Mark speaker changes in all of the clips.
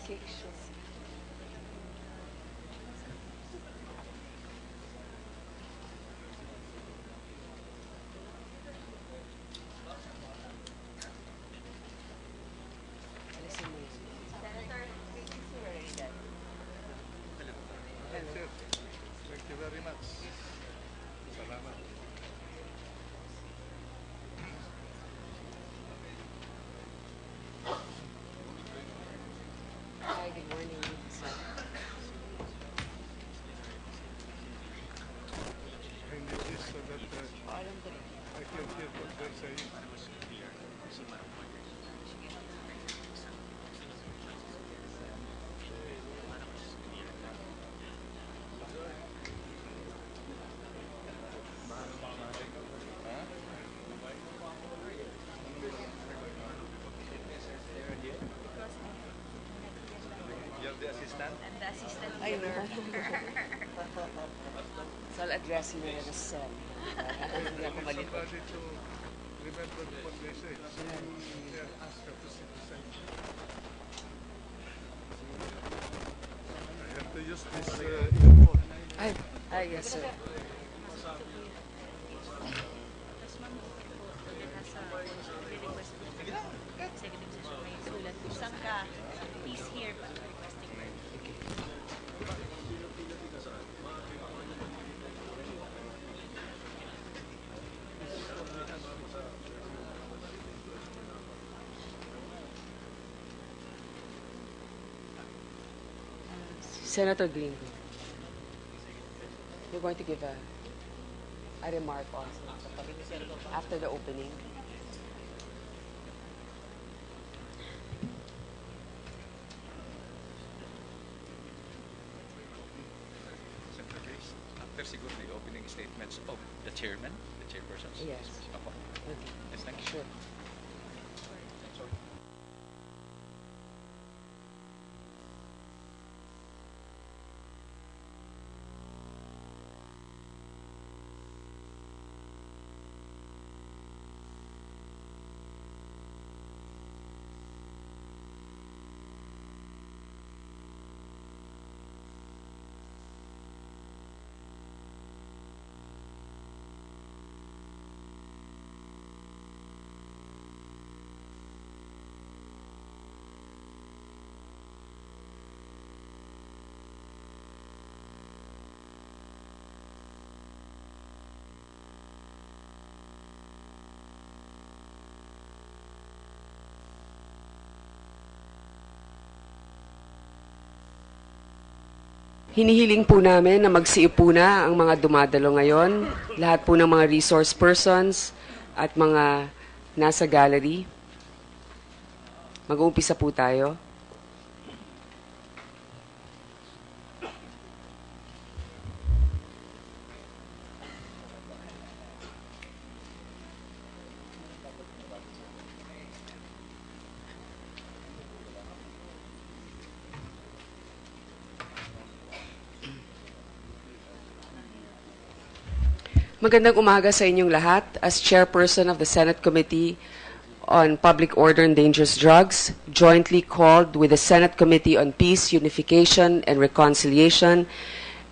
Speaker 1: Thank you very much. Salamat.
Speaker 2: Hi, good morning.
Speaker 1: I need this so that I can hear what they're saying. You're the assistant?
Speaker 3: I'm the assistant
Speaker 2: I know.
Speaker 3: tutor.
Speaker 2: So I'll address you as Sen. Hindi ako malito.
Speaker 1: Somebody to remember what they say. So yeah, ask her to sit beside you. I have to use this earphone.
Speaker 2: Ay, yes, sir.
Speaker 3: Tapos ma'am, ulit nasa request mo. Executive session may sulat. Kung saan ka, please here, but requesting mo.
Speaker 2: Senator Green, you're going to give a remark also after the opening.
Speaker 4: After siguro the opening statements of the chairman, the chairpersons.
Speaker 2: Yes.
Speaker 4: Opo.
Speaker 2: Okay.
Speaker 4: Yes, thank you.
Speaker 2: Sure. Hinihiling po namin na magsiupo na ang mga dumadalo ngayon, lahat po ng mga resource persons at mga nasa gallery. Mag-uumpisa po tayo. Magandang umaga sa inyong lahat. As chairperson of the Senate Committee on Public Order and Dangerous Drugs, jointly called with the Senate Committee on Peace, Unification, and Reconciliation,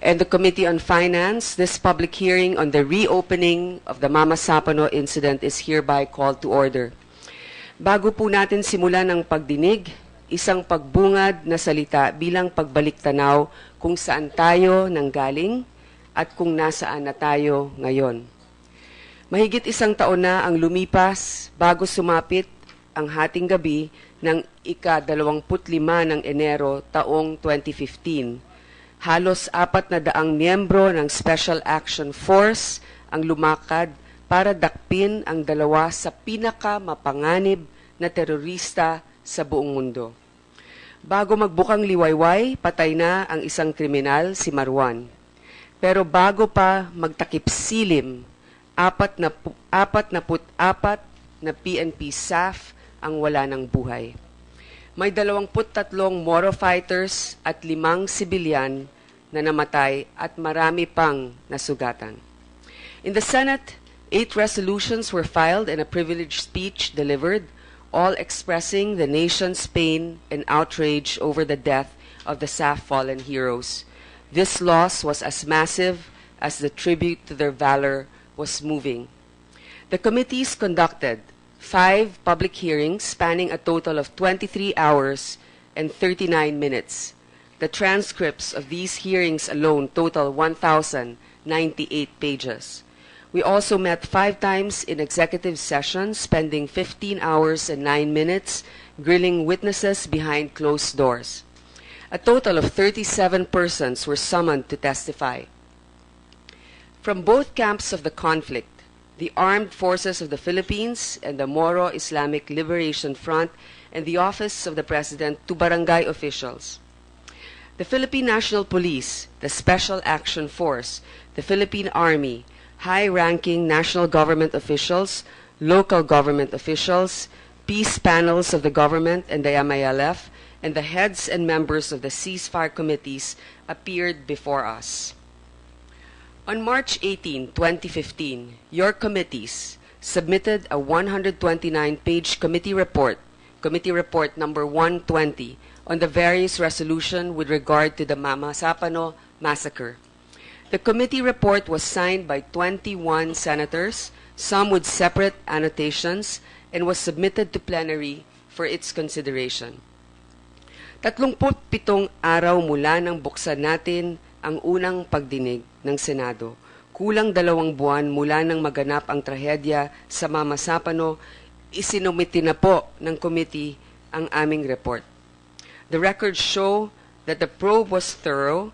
Speaker 2: and the Committee on Finance, this public hearing on the reopening of the Mamasapano incident is hereby called to order. Bago po natin simulan ang pagdinig, isang pagbungad na salita bilang pagbalik-tanaw kung saan tayo nanggaling at kung nasaan na tayo ngayon. Mahigit isang taon na ang lumipas bago sumapit ang hating gabi ng ika-25 ng Enero taong 2015. Halos 400 miyembro ng Special Action Force ang lumakad para dakpin ang dalawa sa pinakamapanganib na terorista sa buong mundo. Bago magbukang liwayway, patay na ang isang kriminal, si Marwan. Pero bago pa magtakip silim, 44 na PNP staff ang wala ng buhay. May 23 Moro fighters at 5 sibilyan na namatay at marami pang nasugatan. In the Senate, 8 resolutions were filed and a privileged speech delivered, all expressing the nation's pain and outrage over the death of the SAF fallen heroes. This loss was as massive as the tribute to their valor was moving. The committees conducted 5 public hearings spanning a total of 23 hours and 39 minutes. The transcripts of these hearings alone total 1,098 pages. We also met 5 times in executive session, spending 15 hours and 9 minutes grilling witnesses behind closed doors. A total of 37 persons were summoned to testify. From both camps of the conflict, the Armed Forces of the Philippines and the Moro Islamic Liberation Front and the Office of the President, to barangay officials, the Philippine National Police, the Special Action Force, the Philippine Army, high-ranking national government officials, local government officials, peace panels of the government and the MILF, and the heads and members of the ceasefire committees appeared before us. On March 18, 2015, your committees submitted a 129-page committee report number 120, on the various resolution with regard to the Mamasapano massacre. The committee report was signed by 21 senators, some with separate annotations, and was submitted to plenary for its consideration. 37 araw mula nang buksan natin ang unang pagdinig ng Senado. Kulang 2 buwan mula nang maganap ang trahedya sa Mamasapano, isinumiti na po ng committee ang aming report. The records show that the probe was thorough,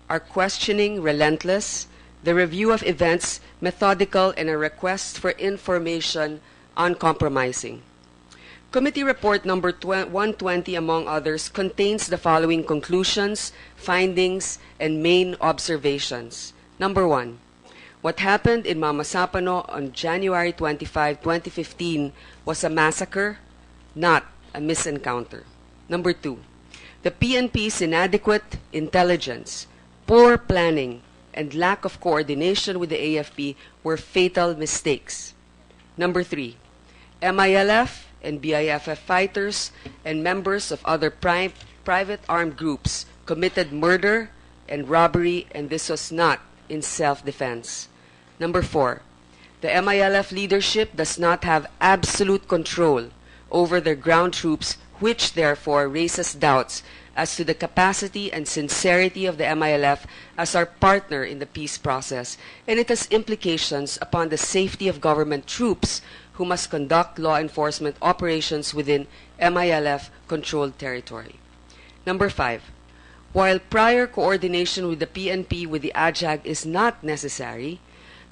Speaker 2: our questioning relentless, the review of events methodical, and a request for information uncompromising. Committee report number 120, among others, contains the following conclusions, findings, and main observations. Number 1, what happened in Mamasapano on January 25, 2015 was a massacre, not a misencounter. Number 2, the PNP's inadequate intelligence, poor planning, and lack of coordination with the AFP were fatal mistakes. Number 3, MILF and BIFF fighters and members of other private armed groups committed murder and robbery, and this was not in self-defense. Number 4, the MILF leadership does not have absolute control over their ground troops, which therefore raises doubts as to the capacity and sincerity of the MILF as our partner in the peace process, and it has implications upon the safety of government troops who must conduct law enforcement operations within MILF-controlled territory. Number 5, while prior coordination with the PNP with the AJAG is not necessary,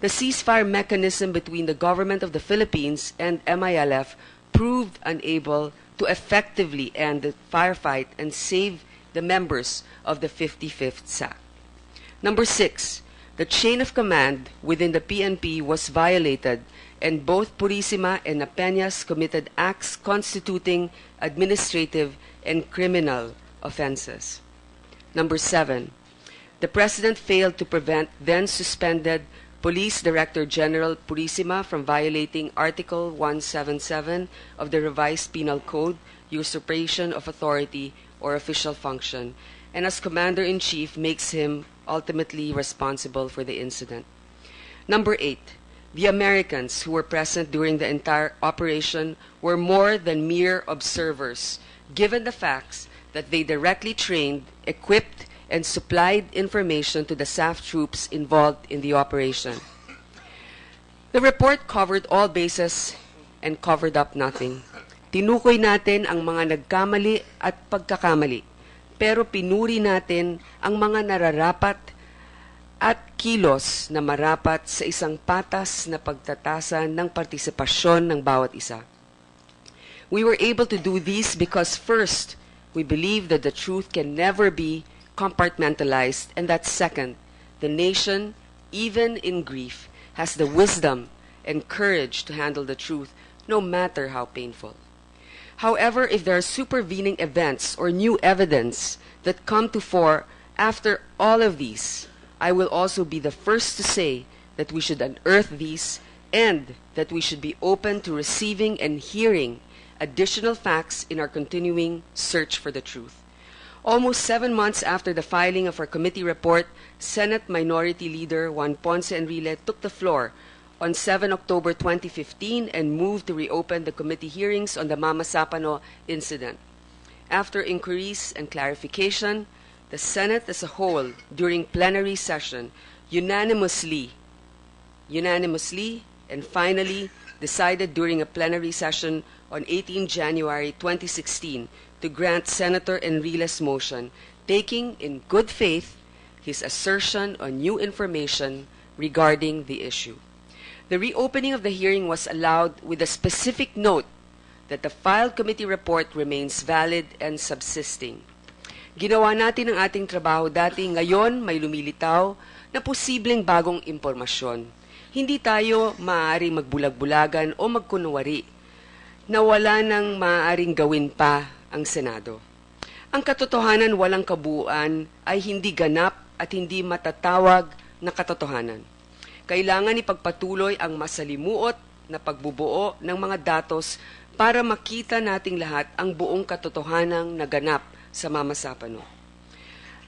Speaker 2: the ceasefire mechanism between the government of the Philippines and MILF proved unable to effectively end the firefight and save the members of the 55th SAC. Number 6, the chain of command within the PNP was violated, and both Purisima and Napeñas committed acts constituting administrative and criminal offenses. Number 7, the President failed to prevent then-suspended Police Director General Purisima from violating Article 177 of the Revised Penal Code, usurpation of authority or official function, and as Commander-in-Chief makes him ultimately responsible for the incident. Number 8, the Americans who were present during the entire operation were more than mere observers, given the facts that they directly trained, equipped, and supplied information to the SAF troops involved in the operation. The report covered all bases and covered up nothing. Tinukoy natin ang mga nagkamali at pagkakamali, pero pinuri natin ang mga nararapat at kilos na marapat sa isang patas na pagtatasa ng partisipasyon ng bawat isa. We were able to do this because first, we believe that the truth can never be compartmentalized, and that second, the nation, even in grief, has the wisdom and courage to handle the truth, no matter how painful. However, if there are supervening events or new evidence that come to fore after all of these, I will also be the first to say that we should unearth these and that we should be open to receiving and hearing additional facts in our continuing search for the truth. Almost 7 months after the filing of our committee report, Senate Minority Leader Juan Ponce Enrile took the floor on 7 October 2015 and moved to reopen the committee hearings on the Mamasapano incident. After inquiries and clarification, the Senate as a whole, during plenary session, unanimously, and finally decided during a plenary session on 18 January 2016 to grant Senator Enrile's motion, taking in good faith his assertion on new information regarding the issue. The reopening of the hearing was allowed with a specific note that the filed committee report remains valid and subsisting. Ginawa natin ang ating trabaho dati, ngayon may lumilitaw na posibleng bagong impormasyon. Hindi tayo maaaring magbulag-bulagan o magkunwari na wala nang maaaring gawin pa ang Senado. Ang katotohanan walang kabuuan ay hindi ganap at hindi matatawag na katotohanan. Kailangan ipagpatuloy ang masalimuot na pagbubuo ng mga datos para makita nating lahat ang buong katotohanang naganap sa Mamasapano.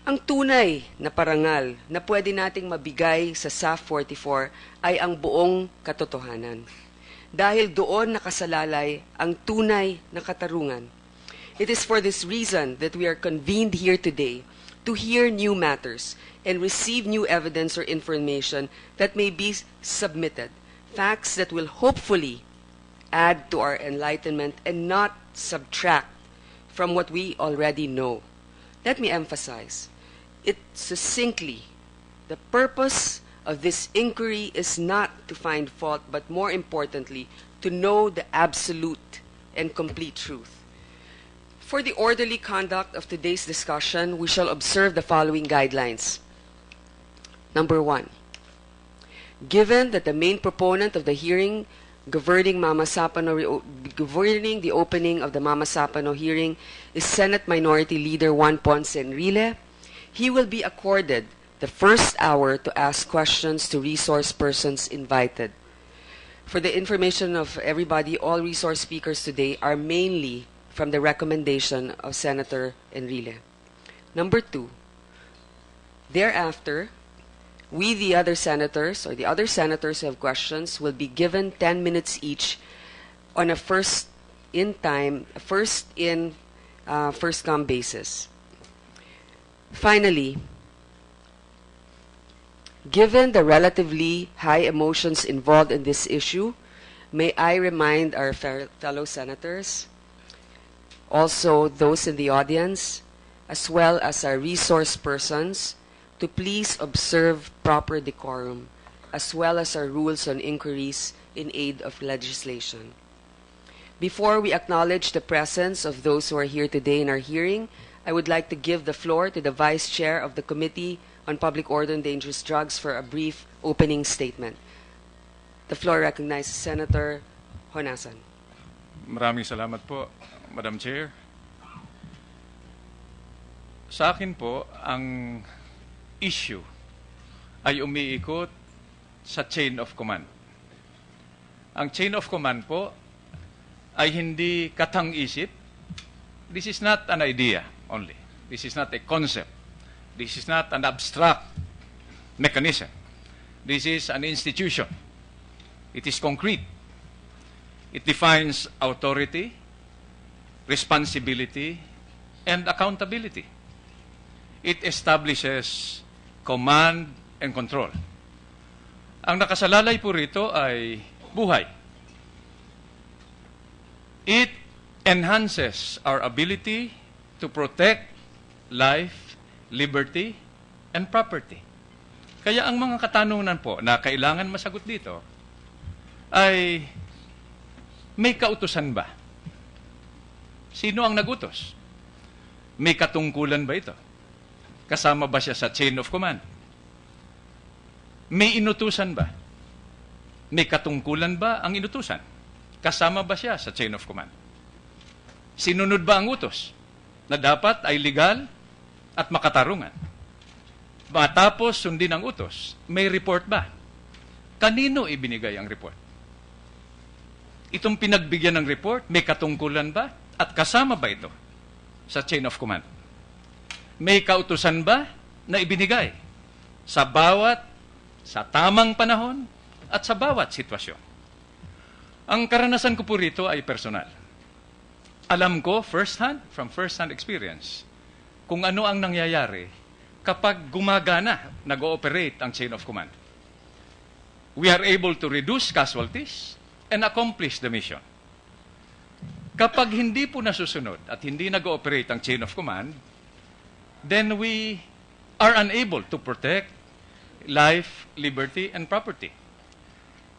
Speaker 2: Ang tunay na parangal na pwede nating mabigay sa SAF 44 ay ang buong katotohanan. Dahil doon nakasalalay ang tunay na katarungan. It is for this reason that we are convened here today to hear new matters and receive new evidence or information that may be submitted, facts that will hopefully add to our enlightenment and not subtract from what we already know. Let me emphasize, it succinctly, the purpose of this inquiry is not to find fault, but more importantly, to know the absolute and complete truth. For the orderly conduct of today's discussion, we shall observe the following guidelines. Number 1, given that the main proponent of the hearing governing the opening of the Mamasapano hearing is Senate Minority Leader Juan Ponce Enrile, he will be accorded the first hour to ask questions to resource persons invited. For the information of everybody, all resource speakers today are mainly from the recommendation of Senator Enrile. Number 2, thereafter, we, the other senators, or the other senators who have questions, will be given 10 minutes each on a first-come basis. Finally, given the relatively high emotions involved in this issue, may I remind our fellow senators, also those in the audience, as well as our resource persons, to please observe proper decorum, as well as our rules on inquiries in aid of legislation. Before we acknowledge the presence of those who are here today in our hearing, I would like to give the floor to the Vice Chair of the Committee on Public Order and Dangerous Drugs for a brief opening statement. The floor recognizes Senator Honasan.
Speaker 5: Maraming salamat po, Madam Chair. Sa akin po, ang issue ay umiikot sa chain of command. Ang chain of command po ay hindi katang-isip. This is not an idea only. This is not a concept. This is not an abstract mechanism. This is an institution. It is concrete. It defines authority, responsibility, and accountability. It establishes command and control. Ang nakasalalay po rito ay buhay. It enhances our ability to protect life, liberty, and property. Kaya ang mga katanungan po na kailangan masagot dito ay may kautusan ba? Sino ang nagutos? May katungkulan ba ito? Kasama ba siya sa chain of command? May inutusan ba? May katungkulan ba ang inutusan? Kasama ba siya sa chain of command? Sinunod ba ang utos na dapat ay legal at makatarungan? Matapos sundin ang utos, may report ba? Kanino ibinigay ang report? Itong pinagbigyan ng report, may katungkulan ba? At kasama ba ito sa chain of command? May kautusan ba na ibinigay sa tamang panahon at sa bawat sitwasyon? Ang karanasan ko po rito ay personal. Alam ko from first-hand experience, kung ano ang nangyayari kapag gumagana, nag-ooperate ang chain of command. We are able to reduce casualties and accomplish the mission. Kapag hindi po nasusunod at hindi nag-ooperate ang chain of command, then we are unable to protect life, liberty, and property.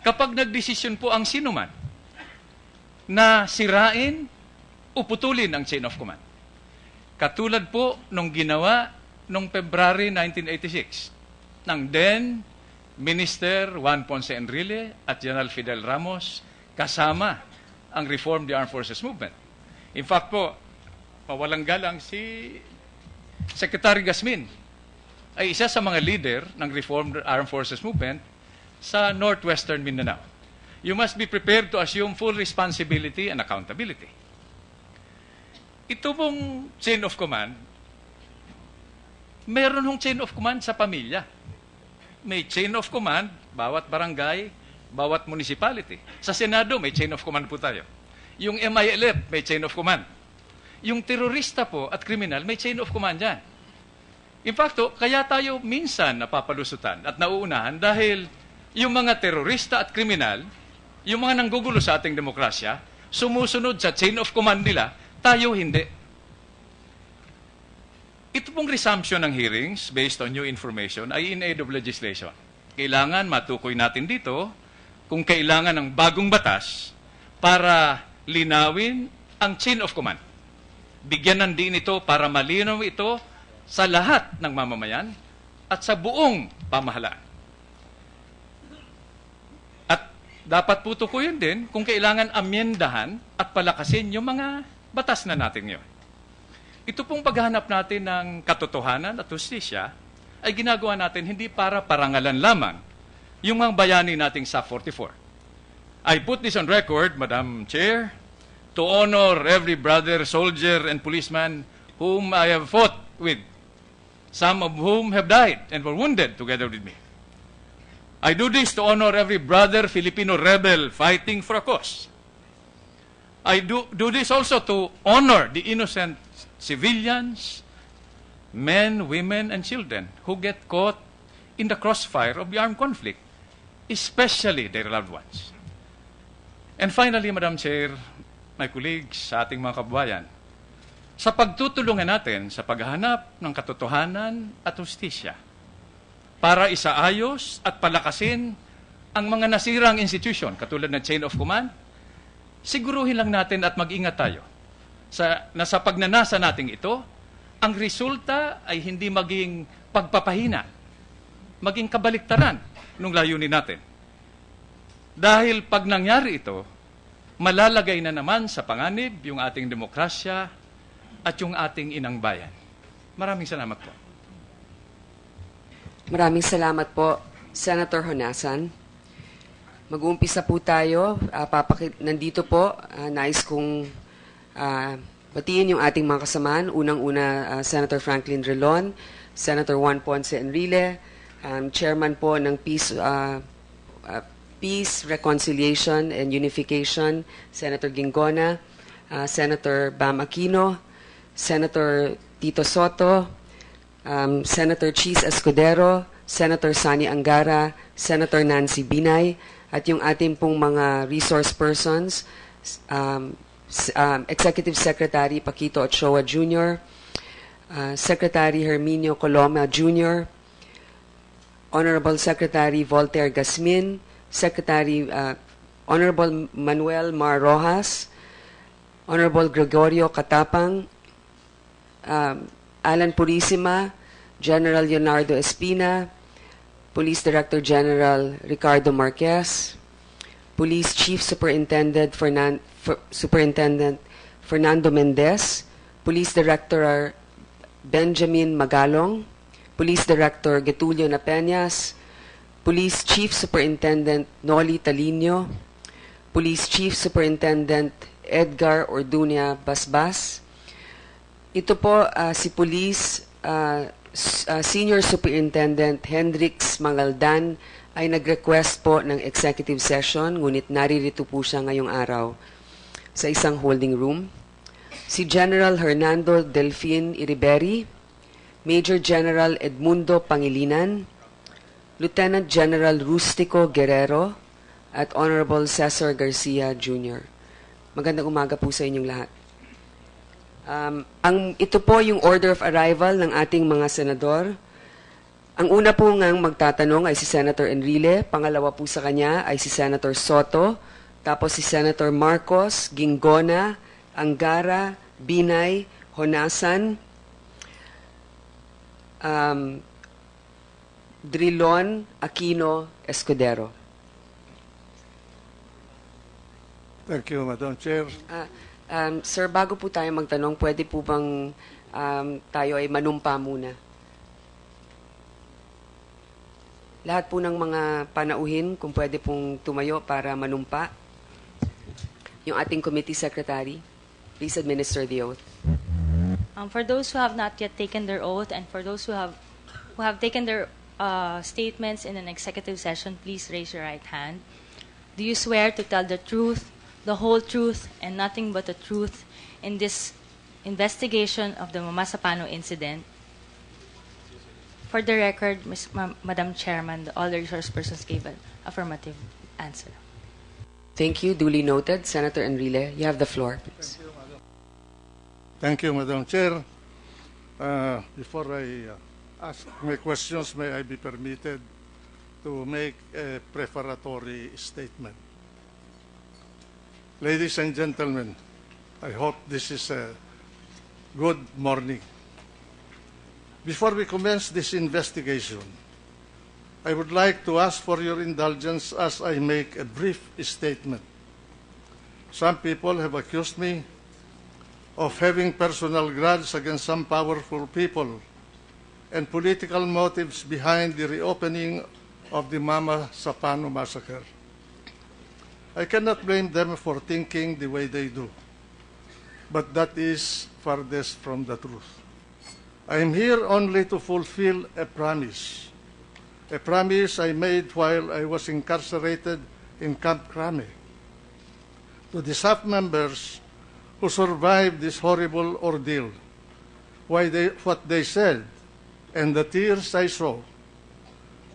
Speaker 5: Kapag nagdesisyon po ang sinuman na sirain o putulin ang chain of command, katulad po nung ginawa noong February 1986 ng then Minister Juan Ponce Enrile at General Fidel Ramos kasama ang Reform the Armed Forces Movement. In fact po, mawalang galang si Secretary Gasmin ay isa sa mga leader ng Reform the Armed Forces Movement sa Northwestern Mindanao. You must be prepared to assume full responsibility and accountability. Ito pong chain of command, meron hong chain of command sa pamilya. May chain of command, bawat barangay, bawat municipality. Sa Senado, may chain of command po tayo. Yung MILF, may chain of command. Yung terorista po at kriminal, may chain of command yan. In fact, kaya tayo minsan napapalusutan at nauunahan dahil yung mga terorista at kriminal, yung mga nanggugulo sa ating demokrasya, sumusunod sa chain of command nila, tayo hindi. Ito pong resumption ng hearings based on new information ay in aid of legislation. Kailangan matukoy natin dito kung kailangan ng bagong batas para linawin ang chain of command. Bigyan ng diin ito para malinaw ito sa lahat ng mamamayan at sa buong pamahalaan. At dapat po tukuyin din kung kailangan amyendahan at palakasin yung mga batas na natin ngayon. Ito pong paghahanap natin ng katotohanan at justisya ay ginagawa natin hindi para parangalan lamang yung mga bayani nating sa 44. I put this on record, Madam Chair, to honor every brother, soldier, and policeman whom I have fought with, some of whom have died and were wounded together with me. I do this to honor every brother Filipino rebel fighting for a cause. I do this also to honor the innocent civilians, men, women, and children who get caught in the crossfire of the armed conflict, especially their loved ones. And finally, Madam Chair, my colleagues, sa ating mga kababayan, sa pagtutulungan natin sa paghahanap ng katotohanan at justisya para isaayos at palakasin ang mga nasirang institution, katulad ng chain of command, siguruhin lang natin at mag-ingat tayo na sa pagnanasa nating ito, ang resulta ay hindi maging pagpapahina, maging kabaliktaran ng layunin natin. Dahil pag nangyari ito, malalagay na naman sa panganib yung ating demokrasya at yung ating inang bayan. Maraming salamat po.
Speaker 2: Maraming salamat po, Senator Honasan. Mag-uumpisa po tayo. Nandito po, nais kong batiin yung ating mga kasamaan. Unang-una, Senator Franklin Drilon, Senator Juan Ponce Enrile, Chairman po ng Peace, Reconciliation, and Unification, Senator Gingona, Senator Bam Aquino, Senator Tito Soto, Senator Cheese Escudero, Senator Sani Angara, Senator Nancy Binay, at yung ating pong mga resource persons, Executive Secretary Paquito Ochoa Jr., Secretary Herminio Coloma Jr., Honorable Secretary Voltaire Gasmin, Secretary Honorable Manuel Mar Rojas, Honorable Gregorio Catapang, Alan Purisima, General Leonardo Espina, Police Director General Ricardo Marquez, Police Chief Superintendent Fernando Mendez, Police Director Benjamin Magalong, Police Director Getulio Napeñas, Police Chief Superintendent Noli Talino, Police Chief Superintendent Edgar Orduña Basbas. Ito po si Police Senior Superintendent Hendrix Mangaldan ay nag-request po ng executive session, ngunit naririto po siya ngayong araw sa isang holding room. Si General Hernando Delfin Iriberi, Major General Edmundo Pangilinan, Lieutenant General Rustico Guerrero, at Honorable Cesar Garcia Jr. Magandang umaga po sa inyong lahat. Ito po yung order of arrival ng ating mga senador. Ang una po ngang magtatanong ay si Senator Enrile, pangalawa po sa kanya ay si Senator Soto, tapos si Senator Marcos, Gingona, Angara, Binay, Honasan, Drilon, Aquino, Escudero.
Speaker 1: Thank you, Madam Chair.
Speaker 2: Sir, bago po tayo magtanong, pwede po bang tayo ay manumpa muna? Lahat po ng mga panauhin, kung pwede pong tumayo para manumpa. Yung ating committee secretary, please administer the oath.
Speaker 3: For those who have not yet taken their oath and for those who have taken their statements in an executive session, please raise your right hand. Do you swear to tell the truth, the whole truth, and nothing but the truth in this investigation of the Mamasapano incident? For the record, Madam Chairman, all the resource persons gave an affirmative answer.
Speaker 2: Thank you. Duly noted. Senator Enrile, you have the floor, please.
Speaker 1: Thank you, Madam Chair. Before I ask my questions, may I be permitted to make a prefatory statement? Ladies and gentlemen, I hope this is a good morning. Before we commence this investigation, I would like to ask for your indulgence as I make a brief statement. Some people have accused me of having personal grudge against some powerful people and political motives behind the reopening of the Mamasapano massacre. I cannot blame them for thinking the way they do, but that is farthest from the truth. I am here only to fulfill a promise I made while I was incarcerated in Camp Crame. To the staff members who survived this horrible ordeal, what they said and the tears I saw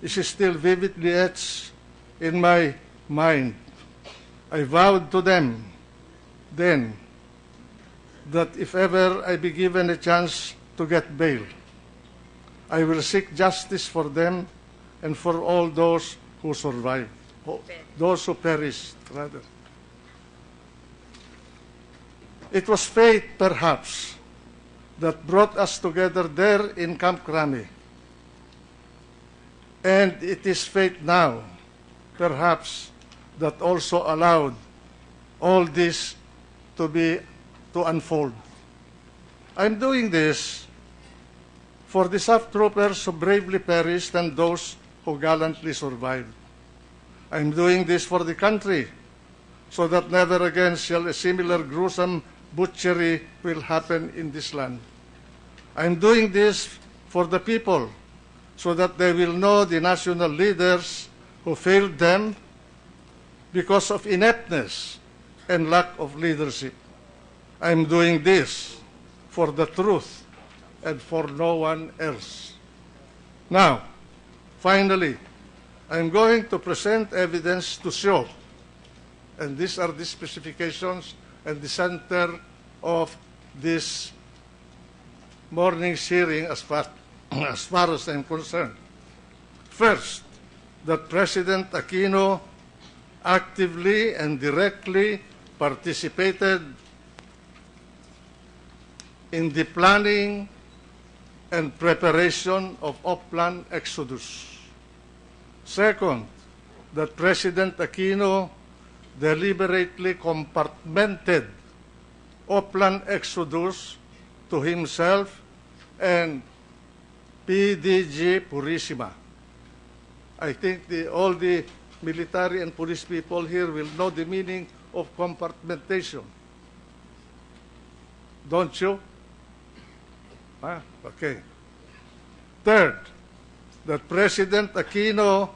Speaker 1: is still vividly etched in my mind. I vowed to them then that if ever I be given a chance to get bail, I will seek justice for them and for all those who survived, those who perished, rather. It was fate, perhaps, that brought us together there in Camp Crame. And it is fate now, perhaps, that also allowed all this to unfold. I'm doing this for the staff troopers who bravely perished and those who gallantly survived. I'm doing this for the country, so that never again shall a similar gruesome butchery will happen in this land. I'm doing this for the people, so that they will know the national leaders who failed them because of ineptness and lack of leadership. I'm doing this for the truth and for no one else. Now, finally, I'm going to present evidence to show, and these are the specifications and the center of this morning's hearing as far as I'm concerned. First, that President Aquino actively and directly participated in the planning and preparation of Oplan Exodus. Second, that President Aquino deliberately compartmented Oplan Exodus to himself and PDG Purisima. I think all the military and police people here will know the meaning of compartmentation. Don't you? Ah, okay. Third, that President Aquino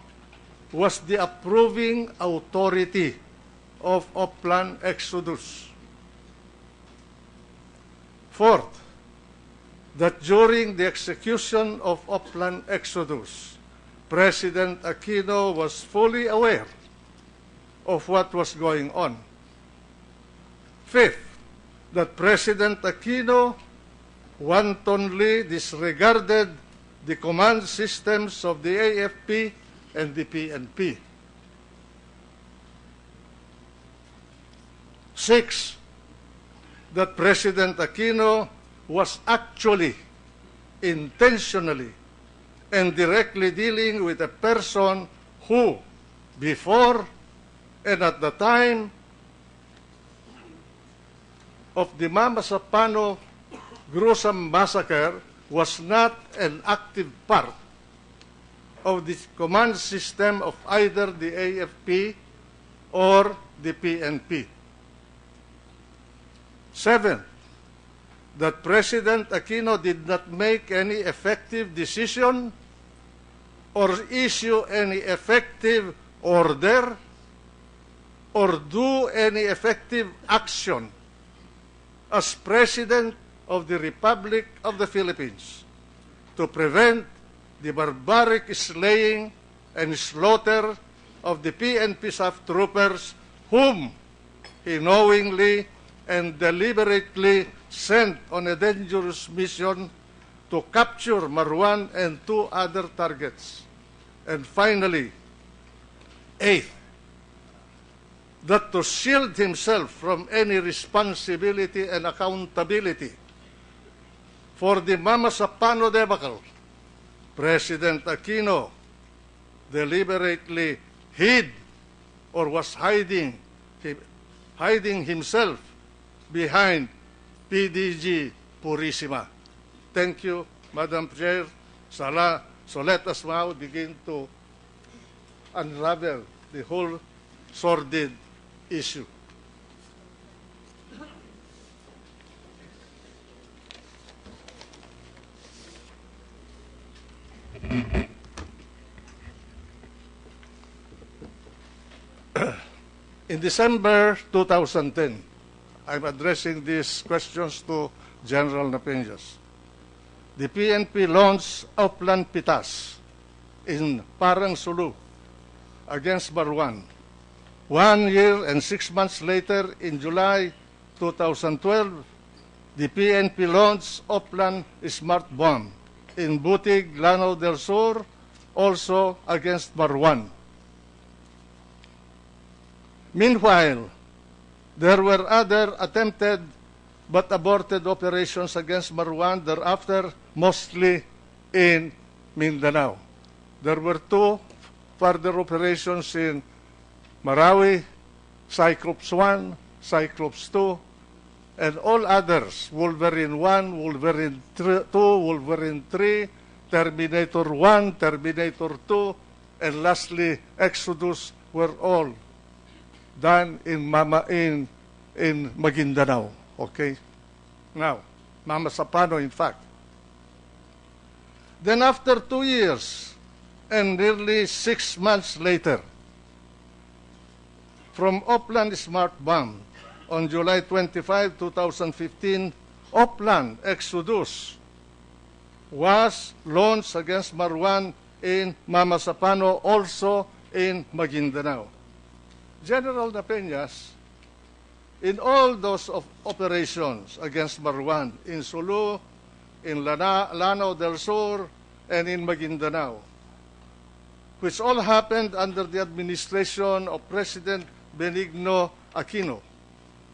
Speaker 1: was the approving authority of Oplan Exodus. Fourth, that during the execution of Oplan Exodus, President Aquino was fully aware of what was going on. Fifth, that President Aquino wantonly disregarded the command systems of the AFP and the PNP. Six, that President Aquino was actually, intentionally, and directly dealing with a person who, before and at the time of the Mamasapano gruesome massacre, was not an active part of the command system of either the AFP or the PNP. Seven, that President Aquino did not make any effective decision or issue any effective order or do any effective action as President of the Republic of the Philippines to prevent the barbaric slaying and slaughter of the PNP staff troopers whom he knowingly and deliberately sent on a dangerous mission to capture Marwan and two other targets. And finally, eighth, that to shield himself from any responsibility and accountability for the Mamasapano debacle, President Aquino deliberately hid or was hiding himself behind PDG Purisima. Thank you, Madam Chair. So let us now begin to unravel the whole sordid issue. In December 2010, I'm addressing these questions to General Napeñas. The PNP launched Oplan Pitas in Parang Sulu against Marwan. 1 year and 6 months later, in July 2012, the PNP launched Oplan Smart Bomb in Butig, Lanao del Sur, also against Marwan. Meanwhile, there were other attempted but aborted operations against Marwan thereafter, mostly in Mindanao. There were two further operations in Marawi, Cyclops 1, Cyclops 2, and all others, Wolverine 1, Wolverine 2, Wolverine 3, Terminator 1, Terminator 2, and lastly, Exodus, were all done in Maguindanao. Okay? Now, Mamasapano, in fact. Then after 2 years and nearly 6 months later, from Oplan Smart Bomb on July 25, 2015, Oplan Exodus was launched against Marwan in Mamasapano, also in Maguindanao. General Napeñas, in all those operations against Marwan, in Sulu, in Lanao del Sur, and in Maguindanao, which all happened under the administration of President Benigno Aquino,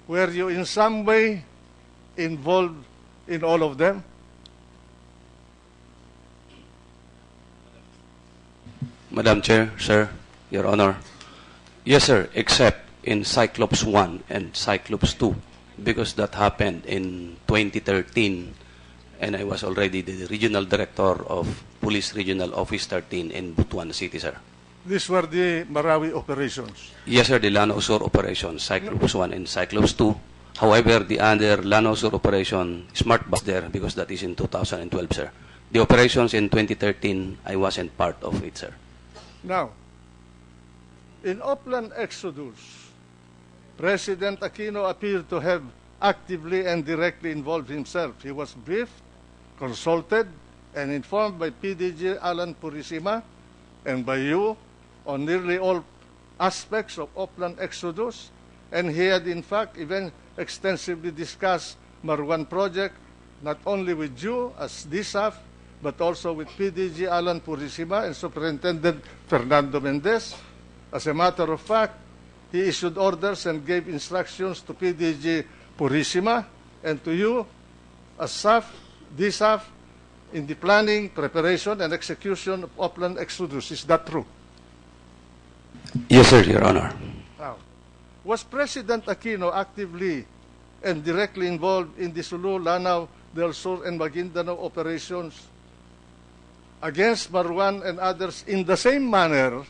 Speaker 1: were you in some way involved in all of them?
Speaker 6: Madam Chair, sir, Your Honor. Yes, sir, except in Cyclops 1 and Cyclops 2, because that happened in 2013, and I was already the Regional Director of Police Regional Office 13 in Butuan City, sir.
Speaker 1: These were the Marawi operations.
Speaker 6: Yes, sir, the Lanao Sur operation, Cyclops 1 and Cyclops 2. However, the other Lanao Sur operation, Smart Bus there, because that is in 2012, sir. The operations in 2013, I wasn't part of it, sir.
Speaker 1: Now, in Oplan Exodus, President Aquino appeared to have actively and directly involved himself. He was briefed, consulted, and informed by PDG Alan Purisima and by you on nearly all aspects of Oplan Exodus, and he had in fact even extensively discussed Marwan project, not only with you as DSAF, but also with PDG Alan Purisima and Superintendent Fernando Mendez. As a matter of fact, he issued orders and gave instructions to PDG Purisima and to you as SAF, DSAF, in the planning, preparation, and execution of Oplan Exodus. Is that true?
Speaker 6: Yes, sir, Your Honor.
Speaker 1: Now, was President Aquino actively and directly involved in the Sulu, Lanao del Sur, and Maguindanao operations against Marwan and others in the same manner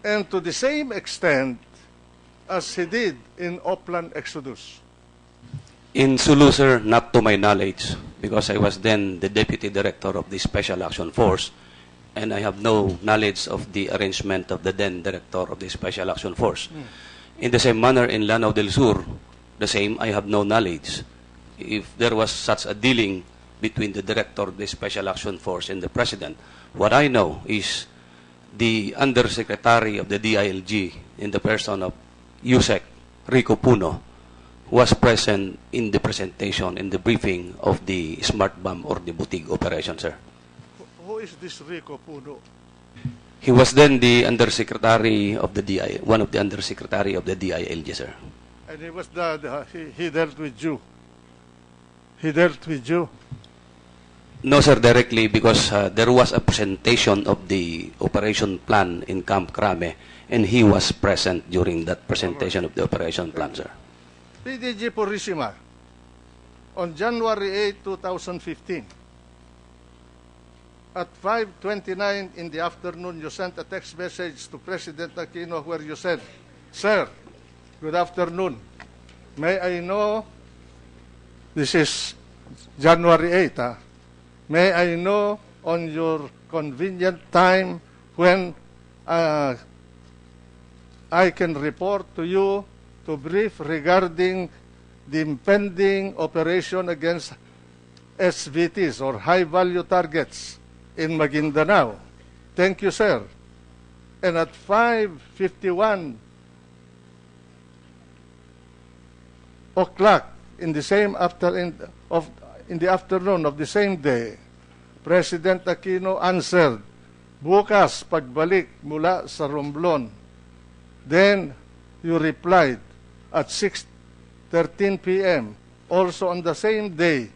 Speaker 1: and to the same extent as he did in Oplan Exodus?
Speaker 6: In Sulu, sir, not to my knowledge, because I was then the Deputy Director of the Special Action Force, and I have no knowledge of the arrangement of the then Director of the Special Action Force. In the same manner, in Lanao del Sur, the same, I have no knowledge. If there was such a dealing between the Director of the Special Action Force and the President, what I know is the Undersecretary of the DILG, in the person of USEC Rico Puno, was present in the presentation, in the briefing of the Smart Bomb or the Butig operation, sir.
Speaker 1: Who is this Rico Puno?
Speaker 6: He was then the Undersecretary of the DI, one of the Undersecretary of the DILG, sir.
Speaker 1: And he was he dealt with you. He dealt with you.
Speaker 6: No, sir, directly, because there was a presentation of the operation plan in Camp Crame, and he was present during that presentation of the operation plan, sir.
Speaker 1: PDG Purisima, on January 8, 2015, at 5:29 in the afternoon, you sent a text message to President Aquino where you said, "Sir, good afternoon. May I know," this is January 8, "may I know on your convenient time when I can report to you to brief regarding the impending operation against SVTs or high-value targets in Maguindanao. Thank you, sir." And at 5:51 o'clock in the afternoon of the same day, President Aquino answered, "Bukas pagbalik mula sa Romblon." Then you replied at 6:13 p.m., also on the same day,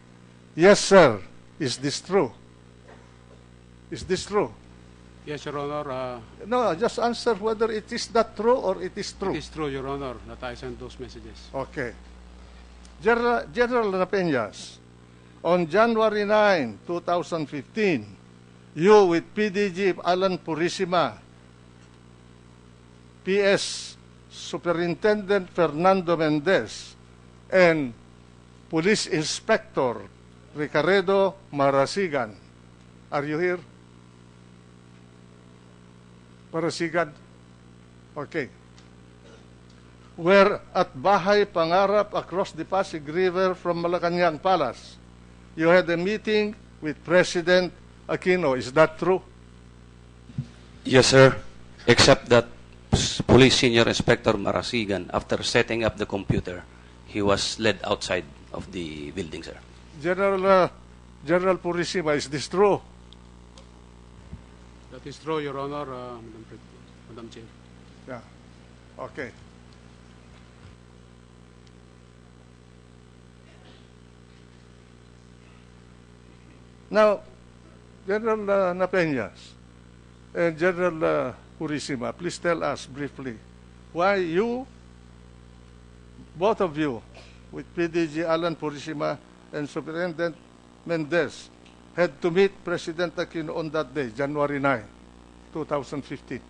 Speaker 1: "Yes, sir. Is this true?" Is this true?
Speaker 7: Yes, Your Honor.
Speaker 1: No, just answer whether it is not true or it is true.
Speaker 7: It is true, Your Honor, that I sent those messages.
Speaker 1: Okay. General Napeñas, on January 9, 2015, you with PDG Alan Purisima, PS Superintendent Fernando Mendez, and Police Inspector Ricardo Marasigan. Are you here? Marasigan? Okay. Were at Bahay Pangarap across the Pasig River from Malacanang Palace. You had a meeting with President Aquino. Is that true?
Speaker 6: Yes, sir, except that Police Senior Inspector Marasigan, after setting up the computer, he was led outside of the building, sir.
Speaker 1: General Purisima, is this true?
Speaker 7: That is true, Your Honor, Madam Chair.
Speaker 1: Yeah. Okay. Now, General Napeñas and General Purisima, please tell us briefly why you, both of you, with PDG Alan Purisima and Superintendent Mendez, had to meet President Aquino on that day, January 9. 2015.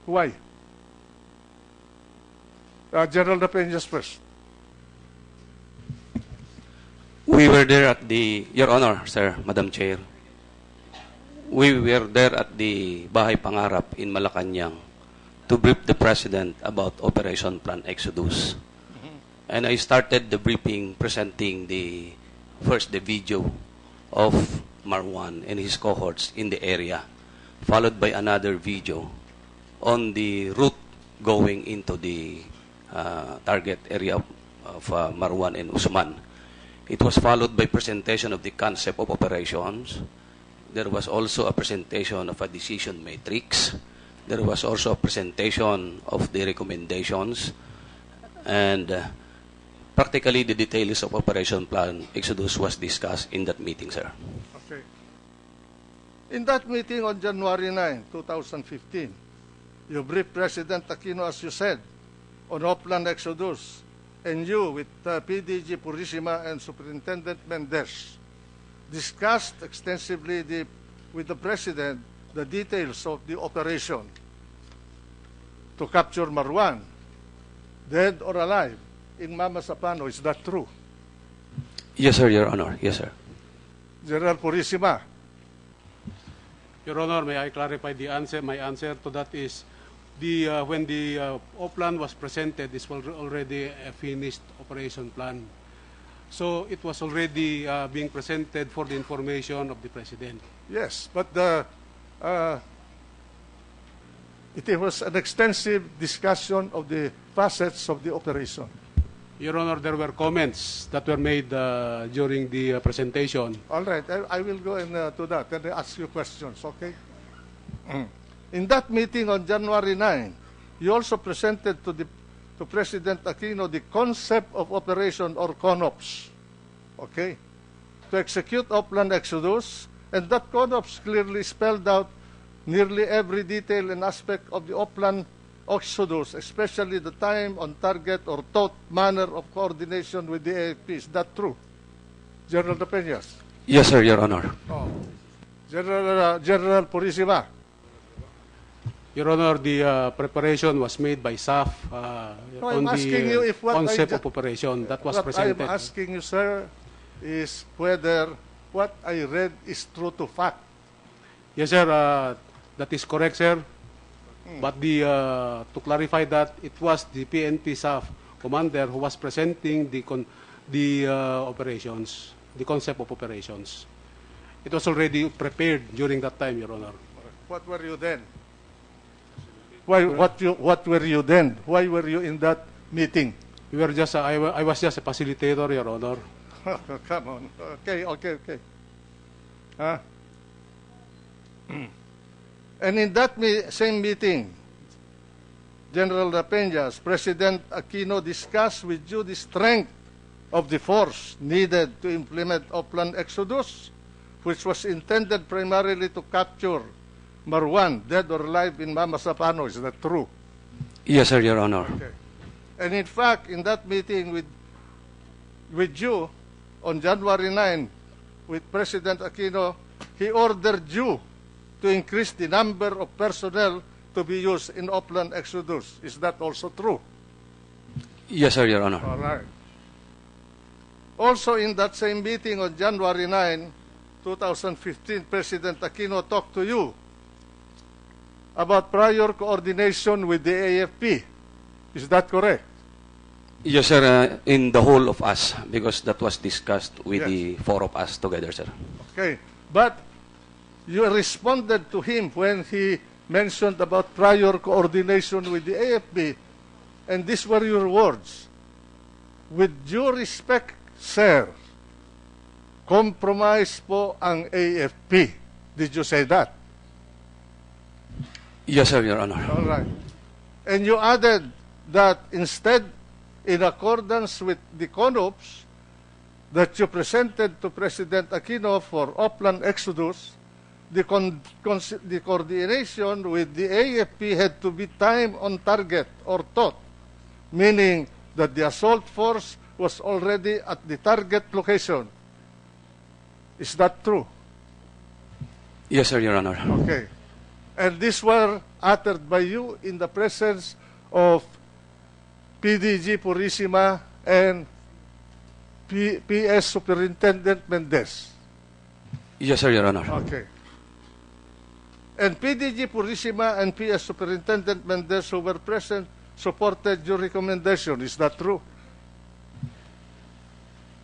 Speaker 1: Why? General Napeñas first.
Speaker 6: We were there at the, Your Honor, sir, Madam Chair. We were there at the Bahay Pangarap in Malacanang to brief the President about Operation Plan Exodus. And I started the briefing presenting the video of Marwan and his cohorts in the area, followed by another video on the route going into the target area of Marwan and Usman. It was followed by presentation of the concept of operations. There was also a presentation of a decision matrix. There was also a presentation of the recommendations. And practically the details of Operation Plan Exodus was discussed in that meeting, sir.
Speaker 1: Okay. In that meeting on January 9, 2015, you briefed President Aquino, as you said, on Oplan Exodus, and you, with PDG Purisima and Superintendent Mendez, discussed extensively with the President the details of the operation to capture Marwan, dead or alive, in Mamasapano. Is that true?
Speaker 6: Yes, sir, Your Honor. Yes, sir.
Speaker 1: General Purisima.
Speaker 7: Your Honor, may I clarify the answer? My answer to that is, when the plan was presented, this was already a finished operation plan. So it was already being presented for the information of the President.
Speaker 1: Yes, but it was an extensive discussion of the facets of the operation.
Speaker 7: Your Honor, there were comments that were made during the presentation.
Speaker 1: All right, I will go into that and ask you questions, okay? In that meeting on January 9, you also presented to President Aquino the concept of operation or CONOPS, okay, to execute Oplan Exodus, and that CONOPS clearly spelled out nearly every detail and aspect of the Oplan Exodus, especially the time, on target, or thought manner of coordination with the AFP. Is that true? General De Peñas.
Speaker 6: Yes, sir, Your Honor.
Speaker 1: Oh. General Purisima.
Speaker 7: Your Honor, the preparation was made by SAF
Speaker 1: No,
Speaker 7: on
Speaker 1: I'm asking you
Speaker 7: the
Speaker 1: if what I
Speaker 7: concept
Speaker 1: ju-
Speaker 7: of operation that was
Speaker 1: What
Speaker 7: presented.
Speaker 1: I'm asking you, sir, is whether what I read is true to fact.
Speaker 7: Yes, sir, that is correct, sir. But to clarify that, it was the PNP SAF commander who was presenting the operations, the concept of operations. It was already prepared during that time, Your Honor.
Speaker 1: What were you then? What were you then? Why were you in that meeting?
Speaker 7: We were just, I was just a facilitator, Your Honor.
Speaker 1: Come on. Okay. Huh? And in that same meeting, General De Peñas, President Aquino discussed with you the strength of the force needed to implement Oplan Exodus, which was intended primarily to capture Marwan, dead or alive, in Mamasapano. Is that true?
Speaker 6: Yes, sir, Your Honor.
Speaker 1: Okay. And in fact, in that meeting with you on January 9, with President Aquino, he ordered you to increase the number of personnel to be used in Oplan Exodus. Is that also true?
Speaker 6: Yes, sir, Your Honor.
Speaker 1: All right. Also in that same meeting on January 9, 2015, President Aquino talked to you about prior coordination with the AFP. Is that correct?
Speaker 6: Yes, sir, in the whole of us, because that was discussed with
Speaker 1: Yes.
Speaker 6: the four of us together, sir.
Speaker 1: Okay. But you responded to him when he mentioned about prior coordination with the AFP, and these were your words. With due respect, sir, compromise po ang AFP. Did you say that?
Speaker 6: Yes, sir, Your Honor.
Speaker 1: All right. And you added that instead, in accordance with the CONOPS that you presented to President Aquino for Oplan Exodus, the coordination with the AFP had to be time on target or thought, meaning that the assault force was already at the target location. Is that true?
Speaker 6: Yes, sir, Your Honor.
Speaker 1: Okay. And these were uttered by you in the presence of PDG Purisima and PS Superintendent Mendez.
Speaker 6: Yes, sir, Your Honor.
Speaker 1: Okay. And PDG Purisima and PS Superintendent Mendez, who were present, supported your recommendation. Is that true?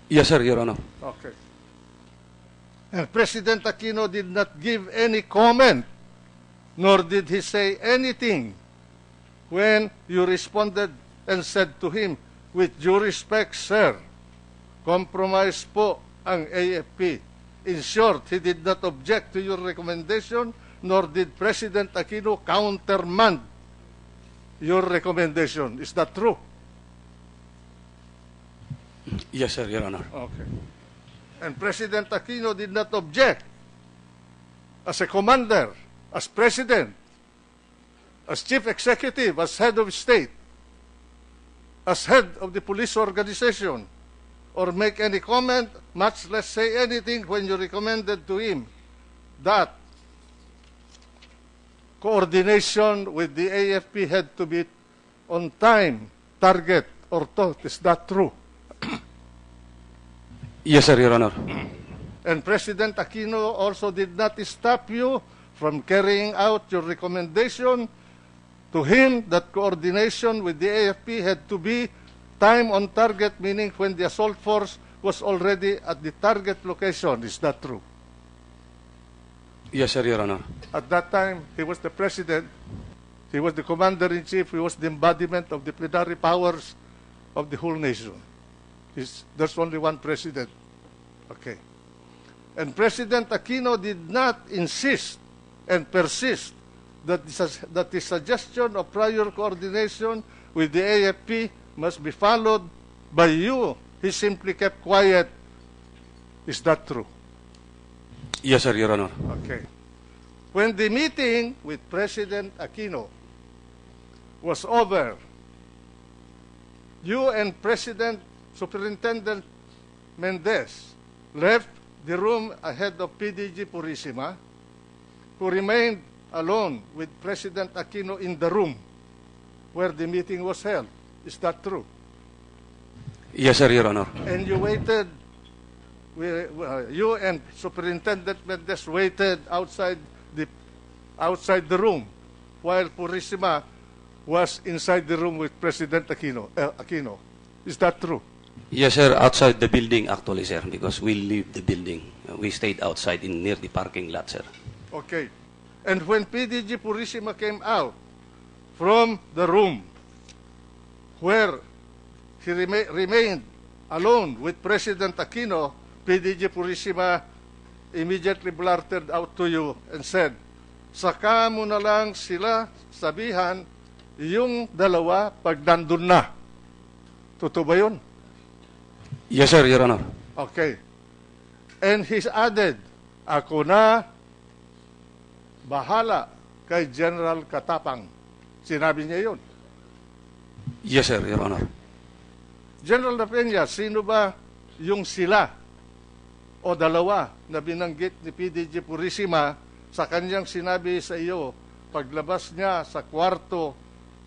Speaker 6: Yes, sir, Your Honor.
Speaker 1: Okay. And President Aquino did not give any comment, nor did he say anything when you responded and said to him, with due respect, sir, compromise po ang AFP. In short, he did not object to your recommendation, nor did President Aquino countermand your recommendation. Is that true?
Speaker 6: Yes, sir, Your Honor.
Speaker 1: Okay. And President Aquino did not object as a commander, as president, as chief executive, as head of state, as head of the police organization, or make any comment, much less say anything when you recommended to him that coordination with the AFP had to be on time, target, or thought. Is that true?
Speaker 6: Yes, sir, Your Honor.
Speaker 1: And President Aquino also did not stop you from carrying out your recommendation to him that coordination with the AFP had to be time on target, meaning when the assault force was already at the target location. Is that true?
Speaker 6: Yes, sir, Your Honor.
Speaker 1: At that time, he was the president, he was the commander-in-chief, he was the embodiment of the plenary powers of the whole nation. There's only one president. Okay. And President Aquino did not insist and persist that the suggestion of prior coordination with the AFP must be followed by you. He simply kept quiet. Is that true?
Speaker 6: Yes, sir, Your Honor.
Speaker 1: Okay. When the meeting with President Aquino was over, you and President Superintendent Mendez left the room ahead of PDG Purisima, who remained alone with President Aquino in the room where the meeting was held. Is that true?
Speaker 6: Yes, sir, Your Honor.
Speaker 1: And you waited, you and Superintendent Mendez waited outside the room while Purisima was inside the room with President Aquino. Is that true?
Speaker 6: Yes, sir, outside the building actually, sir, because we leave the building. We stayed outside near the parking lot, sir.
Speaker 1: Okay. And when PDG Purisima came out from the room where he remained alone with President Aquino, PDG Purisima immediately blurted out to you and said, saka mo na lang sila sabihan yung dalawa pag nandun na. Totoo ba yun?
Speaker 6: Yes, sir, Your Honor.
Speaker 1: Okay. And he added, ako na bahala kay General Katapang. Sinabi niya yun.
Speaker 6: Yes, sir, Your Honor.
Speaker 1: General Peña, sino ba yung sila o dalawa na binanggit ni PDG Purisima sa kanyang sinabi sa iyo paglabas niya sa kwarto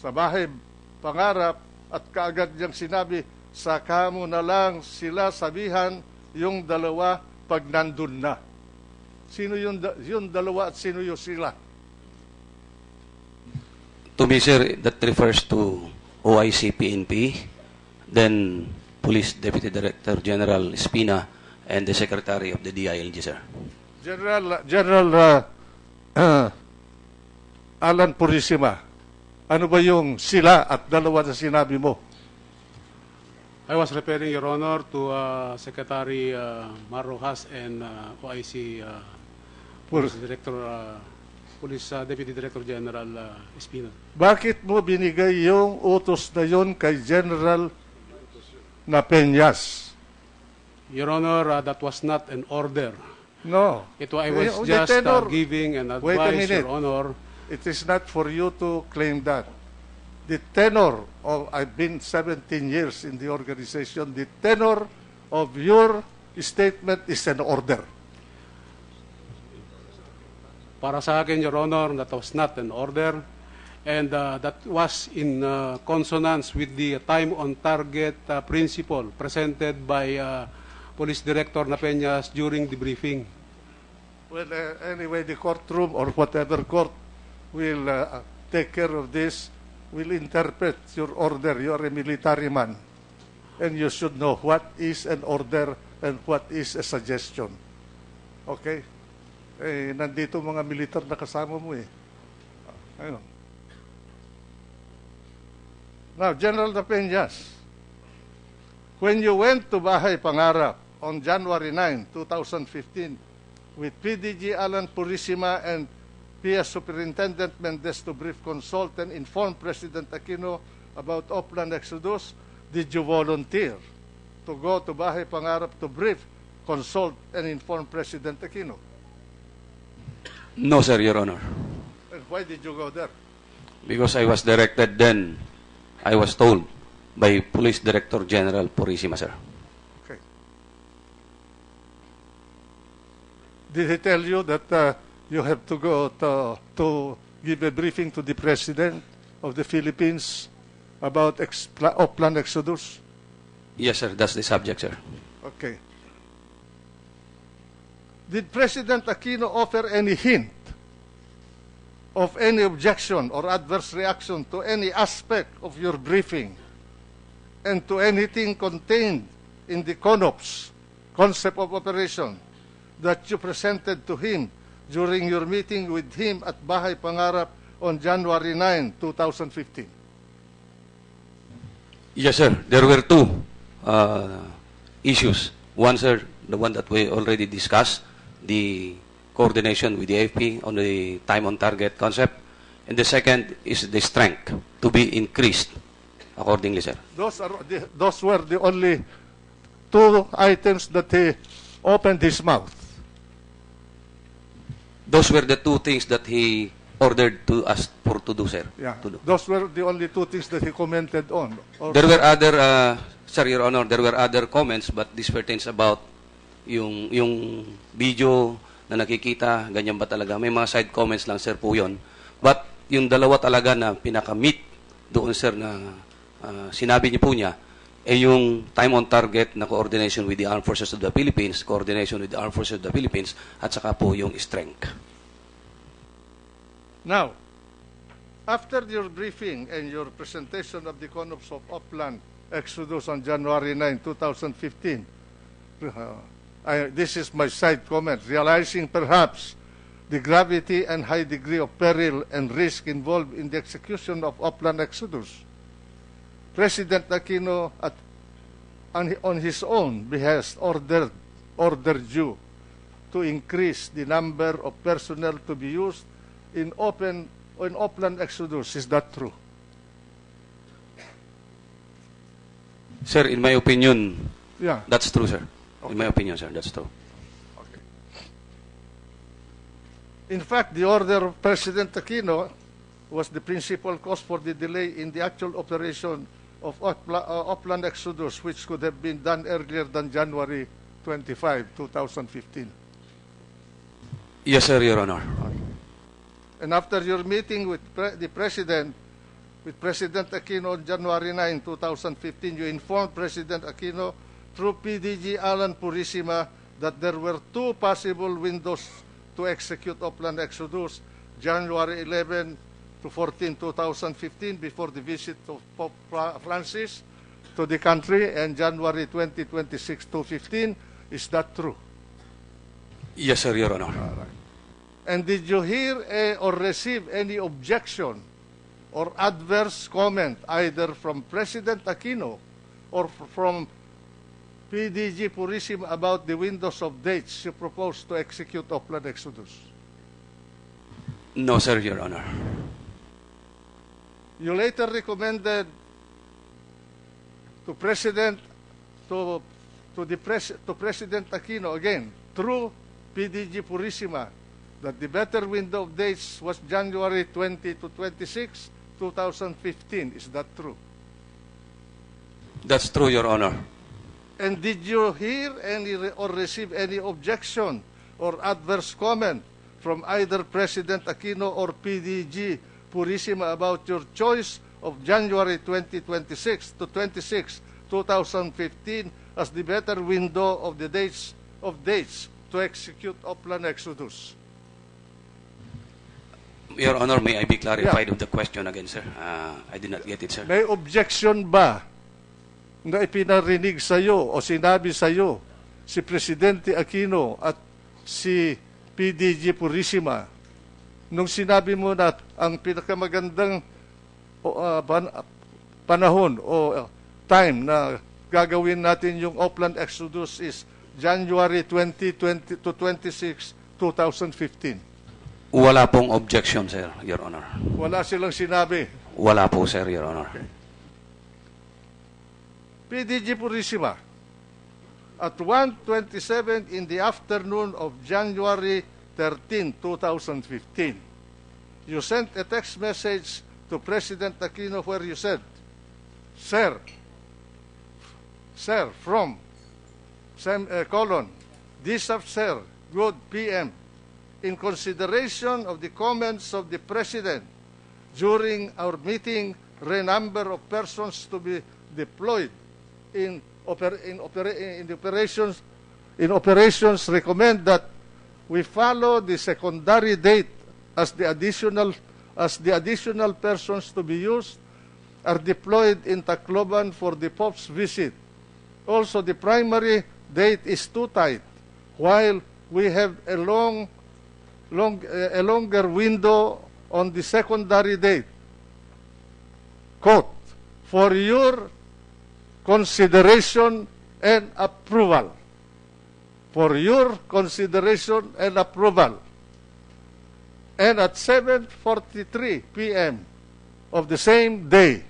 Speaker 1: sa bahay pangarap at kaagad niyang sinabi, saka mo na lang sila sabihan yung dalawa pag nandun na. Sino yung dalawa at sino yung sila?
Speaker 6: To me, sir, that refers to OIC PNP, then Police Deputy Director General Espina, and the Secretary of the DILG, sir.
Speaker 1: General Alan Purisima, ano ba yung sila at dalawa na sinabi mo?
Speaker 7: I was referring, Your Honor, to Secretary Marrojas and OIC Police Deputy Director General Espina.
Speaker 1: Bakit mo binigay yung utos na yun kay General na Peñas?
Speaker 7: Your Honor, that was not an order.
Speaker 1: No.
Speaker 7: I was
Speaker 1: The
Speaker 7: just
Speaker 1: tenor-
Speaker 7: giving an
Speaker 1: Wait a
Speaker 7: advice,
Speaker 1: minute.
Speaker 7: Your Honor.
Speaker 1: It is not for you to claim that. The tenor of, I've been 17 years in the organization, the tenor of your statement is an order.
Speaker 7: Para sa akin, Your Honor, that was not an order, and that was in consonance with the time-on-target principle presented by Police Director Napeñas during the briefing.
Speaker 1: Well, anyway, the courtroom or whatever court will take care of this, will interpret your order. You are a military man, and you should know what is an order and what is a suggestion. Okay? Eh, nandito mga militar na kasama mo eh. Ayun. Now, General Napeñas, when you went to Bahay Pangarap on January 9, 2015, with PDG Alan Purisima and PS Superintendent Mendez to brief, consult, and inform President Aquino about Oplan Exodus, did you volunteer to go to Bahay Pangarap to brief, consult, and inform President Aquino?
Speaker 6: No, sir, Your Honor.
Speaker 1: And why did you go there?
Speaker 6: Because I was directed then, I was told by Police Director General Purisima, sir.
Speaker 1: Okay. Did he tell you that you have to go to give a briefing to the President of the Philippines about Oplan Exodus?
Speaker 6: Yes, sir, that's the subject, sir.
Speaker 1: Okay. Did President Aquino offer any hint of any objection or adverse reaction to any aspect of your briefing and to anything contained in the CONOPS, concept of operation, that you presented to him during your meeting with him at Bahay Pangarap on January 9, 2015?
Speaker 6: Yes, sir. There were two issues. One, sir, the one that we already discussed, the coordination with the AFP on the time-on-target concept. And the second is the strength to be increased accordingly, sir.
Speaker 1: Those were the only two items that he opened his mouth.
Speaker 6: Those were the two things that he ordered to us for to do, sir.
Speaker 1: Yeah,
Speaker 6: To do.
Speaker 1: those were the only two things that he commented on. Or
Speaker 6: There were other, sir, Your Honor, there were other comments, but this pertains about yung video na nakikita, ganyan ba talaga? May mga side comments lang, sir, po yun. But yung dalawa talaga na pinaka-meet doon, sir, na sinabi niyo po niya, yung time on target na coordination with the Armed Forces of the Philippines, coordination with the Armed Forces of the Philippines, at saka po yung strength.
Speaker 1: Now, after your briefing and your presentation of the CONOPS of Oplan Exodus on January 9, 2015, this is my side comment, realizing perhaps the gravity and high degree of peril and risk involved in the execution of Oplan Exodus, President Aquino, on his own behest, ordered you to increase the number of personnel to be used in Oplan Exodus. Is that true?
Speaker 6: Sir, in my opinion,
Speaker 1: Yeah.
Speaker 6: that's true, sir.
Speaker 1: Okay.
Speaker 6: In my opinion, sir, that's true.
Speaker 1: Okay. In fact, the order of President Aquino was the principal cause for the delay in the actual operation of Oplan Exodus, which could have been done earlier than January 25, 2015.
Speaker 6: Yes, sir, Your Honor.
Speaker 1: And after your meeting with the President, with President Aquino on January 9, 2015, you informed President Aquino through PDG Alan Purisima that there were two possible windows to execute Oplan Exodus, January 11 to 14, 2015, before the visit of Pope Francis to the country, and January 20, 26 to 15. Is that true?
Speaker 6: Yes, sir, Your Honor.
Speaker 1: And did you hear or receive any objection or adverse comment either from President Aquino or from PDG Purisima about the windows of dates you proposed to execute Oplan Exodus?
Speaker 6: No, sir, Your Honor.
Speaker 1: You later recommended to President Aquino again through PDG Purisima that the better window of dates was January 20 to 26, 2015. Is that true?
Speaker 6: That's true, Your Honor.
Speaker 1: And did you hear any or receive any objection or adverse comment from either President Aquino or PDG Purisima about your choice of January 2026 to 2015 as the better window of the dates to execute Oplan Exodus?
Speaker 6: Your Honor, may I be clarified of the question again, sir? I did not get it, sir.
Speaker 1: May objection ba na ipinarinig sa iyo o sinabi sa iyo si Presidente Aquino at si PDG Purisima nung sinabi mo na ang pinakamagandang panahon o time na gagawin natin yung Oplan Exodus is January 2020 to 26, 2015?
Speaker 6: Wala pong objection, sir, Your Honor.
Speaker 1: Wala silang sinabi.
Speaker 6: Wala po, sir, Your Honor.
Speaker 1: PDG Purisima, at 1:27 in the afternoon of January 13, 2015, you sent a text message to President Aquino where you said, Sir, from, DSAF, sir, good PM, in consideration of the comments of the President during our meeting, number of persons to be deployed in operations recommend that we follow the secondary date as the additional persons to be used are deployed in Tacloban for the Pope's visit. Also, the primary date is too tight, while we have a longer window on the secondary date. Quote, for your consideration and approval. For your consideration and approval. And at 7:43 p.m. of the same day,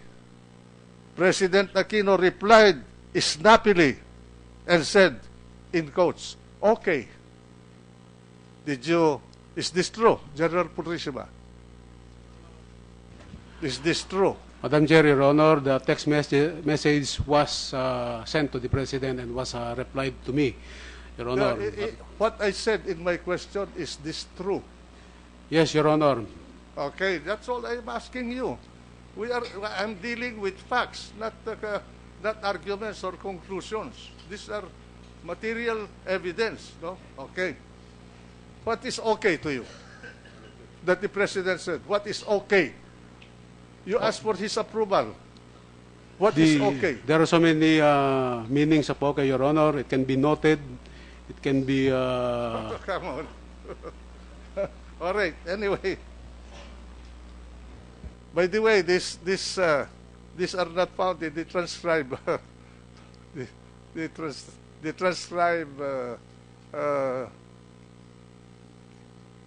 Speaker 1: President Aquino replied snappily and said, in quotes, okay. Is this true, General Purisima? Is this true?
Speaker 7: Madam Chair, Your Honor, the text message was sent to the President and was replied to me, Your Honor.
Speaker 1: What I said in my question, is this true?
Speaker 7: Yes, Your Honor.
Speaker 1: Okay, that's all I'm asking you. I'm dealing with facts, not arguments or conclusions. These are material evidence, no? Okay. What is okay to you? That the President said, what is okay? You asked for his approval. What is okay?
Speaker 7: There are so many meanings of okay, Your Honor. It can be noted. It can be...
Speaker 1: Come on. All right. Anyway. By the way, these are not found in the transcribe. the transcribe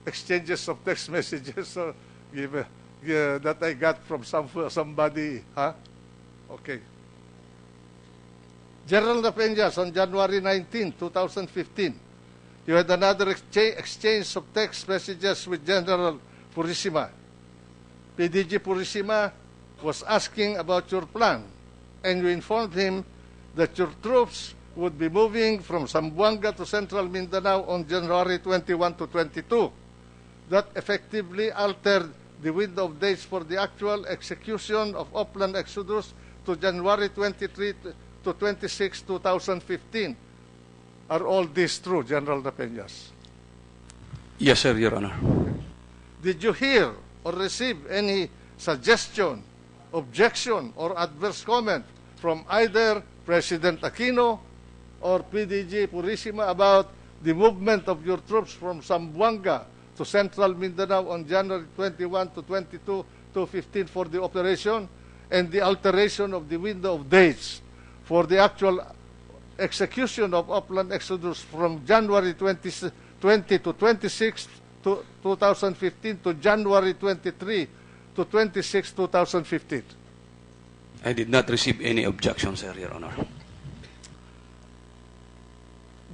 Speaker 1: exchanges of text messages that I got from somebody. Huh? Okay. General Napeñas, on January 19, 2015, you had another exchange of text messages with General Purisima. PDG Purisima was asking about your plan, and you informed him that your troops would be moving from Zamboanga to Central Mindanao on January 21 to 22. That effectively altered the window of dates for the actual execution of Oplan Exodus to January 23 to 26, 2015. Are all these true, General Napeñas?
Speaker 6: Yes, sir, Your Honor.
Speaker 1: Did you hear or receive any suggestion, objection, or adverse comment from either President Aquino or PDG Purisima about the movement of your troops from Zamboanga to Central Mindanao on January 21 to 22, 2015 for the operation, and the alteration of the window of dates for the actual execution of Oplan Exodus from January 20 to 26 to 2015 to January 23 to 26, 2015?
Speaker 6: I did not receive any objection, sir, Your Honor.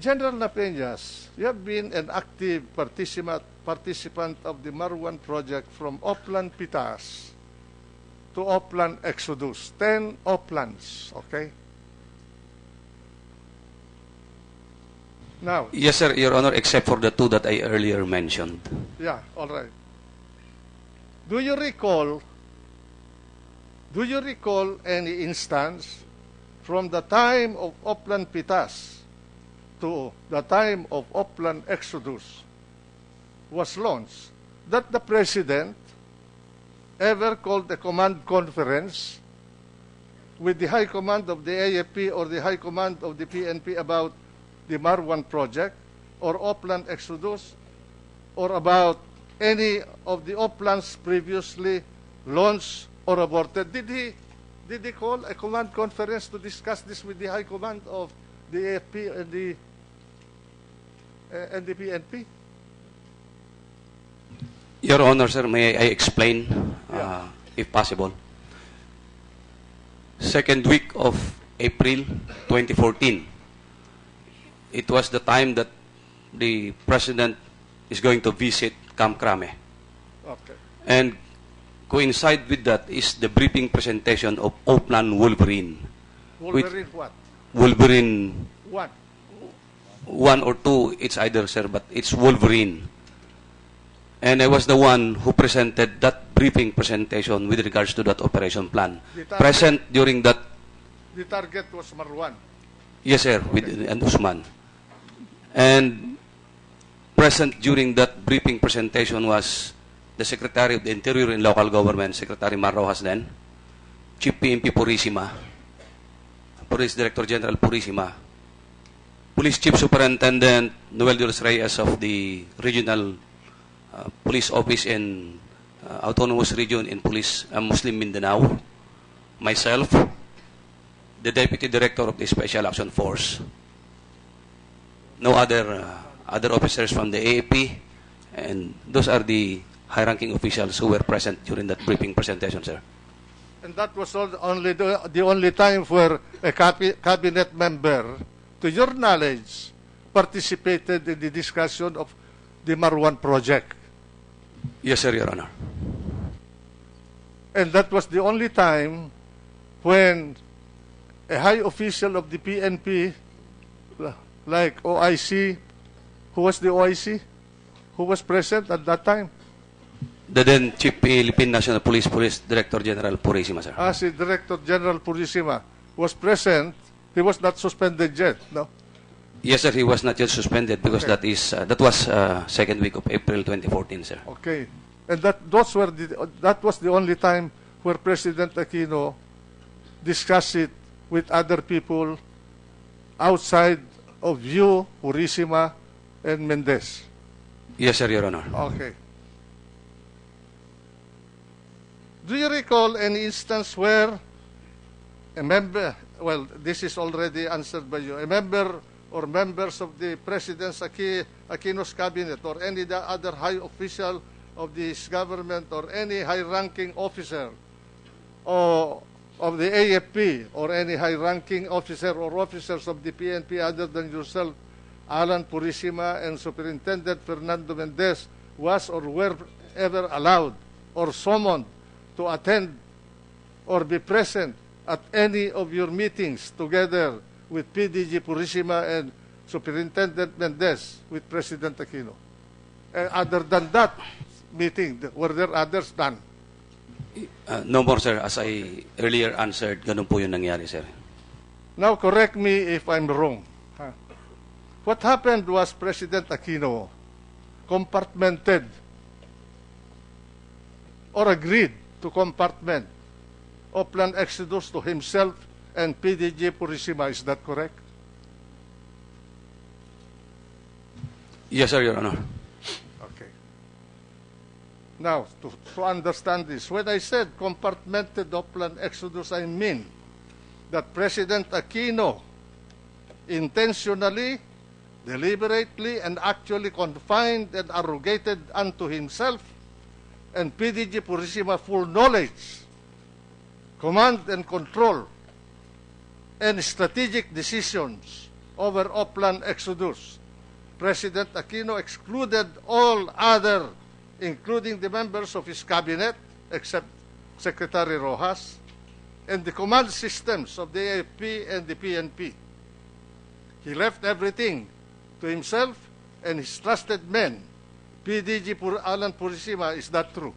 Speaker 1: General Napeñas, you have been an active participant of the Marwan project from Oplan Pitas to Oplan Exodus. 10 Oplans, okay? Now,
Speaker 6: Yes, sir, Your Honor, except for the two that I earlier mentioned.
Speaker 1: yeah, all right. Do you recall any instance from the time of Oplan Pitas to the time of Oplan Exodus was launched that the President ever called a command conference with the High Command of the AFP or the High Command of the PNP about the Marwan project or Oplan Exodus or about any of the Oplans previously launched or aborted? Did he call a command conference to discuss this with the High Command of the AFP and the PNP?
Speaker 6: Your Honor, sir, may I explain,
Speaker 1: Yeah.
Speaker 6: if possible? Second week of April 2014, it was the time that the President is going to visit Camp Crame.
Speaker 1: Okay.
Speaker 6: And coincide with that is the briefing presentation of Oplan Wolverine.
Speaker 1: Wolverine what?
Speaker 6: Wolverine
Speaker 1: What?
Speaker 6: 1 or 2, it's either, sir, but it's Wolverine. And I was the one who presented that briefing presentation with regards to that operation plan. Present during that,
Speaker 1: The target was Marwan.
Speaker 6: yes, sir, with and Usman. And present during that briefing presentation was the Secretary of the Interior and Local Government, Secretary Mar Rojas then, Chief PNP Purisima, Police Director General Purisima, Police Chief Superintendent Noel de los Reyes of the Regional Police Office in Autonomous Region in Police Muslim Mindanao, myself, the Deputy Director of the Special Action Force, no other officers from the AAP, and those are the high-ranking officials who were present during that briefing presentation, sir.
Speaker 1: And that was only the only time where a cabinet member, to your knowledge, participated in the discussion of the Marwan project.
Speaker 6: Yes, sir, Your Honor.
Speaker 1: And that was the only time when a high official of the PNP, like OIC, who was the OIC? Who was present at that time?
Speaker 6: The then Chief Philippine National Police, Police Director General Purisima, sir.
Speaker 1: As the Director General Purisima was present, he was not suspended yet, no?
Speaker 6: Yes, sir, he was not yet suspended because
Speaker 1: Okay.
Speaker 6: that was second week of April 2014, sir.
Speaker 1: Okay. And that was the only time where President Aquino discussed it with other people outside of you, Purisima, and Mendez.
Speaker 6: Yes, sir, Your Honor.
Speaker 1: Okay. Do you recall any instance where a member, well, this is already answered by you, a member or members of the President's Aquino's cabinet or any other high official of this government or any high-ranking officer or of the AFP or any high-ranking officer or officers of the PNP other than yourself, Alan Purisima and Superintendent Fernando Mendez, was or were ever allowed or summoned to attend or be present at any of your meetings together with PDG Purisima and Superintendent Mendez with President Aquino? Other than that meeting, were there others? None.
Speaker 6: No more, sir. As I earlier answered, ganun po yung nangyari, sir.
Speaker 1: Now, correct me if I'm wrong. What happened was President Aquino compartmented or agreed to compartment Oplan Exodus to himself and PDG Purisima. Is that correct?
Speaker 6: Yes, sir, Your Honor.
Speaker 1: Okay. Now, to understand this, when I said compartmented Oplan Exodus, I mean that President Aquino intentionally, deliberately, and actually confined and arrogated unto himself and PDG Purisima full knowledge, command and control, and strategic decisions over Oplan Exodus. President Aquino excluded all other, including the members of his cabinet, except Secretary Rojas, and the command systems of the AFP and the PNP. He left everything to himself and his trusted men, PDG Alan Purisima, is that true?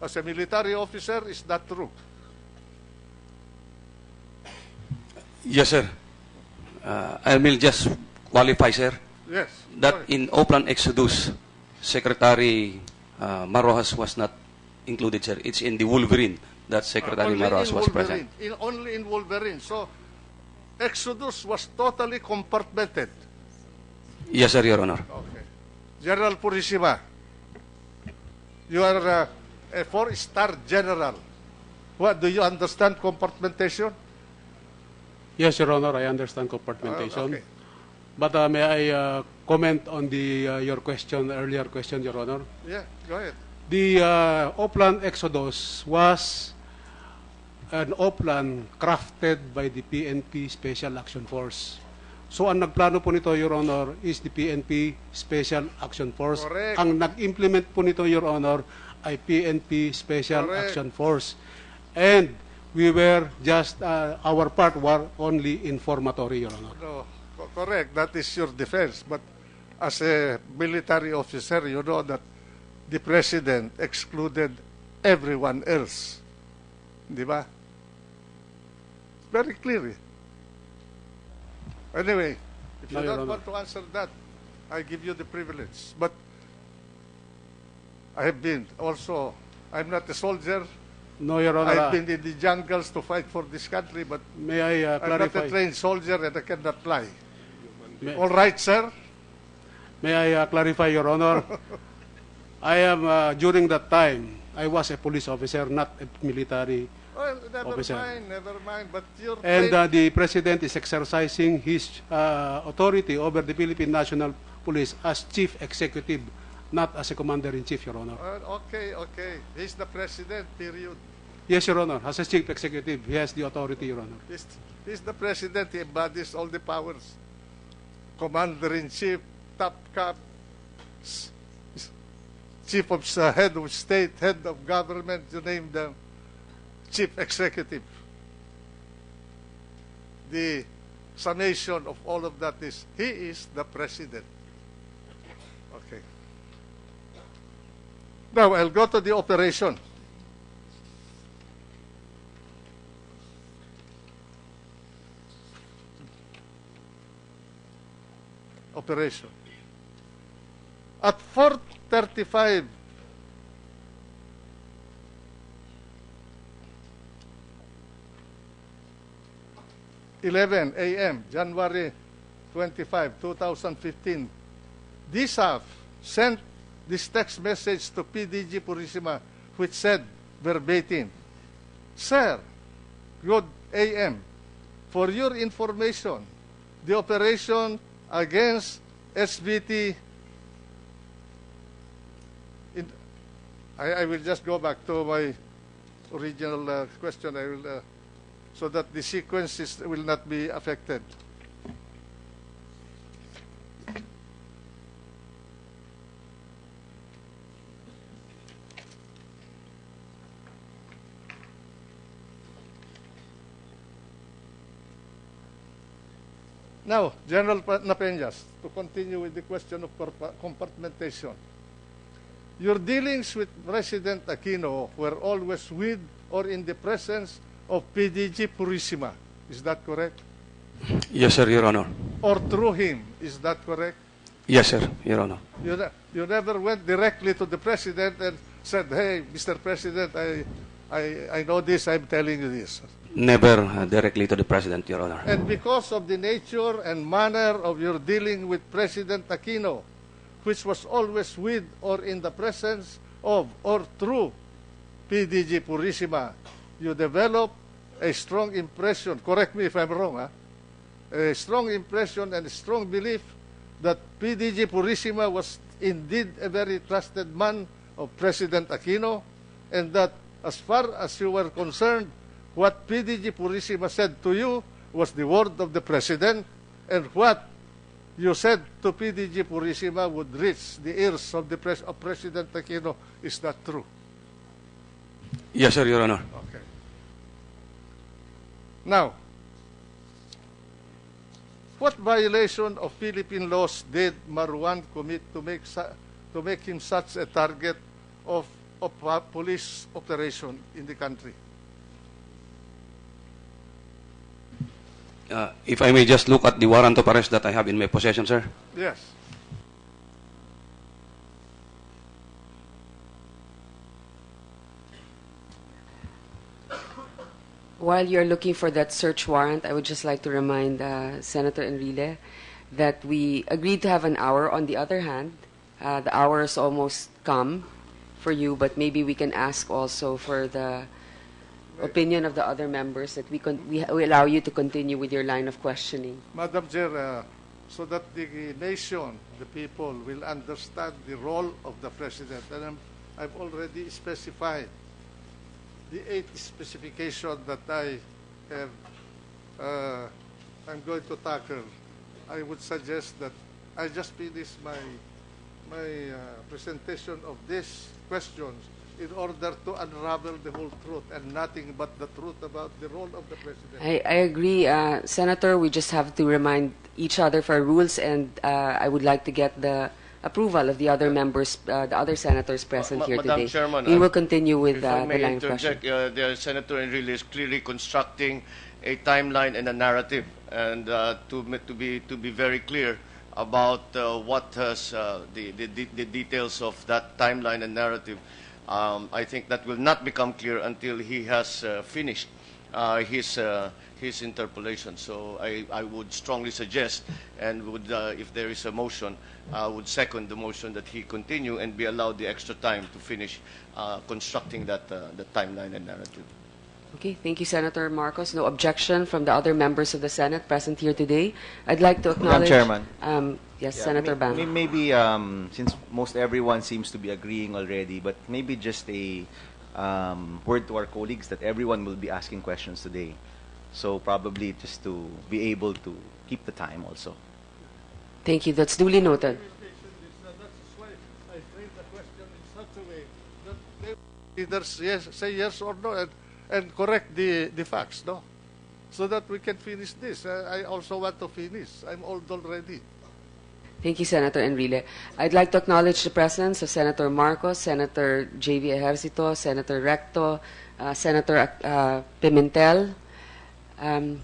Speaker 1: As a military officer, is that true?
Speaker 6: Yes, sir. I will just qualify, sir,
Speaker 1: Yes.
Speaker 6: that in Oplan Exodus, Secretary Marojas was not included, sir. It's in the Wolverine that Secretary
Speaker 1: Only
Speaker 6: Marojas
Speaker 1: in
Speaker 6: was present.
Speaker 1: Wolverine. Only in Wolverine. So, Exodus was totally compartmented.
Speaker 6: Yes, sir, Your Honor.
Speaker 1: Okay. General Purisima, you are a four-star general. What, do you understand compartmentation?
Speaker 7: Yes, Your Honor, I understand compartmentation.
Speaker 1: Okay.
Speaker 7: But may I comment on the your question, earlier question, Your Honor?
Speaker 1: Yeah, go ahead.
Speaker 7: The Oplan Exodus was an Oplan crafted by the PNP Special Action Force. So ang nagplano po nito, Your Honor, is the PNP Special Action Force.
Speaker 1: Correct.
Speaker 7: Ang nag-implement po nito, Your Honor, ay PNP Special
Speaker 1: Correct.
Speaker 7: Action Force. And we were just, our part were only informatory, Your Honor.
Speaker 1: No, correct. That is your defense. But as a military officer, you know that the president excluded everyone else. Di ba? Very clear. Anyway, if
Speaker 7: No,
Speaker 1: you
Speaker 7: Your
Speaker 1: don't
Speaker 7: Honor.
Speaker 1: want to answer that, I give you the privilege. But I have been also, I'm not a soldier.
Speaker 7: No, Your Honor.
Speaker 1: I've been in the jungles to fight for this country, but
Speaker 7: May I
Speaker 1: I'm not a
Speaker 7: clarify?
Speaker 1: trained soldier and I cannot fly.
Speaker 7: May,
Speaker 1: All right, sir?
Speaker 7: may I clarify, Your Honor? I am, during that time, I was a police officer, not a military.
Speaker 1: Well, never
Speaker 7: Officer.
Speaker 1: mind, never mind. But you're
Speaker 7: And
Speaker 1: trained-
Speaker 7: the President is exercising his authority over the Philippine National Police as Chief Executive, not as a Commander-in-Chief, Your Honor.
Speaker 1: okay, okay. He's the president, period.
Speaker 7: Yes, Your Honor. As a Chief Executive, he has the authority, Your Honor.
Speaker 1: He's the president. He embodies all the powers. Commander-in-chief, top cap, chief of head of state, head of government, you name them, chief executive. The summation of all of that is, he is the president. Okay. Now, I'll go to the operation. Operation. At 4:35 11 a.m., January 25, 2015, DSAF sent this text message to PDG Purisima, which said verbatim, "Sir, good AM. For your information, the operation against SBT..." I will just go back to my original question. I will, so that the sequence will not be affected. Now, General Napeñas, to continue with the question of compartmentation. Your dealings with President Aquino were always with or in the presence of PDG Purisima. Is that correct?
Speaker 6: Yes, sir, Your Honor.
Speaker 1: Or through him. Is that correct?
Speaker 6: Yes, sir, Your Honor.
Speaker 1: You never went directly to the President and said, "Hey, Mr. President, I know this, I'm telling you this."
Speaker 6: Never directly to the President, Your Honor.
Speaker 1: And because of the nature and manner of your dealing with President Aquino, which was always with or in the presence of or through PDG Purisima, you develop a strong impression, correct me if I'm wrong, a strong impression and a strong belief that PDG Purisima was indeed a very trusted man of President Aquino, and that as far as you were concerned, what PDG Purisima said to you was the word of the President, and what you said to PDG Purisima would reach the ears of the of President Aquino. Is that true?
Speaker 6: Yes, sir, Your Honor.
Speaker 1: Okay. Now, What violation of Philippine laws did Marwan commit to make him such a target of police operation in the country?
Speaker 6: If I may just look at the warrant of arrest that I have in my possession, sir.
Speaker 1: Yes.
Speaker 2: While you're looking for that search warrant, I would just like to remind Senator Enrile that we agreed to have an hour. On the other hand, the hour has almost come for you, but maybe we can ask also for the opinion of the other members that we allow you to continue with your line of questioning.
Speaker 1: Madam Chair, so that the nation, the people, will understand the role of the President. And I've already specified the 8 specifications that I have, I'm going to tackle. I would suggest that I just finish my presentation of these questions in order to unravel the whole truth and nothing but the truth about the role of the President.
Speaker 2: I agree, Senator. We just have to remind each other for rules, and I would like to get the approval of the other members, the other senators present here
Speaker 8: Madam
Speaker 2: today.
Speaker 8: Chairman,
Speaker 2: We will continue with
Speaker 8: if
Speaker 2: the
Speaker 8: I may
Speaker 2: line of question.
Speaker 8: interject, the Senator Enrile is clearly constructing a timeline and a narrative, and to be very clear about what has the details of that timeline and narrative. I think that will not become clear until he has finished his interpolation. So I would strongly suggest, and would, if there is a motion, I would second the motion that he continue and be allowed the extra time to finish constructing that the timeline and narrative.
Speaker 2: Okay, thank you, Senator Marcos. No objection from the other members of the Senate present here today. I'd like to acknowledge...
Speaker 9: Chairman.
Speaker 2: Yes, Senator Bang.
Speaker 9: Maybe since most everyone seems to be agreeing already, but maybe just a word to our colleagues that everyone will be asking questions today. So probably just to be able to keep the time also.
Speaker 2: Thank you. That's duly noted.
Speaker 1: That's why I framed the question in such a way that they either say yes or no and correct the facts, no? So that we can finish this. I also want to finish. I'm old already.
Speaker 2: Thank you, Senator Enrile. I'd like to acknowledge the presence of Senator Marcos, Senator J.V. Ejercito, Senator Recto, Senator Pimentel, and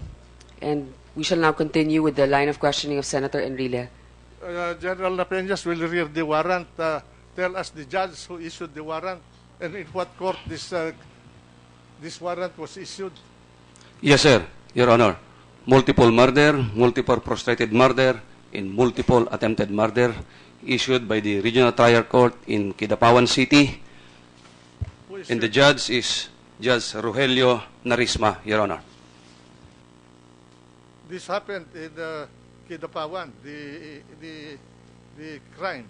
Speaker 2: we shall now continue with the line of questioning of Senator Enrile.
Speaker 1: General Napeñas will read the warrant. Tell us the judge who issued the warrant and in what court this warrant was issued.
Speaker 6: Yes, sir, Your Honor. Multiple murder, multiple prostrated murder, in multiple attempted murder issued by the Regional Trial Court in Kidapawan City. And the judge is Judge Rogelio Narisma, Your Honor.
Speaker 1: This happened in Kidapawan, the crime.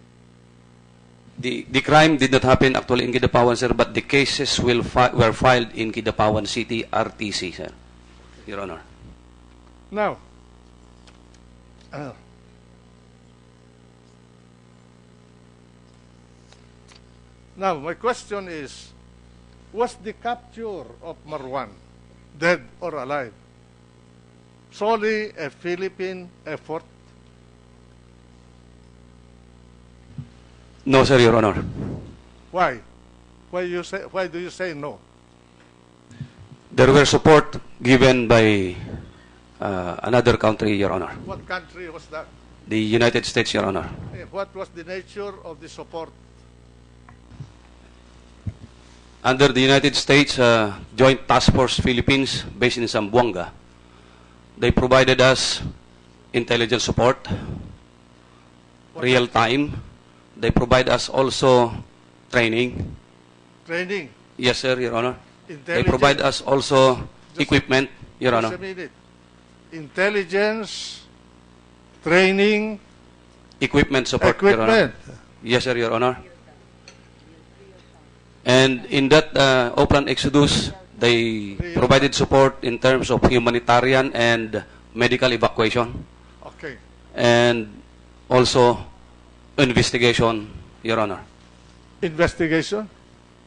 Speaker 6: The crime did not happen actually in Kidapawan, sir, but the cases were filed in Kidapawan City, RTC, sir, Your Honor.
Speaker 1: Now, my question is, was the capture of Marwan, dead or alive, solely a Philippine effort?
Speaker 6: No, sir, Your Honor.
Speaker 1: Why? Why do you say no?
Speaker 6: There were support given by another country, Your Honor.
Speaker 1: What country was that?
Speaker 6: The United States, Your Honor.
Speaker 1: What was the nature of the support?
Speaker 6: Under the United States Joint Task Force Philippines, based in Zamboanga, they provided us intelligence support, real time. They provide us also training.
Speaker 1: Training?
Speaker 6: Yes, sir, Your Honor. They
Speaker 1: Intelligence?
Speaker 6: provide us also equipment, Your
Speaker 1: Just
Speaker 6: Honor.
Speaker 1: a minute. Intelligence, training,
Speaker 6: Equipment support, Your Honor.
Speaker 1: equipment.
Speaker 6: Yes, sir, Your Honor. And in that Oplan Exodus, they provided support in terms of humanitarian and medical evacuation,
Speaker 1: Okay.
Speaker 6: and also investigation, Your Honor.
Speaker 1: Investigation?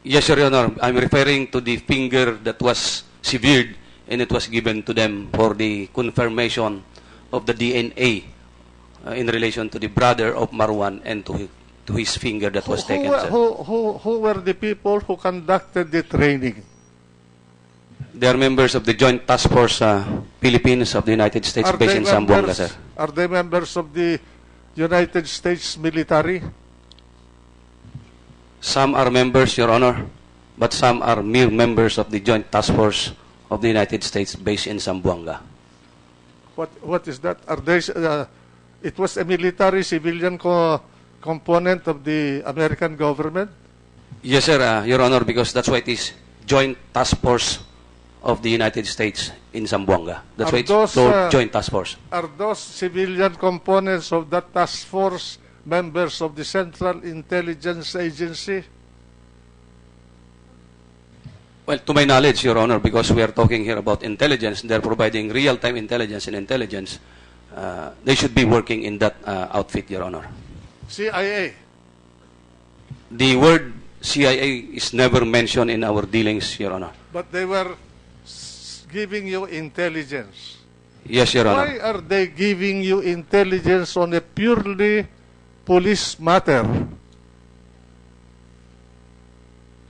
Speaker 6: Yes, Your Honor. I'm referring to the finger that was severed and it was given to them for the confirmation of the DNA in relation to the brother of Marwan and to his finger that was taken, sir.
Speaker 1: Who were the people who conducted the training?
Speaker 6: They are members of the Joint Task Force Philippines of the United States based in Zamboanga, sir.
Speaker 1: Are they members of the United States military?
Speaker 6: Some are members, Your Honor, but some are mere members of the Joint Task Force of the United States based in Zamboanga.
Speaker 1: What is that? Are they? It was a military civilian component of the American government.
Speaker 6: Yes, sir, Your Honor, because that's why it is Joint Task Force of the United States in Zamboanga. That's why it's called Joint Task Force.
Speaker 1: Are those civilian components of that task force members of the Central Intelligence Agency?
Speaker 6: Well, to my knowledge, Your Honor, because we are talking here about intelligence, they're providing real-time intelligence and intelligence. They should be working in that outfit, Your Honor.
Speaker 1: CIA?
Speaker 6: The word CIA is never mentioned in our dealings, Your Honor.
Speaker 1: But they were giving you intelligence.
Speaker 6: Yes, Your Honor.
Speaker 1: Why are they giving you intelligence on a purely police matter?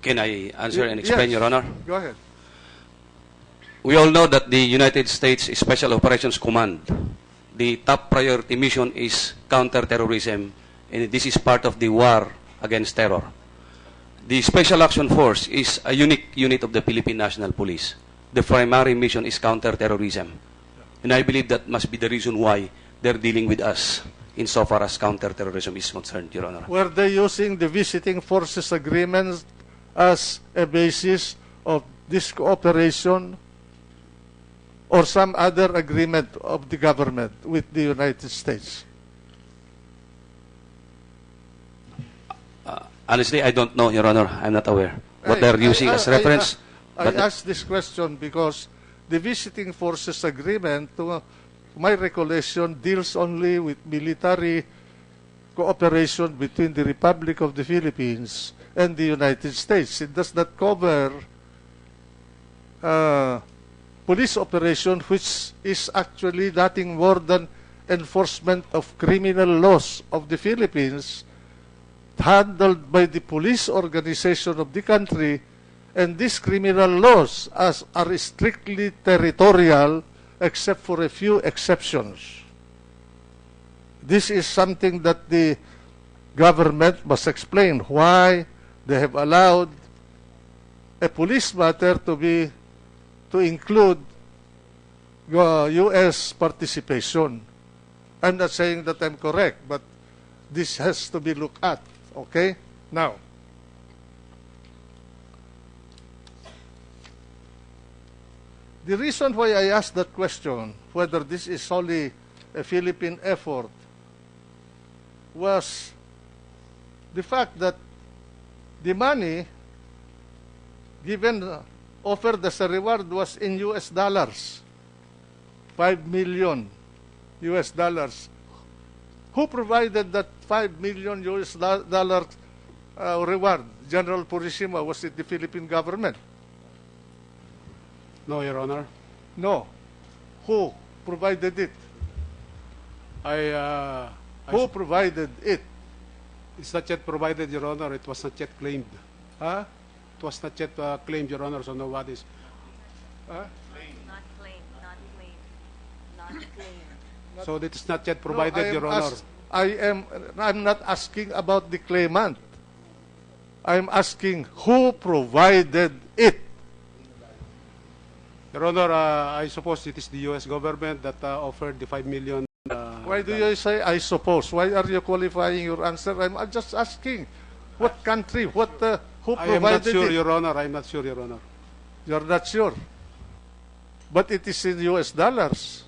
Speaker 6: Can I answer and explain,
Speaker 1: Yes.
Speaker 6: Your Honor?
Speaker 1: Go ahead.
Speaker 6: We all know that the United States Special Operations Command, the top priority mission is counterterrorism, and this is part of the war against terror. The Special Action Force is a unique unit of the Philippine National Police. The primary mission is counterterrorism. And I believe that must be the reason why they're dealing with us insofar as counterterrorism is concerned, Your Honor.
Speaker 1: Were they using the visiting forces agreements as a basis of this cooperation or some other agreement of the government with the United States?
Speaker 6: Honestly, I don't know, Your Honor. I'm not aware. What they're using as reference.
Speaker 1: I asked this question because the visiting forces agreement, to my recollection, deals only with military cooperation between the Republic of the Philippines and the United States. It does not cover police operation, which is actually nothing more than enforcement of criminal laws of the Philippines, handled by the police organization of the country, and these criminal laws are strictly territorial except for a few exceptions. This is something that the government must explain why they have allowed a police matter to include U.S. participation. I'm not saying that I'm correct, but this has to be looked at. Okay? Now, the reason why I asked that question, whether this is solely a Philippine effort, was the fact that the money given, offered as a reward was in U.S. dollars, 5 million U.S. dollars. Who provided that 5 million U.S. dollar reward? General Purisima, was it the Philippine government?
Speaker 7: No, Your Honor.
Speaker 1: No. Who provided it? Who provided it?
Speaker 7: It's not yet provided, Your Honor. It was not yet claimed.
Speaker 1: Huh?
Speaker 7: It was not yet claimed, Your Honor, so nobody's...
Speaker 1: Huh?
Speaker 10: Not claimed, not claimed, not claimed.
Speaker 7: So it is not yet provided, Your Honor.
Speaker 1: I'm not asking about the claimant. I'm asking who provided it.
Speaker 7: Your Honor, I suppose it is the U.S. government that offered the 5 million.
Speaker 1: Why do you say I suppose? Why are you qualifying your answer? I'm just asking. What country? Who provided
Speaker 7: I am not sure,
Speaker 1: it?
Speaker 7: Your Honor. I'm not sure, Your Honor.
Speaker 1: You're not sure. But it is in U.S. dollars.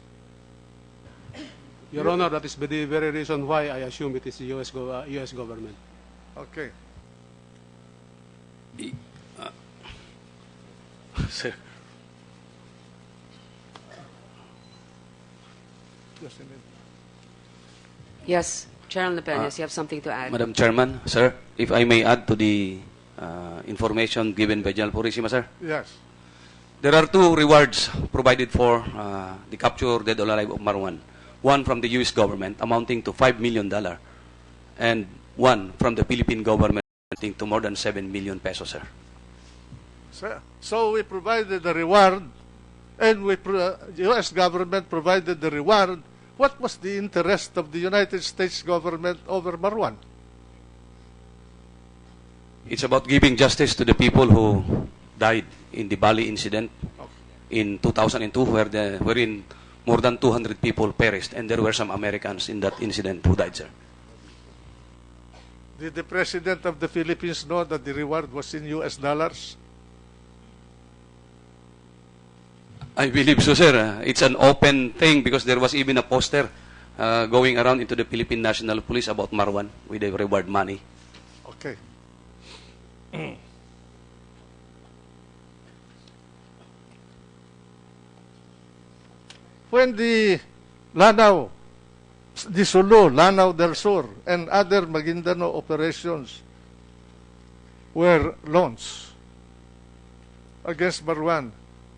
Speaker 7: Your Honor, that is the very reason why I assume it is the U.S. government.
Speaker 1: Okay.
Speaker 6: Sir.
Speaker 1: Just a minute.
Speaker 2: Yes, Chairman Lepeñas, you have something to add.
Speaker 6: Madam Chairman, sir, if I may add to the information given by General Purisima, sir.
Speaker 1: Yes.
Speaker 6: There are two rewards provided for the capture dead or alive of Marwan. one from the U.S. government amounting to $5 million, and one from the Philippine government amounting to more than 7 million pesos, sir.
Speaker 1: So we provided the reward, and U.S. government provided the reward. What was the interest of the United States government over Marwan?
Speaker 6: It's about giving justice to the people who died in the Bali incident in 2002, wherein more than 200 people perished, and there were some Americans in that incident who died, sir.
Speaker 1: Did the President of the Philippines know that the reward was in U.S. dollars?
Speaker 6: I believe so, sir. It's an open thing because there was even a poster going around into the Philippine National Police about Marwan with the reward money.
Speaker 1: Okay. When the Lanao, the Sulu, Lanao del Sur, and other Maguindanao operations were launched against Marwan,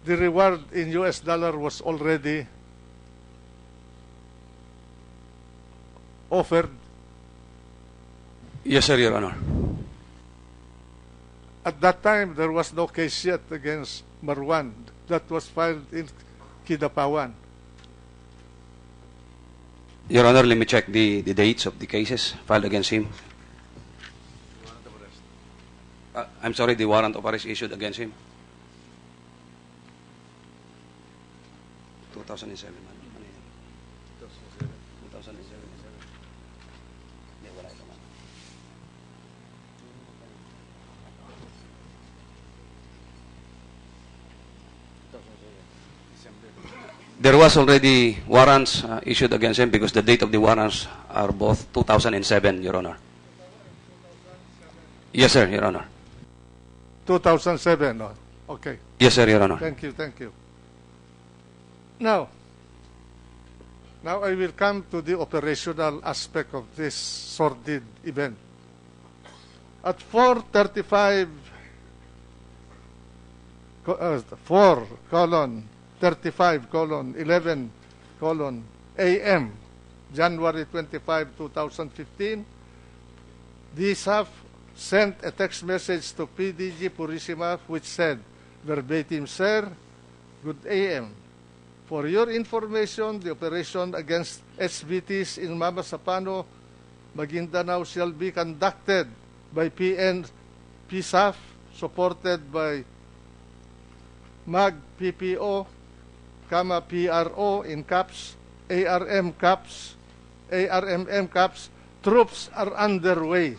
Speaker 1: the reward in US dollar was already offered.
Speaker 6: Yes, sir, Your Honor.
Speaker 1: At that time, there was no case yet against Marwan that was filed in Kidapawan.
Speaker 6: Your Honor, let me check the dates of the cases filed against him. I'm sorry, the warrant of arrest issued against him. 2007. 2007. There was already warrants issued against him because the date of the warrants are both 2007, Your Honor. Yes, sir, Your Honor.
Speaker 1: 2007, oh, okay.
Speaker 6: Yes, sir, Your Honor.
Speaker 1: Thank you, thank you. Now I will come to the operational aspect of this sordid event. At 4:35, 4:35:11 a.m., January 25, 2015, DSAF sent a text message to PDG Purisima which said, verbatim, "Sir, good AM. For your information, the operation against SBTs in Mamasapano, Maguindanao shall be conducted by PSAF, supported by MAG-PPO, PRO in caps, ARMM caps. Troops are underway.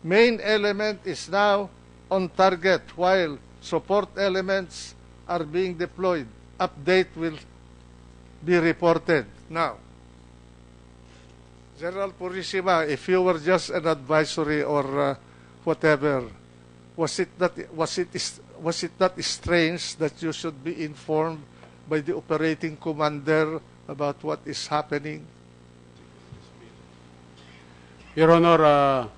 Speaker 1: Main element is now on target while support elements are being deployed. Update will be reported." Now, General Purisima, if you were just an advisory or whatever, was it not strange that you should be informed by the operating commander about what is happening?
Speaker 7: Your Honor,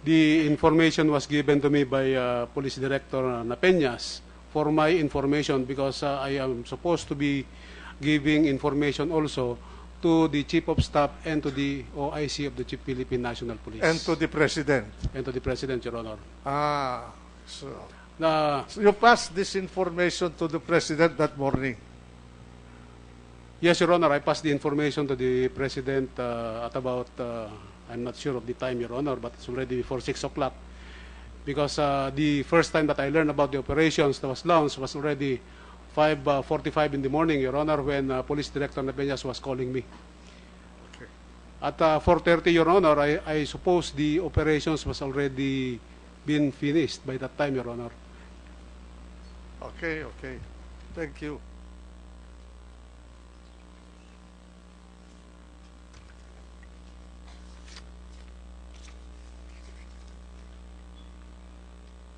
Speaker 7: the information was given to me by Police Director Napeñas for my information because I am supposed to be giving information also to the Chief of Staff and to the OIC of the Philippine National Police.
Speaker 1: And to the President?
Speaker 7: And to the President, Your Honor.
Speaker 1: So you passed this information to the President that morning?
Speaker 7: Yes, Your Honor, I passed the information to the President at about, I'm not sure of the time, Your Honor, but it's already before 6 o'clock. Because the first time that I learned about the operations that was launched was already 5:45 in the morning, Your Honor, when Police Director Napeñas was calling me.
Speaker 1: Okay.
Speaker 7: At 4:30, Your Honor, I suppose the operations was already been finished by that time, Your Honor.
Speaker 1: Okay. Thank you.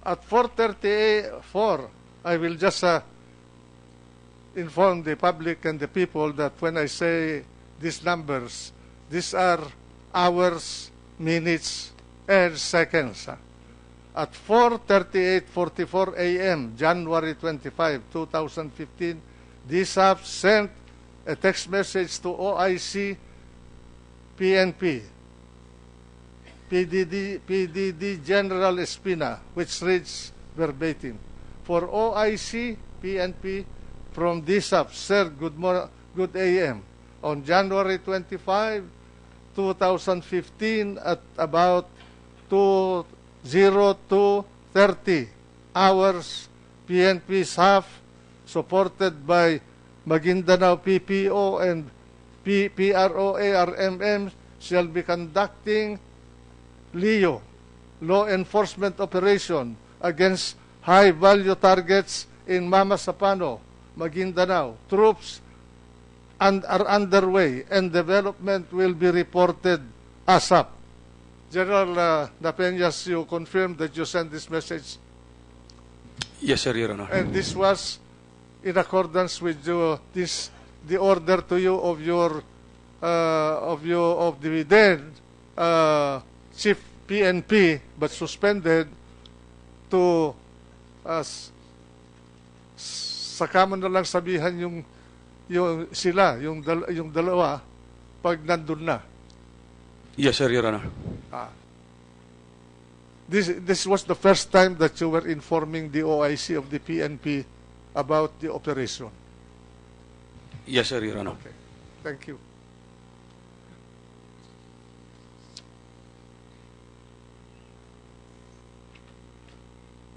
Speaker 1: At 4:34, I will just inform the public and the people that when I say these numbers, these are hours, minutes, and seconds. At 4:38:44 a.m., January 25, 2015, DSAF sent a text message to OIC PNP, PDD General Espina, which reads verbatim, for OIC PNP from DSAP, Sir, good AM, on January 25, 2015 at about 2:02:30 hours, PNP staff supported by Maguindanao PPO and PRO ARMM shall be conducting LEO, law enforcement operation, against high-value targets in Mamasapano, Maguindanao. Troops are underway and development will be reported ASAP. General Napeñas, you confirm that you sent this message?
Speaker 6: Yes, sir, Your Honor.
Speaker 1: And this was in accordance with the order to you of the then Chief PNP, but suspended to saka mo na lang sabihan yung dalawa pag nandun na.
Speaker 6: Yes, sir, Your Honor.
Speaker 1: This was the first time that you were informing the OIC of the PNP about the operation.
Speaker 6: Yes, sir, Your Honor.
Speaker 1: Okay. Thank you.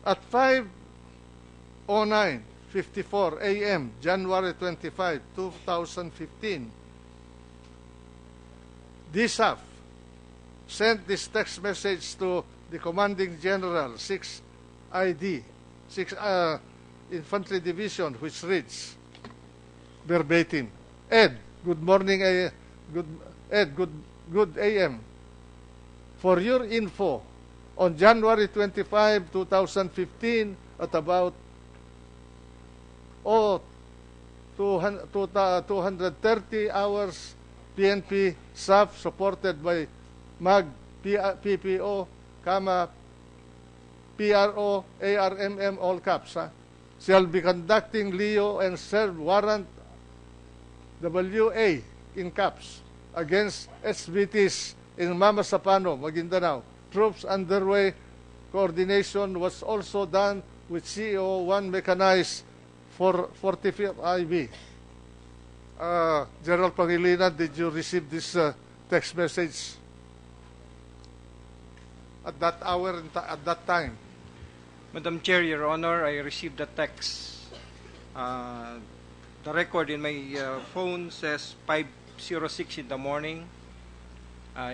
Speaker 1: At 5:09:54 a.m., January 25, 2015, DSAF sent this text message to the Commanding General, 6 ID, 6 Infantry Division, which reads verbatim, Ed, good morning, good AM. For your info, on January 25, 2015, at about 230 hours, PNP staff supported by PPO, PRO, ARMM, all caps, shall be conducting LEO and serve warrant WA in caps against SBTs in Mamasapano, Maguindanao. Troops underway. Coordination was also done with CO1 mechanized for 45th IB. General Pangilinan, did you receive this text message at that hour, at that time?
Speaker 11: Madam Chair, Your Honor, I received the text. The record in my phone says 5:06 in the morning,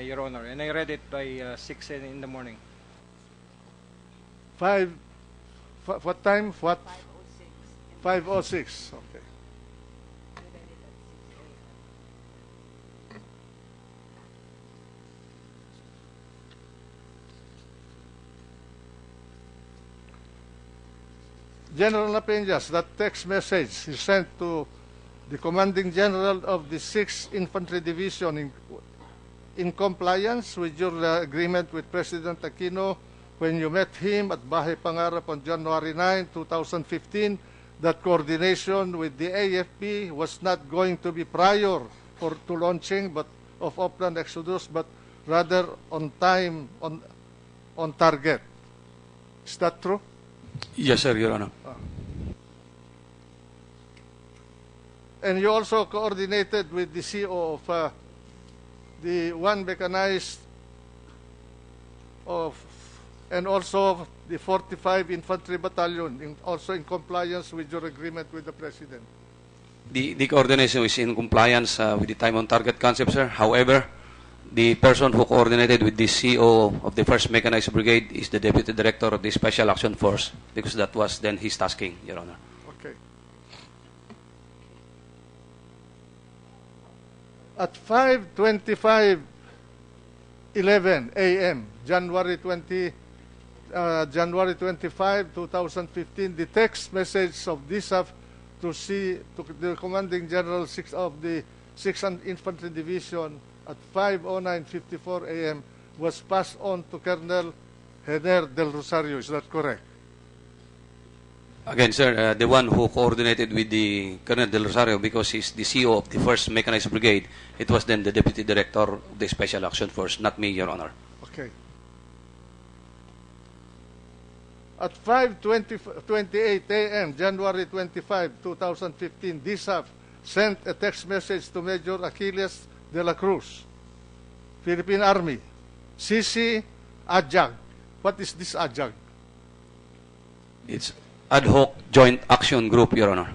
Speaker 11: Your Honor, and I read it by 6 in the morning.
Speaker 1: What time? What? 5:06. Okay. General Napeñas, that text message is sent to the Commanding General of the 6th Infantry Division in compliance with your agreement with President Aquino when you met him at Bahay Pangarap on January 9, 2015, that coordination with the AFP was not going to be prior to launching of Oplan Exodus, but rather on time, on target. Is that true?
Speaker 6: Yes, sir, Your Honor.
Speaker 1: And you also coordinated with the CO of the 1 mechanized and also the 45 Infantry Battalion, also in compliance with your agreement with the President.
Speaker 6: The coordination is in compliance with the time on target concept, sir. However, the person who coordinated with the CO of the 1st Mechanized Brigade is the Deputy Director of the Special Action Force, because that was then his tasking, Your Honor.
Speaker 1: Okay. At 5:25:11 a.m., January 25, 2015, the text message of DSAF to the Commanding General of the 6th Infantry Division at 5:09:54 a.m. was passed on to Colonel Hener del Rosario. Is that correct?
Speaker 6: Again, sir, the one who coordinated with the Colonel Del Rosario, because he's the CEO of the 1st Mechanized Brigade, it was then the Deputy Director of the Special Action Force, not me, Your Honor.
Speaker 1: Okay. At 5:28 a.m., January 25, 2015, DSAF sent a text message to Major Achilles de la Cruz, Philippine Army, CC AJAG. What is this AJAG?
Speaker 6: It's Ad Hoc Joint Action Group, Your Honor.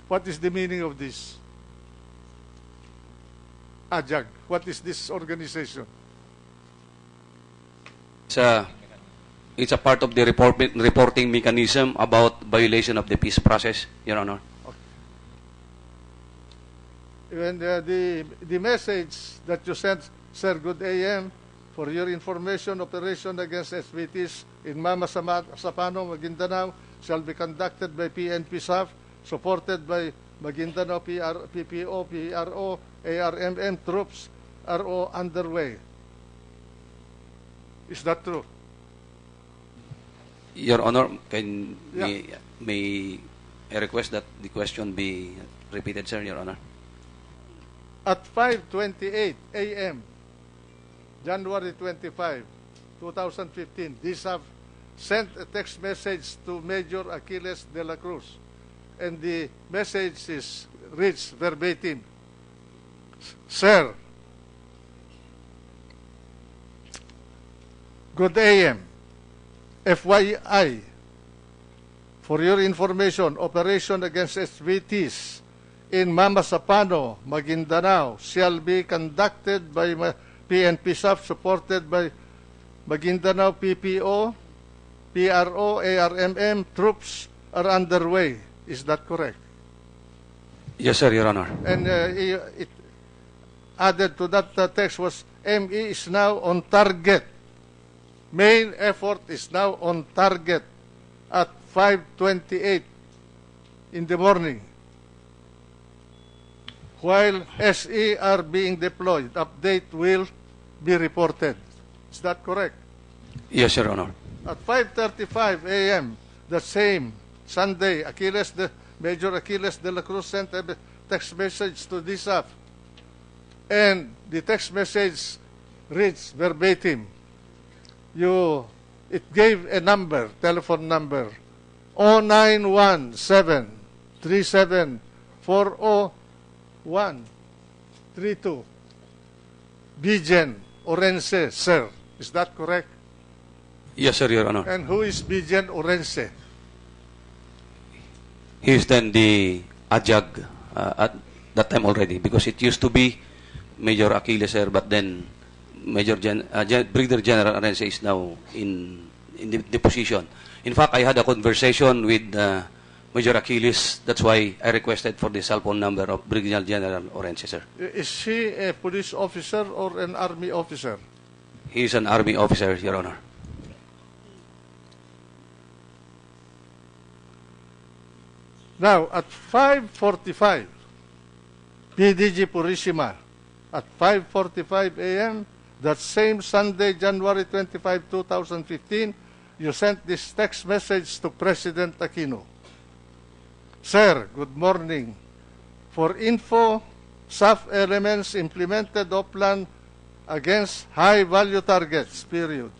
Speaker 1: What is the meaning of this? AJAG. What is this organization?
Speaker 6: It's a part of the reporting mechanism about violation of the peace process, Your Honor.
Speaker 1: And the message that you sent, Sir, good AM, for your information, operation against SVTs in Mamasapano, Maguindanao, shall be conducted by PNP SAF, supported by Maguindanao PPO, PRO, ARMM troops are all underway. Is that true?
Speaker 6: Your Honor, can
Speaker 1: Yeah.
Speaker 6: may I request that the question be repeated, sir, Your Honor?
Speaker 1: At 5:28 a.m., January 25, 2015, DSAF sent a text message to Major Achilles de la Cruz, and the message is reads verbatim. Sir, good AM, FYI, for your information, operation against SVTs in Mamasapano, Maguindanao, shall be conducted by PNP SAF, supported by Maguindanao PPO, PRO, ARMM troops are underway. Is that correct?
Speaker 6: Yes, sir, Your Honor.
Speaker 1: And it added to that text was, ME is now on target. Main effort is now on target at 5:28 in the morning. While SE are being deployed, update will be reported. Is that correct?
Speaker 6: Yes, Your Honor.
Speaker 1: At 5:35 a.m., the same Sunday, Major Achilles de la Cruz sent a text message to DSAF, and the text message reads verbatim. It gave a number, telephone number, 0917-3740-132. Bijen Orense, sir. Is that correct?
Speaker 6: Yes, sir, Your Honor.
Speaker 1: And who is Bijen Orense?
Speaker 6: He is then the AJAG at that time already, because it used to be Major Achilles, sir, but then Brigadier General Arense is now in the position. In fact, I had a conversation with Major Achilles. That's why I requested for the cell phone number of Brigadier General Arense, sir.
Speaker 1: Is he a police officer or an army officer?
Speaker 6: He is an army officer, Your Honor.
Speaker 1: Now, at 5:45, PDG Purishima, at 5:45 a.m., that same Sunday, January 25, 2015, you sent this text message to President Aquino. Sir, good morning. For info, SAF elements implemented a plan against high-value targets, period.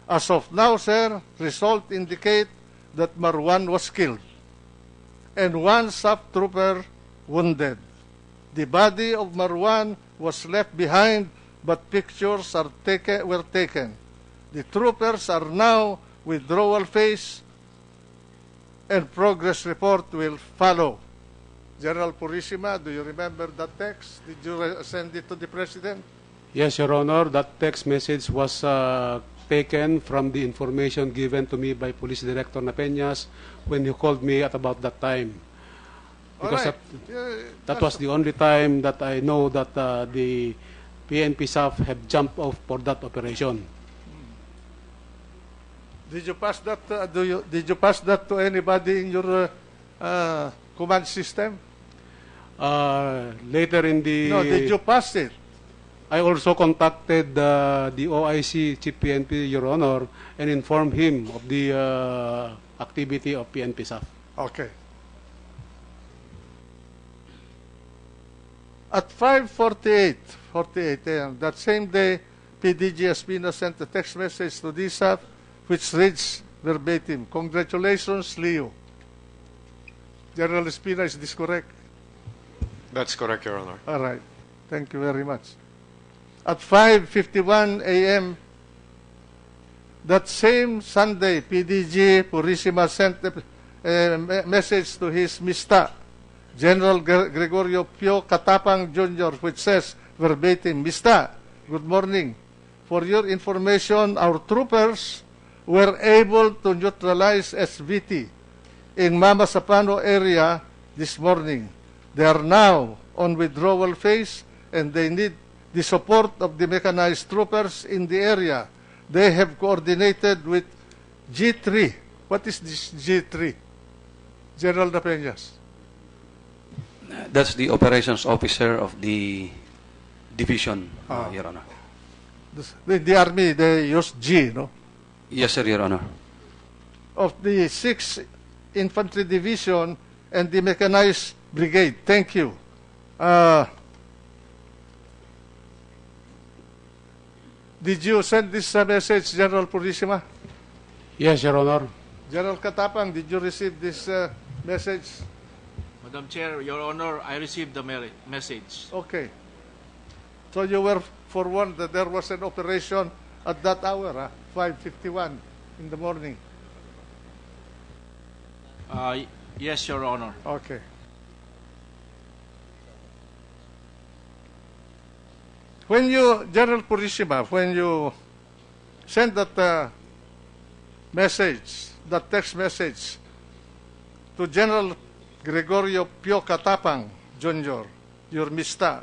Speaker 1: As of now, sir, results indicate that Marwan was killed and one SAF trooper wounded. The body of Marwan was left behind, but pictures were taken. The troopers are now withdrawal phase, and progress report will follow. General Purishima, do you remember that text? Did you send it to the President?
Speaker 7: Yes, Your Honor. That text message was taken from the information given to me by Police Director Napeñas when he called me at about that time. Because
Speaker 1: All right.
Speaker 7: that was the only time that I know that the PNP staff have jumped off for that operation.
Speaker 1: Did you pass that? Did you pass that to anybody in your command system?
Speaker 7: Later in the...
Speaker 1: No, did you pass it?
Speaker 7: I also contacted the OIC Chief PNP, Your Honor, and informed him of the activity of PNP staff.
Speaker 1: Okay. At 5:48 a.m. that same day, PDG Espina sent a text message to DSAF which reads verbatim, "Congratulations, Leo." General Espina, is this correct?
Speaker 12: That's correct, Your Honor.
Speaker 1: All right. Thank you very much. At 5:51 a.m. that same Sunday, PDG Purisima sent a message to his Mista, General Gregorio Pio Katapang Jr., which says verbatim, "Mista, good morning. For your information, our troopers were able to neutralize SVT in Mamasapano area this morning. They are now on withdrawal phase and they need the support of the mechanized troopers in the area. They have coordinated with G3." What is this G3? General Napeñas.
Speaker 6: That's the operations officer of the division, Your Honor.
Speaker 1: The Army, they use G, no?
Speaker 6: Yes, sir, Your Honor.
Speaker 1: Of the 6th Infantry Division and the Mechanized Brigade. Thank you. Did you send this message, General Purisima?
Speaker 7: Yes, Your Honor.
Speaker 1: General Katapang, did you receive this message?
Speaker 13: Madam Chair, Your Honor, I received the message.
Speaker 1: Okay. So you were forewarned that there was an operation at that hour, 5:51 in the morning.
Speaker 13: Yes, Your Honor.
Speaker 1: Okay. When you, General Purisima, when you send that message, that text message to General Gregorio Pio Katapang Jr., your Mista,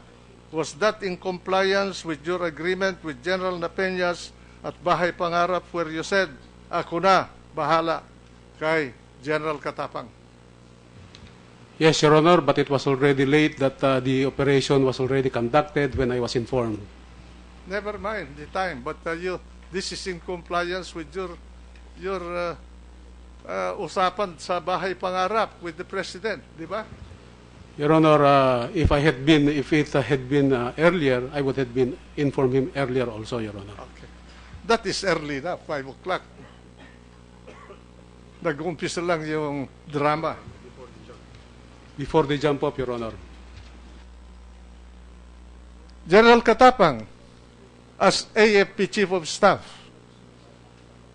Speaker 1: was that in compliance with your agreement with General Napeñas at Bahay Pangarap where you said, "Ako na, bahala kay General Katapang"?
Speaker 7: Yes, Your Honor, but it was already late that the operation was already conducted when I was informed.
Speaker 1: Never mind the time, but this is in compliance with your usapan sa Bahay Pangarap with the President, di ba?
Speaker 7: Your Honor, if it had been earlier, I would have been informed him earlier also, Your Honor.
Speaker 1: Okay. That is early na, 5 o'clock. Nag-umpisa lang yung drama.
Speaker 7: Before the jump up, Your Honor.
Speaker 1: General Katapang, as AFP Chief of Staff,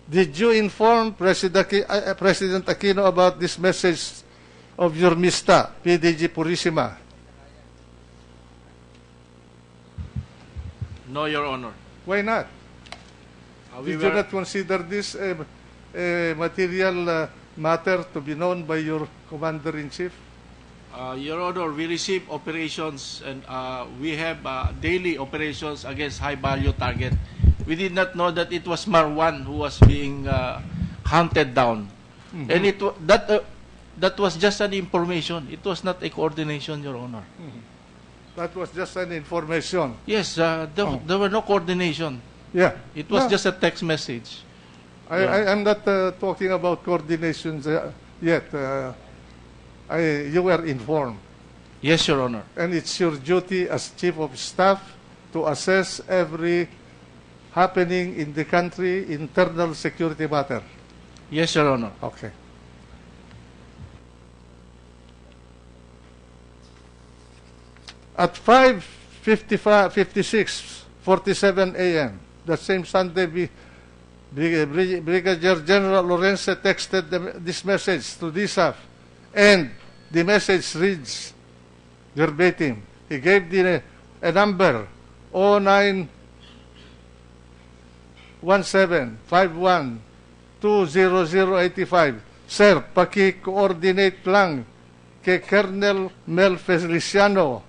Speaker 1: did you inform President Aquino about this message of your Mista, PDG Purisima?
Speaker 13: No, Your Honor.
Speaker 1: Why not? Did you not consider this a material matter to be known by your Commander-in-Chief?
Speaker 13: Your Honor, we receive operations and we have daily operations against high-value target. We did not know that it was Marwan who was being hunted down. Mm-hmm. And that was just an information. It was not a coordination, Your Honor.
Speaker 1: Mm-hmm. That was just an information.
Speaker 13: Yes, there were no coordination.
Speaker 1: Yeah.
Speaker 13: It was just a text message.
Speaker 1: I'm not talking about coordinations yet. You were informed.
Speaker 13: Yes, Your Honor.
Speaker 1: And it's your duty as Chief of Staff to assess every happening in the country, internal security matter.
Speaker 13: Yes, Your Honor.
Speaker 1: Okay. At 5:47 a.m., that same Sunday, Brigadier General Lorenzo texted this message to DSAF, and the message reads verbatim. He gave a number 0917-51-20085. Sir, paki-coordinate lang kay Colonel Mel Feliciano,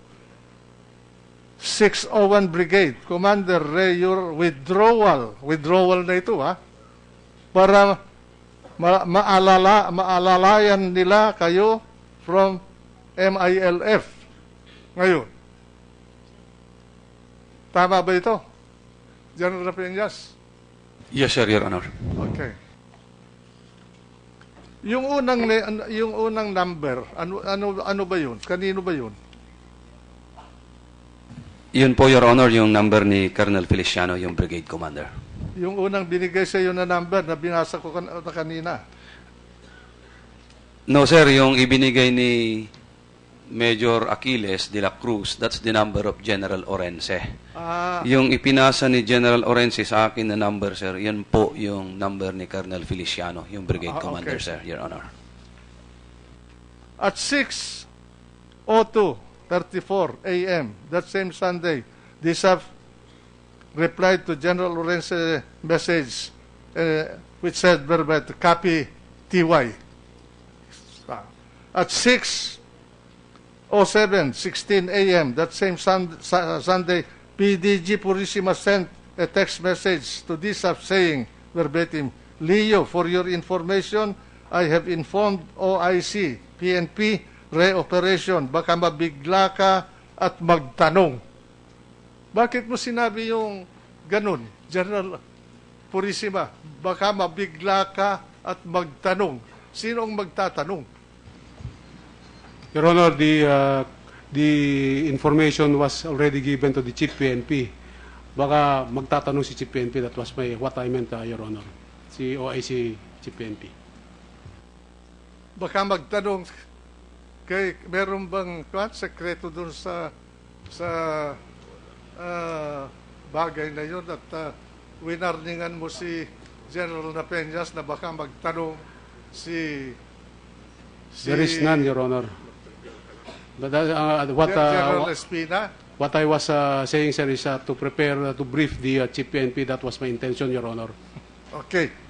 Speaker 1: 601 Brigade. Commander Ray, your withdrawal na ito, ha? Para maalalayan nila kayo from MILF. Ngayon, tama ba ito? General Peñas?
Speaker 6: Yes, sir, Your Honor.
Speaker 1: Okay. Yung unang number, ano ba yun? Kanino ba yun?
Speaker 6: Yun po, Your Honor, yung number ni Colonel Feliciano, yung brigade commander.
Speaker 1: Yung unang binigay sa iyo na number na binasa ko kanina.
Speaker 6: No, sir, yung ibinigay ni Major Aquiles de la Cruz, that's the number of General Orense. Yung ipinasa ni General Orense sa akin na number, sir, yun po yung number ni Colonel Feliciano, yung brigade commander,
Speaker 1: okay.
Speaker 6: sir, Your Honor.
Speaker 1: At 6:34 a.m. that same Sunday, DSAF replied to General Orense's message, which said verbatim, copy TY. At 6:16 a.m. that same Sunday, PDG Purisima sent a text message to DSAF saying verbatim, Leo, for your information, I have informed OIC, PNP, re-operation. Baka mabigla ka at magtanong. Bakit mo sinabi yung ganun, General Purisima? Baka mabigla ka at magtanong. Sino ang magtatanong?
Speaker 7: Your Honor, the information was already given to the Chief PNP. Baka magtatanong si Chief PNP. That was what I meant, Your Honor. Si OIC Chief PNP.
Speaker 1: Baka magtanong kay meron bang sekreto doon sa bagay na yun at winarningan mo si General Napeñas na baka magtanong si
Speaker 7: There is none, Your Honor. But
Speaker 1: General Espina?
Speaker 7: What I was saying, sir, is to prepare, to brief the Chief PNP. That was my intention, Your Honor.
Speaker 1: Okay.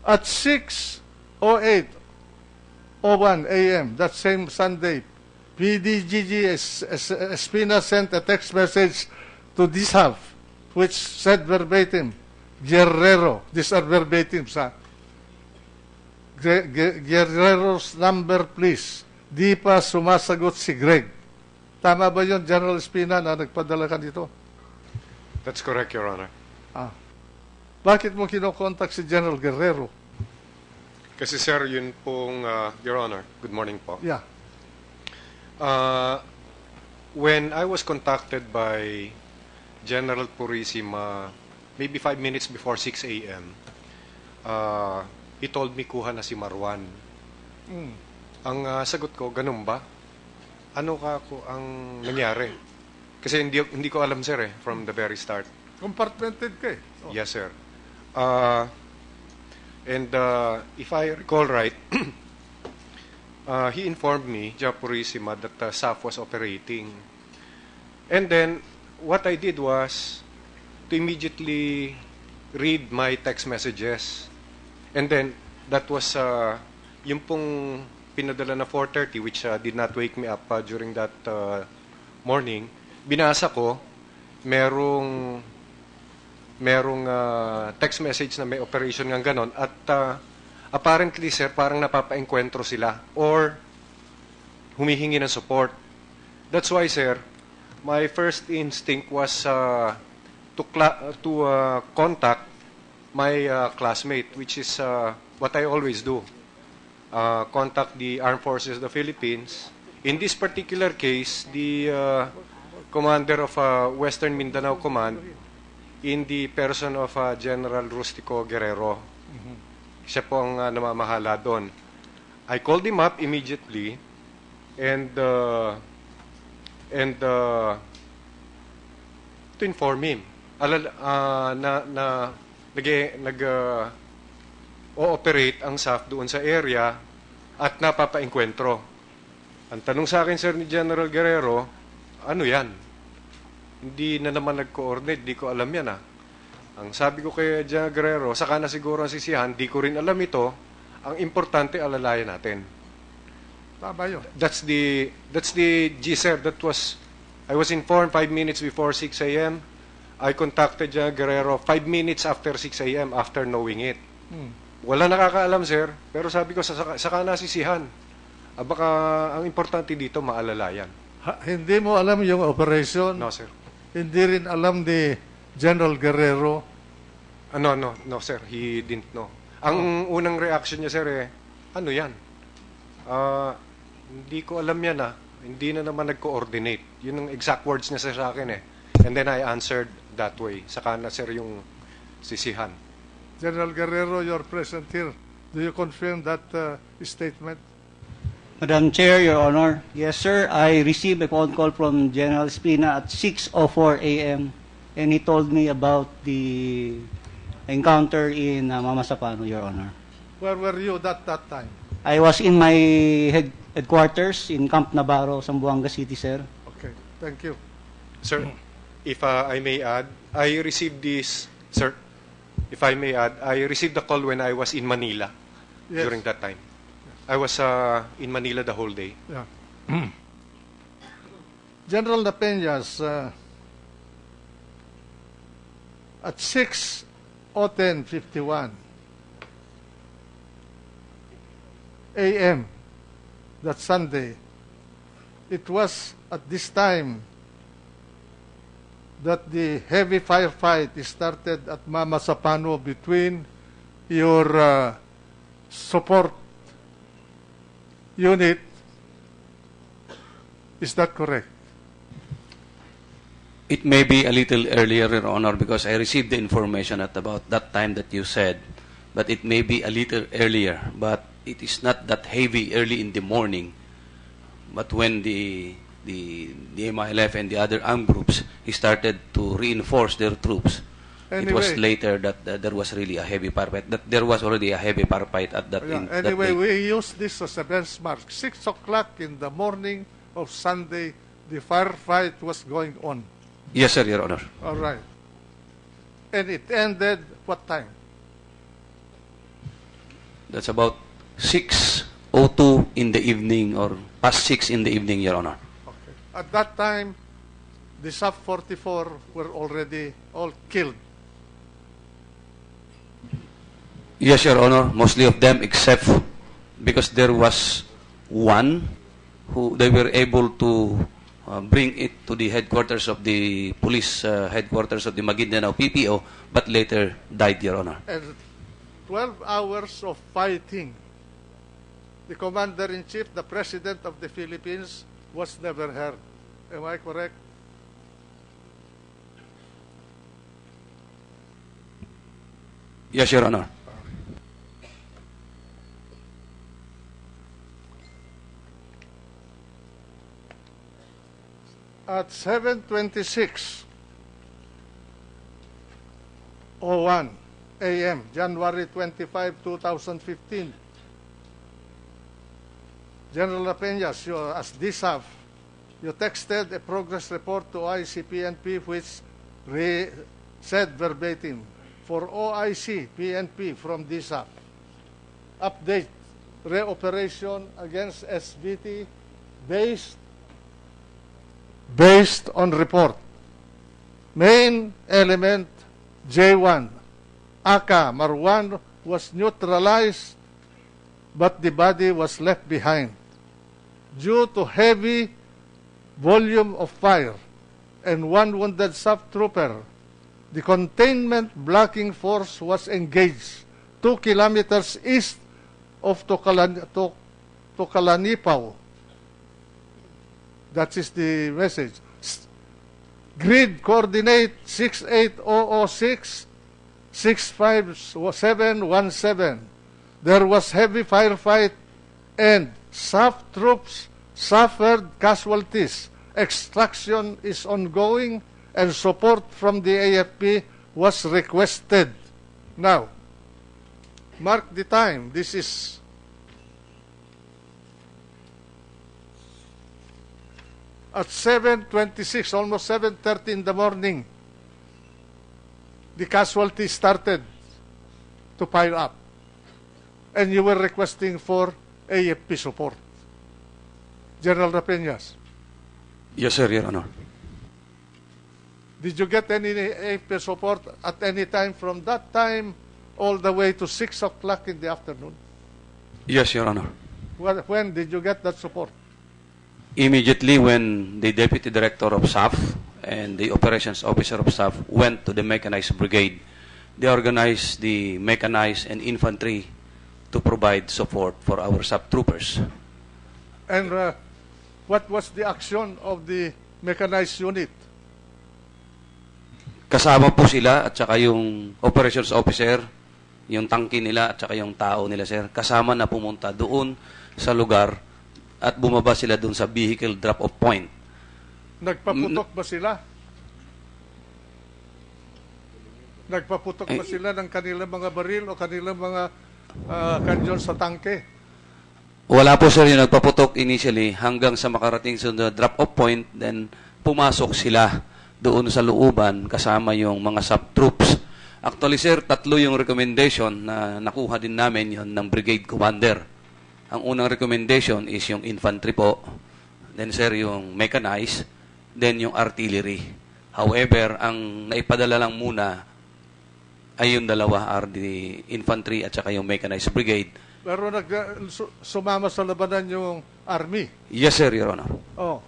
Speaker 1: At 6:01 a.m. that same Sunday, PDGG Espina sent a text message to DSAF which said verbatim, Guerrero, these are verbatim sa Guerrero's number please. Di pa sumasagot si Greg. Tama ba yun, General Espina, na nagpadala ka dito?
Speaker 12: That's correct, Your Honor.
Speaker 1: Bakit mo kinokontak si General Guerrero?
Speaker 12: Kasi sir, yun pong, Your Honor, good morning po.
Speaker 1: Yeah.
Speaker 12: When I was contacted by General Purisima, maybe 5 minutes before 6 a.m., he told me kuha na si Marwan. Ang sagot ko, ganun ba? Ano ka ko ang nangyari? Kasi hindi ko alam, sir, from the very start.
Speaker 1: Compartmented ka eh.
Speaker 12: Yes, sir. And if I recall right, he informed me, Purisima, that SAF was operating. And then, what I did was to immediately read my text messages. And then, that was yung pong pinadala na 4:30, which did not wake me up during that morning. Binasa ko, merong text message na may operation ng ganon. At apparently, sir, parang napapaengkwentro sila or humihingi ng support. That's why, sir, my first instinct was to contact my classmate, which is what I always do. Contact the Armed Forces of the Philippines. In this particular case, the commander of Western Mindanao Command, in the person of General Rustico Guerrero. Siya po ang namamahala doon. I called him up immediately and to inform him na nag-ooperate ang SAF doon sa area at napapaengkwentro. Ang tanong sa akin, sir, ni General Guerrero, ano yan? Hindi na naman nag-coordinate, di ko alam yan. Ang sabi ko kay General Guerrero, saka na siguro ang sisihan, di ko rin alam ito, ang importante alalayan natin.
Speaker 1: Tama yun.
Speaker 12: That's the G, sir. I was informed 5 minutes before 6 a.m. I contacted General Guerrero 5 minutes after 6 a.m. after knowing it. Wala nakakaalam, sir. Pero sabi ko, saka nasisihan. Baka ang importante dito, maalalayan.
Speaker 1: Hindi mo alam yung operation?
Speaker 12: No, sir.
Speaker 1: Hindi rin alam ni General Guerrero.
Speaker 12: No, sir. He didn't know. Ang unang reaction niya, sir, ano yan? Hindi ko alam yan, Hindi na naman nag-coordinate. Yun ang exact words niya sa akin, And then I answered that way. Saka na, sir, yung sisihan.
Speaker 1: General Guerrero, you're present here. Do you confirm that statement?
Speaker 14: Madam Chair, Your Honor. Yes, sir. I received a phone call from General Espina at 6:04 a.m. and he told me about the encounter in Mamasapano, Your Honor.
Speaker 1: Where were you that time?
Speaker 14: I was in my headquarters in Camp Navarro, Zamboanga City, sir.
Speaker 1: Okay, thank you.
Speaker 12: Sir, if I may add, I received this, sir, if I may add, I received the call when I was in Manila during that time. I was in Manila the whole day.
Speaker 1: Yeah. General Napeñas, at 6:10:51 a.m. that Sunday, it was at this time that the heavy firefight started at Mamasapano between your support unit. Is that correct?
Speaker 6: It may be a little earlier, Your Honor, because I received the information at about that time that you said, but it may be a little earlier, but it is not that heavy early in the morning. But when the MILF and the other armed groups started to reinforce their troops, it was later that there was really a heavy firefight. That there was already a heavy firefight at that.
Speaker 1: Anyway, we use this as a benchmark. 6 o'clock in the morning of Sunday, the firefight was going on.
Speaker 6: Yes, sir, Your Honor.
Speaker 1: All right. And it ended what time?
Speaker 6: That's about 6:02 in the evening or past 6 in the evening, Your Honor.
Speaker 1: Okay. At that time, the Sub-44 were already all killed.
Speaker 6: Yes, Your Honor. Mostly of them, except because there was one who they were able to bring it to the headquarters of the police headquarters of the Maguindanao PPO, but later died, Your Honor.
Speaker 1: And 12 hours of fighting. The Commander-in-Chief, the President of the Philippines, was never heard. Am I correct?
Speaker 6: Yes, Your Honor.
Speaker 1: At 7:26:01 a.m., January 25, 2015, General Peñas, as DSAF, you texted a progress report to OIC-PNP which said verbatim, for OIC-PNP from DSAF, update, reoperation against SBT based on report. Main element J1, Aka Marwan was neutralized, but the body was left behind. Due to heavy volume of fire and one wounded sub-trooper, the containment blocking force was engaged 2 kilometers east of Tokalanipao. That is the message. Grid coordinate 68006 65717. There was heavy firefight and SAF troops suffered casualties. Extraction is ongoing and support from the AFP was requested. Now, mark the time. This is at 7:26, almost 7:30 in the morning. The casualties started to pile up. And you were requesting for AFP support. General Rapeñas,
Speaker 6: Yes, sir, Your Honor.
Speaker 1: did you get any AFP support at any time from that time all the way to 6 o'clock in the afternoon?
Speaker 6: Yes, Your Honor.
Speaker 1: When did you get that support?
Speaker 6: Immediately when the Deputy Director of SAF and the operations officer of staff went to the mechanized brigade. They organized the mechanized and infantry to provide support for our sub-troopers.
Speaker 1: And what was the action of the mechanized unit?
Speaker 6: Kasama po sila at saka yung operations officer, yung tangke nila at saka yung tao nila, sir. Kasama na pumunta doon sa lugar at bumaba sila doon sa vehicle drop-off point.
Speaker 1: Nagpaputok ba sila? Nagpaputok ba sila ng kanilang mga baril o kanilang mga kanyon sa tangke?
Speaker 6: Wala po, sir, yung nagpaputok initially hanggang sa makarating sa drop-off point, then pumasok sila doon sa looban kasama yung mga sub-troops. Actually, sir, 3 yung recommendation na nakuha din namin yon ng brigade commander. Ang unang recommendation is yung infantry po, then, sir, yung mechanized, then yung artillery. However, ang naipadala lang muna ay yung dalawa are the infantry at saka yung mechanized brigade.
Speaker 1: Pero sumama sa labanan yung army.
Speaker 6: Yes, sir, Your Honor.
Speaker 1: Oh.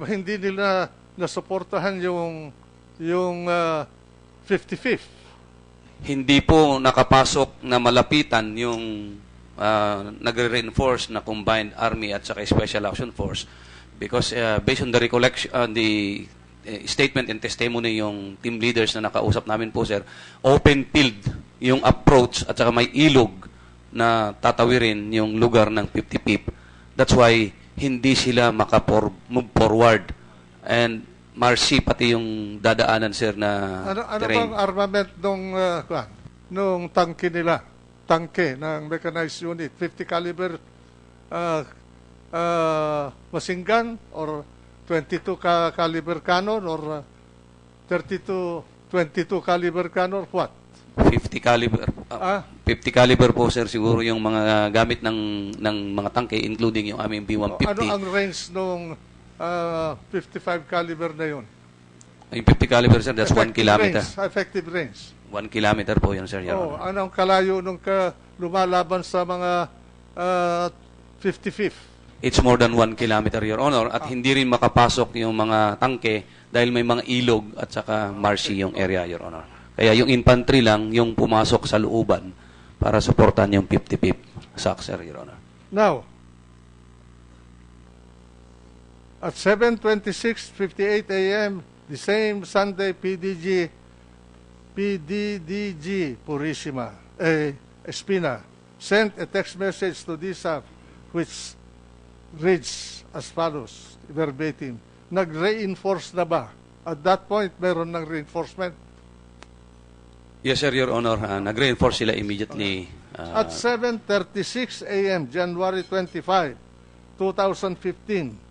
Speaker 1: Hindi nila nasuportahan yung 55th.
Speaker 6: Hindi po nakapasok na malapitan yung nagre-reinforce na combined army at saka special action force because based on the recollection, the statement and testimony yung team leaders na nakausap namin po, sir, open field yung approach at saka may ilog na tatawirin yung lugar ng 55th. That's why hindi sila move forward. And Marcy, pati yung dadaanan, sir, na
Speaker 1: ano
Speaker 6: terrain.
Speaker 1: bang armament nung tangke nila? Tangke ng mechanized unit? 50 caliber machine gun or 22 caliber cannon or 22 caliber cannon or what?
Speaker 6: 50 caliber. 50 caliber po, sir, siguro yung mga gamit ng mga tangke, including yung aming B-150.
Speaker 1: Ano ang range nung 55 caliber na yun?
Speaker 6: Yung 50 caliber, sir, that's 1 kilometer.
Speaker 1: Effective range.
Speaker 6: 1 kilometer po yun, sir.
Speaker 1: Anong kalayo nung lumalaban sa mga 55th?
Speaker 6: It's more than 1 kilometer, Your Honor, at hindi rin makapasok yung mga tangke dahil may mga ilog at saka marshy yung area, Your Honor. Kaya yung infantry lang yung pumasok sa looban para suportahan yung 55th SAC, sir, Your Honor.
Speaker 1: Now, at 7:26:58 a.m., the same Sunday, PDDG Purisima, Espina, sent a text message to DSAF which reads as follows, verbatim. Nag-reinforce na ba? At that point, meron ng reinforcement?
Speaker 6: Yes, sir, Your Honor. Nag-reinforce sila immediately.
Speaker 1: At 7:36 a.m., January 25, 2015,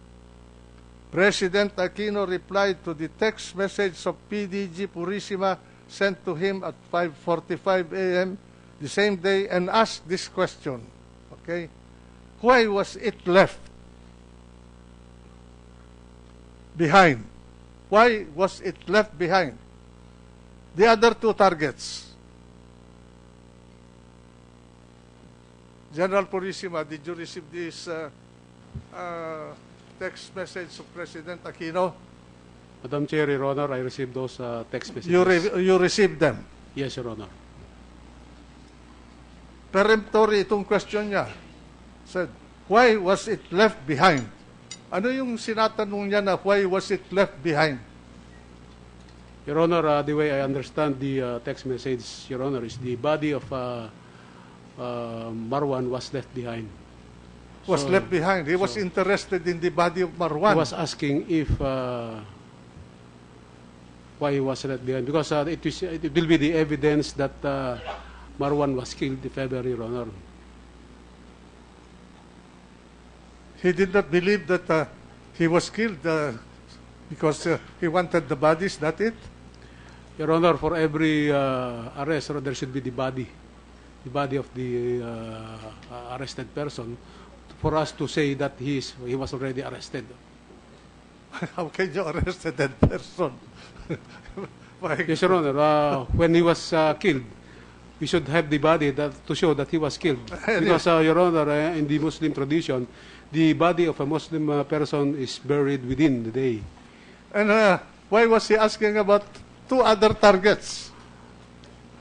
Speaker 1: President Aquino replied to the text message of PDG Purisima sent to him at 5:45 a.m. the same day and asked this question. Okay? Why was it left behind? Why was it left behind? The other 2 targets. General Purisima, did you receive this text message of President Aquino?
Speaker 7: Madam Chair, Your Honor, I received those text messages.
Speaker 1: You received them?
Speaker 7: Yes, Your Honor.
Speaker 1: Peremptory itong question niya. Said, why was it left behind? Ano yung sinatanong niya na why was it left behind?
Speaker 7: Your Honor, the way I understand the text message, Your Honor, is the body of Marwan was left behind.
Speaker 1: Was left behind. He was interested in the body of Marwan.
Speaker 7: He was asking if why he was left behind because it will be the evidence that Marwan was killed if ever, Your Honor.
Speaker 1: He did not believe that he was killed because he wanted the bodies, that it?
Speaker 7: Your Honor, for every arrest, there should be the body of the arrested person for us to say that he was already arrested.
Speaker 1: How can you arrest a dead person?
Speaker 7: Yes, Your Honor. When he was killed, we should have the body to show that he was killed. Because, Your Honor, in the Muslim tradition, the body of a Muslim person is buried within the day.
Speaker 1: And why was he asking about two other targets?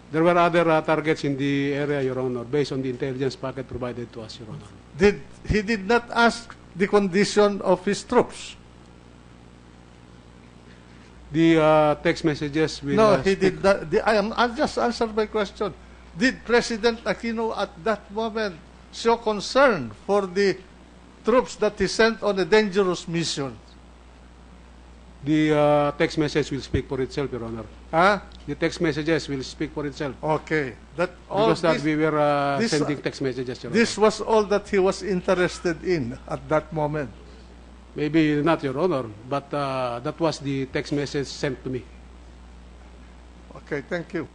Speaker 7: There were other targets in the area, Your Honor, based on the intelligence packet provided to us, Your Honor.
Speaker 1: He did not ask the condition of his troops?
Speaker 7: The text messages will...
Speaker 1: No, he did not. I'll just answer my question. Did President Aquino at that moment show concern for the troops that he sent on a dangerous mission?
Speaker 7: The text message will speak for itself, Your Honor.
Speaker 1: Huh?
Speaker 7: The text messages will speak for itself.
Speaker 1: Okay.
Speaker 7: Because that we were sending text messages, Your Honor.
Speaker 1: This was all that he was interested in at that moment.
Speaker 7: Maybe not, Your Honor, but that was the text message sent to me.
Speaker 1: Okay, thank you.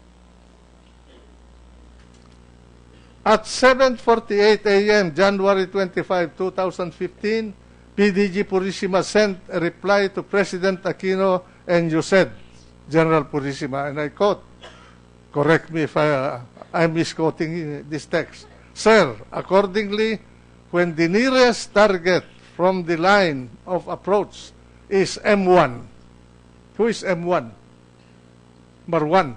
Speaker 1: At 7:48 a.m., January 25, 2015, PDG Purisima sent a reply to President Aquino, and you said, General Purisima, and I quote, correct me if I'm misquoting this text. Sir, accordingly, when the nearest target from the line of approach is M1. Who is M1? Marwan.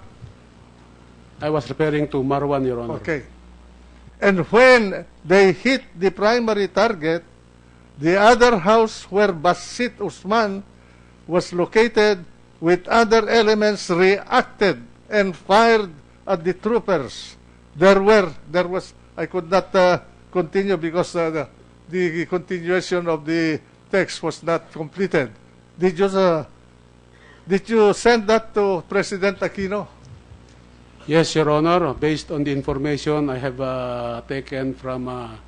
Speaker 7: I was referring to Marwan, Your Honor.
Speaker 1: Okay. And when they hit the primary target, the other house where Basit Usman was located with other elements reacted and fired at the troopers. I could not continue because the continuation of the text was not completed. Did you send that to President Aquino?
Speaker 7: Yes, Your Honor. Based on the information I have taken from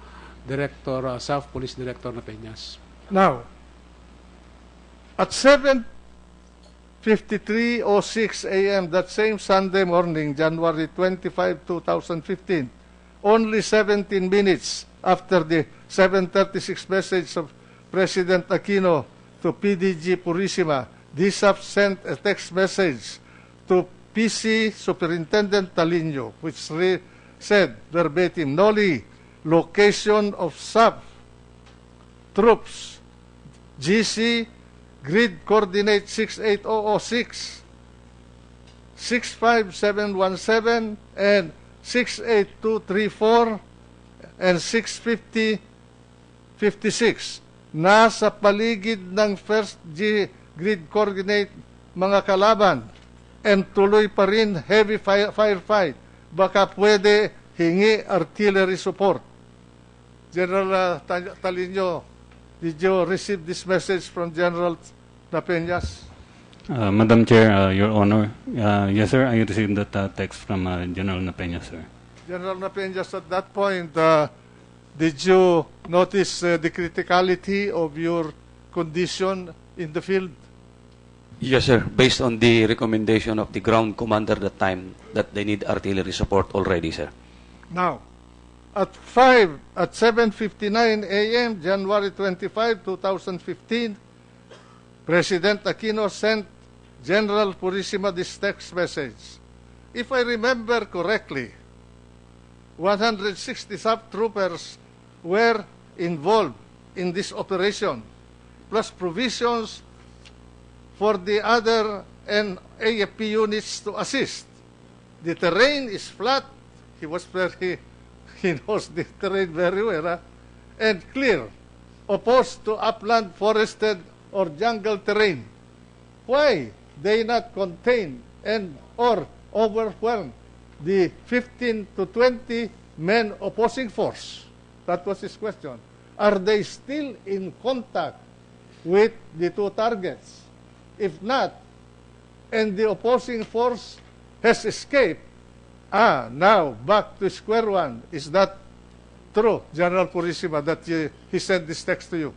Speaker 7: Director South Police Director Napeñas.
Speaker 1: Now, at 7:53:06 a.m. that same Sunday morning, January 25, 2015, only 17 minutes after the 7:36 message of President Aquino to PDG Purisima, DSAP sent a text message to PC Superintendent Talino, which said verbatim, Noli, location of SAP troops, GC, grid coordinate 68006, 65717, and 68234, and 65056. Nasa paligid ng first grid coordinate mga kalaban, and tuloy pa rin heavy firefight. Baka pwede hingi artillery support. General Talino, did you receive this message from General Napeñas?
Speaker 15: Madam Chair, Your Honor, yes sir, I received that text from General Napeñas, sir.
Speaker 1: General Napeñas, at that point, did you notice the criticality of your condition in the field?
Speaker 6: Yes, sir. Based on the recommendation of the ground commander at the time that they need artillery support already, sir.
Speaker 1: Now, at 7:59 a.m., January 25, 2015, President Aquino sent General Purisima this text message. If I remember correctly, 160 sub-troopers were involved in this operation, plus provisions for the other and AFP units to assist. The terrain is flat. He knows the terrain very well, and clear, opposed to upland, forested, or jungle terrain. Why they not contain and or overwhelm the 15 to 20 men opposing force? That was his question. Are they still in contact with the two targets? If not, and the opposing force has escaped, now back to square one. Is that true, General Purisima, that he sent this text to you?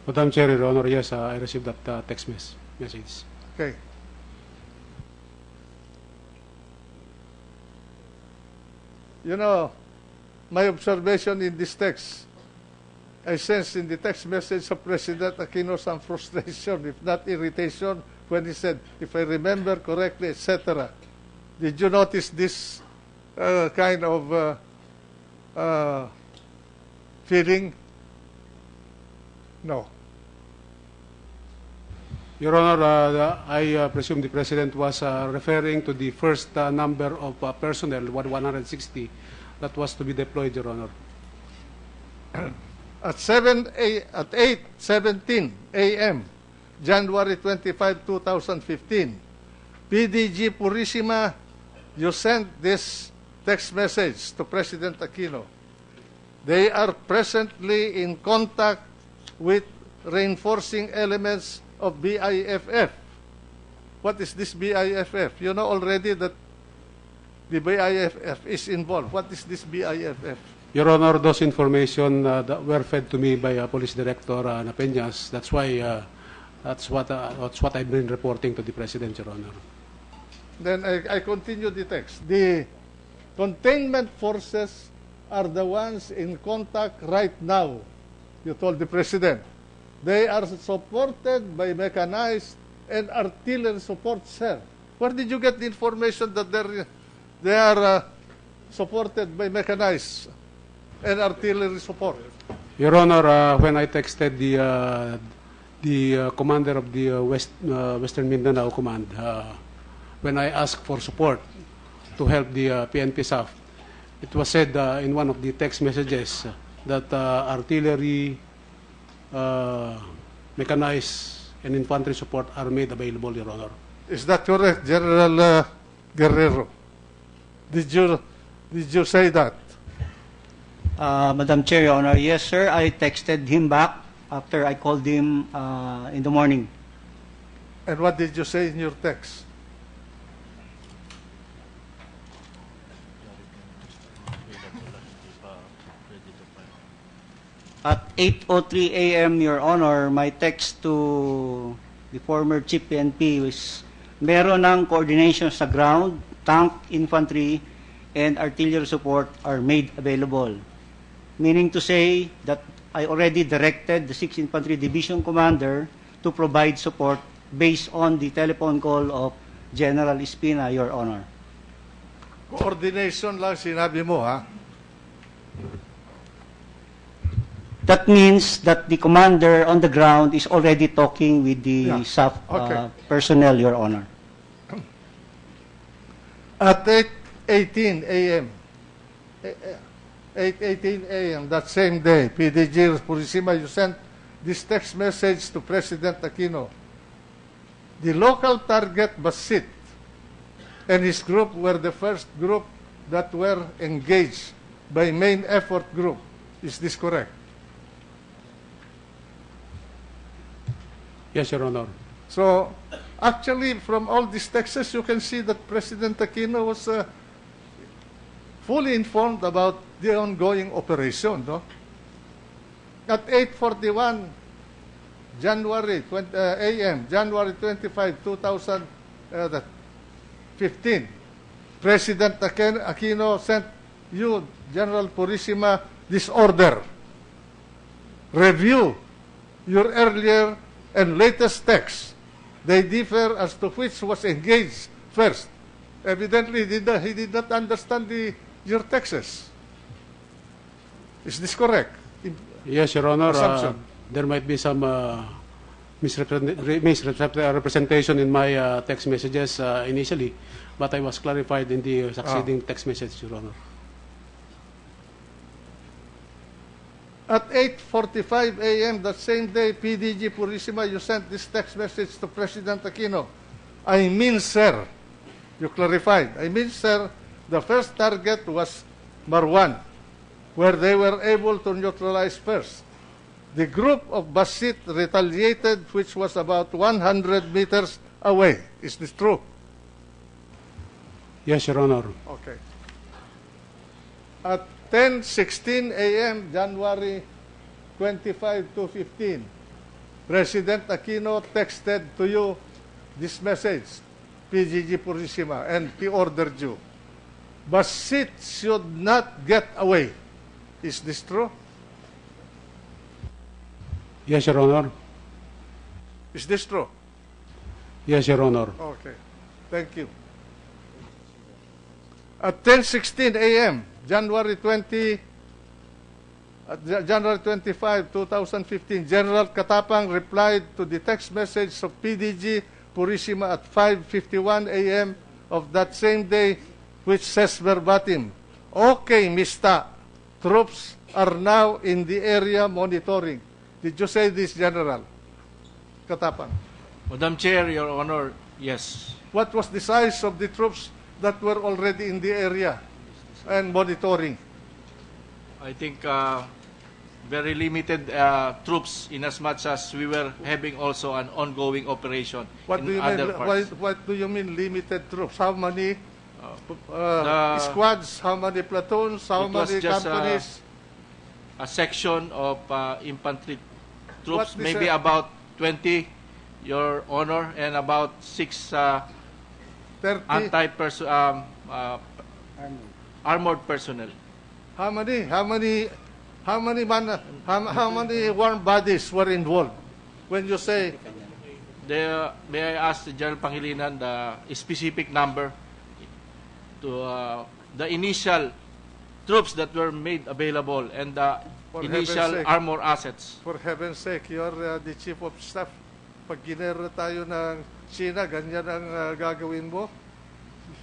Speaker 7: Madam Chair, Your Honor, yes, I received that text message.
Speaker 1: Okay. You know, my observation in this text, I sense in the text message of President Aquino some frustration, if not irritation, when he said, if I remember correctly, etc. Did you notice this kind of feeling? No.
Speaker 7: Your Honor, I presume the President was referring to the first number of personnel, 160, that was to be deployed, Your Honor.
Speaker 1: At 8:17 a.m., January 25, 2015, PDG Purisima, you sent this text message to President Aquino. They are presently in contact with reinforcing elements of BIFF. What is this BIFF? You know already that the BIFF is involved. What is this BIFF?
Speaker 7: Your Honor, those information that were fed to me by Police Director Napeñas. That's why that's what I've been reporting to the President, Your Honor.
Speaker 1: Then I continue the text. The containment forces are the ones in contact right now, you told the President. They are supported by mechanized and artillery support, sir. Where did you get the information that they are supported by mechanized and artillery support?
Speaker 7: Your Honor, when I texted the commander of the Western Mindanao Command, when I asked for support to help the PNP SAF, it was said in one of the text messages that artillery, mechanized, and infantry support are made available, Your Honor.
Speaker 1: Is that correct, General Guerrero? Did you say that?
Speaker 14: Madam Chair, Your Honor, yes, sir. I texted him back after I called him in the morning.
Speaker 1: And what did you say in your text?
Speaker 14: At 8:03 a.m., Your Honor, my text to the former Chief PNP was, meron ng coordination sa ground, tank, infantry, and artillery support are made available. Meaning to say that I already directed the 6th Infantry Division Commander to provide support based on the telephone call of General Espina, Your Honor.
Speaker 1: Coordination lang sinabi mo, ha?
Speaker 14: That means that the commander on the ground is already talking with the SAF personnel, Your Honor.
Speaker 1: At 8:18 a.m., 8:18 a.m. that same day, PDG Purisima, you sent this text message to President Aquino. The local target Basit and his group were the first group that were engaged by main effort group. Is this correct?
Speaker 7: Yes, Your Honor.
Speaker 1: So, actually, from all these texts, you can see that President Aquino was fully informed about the ongoing operation, no? At 8:41 January 20 a.m., January 25, 2015, President Aquino sent you, General Purisima, this order. Review your earlier and latest texts. They differ as to which was engaged first. Evidently, he did not understand your texts. Is this correct?
Speaker 7: Yes, Your Honor.
Speaker 1: Assumption.
Speaker 7: There might be some misrepresentation in my text messages initially, but I was clarified in the succeeding text message, Your Honor.
Speaker 1: At 8:45 a.m. that same day, PDG Purisima, you sent this text message to President Aquino. I mean, sir, you clarified. I mean, sir, the first target was Marwan, where they were able to neutralize first. The group of Basit retaliated, which was about 100 meters away. Is this true?
Speaker 7: Yes, Your Honor.
Speaker 1: Okay. At 10:16 a.m., January 25 to 15, President Aquino texted to you this message, PGG Purisima, and he ordered you. Basit should not get away. Is this true?
Speaker 7: Yes, Your Honor.
Speaker 1: Is this true?
Speaker 7: Yes, Your Honor.
Speaker 1: Okay. Thank you. At 10:16 a.m., January 20, January 25, 2015, General Katapang replied to the text message of PDG Purisima at 5:51 a.m. of that same day, which says verbatim, "Okay, Mr. Troops are now in the area monitoring." Did you say this, General Katapang?
Speaker 13: Madam Chair, Your Honor, yes.
Speaker 1: What was the size of the troops that were already in the area and monitoring?
Speaker 13: I think very limited troops in as much as we were having also an ongoing operation
Speaker 1: What do
Speaker 13: in
Speaker 1: you
Speaker 13: other
Speaker 1: mean?
Speaker 13: parts.
Speaker 1: What do you mean limited troops? How many
Speaker 13: The-
Speaker 1: squads? How many platoons? How
Speaker 13: It was
Speaker 1: many
Speaker 13: just,
Speaker 1: companies?
Speaker 13: A section of infantry troops,
Speaker 1: What is
Speaker 13: maybe
Speaker 1: a-
Speaker 13: about 20, Your Honor, and about 6
Speaker 1: 30?
Speaker 13: armored personnel.
Speaker 1: How many? How many? How many warm bodies were involved? When you say
Speaker 13: May I ask the General Pangilinan the specific number to the initial troops that were made available and the
Speaker 1: For heaven's
Speaker 13: initial
Speaker 1: sake.
Speaker 13: armor assets?
Speaker 1: For heaven's sake, you're the chief of staff. Pag ginera tayo ng China, ganyan ang gagawin mo,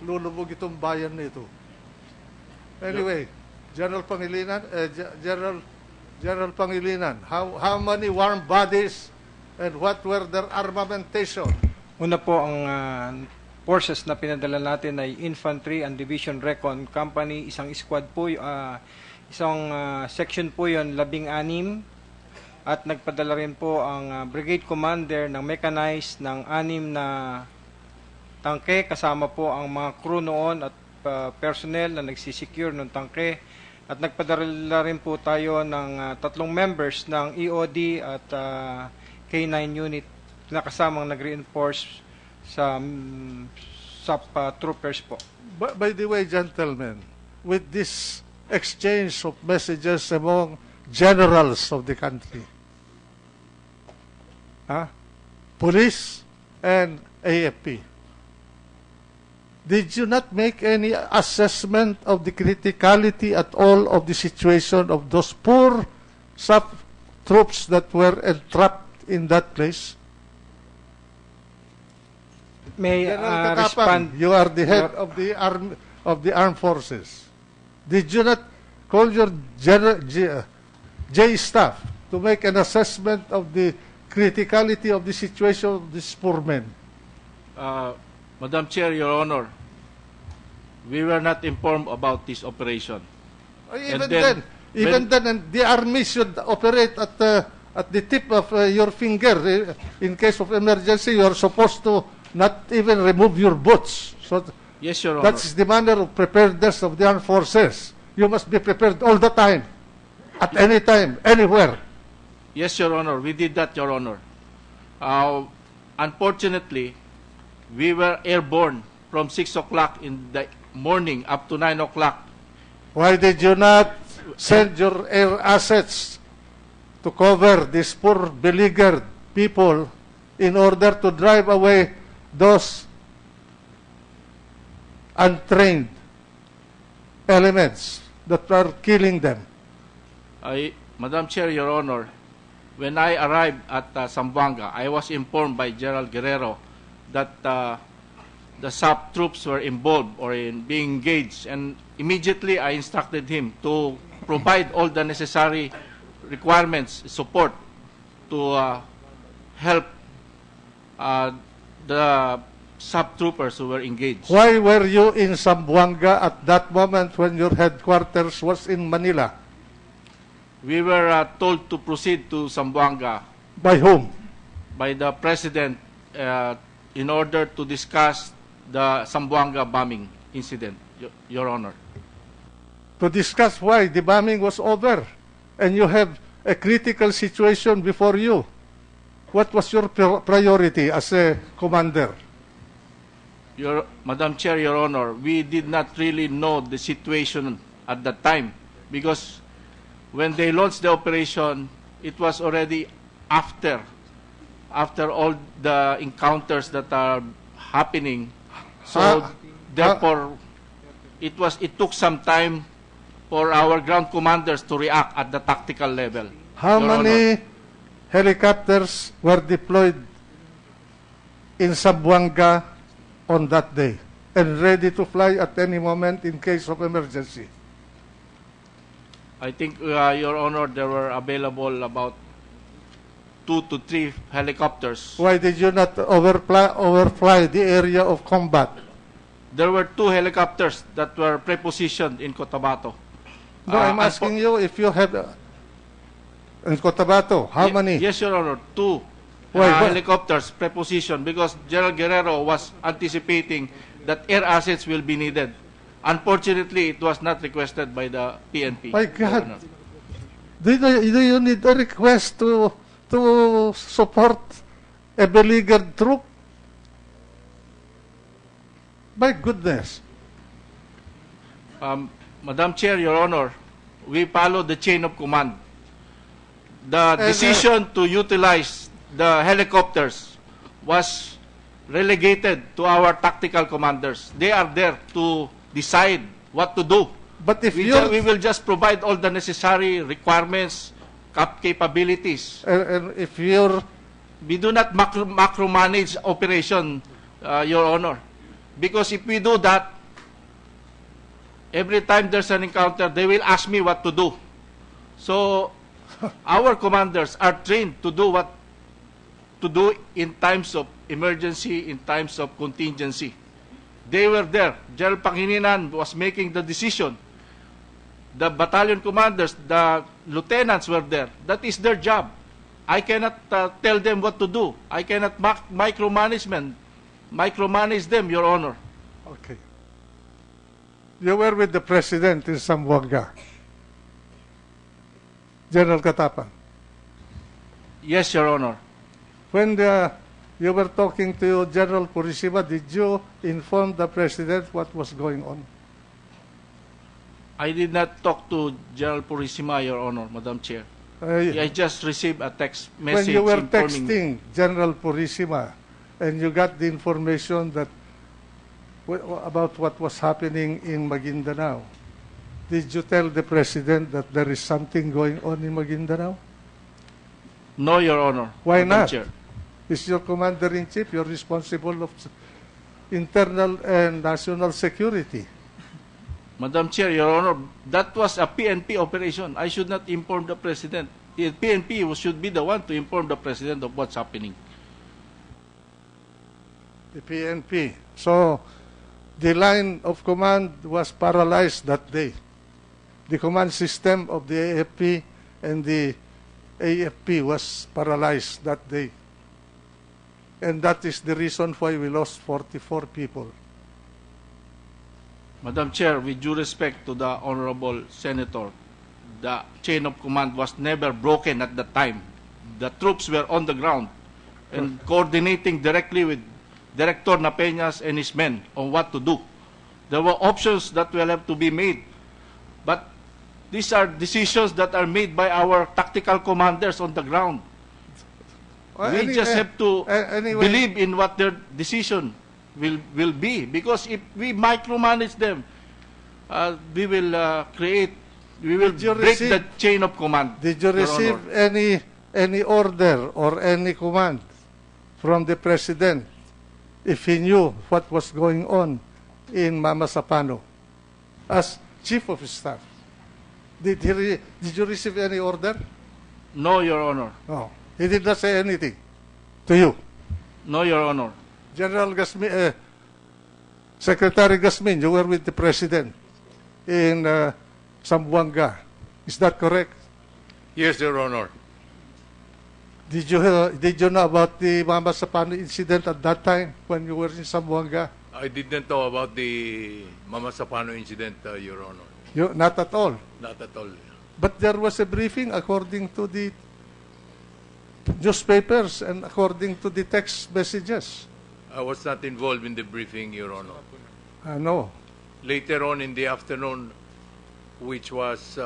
Speaker 1: lulubog itong bayan nito. Anyway, General Pangilinan, General Pangilinan, how many warm bodies and what were their armamentation?
Speaker 11: Una po, ang forces na pinadala natin ay Infantry and Division Recon Company, isang squad po, isang section po yon, 16, at nagpadala rin po ang brigade commander ng mechanized ng 6 na tangke, kasama po ang mga crew noon at personnel na nagsisecure ng tangke, at nagpadala rin po tayo ng 3 members ng EOD at K9 unit na kasamang nag-reinforce sa SAP troopers po.
Speaker 1: By the way, gentlemen, with this exchange of messages among generals of the country, police and AFP, did you not make any assessment of the criticality at all of the situation of those poor SAP troops that were entrapped in that place?
Speaker 11: May
Speaker 1: General Katapang,
Speaker 11: respond.
Speaker 1: you are the head of the armed forces. Did you not call your J staff to make an assessment of the criticality of the situation of these poor men?
Speaker 13: Madam Chair, Your Honor, we were not informed about this operation.
Speaker 1: Even then, the army should operate at the tip of your finger. In case of emergency, you are supposed to not even remove your boots. So
Speaker 13: Yes, Your Honor.
Speaker 1: that's the manner of preparedness of the armed forces. You must be prepared all the time, at any time, anywhere.
Speaker 13: Yes, Your Honor, we did that, Your Honor. Unfortunately, we were airborne from 6 o'clock in the morning up to 9 o'clock.
Speaker 1: Why did you not send your air assets to cover these poor beleaguered people in order to drive away those untrained elements that are killing them?
Speaker 13: Madam Chair, Your Honor, when I arrived at Zamboanga, I was informed by General Guerrero that the SAP troops were involved or in being engaged, and immediately I instructed him to provide all the necessary requirements, support to help the SAP troopers who were engaged.
Speaker 1: Why were you in Zamboanga at that moment when your headquarters was in Manila?
Speaker 13: We were told to proceed to Zamboanga
Speaker 1: By whom?
Speaker 13: by the President in order to discuss the Zamboanga bombing incident, Your Honor.
Speaker 1: To discuss why the bombing was over and you have a critical situation before you. What was your priority as a commander?
Speaker 13: Madam Chair, Your Honor, we did not really know the situation at that time because when they launched the operation, it was already after all the encounters that are happening. So therefore, it took some time for our ground commanders to react at the tactical level.
Speaker 1: How
Speaker 13: Your
Speaker 1: many
Speaker 13: Honor.
Speaker 1: helicopters were deployed in Zamboanga on that day and ready to fly at any moment in case of emergency?
Speaker 13: I think, Your Honor, there were available about 2 to 3 helicopters.
Speaker 1: Why did you not overfly the area of combat?
Speaker 13: There were 2 helicopters that were prepositioned in Cotabato.
Speaker 1: No, I'm asking you if you have in Cotabato, how many?
Speaker 13: Yes, Your Honor, 2
Speaker 1: Why?
Speaker 13: helicopters prepositioned because General Guerrero was anticipating that air assets will be needed. Unfortunately, it was not requested by the PNP.
Speaker 1: My
Speaker 13: Your
Speaker 1: God.
Speaker 13: Honor.
Speaker 1: Do you need a request to support a beleaguered troop? My goodness.
Speaker 13: Madam Chair, Your Honor, we follow the chain of command. The decision to utilize the helicopters was relegated to our tactical commanders. They are there to decide what to do.
Speaker 1: But if
Speaker 13: we will just provide all the necessary requirements, capabilities.
Speaker 1: And if you're...
Speaker 13: We do not macro-manage operation, Your Honor. Because if we do that, every time there's an encounter, they will ask me what to do. So, our commanders are trained to do what to do in times of emergency, in times of contingency. They were there. General Pangilinan was making the decision. The battalion commanders, the lieutenants were there. That is their job. I cannot tell them what to do. I cannot micromanage them, Your Honor.
Speaker 1: Okay. You were with the President in Zamboanga. General Katapang.
Speaker 13: Yes, Your Honor.
Speaker 1: When you were talking to General Purisima, did you inform the President what was going on?
Speaker 13: I did not talk to General Purisima, Your Honor, Madam Chair. I just received a text message
Speaker 1: when you were
Speaker 13: informing
Speaker 1: texting General Purisima and you got the information that about what was happening in Maguindanao, did you tell the President that there is something going on in Maguindanao?
Speaker 13: No, Your Honor.
Speaker 1: Why
Speaker 13: Madam
Speaker 1: not?
Speaker 13: Chair.
Speaker 1: Is your Commander-in-Chief, you're responsible of internal and national security.
Speaker 13: Madam Chair, Your Honor, that was a PNP operation. I should not inform the President. The PNP should be the one to inform the President of what's happening.
Speaker 1: The PNP. So, the line of command was paralyzed that day. The command system of the AFP and the AFP was paralyzed that day. And that is the reason why we lost 44 people.
Speaker 13: Madam Chair, with due respect to the Honorable Senator, the chain of command was never broken at that time. The troops were on the ground and coordinating directly with Director Napeñas and his men on what to do. There were options that will have to be made. But these are decisions that are made by our tactical commanders on the ground. We just have to believe in what their decision will be. Because if we micromanage them, we will break the chain of command.
Speaker 1: Did you receive any order or any command from the President if he knew what was going on in Mamasapano as Chief of Staff? Did you receive any order?
Speaker 13: No, Your Honor.
Speaker 1: No. He did not say anything to you?
Speaker 13: No, Your Honor.
Speaker 1: General Gasmin, Secretary Gasmin, you were with the President in Zamboanga. Is that correct?
Speaker 16: Yes, Your Honor.
Speaker 1: Did you know about the Mamasapano incident at that time when you were in Zamboanga?
Speaker 16: I didn't know about the Mamasapano incident, Your Honor.
Speaker 1: Not at all?
Speaker 16: Not at all.
Speaker 1: But there was a briefing according to the newspapers and according to the text messages.
Speaker 16: I was not involved in the briefing, Your Honor.
Speaker 1: No.
Speaker 16: Later on in the afternoon, which was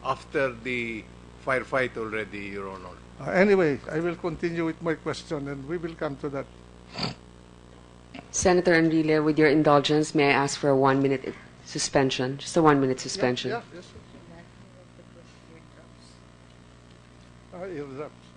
Speaker 16: after the firefight already, Your Honor.
Speaker 1: Anyway, I will continue with my question and we will come to that.
Speaker 2: Senator Enrile, with your indulgence, may I ask for a 1-minute suspension, just a 1-minute suspension.
Speaker 1: Yeah, yes. Eardrops.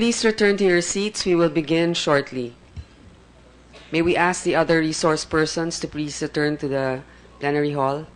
Speaker 2: Please return to your seats. We will begin shortly. May we ask the other resource persons to please return to the plenary hall?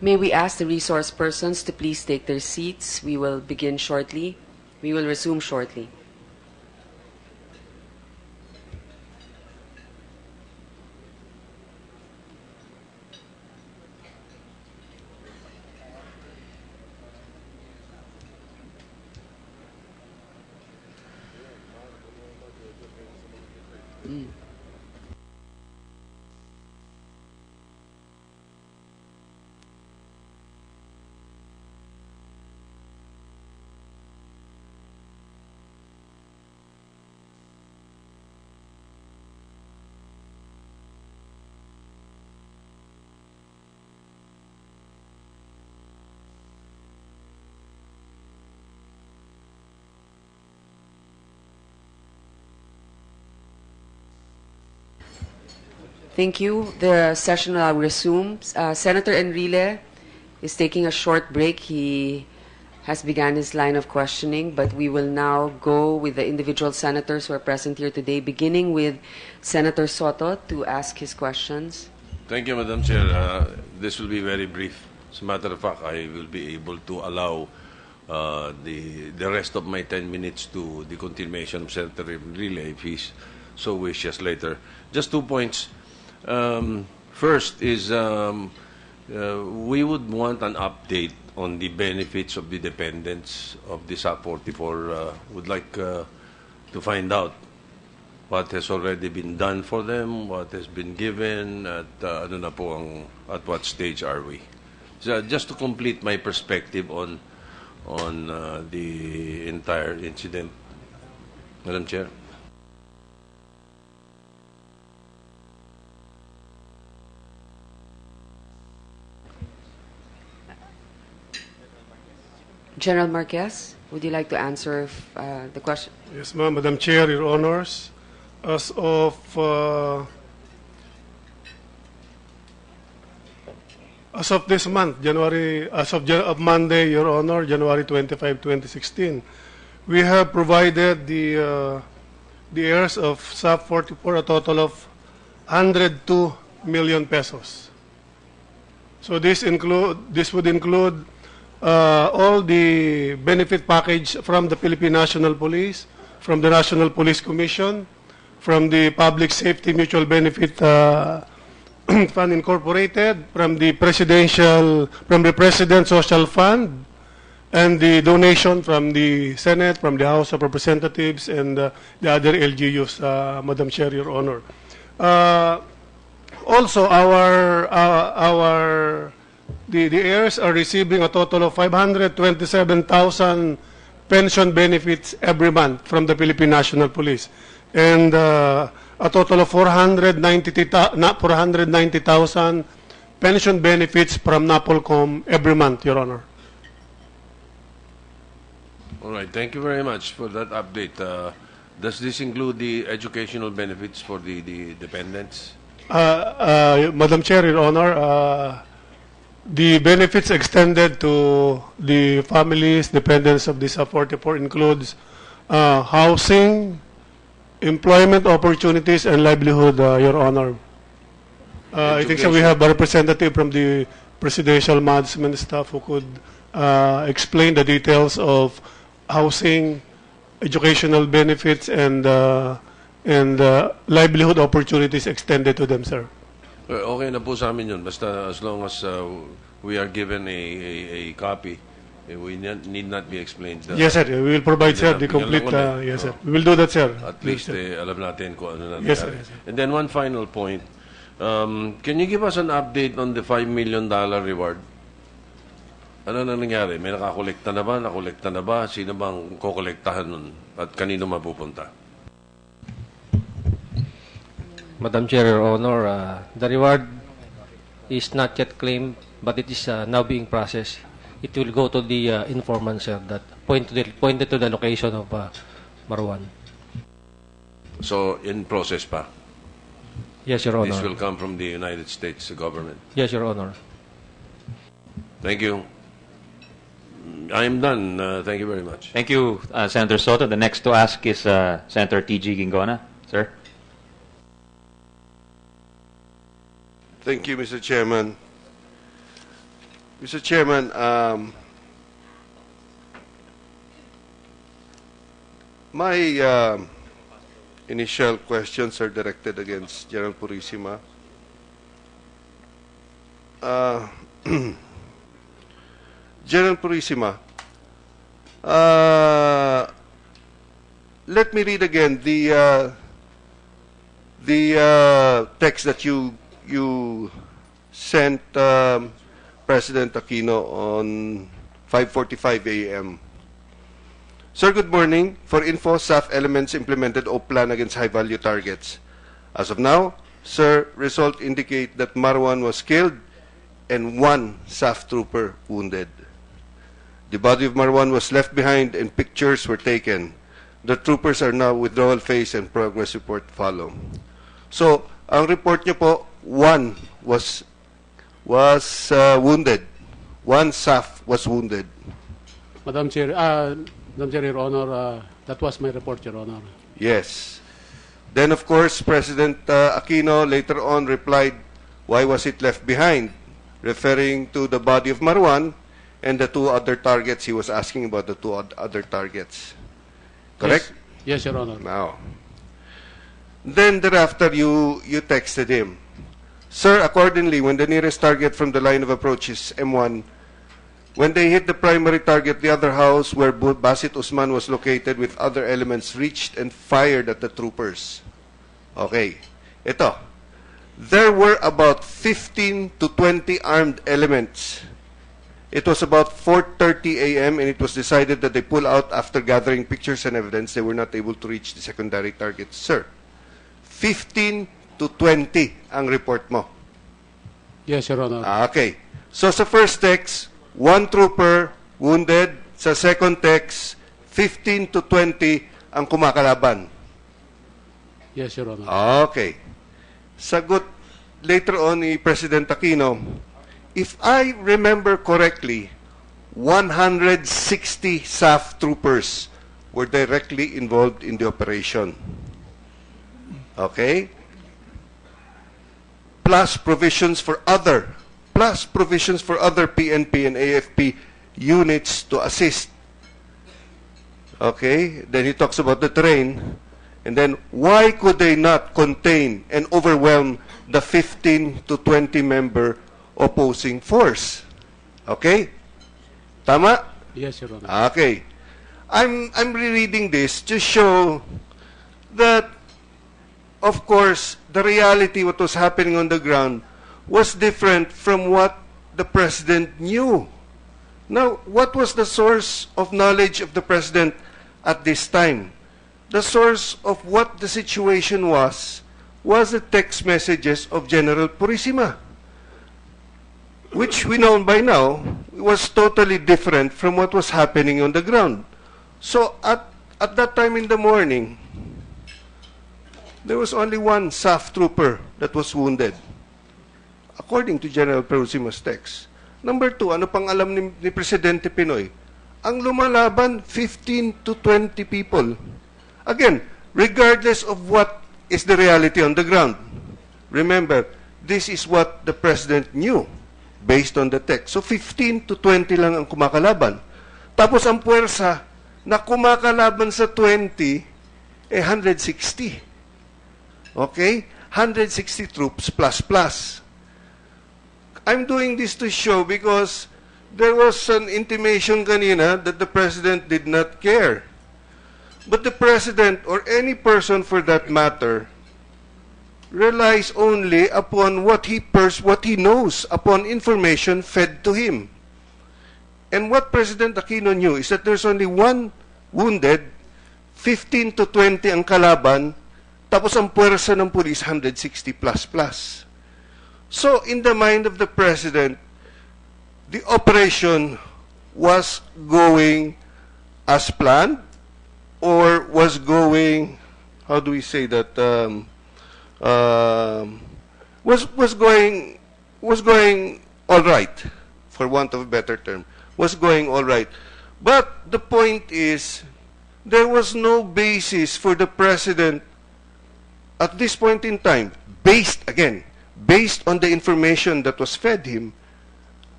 Speaker 2: May we ask the resource persons to please take their seats? We will begin shortly. We will resume shortly. Thank you. The session will resume. Senator Enrile is taking a short break. He has begun his line of questioning, but we will now go with the individual senators who are present here today, beginning with Senator Soto to ask his questions.
Speaker 17: Thank you, Madam Chair. This will be very brief. As a matter of fact, I will be able to allow the rest of my 10 minutes to the continuation of Senator Enrile if he so wishes later. Just 2 points. First is we would want an update on the benefits of the dependents of the SAP 44. Would like to find out what has already been done for them, what has been given, at ano na po at what stage are we? So just to complete my perspective on the entire incident, Madam Chair.
Speaker 2: General Marquez, would you like to answer the question?
Speaker 18: Yes, ma'am. Madam Chair, Your Honors, as of this month, of Monday, Your Honor, January 25, 2016, we have provided the heirs of SAP 44 a total of 102 million pesos. So this would include all the benefit package from the Philippine National Police, from the National Police Commission, from the Public Safety Mutual Benefit Fund Incorporated, from the President's Social Fund, and the donation from the Senate, from the House of Representatives, and the other LGUs, Madam Chair, Your Honor. Also, the heirs are receiving a total of 527,000 pension benefits every month from the Philippine National Police, and a total of 490,000 pension benefits from NAPOLCOM every month, Your Honor.
Speaker 17: All right, thank you very much for that update. Does this include the educational benefits for the dependents?
Speaker 18: Madam Chair, Your Honor, the benefits extended to the families, dependents of the SAP 44 includes housing, employment opportunities, and livelihood, Your Honor. I think so we have a representative from the Presidential Management Staff who could explain the details of housing, educational benefits, and livelihood opportunities extended to them, sir.
Speaker 17: Okay na po sa amin yun. Basta as long as we are given a copy, we need not be explained.
Speaker 18: Yes, sir. We will provide, sir, the complete. Yes, sir. We will do that, sir.
Speaker 17: At least alam natin kung ano nangyari.
Speaker 18: Yes, sir. Yes, sir.
Speaker 17: And then one final point. Can you give us an update on the $5 million reward? Ano na nangyari? May nakakolekta na ba? Nakolekta na ba? Sino bang kokolektahan nun? At kanino mapupunta?
Speaker 19: Madam Chair, Your Honor, the reward is not yet claimed, but it is now being processed. It will go to the informant, sir, that pointed to the location of Marwan.
Speaker 17: So, in process pa?
Speaker 19: Yes, Your Honor.
Speaker 17: This will come from the United States government?
Speaker 19: Yes, Your Honor.
Speaker 17: Thank you. I am done. Thank you very much.
Speaker 20: Thank you, Senator Soto. The next to ask is Senator T.G. Gingona. Sir.
Speaker 21: Thank you, Mr. Chairman.
Speaker 17: Mr. Chairman, my initial questions are directed against General Purisima. General Purisima, let me read again the text that you sent President Aquino on 5:45 a.m. Sir, good morning. For info, SAF elements implemented OP plan against high-value targets. As of now, sir, results indicate that Marwan was killed and one SAF trooper wounded. The body of Marwan was left behind and pictures were taken. The troopers are now withdrawal phase and progress report follow. So, ang report niyo po, one was wounded. One SAF was wounded.
Speaker 7: Madam Chair, Your Honor, that was my report, Your Honor.
Speaker 17: Yes. Then, of course, President Aquino later on replied, why was it left behind? Referring to the body of Marwan and the two other targets. He was asking about the two other targets. Correct?
Speaker 7: Yes, Your Honor.
Speaker 17: Now. Then thereafter, you texted him. Sir, accordingly, when the nearest target from the line of approach is M1, when they hit the primary target, the other house where Basit Usman was located with other elements reached and fired at the troopers. Okay. Ito. There were about 15 to 20 armed elements. It was about 4:30 a.m. and it was decided that they pull out after gathering pictures and evidence. They were not able to reach the secondary targets. Sir, 15 to 20 ang report mo.
Speaker 7: Yes, Your Honor.
Speaker 17: Okay. So sa first text, one trooper wounded. Sa second text, 15 to 20 ang kumakalaban.
Speaker 7: Yes, Your Honor.
Speaker 17: Okay. Sagot later on ni President Aquino, if I remember correctly, 160 SAF troopers were directly involved in the operation. Okay? Plus provisions for other PNP and AFP units to assist. Okay? Then he talks about the terrain. And then, why could they not contain and overwhelm the 15 to 20 member opposing force? Okay? Tama?
Speaker 7: Yes, Your Honor.
Speaker 17: Okay. I'm rereading this to show that, of course, the reality, what was happening on the ground, was different from what the President knew. Now, what was the source of knowledge of the President at this time? The source of what the situation was the text messages of General Purisima, which we know by now was totally different from what was happening on the ground. So at that time in the morning, there was only one SAF trooper that was wounded, according to General Purisima's text. Number two, ano pang alam ni Presidente Pinoy? Ang lumalaban, 15 to 20 people. Again, regardless of what is the reality on the ground. Remember, this is what the President knew based on the text. So 15 to 20 lang ang kumakalaban. Tapos ang puwersa na kumakalaban sa 20, 160. Okay? 160 troops plus. I'm doing this to show because there was an intimation kanina that the President did not care. But the President, or any person for that matter, relies only upon what he knows, upon information fed to him. And what President Aquino knew is that there's only one wounded, 15 to 20 ang kalaban, tapos ang puwersa ng pulis, 160 plus. So, in the mind of the President, the operation was going as planned, or was going, how do we say that, was going all right, for want of a better term, was going all right. But the point is, there was no basis for the President at this point in time, based on the information that was fed him,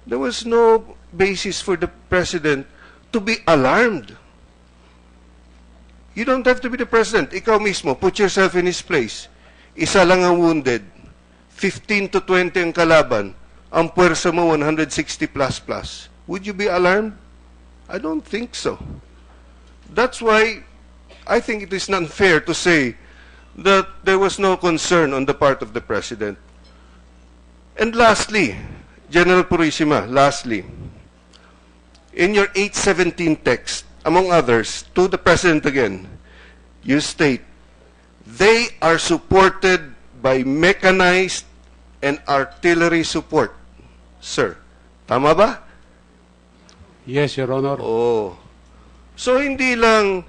Speaker 21: There was no basis for the President to be alarmed. You don't have to be the President. Ikaw mismo, put yourself in his place. Isa lang ang wounded. 15 to 20 ang kalaban. Ang puwersa mo, 160 plus plus. Would you be alarmed? I don't think so. That's why I think it is unfair to say that there was no concern on the part of the President. And lastly, General Purisima, lastly, in your 817 text, among others, to the President again, you state, they are supported by mechanized and artillery support. Sir, tama ba?
Speaker 7: Yes, Your Honor.
Speaker 21: Oh. So hindi lang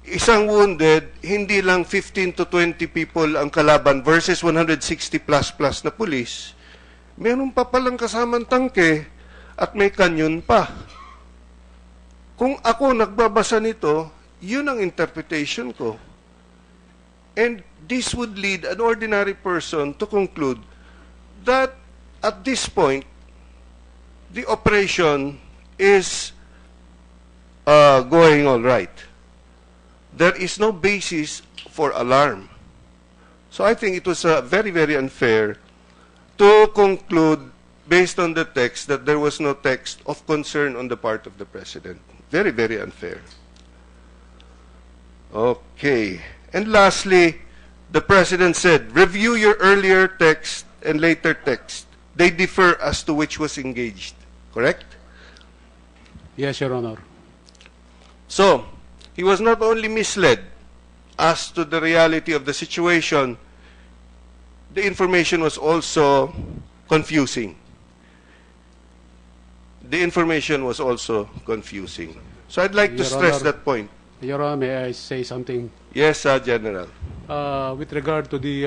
Speaker 21: isang wounded, hindi lang 15 to 20 people ang kalaban versus 160 plus plus na pulis. Meron pa palang kasamang tangke at may kanyon pa. Kung ako nagbabasa nito, yun ang interpretation ko. And this would lead an ordinary person to conclude that at this point, the operation is going all right. There is no basis for alarm. So I think it was very, very unfair to conclude, based on the text, that there was no text of concern on the part of the President. Very, very unfair. Okay. And lastly, the President said, review your earlier text and later text. They differ as to which was engaged. Correct?
Speaker 7: Yes, Your Honor.
Speaker 21: So, he was not only misled as to the reality of the situation, the information was also confusing. The information was also confusing. So I'd like to
Speaker 7: Your
Speaker 21: stress
Speaker 7: Honor,
Speaker 21: that point.
Speaker 7: Your Honor, may I say something?
Speaker 21: Yes, General.
Speaker 7: With regard to the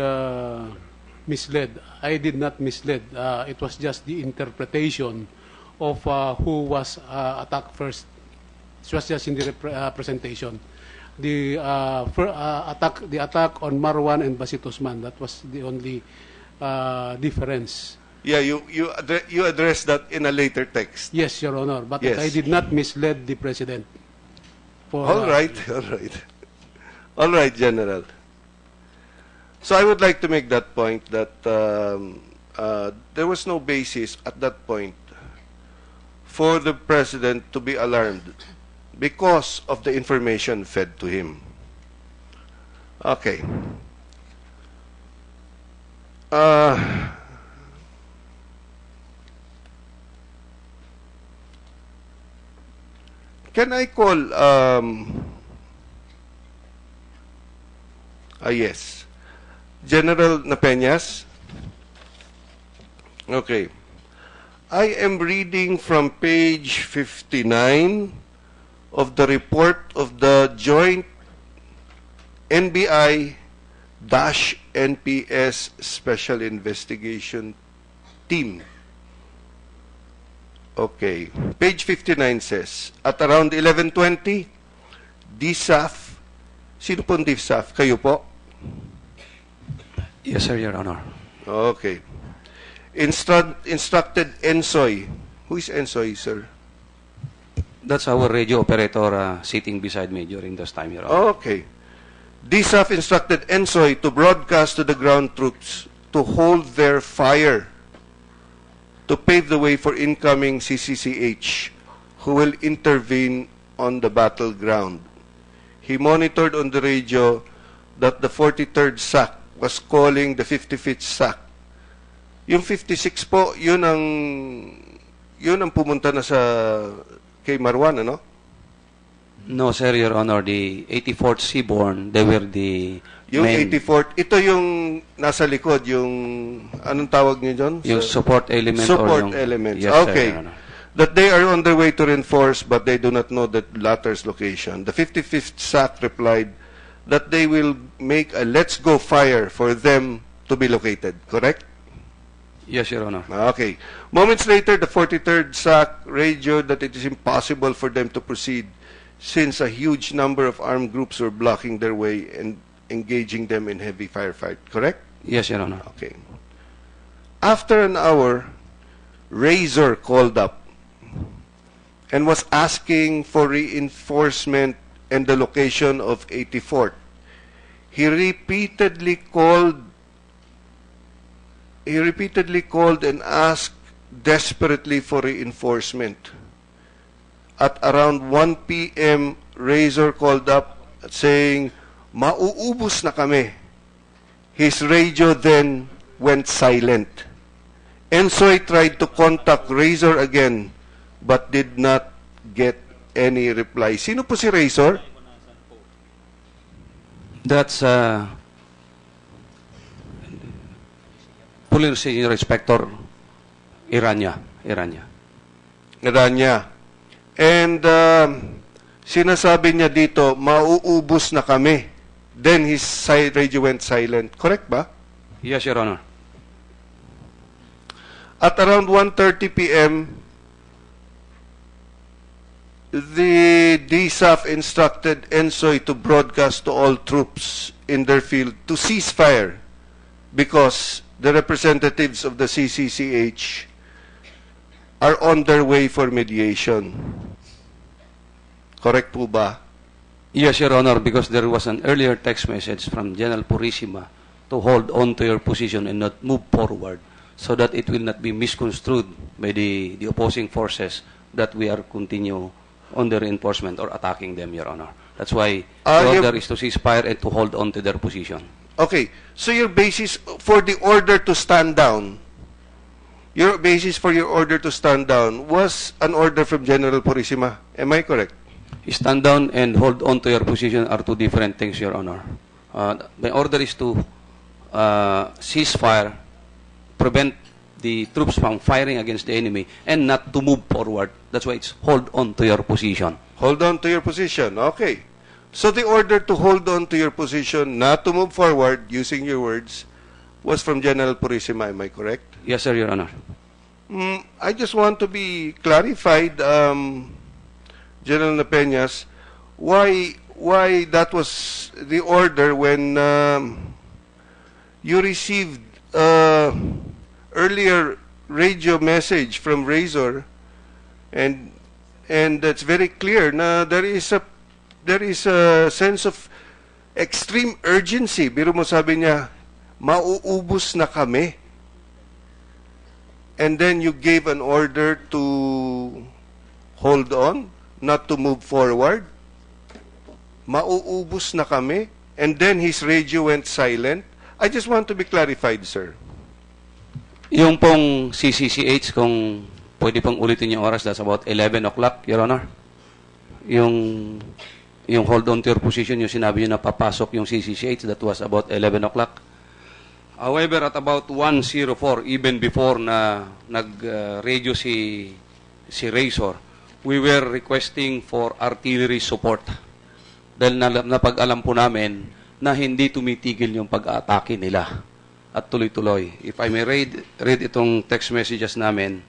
Speaker 7: misled, I did not mislead. It was just the interpretation of who was attacked first. It was just in the presentation. The attack on Marwan and Basit Osman, that was the only difference.
Speaker 21: Yeah, you addressed that in a later text.
Speaker 7: Yes, Your Honor, but
Speaker 21: Yes.
Speaker 7: I did not mislead the President.
Speaker 21: All right, all right. All right, General. So I would like to make that point that there was no basis at that point for the President to be alarmed because of the information fed to him. Okay. Can I call, yes, General Napeñas? Okay. I am reading from page 59 of the report of the Joint NBI-NPS Special Investigation Team. Okay. Page 59 says, at around 11:20, DSAF, sino pong DSAF? Kayo po?
Speaker 6: Yes, sir, Your Honor.
Speaker 21: Okay. Instructed Ensoy. Who is Ensoy, sir?
Speaker 6: That's our radio operator sitting beside me during this time, Your Honor.
Speaker 21: Okay. DSAF instructed Ensoy to broadcast to the ground troops to hold their fire to pave the way for incoming CCCH, who will intervene on the battleground. He monitored on the radio that the 43rd SAC was calling the 55th SAC. Yung 56 po, yun ang pumunta na sa kay Marwan, ano?
Speaker 6: No, sir, Your Honor. The 84th Seaborne, they were the
Speaker 21: Yung
Speaker 6: main,
Speaker 21: 84th, ito yung nasa likod, yung, anong tawag niyo dyan?
Speaker 6: yung support element.
Speaker 21: Support
Speaker 6: or yung,
Speaker 21: elements.
Speaker 6: Yes, sir,
Speaker 21: Okay.
Speaker 6: Your Honor.
Speaker 21: That they are on their way to reinforce, but they do not know the latter's location. The 55th SAC replied that they will make a let's go fire for them to be located. Correct?
Speaker 6: Yes, Your Honor.
Speaker 21: Okay. Moments later, the 43rd SAC radioed that it is impossible for them to proceed since a huge number of armed groups were blocking their way and engaging them in heavy firefight. Correct?
Speaker 6: Yes, Your Honor.
Speaker 21: Okay. After an hour, Razor called up and was asking for reinforcement and the location of 84th. He repeatedly called and asked desperately for reinforcement. At around 1 p.m., Razor called up saying, "Mauubos na kami." His radio then went silent. Ensoy tried to contact Razor again but did not get any reply. Sino po si Razor?
Speaker 6: That's Police Senior Inspector Iranya.
Speaker 21: And sinasabi niya dito, mauubos na kami. Then his radio went silent. Correct ba?
Speaker 6: Yes, Your Honor.
Speaker 21: At around 1:30 p.m., the DSAF instructed Ensoy to broadcast to all troops in their field to cease fire because the representatives of the CCCH are on their way for mediation. Correct po ba?
Speaker 6: Yes, Your Honor, because there was an earlier text message from General Purisima to hold on to your position and not move forward so that it will not be misconstrued by the opposing forces that we are continue on the reinforcement or attacking them, Your Honor. That's why the order is to cease fire and to hold on to their position.
Speaker 21: Okay, so your basis for the order to stand down, was an order from General Purisima. Am I correct?
Speaker 6: Stand down and hold on to your position are two different things, Your Honor. My order is to cease fire, prevent the troops from firing against the enemy, and not to move forward. That's why it's hold on to your position.
Speaker 21: Hold on to your position. Okay. So the order to hold on to your position, not to move forward, using your words, was from General Purisima. Am I correct?
Speaker 6: Yes, sir, Your Honor.
Speaker 21: I just want to be clarified, General Napeñas, why that was the order when you received earlier radio message from Razor, and that's very clear na there is a sense of extreme urgency. Biro mo, sabi niya, mauubos na kami. And then you gave an order to hold on, not to move forward. Mauubos na kami. And then his radio went silent. I just want to be clarified, sir.
Speaker 6: Yung pong CCCH, kung pwede pong ulitin yung oras, that's about 11 o'clock, Your Honor. Yung hold on to your position, yung sinabi nyo na papasok yung CCCH, that was about 11 o'clock. However, at about 1:04, even before na nag-radio si Razor, we were requesting for artillery support. Dahil napag-alam po namin na hindi tumitigil yung pag-aatake nila at tuloy-tuloy. If I may read itong text messages namin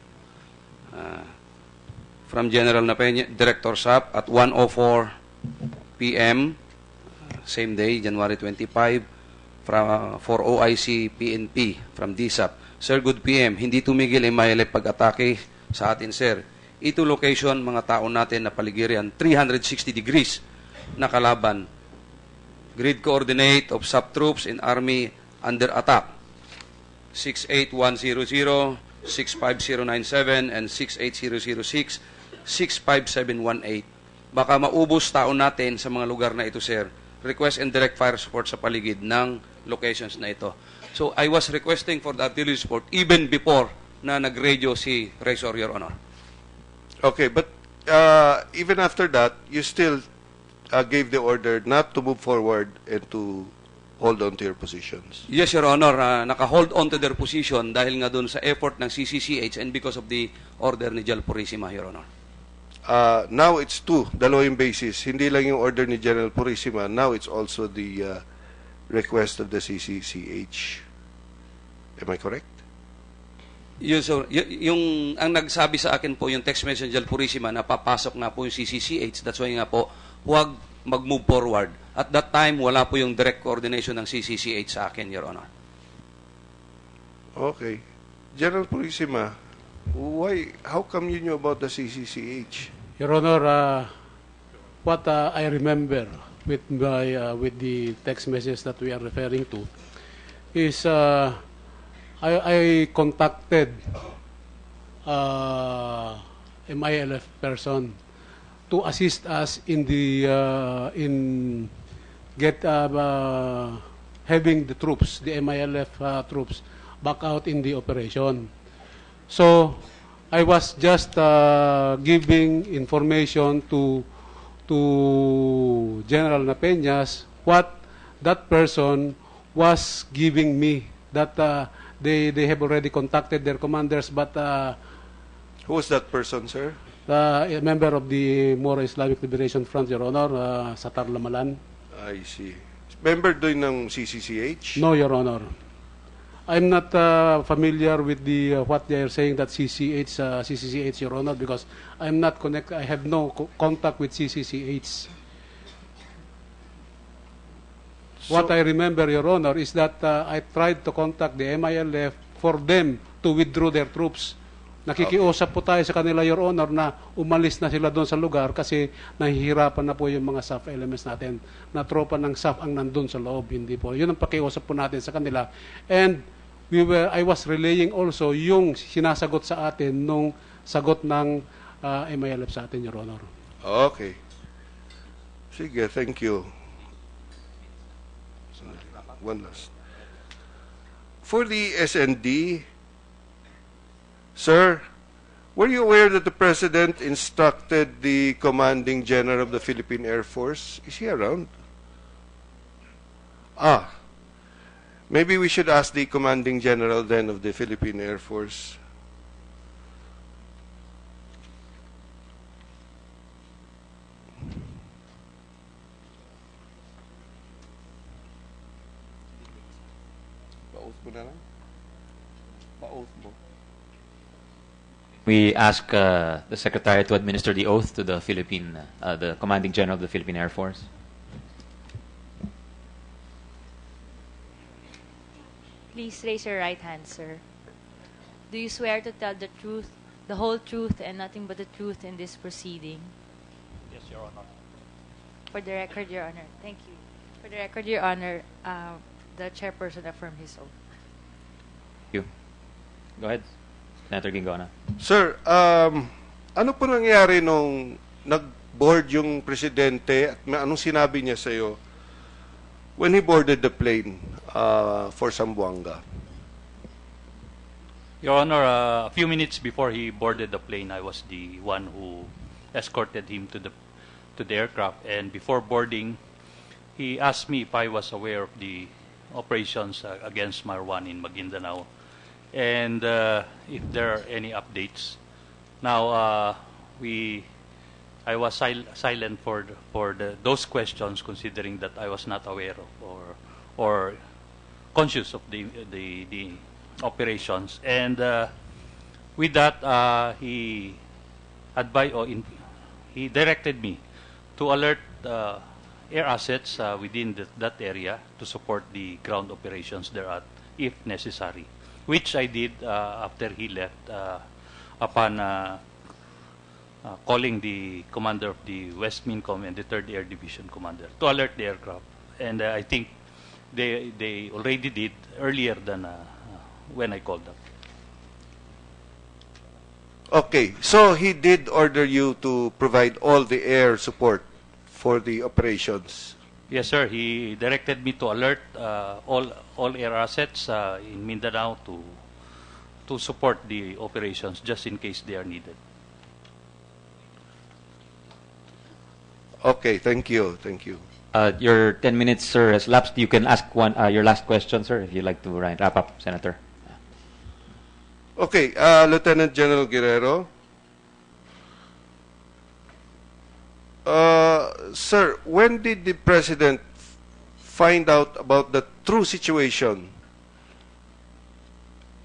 Speaker 6: from General Napeña, Director SAP at 1:04 p.m. Same day, January 25, for OIC PNP from DSAP. Sir, good PM. Hindi tumigil ang mayalip pag-atake sa atin, sir. Ito location, mga tao natin na paligirian, 360 degrees na kalaban. Grid coordinate of sub-troops in Army under attack. 68100, 65097, and 68006, 65718. Baka maubos tao natin sa mga lugar na ito, sir. Request and direct fire support sa paligid ng locations na ito. So, I was requesting for the artillery support even before na nag-radio si Razor, Your Honor.
Speaker 21: Okay, but even after that, you still gave the order not to move forward and to hold on to your positions.
Speaker 6: Yes, Your Honor. Naka-hold on to their position dahil nga doon sa effort ng CCCH and because of the order ni General Purisima, Your Honor.
Speaker 21: Now it's dalawa yung basis. Hindi lang yung order ni General Purisima. Now it's also the request of the CCCH. Am I correct?
Speaker 6: Yes, sir. Ang nagsabi sa akin po, yung text message General Purisima, na papasok nga po yung CCCH. That's why nga po, huwag mag-move forward. At that time, wala po yung direct coordination ng CCCH sa akin, Your Honor.
Speaker 21: Okay. General Purisima, Why? How come you knew about the CCCH?
Speaker 7: Your Honor, what I remember with the text message that we are referring to is I contacted MILF person to assist us in having the troops, the MILF troops, back out in the operation. So I was just giving information to General Napeñas what that person was giving me, that they have already contacted their commanders, but
Speaker 21: Who was that person, sir?
Speaker 7: a member of the Moro Islamic Liberation Front, Your Honor, Satar Lamalan.
Speaker 21: I see. Member doon ng CCCH?
Speaker 7: No, Your Honor. I'm not familiar with the what they are saying that CCCH, Your Honor, because I'm not connected. I have no contact with CCCH. What I remember, Your Honor, is that I tried to contact the MILF for them to withdraw their troops. Nakikiusap po tayo sa kanila, Your Honor, na umalis na sila doon sa lugar kasi nahihirapan na po yung mga SAF elements natin, na tropa ng SAF ang nandun sa loob. Hindi po. Yun ang pakiusap po natin sa kanila. And I was relaying also yung sinasagot sa atin nung sagot ng MILF sa atin, Your Honor.
Speaker 21: Okay. Sige, thank you. One last. For the SND, sir, were you aware that the President instructed the Commanding General of the Philippine Air Force? Is he around? Maybe we should ask the Commanding General then of the Philippine Air Force. Ba-oath mo na lang? Ba-oath mo.
Speaker 20: We ask the Secretary to administer the oath to the the Commanding General of the Philippine Air Force.
Speaker 3: Please raise your right hand, sir. Do you swear to tell the truth, the whole truth, and nothing but the truth in this proceeding?
Speaker 4: Yes, Your Honor.
Speaker 3: For the record, Your Honor. Thank you. For the record, Your Honor, the chairperson affirmed his oath.
Speaker 20: Thank you. Go ahead, Senator Gingona.
Speaker 21: Sir, ano po nangyari nung nag-board yung presidente at anong sinabi niya sa'yo when he boarded the plane for Zamboanga?
Speaker 4: Your Honor, a few minutes before he boarded the plane, I was the one who escorted him to the aircraft. And before boarding, he asked me if I was aware of the operations against Marwan in Maguindanao, and if there are any updates. Now, I was silent for those questions, considering that I was not aware of or conscious of the operations. And with that, he advised he directed me to alert air assets within that area to support the ground operations thereat, if necessary, which I did after he left upon calling the commander of the West Mincom and the 3rd Air Division commander to alert the aircraft. And I think they already did earlier than when I called them.
Speaker 21: Okay, so he did order you to provide all the air support for the operations?
Speaker 4: Yes, sir. He directed me to alert all air assets in Mindanao to support the operations just in case they are needed.
Speaker 21: Okay, thank you. Thank you.
Speaker 20: Your 10 minutes, sir, has lapsed. You can ask your last question, sir, if you'd like to wrap up, Senator.
Speaker 21: Okay, Lieutenant General Guerrero. Sir, when did the President find out about the true situation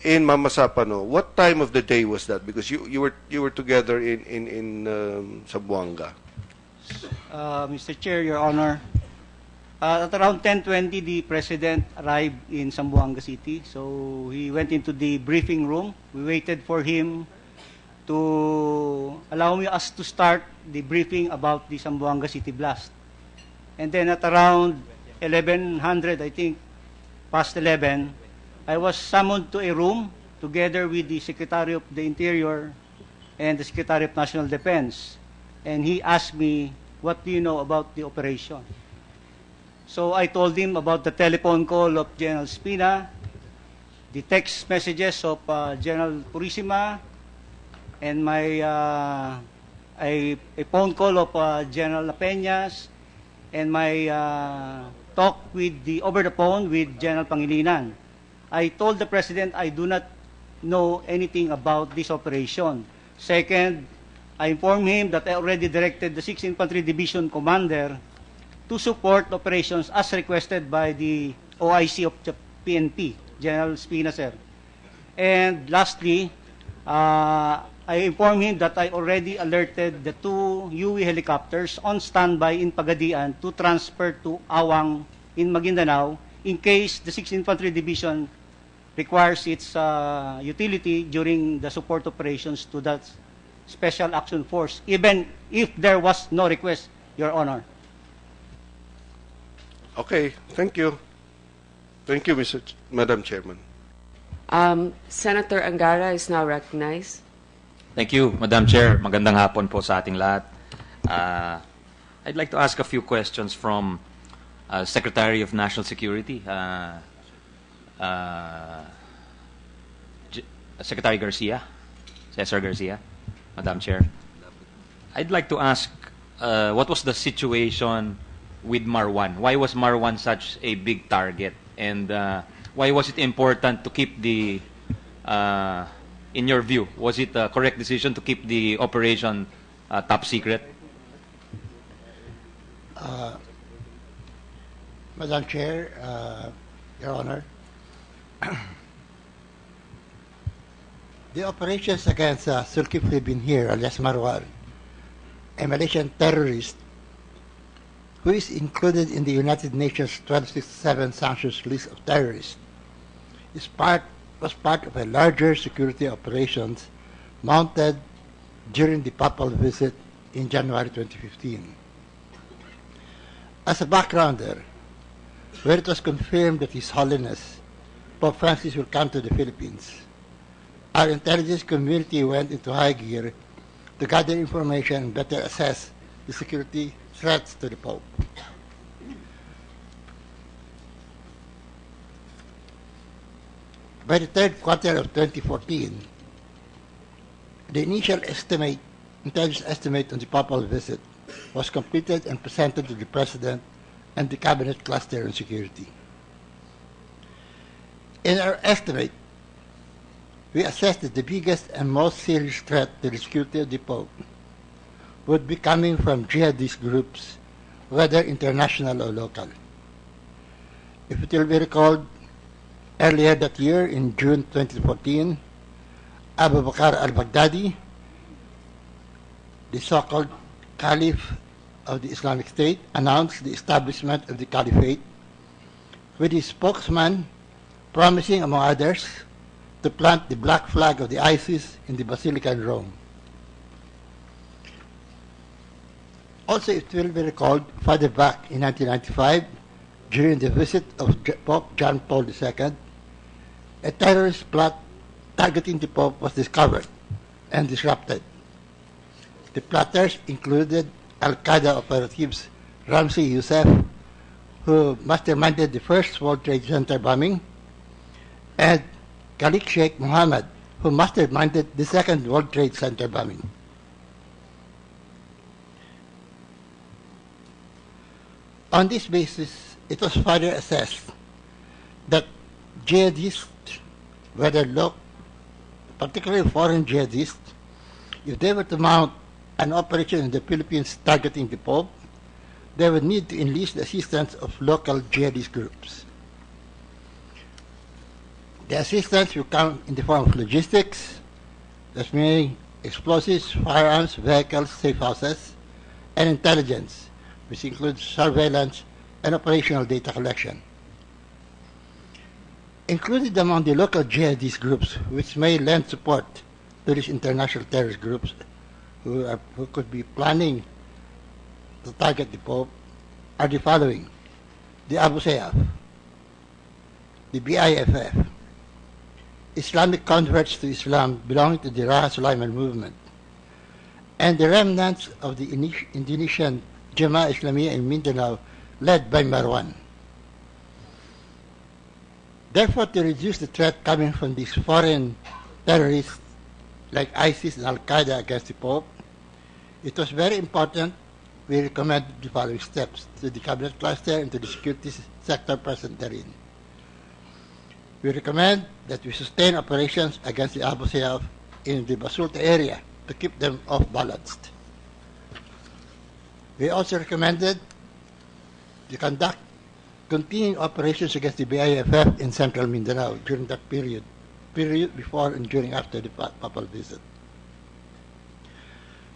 Speaker 21: in Mamasapano? What time of the day was that? Because you were together in Zamboanga.
Speaker 14: Mr. Chair, Your Honor, at around 10:20, the President arrived in Zamboanga City. So he went into the briefing room. We waited for him to allow us to start the briefing about the Zamboanga City blast. And then at around 1100, I think, past 11, I was summoned to a room together with the Secretary of the Interior and the Secretary of National Defense. And he asked me, what do you know about the operation? So I told him about the telephone call of General Spina, the text messages of General Purisima, and a phone call of General Peñas, and my talk over the phone with General Pangilinan. I told the President I do not know anything about this operation. Second, I informed him that I already directed the 6th Infantry Division Commander to support operations as requested by the OIC of the PNP, General Spina, sir. And lastly, I informed him that I already alerted the 2 UE helicopters on standby in Pagadian to transfer to Awang in Maguindanao in case the 6th Infantry Division requires its utility during the support operations to that Special Action Force, even if there was no request, Your Honor.
Speaker 21: Okay, thank you. Thank you, Madam Chairman.
Speaker 2: Senator Angara is now recognized.
Speaker 20: Thank you, Madam Chair. Magandang hapon po sa ating lahat. I'd like to ask a few questions from Secretary of National Security, Secretary Garcia, Cesar Garcia, Madam Chair. I'd like to ask, what was the situation with Marwan? Why was Marwan such a big target? And why was it important to keep the, in your view, was it a correct decision to keep the operation top secret?
Speaker 5: Madam Chair, Your Honor, the operations against Zulkifli bin Hir, alias Marwan, a Malaysian terrorist who is included in the United Nations 1267 sanctions list of terrorists, was part of a larger security operations mounted during the papal visit in January 2015. As a backgrounder, where it was confirmed that His Holiness Pope Francis will come to the Philippines, our intelligence community went into high gear to gather information and better assess the security threats to the Pope. By the third quarter of 2014, the initial intelligence estimate on the papal visit was completed and presented to the President and the Cabinet Cluster on Security. In our estimate, we assessed that the biggest and most serious threat to the security of the Pope would be coming from jihadist groups, whether international or local. If it will be recalled, earlier that year, in June 2014, Abu Bakr al-Baghdadi, the so-called Caliph of the Islamic State, announced the establishment of the Caliphate, with his spokesman promising, among others, to plant the black flag of the ISIS in the Basilica in Rome. Also, it will be recalled, further back in 1995, during the visit of Pope John Paul II, a terrorist plot targeting the Pope was discovered and disrupted. The plotters included Al-Qaeda operatives Ramzi Youssef, who masterminded the first World Trade Center bombing, and Khalid Sheikh Mohammed, who masterminded the second World Trade Center bombing. On this basis, it was further assessed that jihadists, whether local, particularly foreign jihadists, if they were to mount an operation in the Philippines targeting the Pope, they would need to enlist the assistance of local jihadist groups. The assistance will come in the form of logistics, that meaning explosives, firearms, vehicles, safe houses, and intelligence, which includes surveillance and operational data collection. Included among the local jihadist groups which may lend support to these international terrorist groups who could be planning to target the Pope are the following: the Abu Sayyaf, the BIFF, Islamic converts to Islam belonging to the Raha Sulaiman movement, and the remnants of the Indonesian Jemaah Islamiyah in Mindanao led by Marwan. Therefore, to reduce the threat coming from these foreign terrorists like ISIS and Al-Qaeda against the Pope, it was very important we recommended the following steps to the Cabinet Cluster and to the security sector present therein. We recommend that we sustain operations against the Abu Sayyaf in the Basulta area to keep them off-balanced. We also recommended to conduct continuing operations against the BIFF in central Mindanao during that period before and during after the papal visit.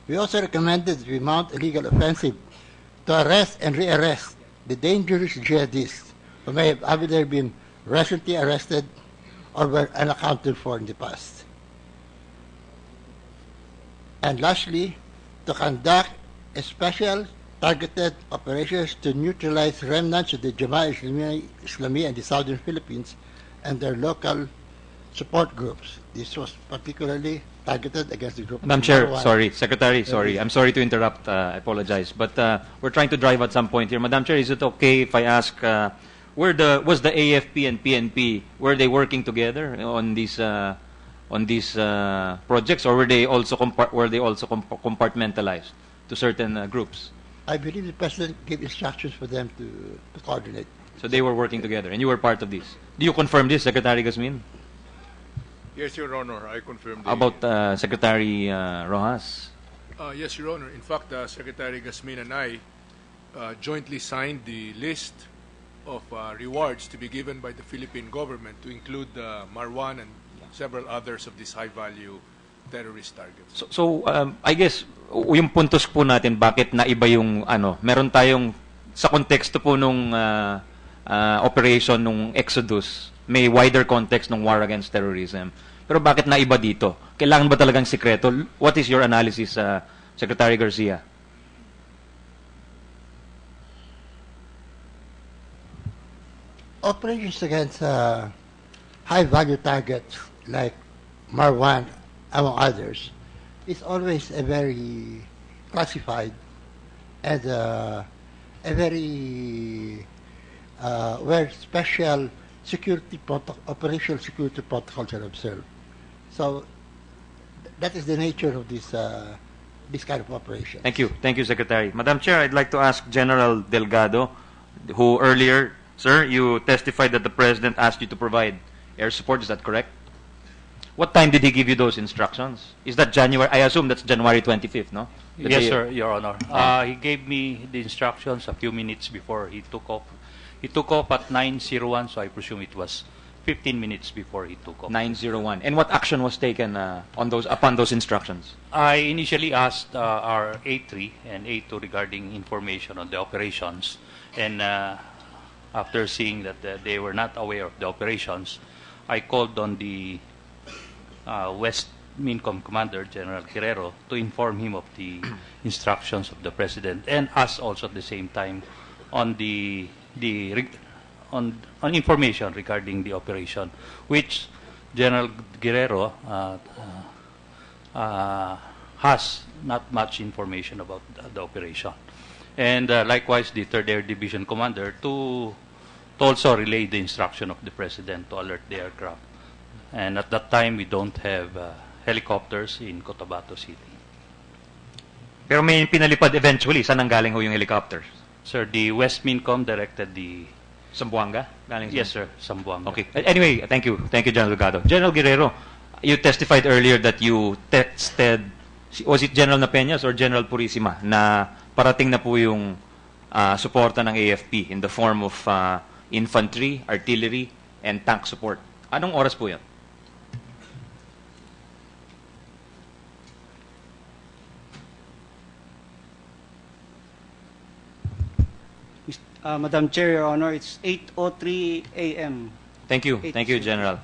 Speaker 5: We also recommended that we mount a legal offensive to arrest and rearrest the dangerous jihadists who may have either been recently arrested or were unaccounted for in the past. And lastly, to conduct a special targeted operations to neutralize remnants of the Jemaah Islamiyah in the southern Philippines and their local support groups. This was particularly targeted against the group.
Speaker 20: Madam Chair, sorry, Secretary, sorry. I'm sorry to interrupt. I apologize. But we're trying to drive at some point here. Madam Chair, is it okay if I ask, was the AFP and PNP, were they working together on these projects, or were they also compartmentalized to certain groups?
Speaker 5: I believe the President gave instructions for them to coordinate.
Speaker 20: So they were working together, and you were part of this. Do you confirm this, Secretary Gasmin?
Speaker 16: Yes, Your Honor, I confirm.
Speaker 20: How about Secretary Rojas?
Speaker 16: Yes, Your Honor. In fact, Secretary Gasmin and I jointly signed the list of rewards to be given by the Philippine government to include Marwan and several others of these high-value terrorist targets.
Speaker 20: So I guess yung puntos po natin bakit naiba yung meron tayong sa konteksto po nung operation nung Exodus, may wider context ng war against terrorism. Pero bakit naiba dito? Kailangan ba talagang sikreto? What is your analysis, Secretary Garcia?
Speaker 5: Operations against high-value targets like Marwan, among others, is always a very classified and a very where special operational security protocols are observed. So that is the nature of this kind of operation.
Speaker 20: Thank you, Secretary. Madam Chair, I'd like to ask General Delgado, who earlier, sir, you testified that the President asked you to provide air support. Is that correct? What time did he give you those instructions? Is that January? I assume that's January 25th, no?
Speaker 4: Yes, sir, Your Honor. He gave me the instructions a few minutes before he took off. He took off at 9:01, so I presume it was 15 minutes before he took off.
Speaker 20: 9:01. And what action was taken upon those instructions?
Speaker 4: I initially asked our A3 and A2 regarding information on the operations, and after seeing that they were not aware of the operations, I called on the West MINCOM Commander, General Guerrero, to inform him of the instructions of the President, and asked also at the same time on on information regarding the operation, which General Guerrero has not much information about the operation. And likewise, the 3rd Air Division Commander to also relay the instruction of the President to alert the aircraft. And at that time, we don't have helicopters in Cotabato City.
Speaker 20: Pero may pinalipad eventually. Saan nanggaling ho yung helicopters?
Speaker 4: Sir, the West MINCOM directed the...
Speaker 20: Sambuanga?
Speaker 4: Yes, sir, Sambuanga.
Speaker 20: Okay. Anyway, thank you. Thank you, General Delgado. General Guerrero, you testified earlier that you texted, was it General Napeñas or General Purisima, na parating na po yung suporta ng AFP in the form of infantry, artillery, and tank support. Anong oras po yan?
Speaker 14: Madam Chair, Your Honor, it's 8:03 a.m.
Speaker 20: Thank you. Thank you, General.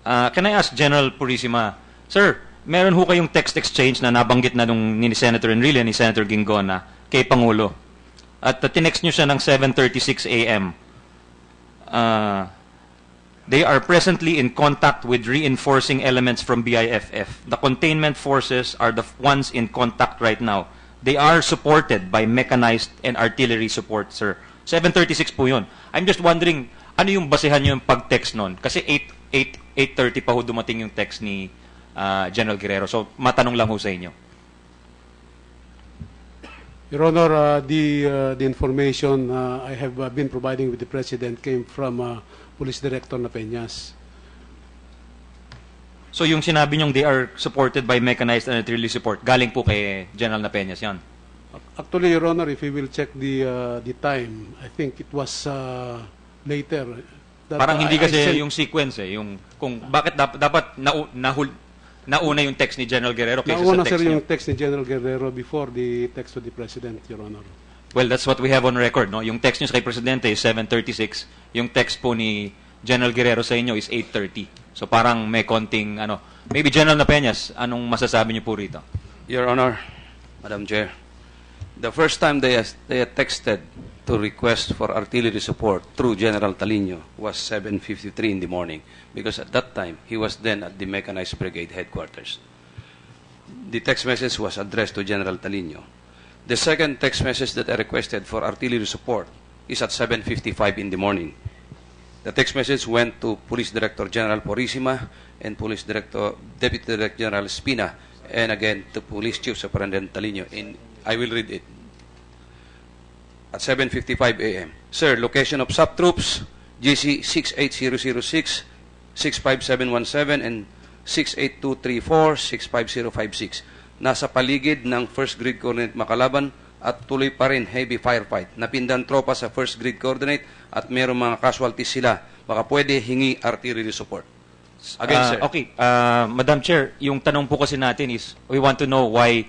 Speaker 20: Can I ask General Purisima, sir, meron ho kayong text exchange na nabanggit na nung ni Senator Enrile, ni Senator Gingona, kay Pangulo. At tinext nyo siya ng 7:36 a.m. They are presently in contact with reinforcing elements from BIFF. The containment forces are the ones in contact right now. They are supported by mechanized and artillery support, sir. 7:36 po yun. I'm just wondering, ano yung basehan nyo yung pag-text nun? Kasi 8:30 pa ho dumating yung text ni General Guerrero. So, matanong lang ho sa inyo.
Speaker 7: Your Honor, the information I have been providing with the President came from Police Director Napeñas.
Speaker 20: So, yung sinabi nyong they are supported by mechanized and artillery support, galing po kay General Napeñas yan?
Speaker 7: Actually, Your Honor, if you will check the time, I think it was later. That,
Speaker 20: Parang hindi kasi
Speaker 7: I
Speaker 20: yung sequence yung kung bakit dapat nauna yung text ni General Guerrero kaysa
Speaker 7: nauna,
Speaker 20: sa text
Speaker 7: sir, yung
Speaker 20: niyo.
Speaker 7: text ni General Guerrero before the text to the President, Your Honor.
Speaker 20: Well, that's what we have on record, no? Yung text niyo kay Presidente is 7:36, yung text po ni General Guerrero sa inyo is 8:30. So parang may konting maybe General Napeñas, anong masasabi niyo po rito?
Speaker 6: Your Honor, Madam Chair, the first time they had texted to request for artillery support through General Talino was 7:53 in the morning, because at that time, he was then at the Mechanized Brigade headquarters. The text message was addressed to General Talino. The second text message that I requested for artillery support is at 7:55 in the morning. The text message went to Police Director General Porissima and Deputy Director General Espina, and again to Police Chief Superintendent Talino. I will read it. At 7:55 a.m. Sir, location of subtroops, GC 68006, 65717, and 68234, 65056. Nasa paligid ng 1st Grid Coordinate Macalaban at tuloy pa rin heavy firefight. Napindan tropa sa 1st Grid Coordinate at mayroong mga casualties sila. Baka pwede hingi artillery support. Again, sir.
Speaker 20: Okay, Madam Chair, yung tanong po kasi natin is, we want to know why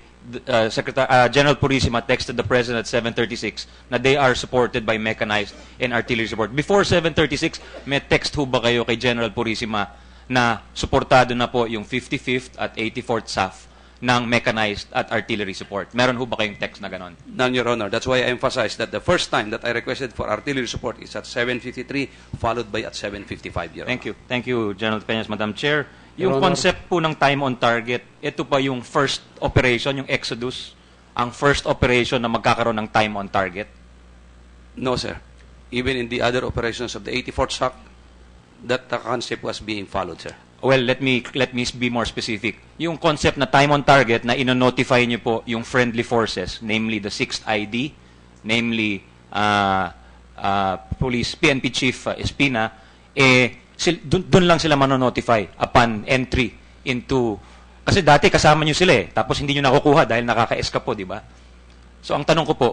Speaker 20: General Porissima texted the President at 7:36 na they are supported by mechanized and artillery support. Before 7:36, may text ho ba kayo kay General Porissima na suportado na po yung 55th at 84th SAF ng mechanized at artillery support? Meron ho ba kayong text na ganon?
Speaker 6: None, Your Honor. That's why I emphasized that the first time that I requested for artillery support is at 7:53, followed by at 7:55, Your Honor.
Speaker 20: Thank you. Thank you, General Peñas, Madam Chair.
Speaker 7: Your
Speaker 20: Yung
Speaker 7: Honor.
Speaker 20: concept po ng time on target, ito pa yung first operation, yung Exodus, ang first operation na magkakaroon ng time on target?
Speaker 6: No, sir. Even in the other operations of the 84th SAC, that concept was being followed, sir.
Speaker 20: Well, let me be more specific. Yung concept na time on target na ino-notify niyo po yung friendly forces, namely the 6th ID, namely Police PNP Chief Espina, doon lang sila mano-notify upon entry into, kasi dati kasama nyo sila tapos hindi nyo nakukuha dahil nakaka-escape po, di ba? So ang tanong ko po,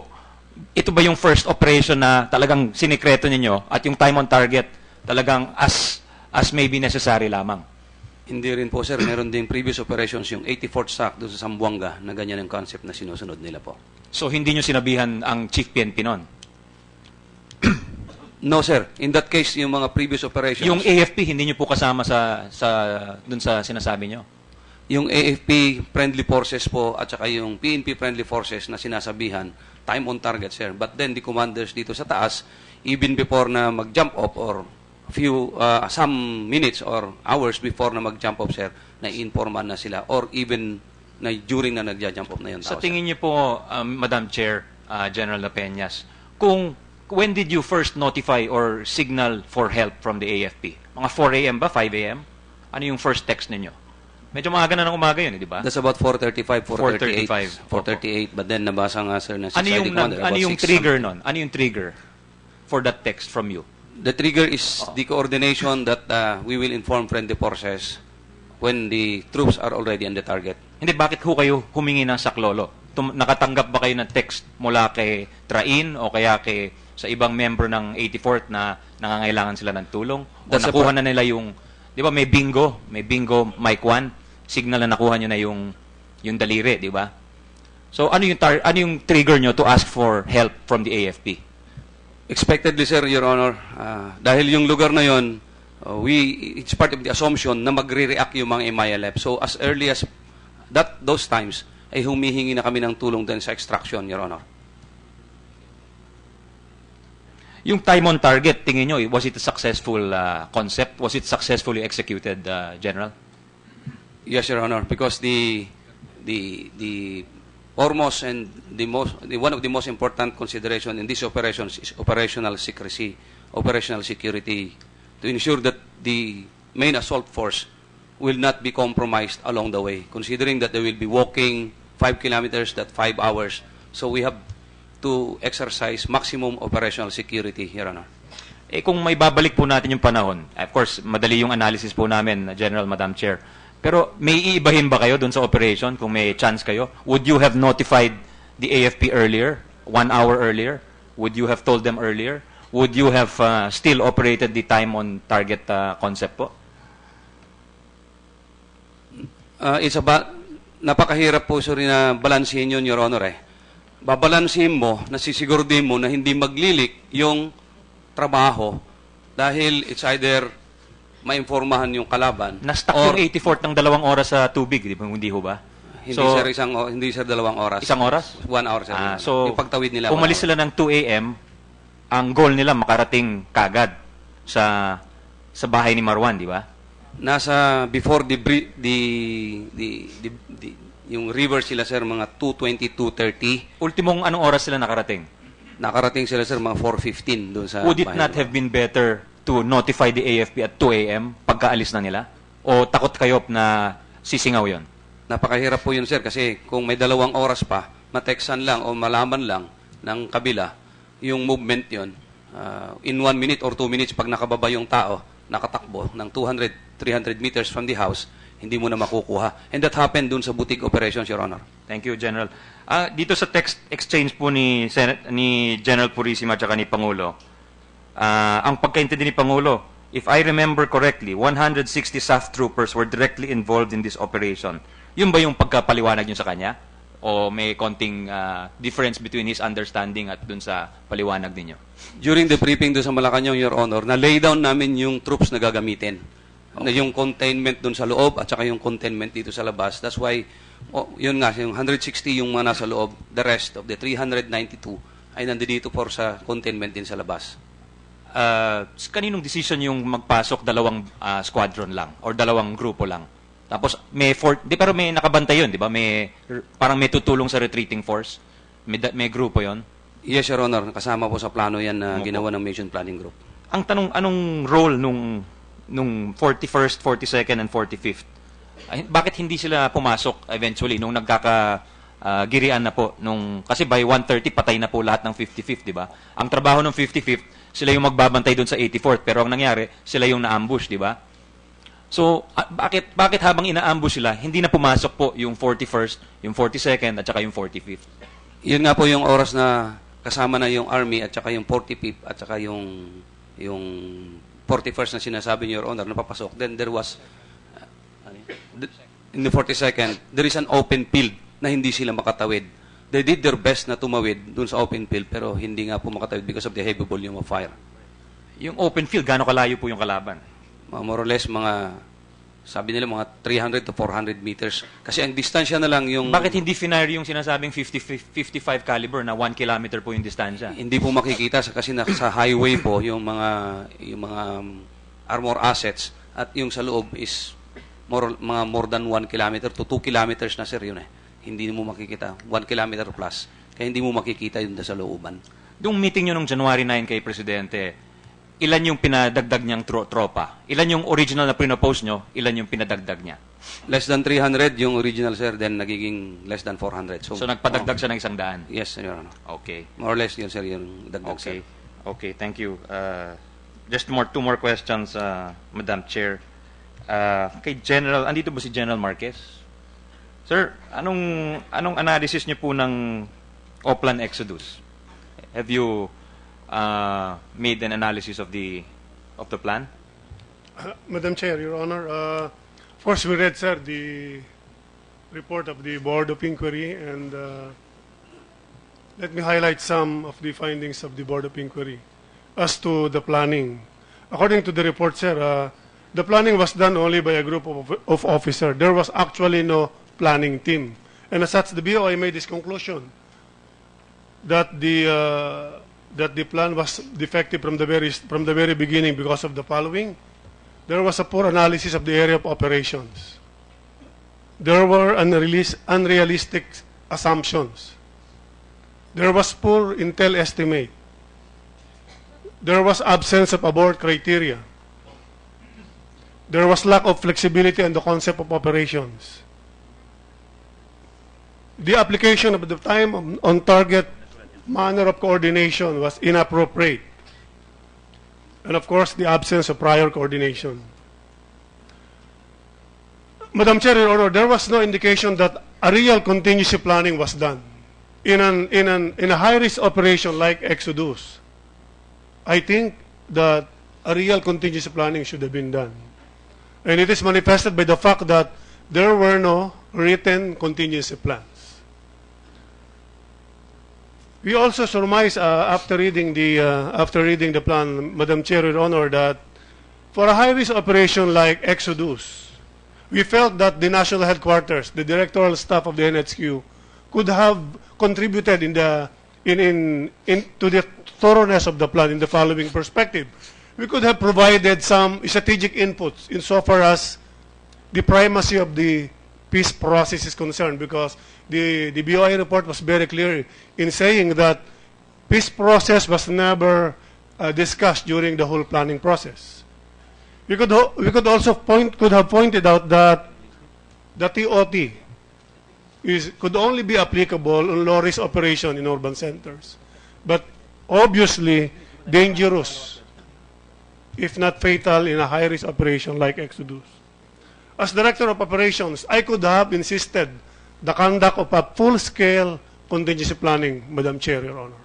Speaker 20: ito ba yung first operation na talagang sinikreto ninyo at yung time on target talagang as may be necessary lamang?
Speaker 6: Hindi rin po, sir. Meron ding previous operations, yung 84th SAC doon sa Zamboanga, na ganyan ang concept na sinusunod nila po.
Speaker 20: So hindi nyo sinabihan ang Chief PNP nun?
Speaker 6: No, sir. In that case, yung mga previous operations...
Speaker 20: Yung AFP, hindi nyo po kasama dun sa sinasabi nyo?
Speaker 6: Yung AFP friendly forces po at saka yung PNP friendly forces na sinasabihan, time on target, sir. But then the commanders dito sa taas, even before na mag-jump off or some minutes or hours before na mag-jump off, sir, na-informan na sila or even na during na nag-jump off na yun.
Speaker 20: Sa tingin niyo po, Madam Chair, General Napeñas, when did you first notify or signal for help from the AFP? Mga 4 a.m. ba? 5 a.m.? Ano yung first text ninyo? Medyo maaga na ng umaga yun, di ba?
Speaker 6: That's about 4:35, 4:38. But then nabasa nga, sir, na
Speaker 20: ano yung trigger nun? Ano yung trigger for that text from you?
Speaker 6: The trigger is the coordination that we will inform friendly forces when the troops are already on the target.
Speaker 20: Hindi, bakit ho kayo humingi ng saklolo? Nakatanggap ba kayo ng text mula kay Train o kaya sa ibang member ng 84th na nangangailangan sila ng tulong? O nakuha na nila yung, di ba may bingo, mic 1, signal na nakuha nyo na yung daliri, di ba? So ano yung trigger nyo to ask for help from the AFP?
Speaker 6: Expectedly, sir, Your Honor, dahil yung lugar na yon, it's part of the assumption na magre-react yung mga MILF. So as early as those times ay humihingi na kami ng tulong din sa extraction, Your Honor.
Speaker 20: Yung time on target, tingin nyo, was it a successful concept? Was it successfully executed, General?
Speaker 6: Yes, Your Honor, because the foremost and one of the most important consideration in these operations is operational secrecy, operational security, to ensure that the main assault force will not be compromised along the way, considering that they will be walking 5 kilometers, that 5 hours. So we have to exercise maximum operational security, Your Honor.
Speaker 20: Eh kung may babalik po natin yung panahon, of course, madali yung analysis po namin, General, Madam Chair. Pero may iibahin ba kayo dun sa operation kung may chance kayo? Would you have notified the AFP earlier, 1 hour earlier? Would you have told them earlier? Would you have still operated the time on target concept po?
Speaker 6: It's about, napakahirap po sorry na balansehin yun, Your Honor. Babalansehin mo, nasisigurdin mo na hindi maglilik yung trabaho dahil it's either maimpormahan yung kalaban.
Speaker 20: Na-stuck yung 84th ng 2 oras sa tubig, di ba? Hindi ho ba?
Speaker 6: Hindi, sir, hindi, sir, 2 oras.
Speaker 20: Isang oras?
Speaker 6: 1 hour, sir.
Speaker 20: So,
Speaker 6: yung pagtawid nila.
Speaker 20: Umalis sila ng 2 a.m., ang goal nila makarating kagad sa bahay ni Marwan, di ba?
Speaker 6: Nasa before yung river sila, sir, mga 2:20, 2:30.
Speaker 20: Ultimong anong oras sila nakarating?
Speaker 6: Nakarating sila, sir, mga 4:15 doon sa
Speaker 20: Would it not have been better to notify the AFP at 2 a.m. pagkaalis na nila? O takot kayo na sisingaw yon?
Speaker 6: Napakahirap po yun, sir, kasi kung may 2 oras pa, mateksan lang o malaman lang ng kabila yung movement yon. In 1 minute or 2 minutes, pag nakababa yung tao, nakatakbo ng 200, 300 meters from the house, hindi mo na makukuha. And that happened dun sa boutique operations, Your Honor.
Speaker 20: Thank you, General. Dito sa text exchange po ni General Purisima at ni Pangulo, ang pagkaintindi ni Pangulo, if I remember correctly, 160 SAF troopers were directly involved in this operation. Yun ba yung pagkapaliwanag nyo sa kanya? O may konting difference between his understanding at dun sa paliwanag ninyo?
Speaker 6: During the briefing dun sa Malacanang, Your Honor, na-lay down namin yung troops na gagamitin. Na yung containment dun sa loob at saka yung containment dito sa labas. That's why, yun nga, yung 160 yung mga nasa loob, the rest of the 392 ay nandito for sa containment din sa labas.
Speaker 20: Kaninong decision yung magpasok 2 squadron lang or 2 grupo lang? Tapos pero may nakabantay yun, di ba? Parang may tutulong sa retreating force. May grupo yon.
Speaker 6: Yes, Your Honor. Kasama po sa plano yan na ginawa ng mission planning group.
Speaker 20: Ang tanong, anong role nung 41st, 42nd, and 45th? Bakit hindi sila pumasok eventually nung nagkakagirian na po? Kasi by 1:30 patay na po lahat ng 55th, di ba? Ang trabaho ng 55th, sila yung magbabantay doon sa 84th. Pero ang nangyari, sila yung na-ambush, di ba? So, bakit habang ina-ambush sila, hindi na pumasok po yung 41st, yung 42nd, at saka yung 45th?
Speaker 6: Yun nga po yung oras na kasama na yung Army at saka yung 45th at saka yung 41st na sinasabi niyo, Your Honor, napapasok. Then there was, in the 42nd, there is an open field na hindi sila makatawid. They did their best na tumawid dun sa open field pero hindi nga po makatawid because of the heavy volume of fire.
Speaker 20: Yung open field, gaano kalayo po yung kalaban?
Speaker 6: More or less, sabi nila mga 300 to 400 meters. Kasi ang distansya na lang yung...
Speaker 20: Bakit hindi finire yung sinasabing 55 caliber na 1 kilometer po yung distansya?
Speaker 6: Hindi po makikita kasi sa highway po yung mga armor assets at yung sa loob is more than 1 kilometer to 2 kilometers na, sir, yun eh. Hindi mo makikita. 1 kilometer plus. Kaya hindi mo makikita yun sa looban.
Speaker 20: Yung meeting nyo nung January 9 kay Presidente, ilan yung pinadagdag niyang tropa? Ilan yung original na pinopose nyo? Ilan yung pinadagdag niya?
Speaker 6: Less than 300 yung original, sir. Then nagiging less than 400.
Speaker 20: So nagpadagdag siya ng 100?
Speaker 6: Yes, Your Honor.
Speaker 20: Okay.
Speaker 6: More or less yun, sir, yung dagdag,
Speaker 20: okay.
Speaker 6: sir.
Speaker 20: Okay, thank you. Just two more questions, Madam Chair. Kay General, andito ba si General Marquez? Sir, anong analysis niyo po ng Oplan Exodus? Have you made an analysis of the plan?
Speaker 18: Madam Chair, Your Honor, of course we read, sir, the report of the Board of Inquiry, and let me highlight some of the findings of the Board of Inquiry as to the planning. According to the report, sir, the planning was done only by a group of officers. There was actually no planning team. And as such, the BOI made this conclusion that the plan was defective from the very beginning because of the following. There was a poor analysis of the area of operations. There were unrealistic assumptions. There was poor intel estimate. There was absence of abort criteria. There was lack of flexibility in the concept of operations. The application of the time on target manner of coordination was inappropriate. And of course, the absence of prior coordination. Madam Chair, Your Honor, there was no indication that a real contingency planning was done. In a high-risk operation like Exodus, I think that a real contingency planning should have been done. And it is manifested by the fact that there were no written contingency plans. We also surmise after reading the plan, Madam Chair, Your Honor, that for a high-risk operation like Exodus, we felt that the national headquarters, the directorial staff of the NHQ, could have contributed to the thoroughness of the plan in the following perspective. We could have provided some strategic inputs insofar as the primacy of the peace process is concerned, because the BOI report was very clear in saying that peace process was never discussed during the whole planning process. We could also have pointed out that the TOT could only be applicable on low-risk operation in urban centers, but obviously dangerous, if not fatal, in a high-risk operation like Exodus. As Director of Operations, I could have insisted the conduct of a full-scale contingency planning, Madam Chair, Your Honor.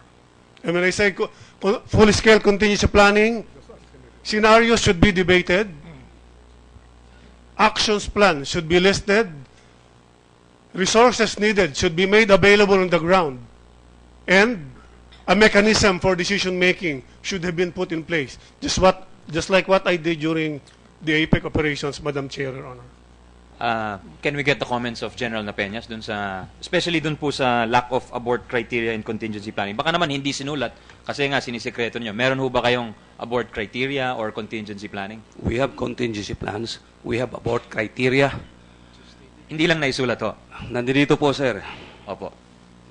Speaker 18: And when I say full-scale contingency planning, scenarios should be debated, actions plan should be listed, resources needed should be made available on the ground, and a mechanism for decision-making should have been put in place, just like what I did during the APEC operations, Madam Chair, Your Honor.
Speaker 20: Can we get the comments of General Napeñas dun sa, especially dun po sa lack of abort criteria in contingency planning? Baka naman hindi sinulat kasi nga sinisekreto niyo. Meron ho ba kayong abort criteria or contingency planning?
Speaker 6: We have contingency plans. We have abort criteria.
Speaker 20: Hindi lang naisulat ho?
Speaker 6: Nandito po, sir.
Speaker 20: Opo.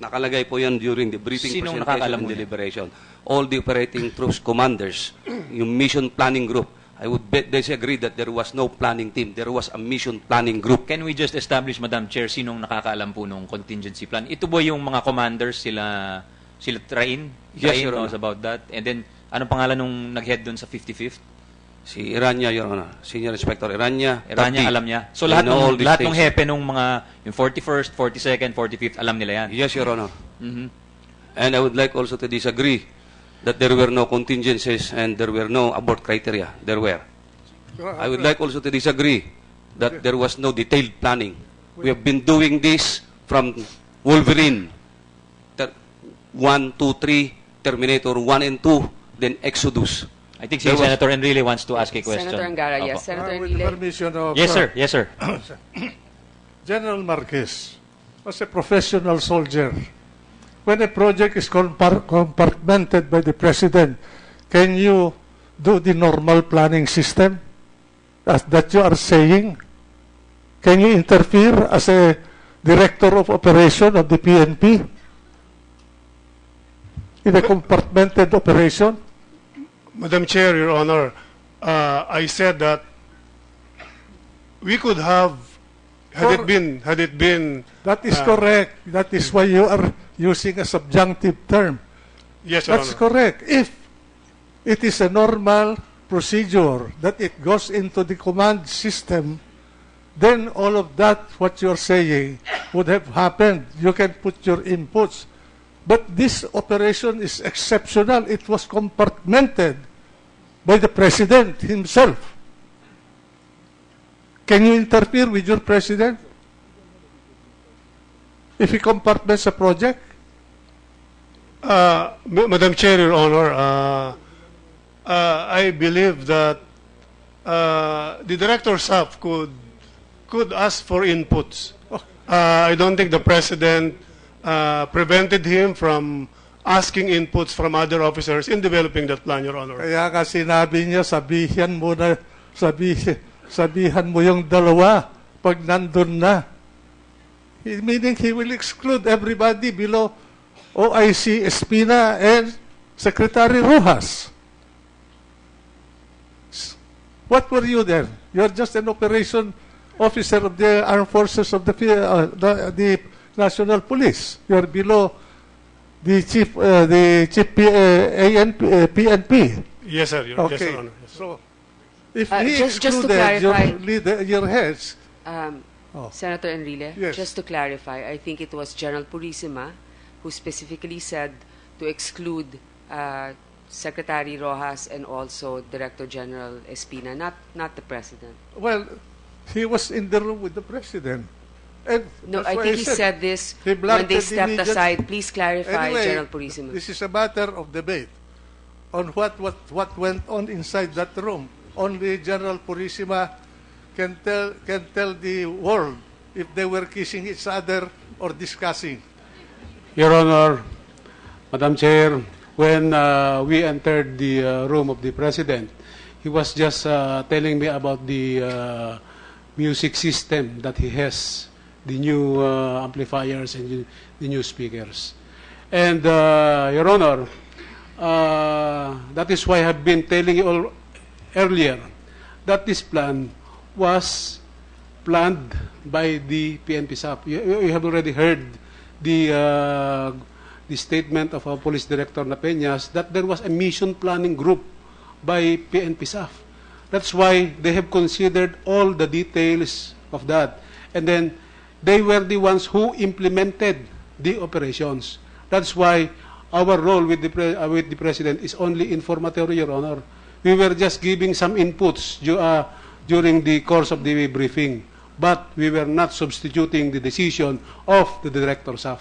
Speaker 6: Nakalagay po yan during the briefing,
Speaker 20: Sinong
Speaker 6: presentation,
Speaker 20: nakakaalam
Speaker 6: and
Speaker 20: mo
Speaker 6: deliberation. All the operating troops commanders, yung mission planning group, I would disagree that there was no planning team. There was a mission planning group.
Speaker 20: Can we just establish, Madam Chair, sinong nakakaalam po nung contingency plan? Ito ba yung mga commanders, sila Train?
Speaker 6: Yes,
Speaker 20: Train
Speaker 6: Your
Speaker 20: knows
Speaker 6: Honor.
Speaker 20: about that. And then, anong pangalan nung nag-head dun sa 55th?
Speaker 6: Si Iranya, Your Honor. Senior Inspector Iranya.
Speaker 20: Iranya, alam niya. So lahat ng hepe nung mga, yung 41st, 42nd, 45th, alam nila yan?
Speaker 6: Yes, Your Honor. And I would like also to disagree that there were no contingencies and there were no abort criteria. There were. I would like also to disagree that there was no detailed planning. We have been doing this from Wolverine, 1, 2, 3, Terminator 1 and 2, then Exodus.
Speaker 20: I think si Senator Enrile wants to ask a question.
Speaker 2: Senator Angara, yes.
Speaker 20: Opo.
Speaker 2: Senator
Speaker 1: With the
Speaker 2: Enrile.
Speaker 1: permission of
Speaker 20: Yes, sir. Yes, sir.
Speaker 1: General Marquez, as a professional soldier, when a project is compartmented by the President, can you do the normal planning system that you are saying? Can you interfere as a Director of Operation of the PNP in a compartmented operation?
Speaker 18: Madam Chair, Your Honor, I said that we could have, had it been.
Speaker 1: That is correct. That is why you are using a subjunctive term.
Speaker 18: Yes, Your
Speaker 1: That's
Speaker 18: Honor.
Speaker 1: correct. If it is a normal procedure that it goes into the command system, then all of that, what you're saying, would have happened. You can put your inputs. But this operation is exceptional. It was compartmented by the President himself. Can you interfere with your President if he compartments a project?
Speaker 18: Madam Chair, Your Honor, I believe that the Director staff could ask for inputs I don't think the President prevented him from asking inputs from other officers in developing that plan, Your Honor.
Speaker 1: Kaya ka sinabi niya, sabihan mo yung dalawa pag nandun na. Meaning he will exclude everybody below OIC Espina and Secretary Rojas. What were you then? You're just an operation officer of the armed forces of the National Police. You're below the chief PNP.
Speaker 18: Yes, sir. Yes,
Speaker 1: Okay.
Speaker 18: Your Honor. Yes.
Speaker 1: So, if he
Speaker 2: just to
Speaker 1: excluded
Speaker 2: clarify,
Speaker 1: your heads,
Speaker 2: Senator Enrile,
Speaker 1: Yes.
Speaker 2: just to clarify, I think it was General Purisima who specifically said to exclude Secretary Rojas and also Director General Espina, not the President.
Speaker 1: well, he was in the room with the President. And
Speaker 2: No,
Speaker 1: that's
Speaker 2: I
Speaker 1: why
Speaker 2: think he said this
Speaker 1: he
Speaker 2: when
Speaker 1: blunted
Speaker 2: they stepped
Speaker 1: immediate-
Speaker 2: aside. Please clarify,
Speaker 1: Anyway,
Speaker 2: General Purisima.
Speaker 1: this is a matter of debate on what went on inside that room. Only General Purisima can tell the world if they were kissing each other or discussing.
Speaker 7: Your Honor, Madam Chair, when we entered the room of the President, he was just telling me about the music system that he has, the new amplifiers and the new speakers. And, Your Honor, that is why I have been telling you all earlier that this plan was planned by the PNP SAP. You have already heard the statement of our Police Director na Peñas that there was a mission planning group by PNP SAF. That's why they have considered all the details of that. And then they were the ones who implemented the operations. That's why our role with the President is only informatory, Your Honor. We were just giving some inputs during the course of the briefing, but we were not substituting the decision of the Director SAF.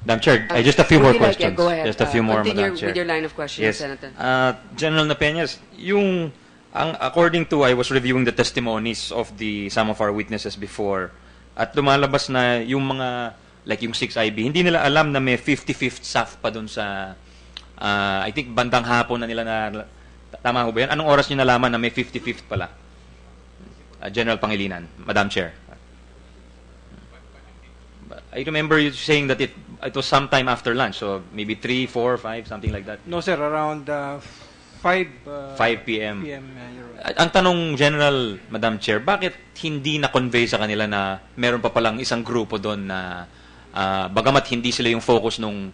Speaker 20: Madam Chair, just a few more
Speaker 2: Would you like-
Speaker 20: questions.
Speaker 2: go ahead.
Speaker 20: Just a few more,
Speaker 2: Continue
Speaker 20: Madam Chair.
Speaker 2: with your line of questioning,
Speaker 20: Yes.
Speaker 2: Senator.
Speaker 20: General Napeñas, according to, I was reviewing the testimonies of some of our witnesses before, at lumalabas na yung mga, like yung 6IB, hindi nila alam na may 55th SAF pa dun sa, I think bandang hapon na nila na, tama ho ba yan? Anong oras nyo nalaman na may 55th pala? General Pangilinan, Madam Chair. I remember you saying that it was sometime after lunch, so maybe 3, 4, 5, something like that.
Speaker 11: No, sir, around 5
Speaker 20: 5 p.m.
Speaker 11: Your Honor.
Speaker 20: Ang tanong, General, Madam Chair, bakit hindi na-convey sa kanila na meron pa palang isang grupo doon na bagamat hindi sila yung focus nung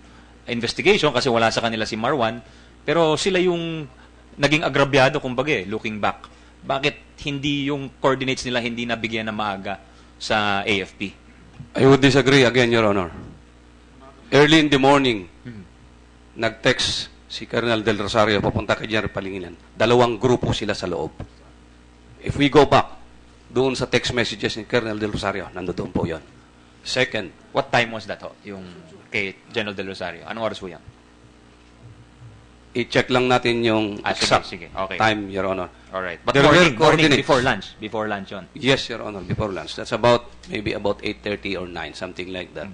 Speaker 20: investigation kasi wala sa kanila si Marwan, pero sila yung naging agrabyado, kumbaga, looking back. Bakit hindi yung coordinates nila hindi nabigyan na maaga sa AFP?
Speaker 6: I would disagree again, Your Honor. Early in the morning, nag-text si Colonel Del Rosario papunta kay General Palinginan. 2 grupo sila sa loob. If we go back, doon sa text messages ni Colonel Del Rosario, nandoon po yon. Second,
Speaker 20: what time was that ho? Yung kay General Del Rosario? Anong oras po yan?
Speaker 6: I-check lang natin yung exact
Speaker 20: sige. Okay.
Speaker 6: time, Your Honor.
Speaker 20: Alright. But
Speaker 6: There were
Speaker 20: morning
Speaker 6: coordinates.
Speaker 20: before lunch. Before lunch yun.
Speaker 6: Yes, Your Honor, before lunch. That's maybe about 8:30 or 9, something like that.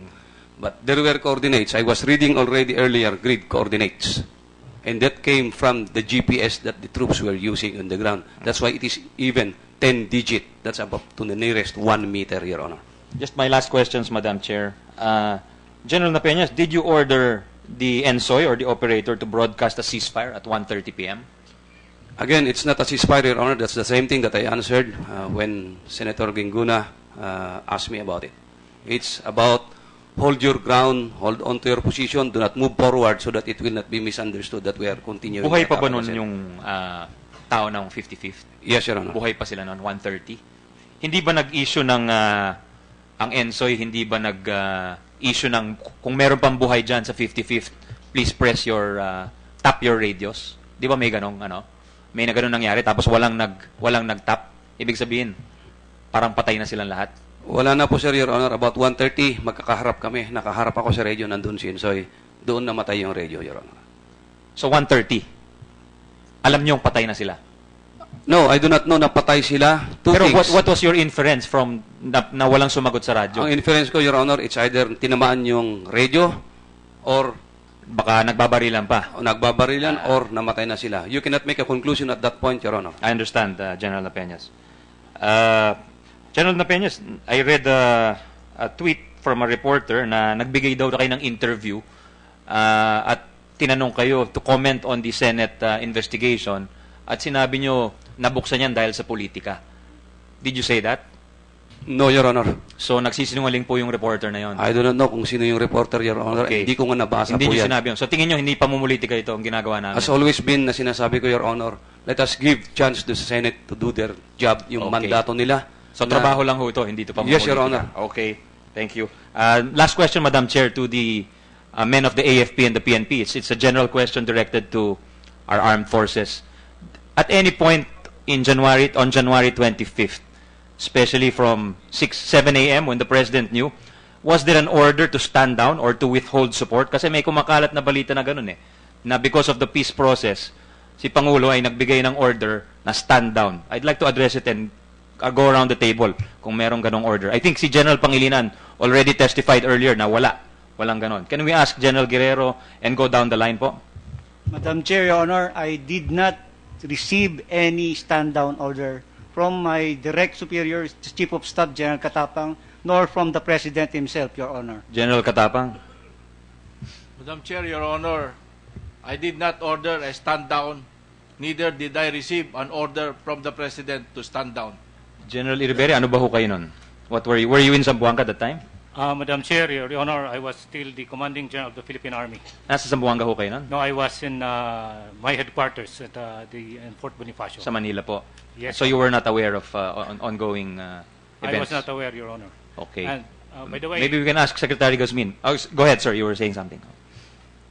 Speaker 6: But there were coordinates. I was reading already earlier, grid coordinates. And that came from the GPS that the troops were using on the ground. That's why it is even 10-digit. That's about to the nearest 1 meter, Your Honor.
Speaker 20: Just my last questions, Madam Chair. General Napeñas, did you order the ENSOY or the operator to broadcast a ceasefire at 1:30 p.m.?
Speaker 6: Again, it's not a ceasefire, Your Honor. That's the same thing that I answered when Senator Ginguna asked me about it. It's about hold your ground, hold on to your position, do not move forward so that it will not be misunderstood that we are continuing.
Speaker 20: Buhay pa ba nun yung tao ng 55th?
Speaker 6: Yes, Your Honor.
Speaker 20: Buhay pa sila noon, 1:30? Hindi ba nag-issue ng ang ENSOY, hindi ba nag-issue ng kung meron pang buhay dyan sa 55th, please press your tap your radios? Di ba may ganong may na ganun nangyari tapos walang nag-tap? Ibig sabihin, parang patay na silang lahat?
Speaker 6: Wala na po, Sir, Your Honor. About 1:30, magkakaharap kami. Nakaharap ako sa radio, nandun si Ensoy. Doon namatay yung radio, Your Honor.
Speaker 20: So 1:30, alam niyong patay na sila?
Speaker 6: No, I do not know. Napatay sila. Two
Speaker 20: Pero
Speaker 6: things.
Speaker 20: what was your inference from na walang sumagot sa radyo?
Speaker 6: Ang inference ko, Your Honor, it's either tinamaan yung radio or
Speaker 20: baka nagbabarilan pa.
Speaker 6: O nagbabarilan or namatay na sila. You cannot make a conclusion at that point, Your Honor.
Speaker 20: I understand, General Napeñas. General Napeñas, I read a tweet from a reporter na nagbigay daw kayo ng interview at tinanong kayo to comment on the Senate investigation at sinabi nyo nabuksan yan dahil sa politika. Did you say that?
Speaker 6: No, Your Honor.
Speaker 20: So, nagsisinungaling po yung reporter na yon.
Speaker 6: I do not know kung sino yung reporter, Your Honor.
Speaker 20: Okay.
Speaker 6: Hindi ko nga nabasa
Speaker 20: Hindi
Speaker 6: po
Speaker 20: nyo
Speaker 6: yan.
Speaker 20: sinabi yun. So, tingin nyo, hindi pamumulitika ito ang ginagawa namin.
Speaker 6: Has always been na sinasabi ko, Your Honor, let us give chance to the Senate to do their job, yung
Speaker 20: Okay.
Speaker 6: mandato nila.
Speaker 20: So, trabaho lang ho ito, hindi ito pamumulitika.
Speaker 6: Yes, Your Honor.
Speaker 20: Okay. Thank you. Last question, Madam Chair, to the men of the AFP and the PNP. It's a general question directed to our armed forces. At any point on January 25th, especially from 7 a.m. when the President knew, was there an order to stand down or to withhold support? Kasi may kumakalat na balita na ganun na because of the peace process, si Pangulo ay nagbigay ng order na stand down. I'd like to address it and go around the table kung merong ganong order. I think si General Pangilinan already testified earlier na walang ganon. Can we ask General Guerrero and go down the line po?
Speaker 14: Madam Chair, Your Honor, I did not receive any stand-down order from my direct superior, Chief of Staff General Katapang, nor from the President himself, Your Honor.
Speaker 20: General Katapang.
Speaker 13: Madam Chair, Your Honor, I did not order a stand down. Neither did I receive an order from the President to stand down.
Speaker 20: General Iribere, ano ba ho kayo nun? What were you in Zamboanga at that time?
Speaker 15: Madam Chair, Your Honor, I was still the Commanding General of the Philippine Army.
Speaker 20: Nasa Zamboanga ho kayo nun?
Speaker 15: No, I was in my headquarters at in Fort Bonifacio.
Speaker 20: Sa Manila po?
Speaker 15: Yes.
Speaker 20: So you were not aware of ongoing events?
Speaker 15: I was not aware, Your Honor.
Speaker 20: Okay.
Speaker 15: And, by the way,
Speaker 20: maybe we can ask Secretary Guzmin. Oh, go ahead, sir. You were saying something.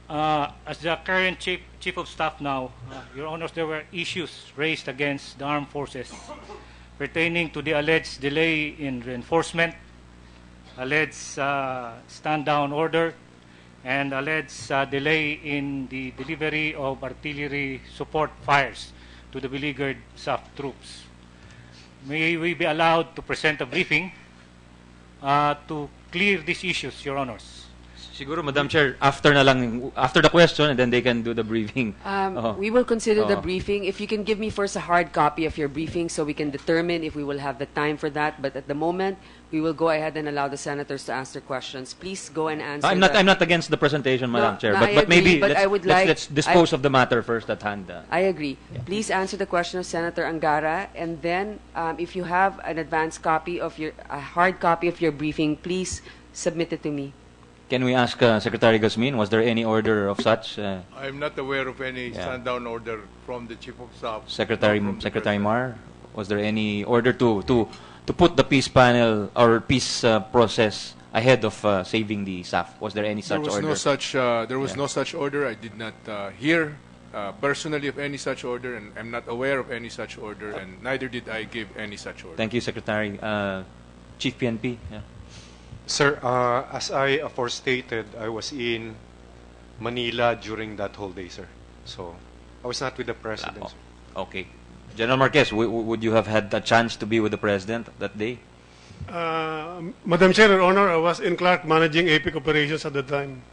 Speaker 15: as the current Chief of Staff now, Your Honors, there were issues raised against the armed forces pertaining to the alleged delay in reinforcement, alleged stand-down order, and alleged delay in the delivery of artillery support fires to the beleaguered SAF troops. May we be allowed to present a briefing to clear these issues, Your Honors?
Speaker 20: Siguro, Madam Chair, after the question, and then they can do the briefing.
Speaker 2: We will consider the briefing. If you can give me first a hard copy of your briefing so we can determine if we will have the time for that. But at the moment, we will go ahead and allow the senators to ask their questions. Please go and answer.
Speaker 20: I'm not against the presentation, Madam Chair.
Speaker 2: No,
Speaker 20: But
Speaker 2: I agree,
Speaker 20: maybe
Speaker 2: but I would like-
Speaker 20: let's dispose of the matter first at hand.
Speaker 2: I agree. Please answer the question of Senator Angara, and then if you have an advanced copy of a hard copy of your briefing, please submit it to me.
Speaker 20: Can we ask Secretary Guzmin, was there any order of such?
Speaker 16: I'm not aware of any
Speaker 20: Yeah.
Speaker 16: stand-down order from the Chief of Staff.
Speaker 20: Secretary
Speaker 16: or from the
Speaker 20: Secretary
Speaker 16: President.
Speaker 20: Mar, was there any order to put the peace panel or peace process ahead of saving the SAF? Was there any such order?
Speaker 16: There was no such order. I did not hear personally of any such order, and I'm not aware of any such order, and neither did I give any such order.
Speaker 20: Thank you, Secretary. Chief PNP. Yeah.
Speaker 12: Sir, as I aforestated, I was in Manila during that whole day, sir. So, I was not with the President. sir.
Speaker 20: Okay. General Marquez, would you have had a chance to be with the President that day?
Speaker 18: Madam Chair, Your Honor, I was in Clark managing APIC operations at the time.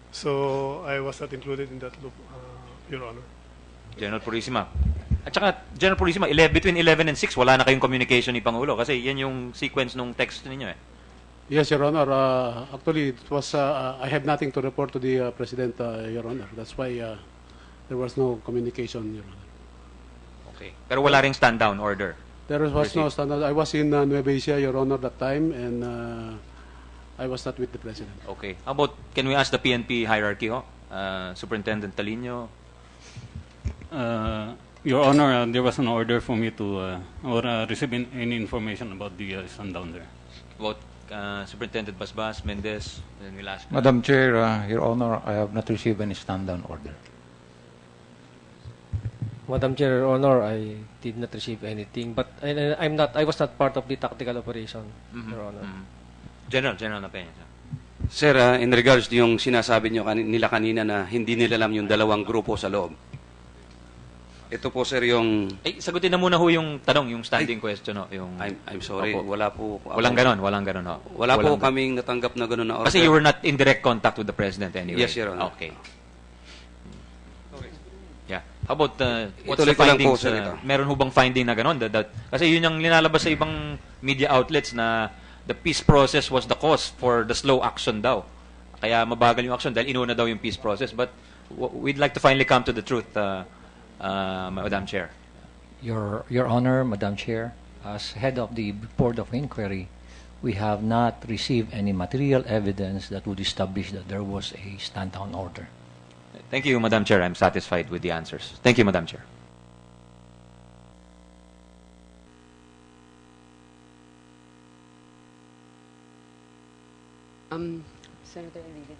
Speaker 18: So, I was not included in that loop, Your Honor.
Speaker 20: General Purisima. At saka, General Purisima, between 11 and 6, wala na kayong communication ni Pangulo kasi yan yung sequence nung text ninyo eh.
Speaker 7: Yes, Your Honor. Actually, it was I have nothing to report to the President, Your Honor. That's why there was no communication, Your Honor.
Speaker 20: Okay. Pero wala ring stand-down order?
Speaker 7: There was no standard. I was in Nueva Ecija, Your Honor, that time, and I was not with the President.
Speaker 20: Okay. How about, can we ask the PNP hierarchy, Superintendent Talino?
Speaker 15: Your Honor, there was an order for me to receive any information about the stand-down there.
Speaker 20: About Superintendent Basbas, Mendez, then we'll ask.
Speaker 8: Madam Chair, Your Honor, I have not received any stand-down order.
Speaker 19: Madam Chair, Your Honor, I did not receive anything, but I was not part of the tactical operation, Your Honor.
Speaker 20: General Napeña.
Speaker 6: Sir, in regards to yung sinasabi nila kanina na hindi nila alam yung dalawang grupo sa loob. Ito po sir yung...
Speaker 20: Sagutin na muna ho yung tanong, yung standing question. No? Yung,
Speaker 6: I'm sorry,
Speaker 20: Opo.
Speaker 6: wala po...
Speaker 20: Walang ganon, walang ganon. Ho.
Speaker 6: Wala po
Speaker 20: Walang
Speaker 6: kaming natanggap na ganon na order.
Speaker 20: Kasi you were not in direct contact with the President anyway.
Speaker 6: Yes, Your Honor.
Speaker 20: Okay. Yeah. How about what's
Speaker 6: Ituloy
Speaker 20: the
Speaker 6: ko lang po,
Speaker 20: findings?
Speaker 6: sir, ito.
Speaker 20: Meron ho bang finding na ganon? Kasi yun yung linalabas sa ibang media outlets na the peace process was the cause for the slow action daw. Kaya mabagal yung action dahil inuna daw yung peace process. But we'd like to finally come to the truth, Madam Chair.
Speaker 8: Your Honor, Madam Chair, as head of the Board of Inquiry, we have not received any material evidence that would establish that there was a stand-down order.
Speaker 20: Thank you, Madam Chair. I'm satisfied with the answers. Thank you, Madam Chair.
Speaker 2: Senator Enrique.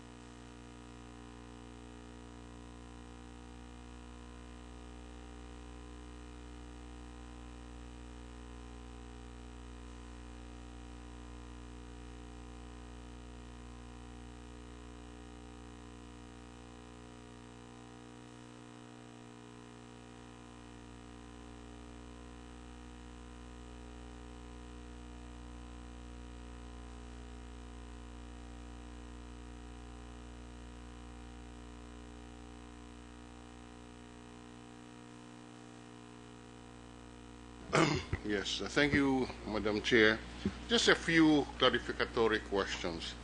Speaker 9: Yes, thank you, Madam Chair. Just a few clarificatory questions.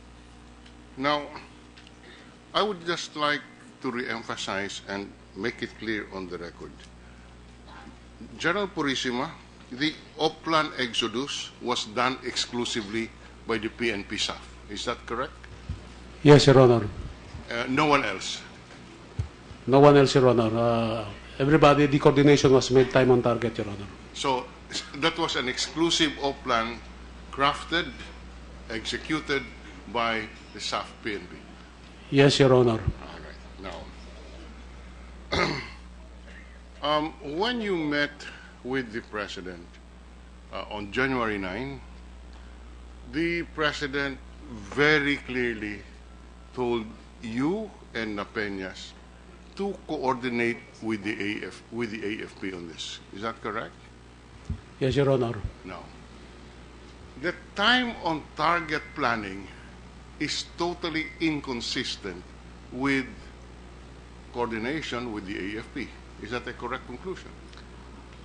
Speaker 9: Now, I would just like to re-emphasize and make it clear on the record. General Purissima, the Oplan exodus was done exclusively by the PNP staff. Is that correct?
Speaker 7: Yes, Your Honor.
Speaker 9: No one else?
Speaker 7: No one else, Your Honor. Everybody, the coordination was made time on target, Your Honor.
Speaker 9: So that was an exclusive Oplan crafted, executed by the SAF PNP?
Speaker 7: Yes, Your Honor.
Speaker 9: All right. Now, when you met with the President on January 9, the President very clearly told you and Napeñas to coordinate with the AFP on this. Is that correct?
Speaker 7: Yes, Your Honor.
Speaker 9: No. The time on target planning is totally inconsistent with coordination with the AFP. Is that a correct conclusion?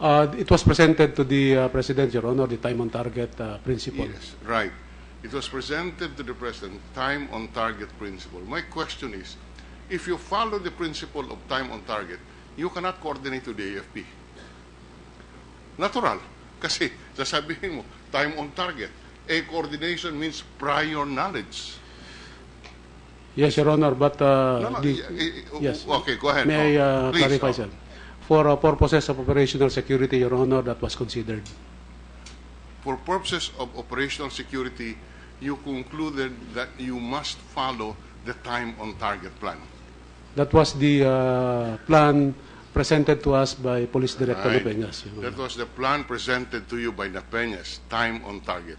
Speaker 7: It was presented to the President, Your Honor, the time on target principle.
Speaker 9: Yes, right. It was presented to the President, time on target principle. My question is, if you follow the principle of time on target, you cannot coordinate with the AFP. Natural. Kasi sasabihin mo, time on target. A coordination means prior knowledge.
Speaker 7: Yes, Your Honor, but...
Speaker 9: yes. Okay, go ahead.
Speaker 7: May I
Speaker 9: Please,
Speaker 7: clarify, sir? For purposes of operational security, Your Honor, that was considered.
Speaker 9: For purposes of operational security, you concluded that you must follow the time on target plan.
Speaker 7: That was the plan presented to us by Police Director
Speaker 9: Right.
Speaker 7: Napeñas.
Speaker 9: That was the plan presented to you by Napeñas, time on target.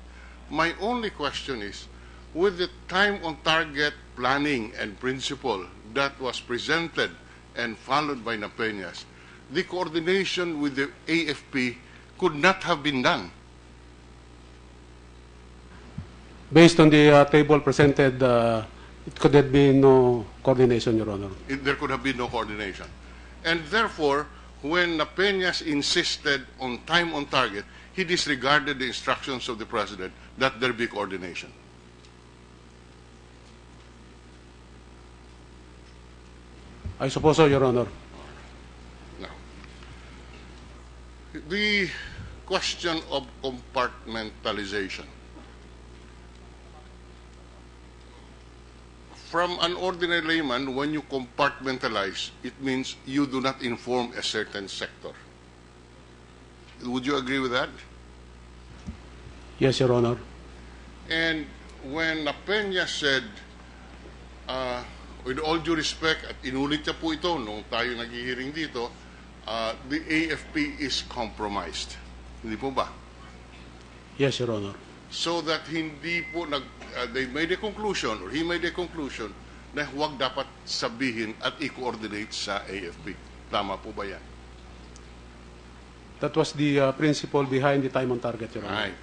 Speaker 9: My only question is, with the time on target planning and principle that was presented and followed by Napeñas, the coordination with the AFP could not have been done.
Speaker 7: Based on the table presented, it could have been no coordination, Your Honor.
Speaker 9: There could have been no coordination. And therefore, when Napeñas insisted on time on target, he disregarded the instructions of the President that there be coordination.
Speaker 7: I suppose so, Your Honor.
Speaker 9: Now, the question of compartmentalization. From an ordinary layman, when you compartmentalize, it means you do not inform a certain sector. Would you agree with that?
Speaker 7: Yes, Your Honor.
Speaker 9: And when Napeña said, with all due respect, at inulit niya po ito nung tayo nag-hearing dito, the AFP is compromised. Hindi po ba?
Speaker 7: Yes, Your Honor.
Speaker 9: So that hindi po they made a conclusion or he made a conclusion na huwag dapat sabihin at i-coordinate sa AFP. Tama po ba yan?
Speaker 7: That was the principle behind the time on target, Your Honor.
Speaker 9: Right.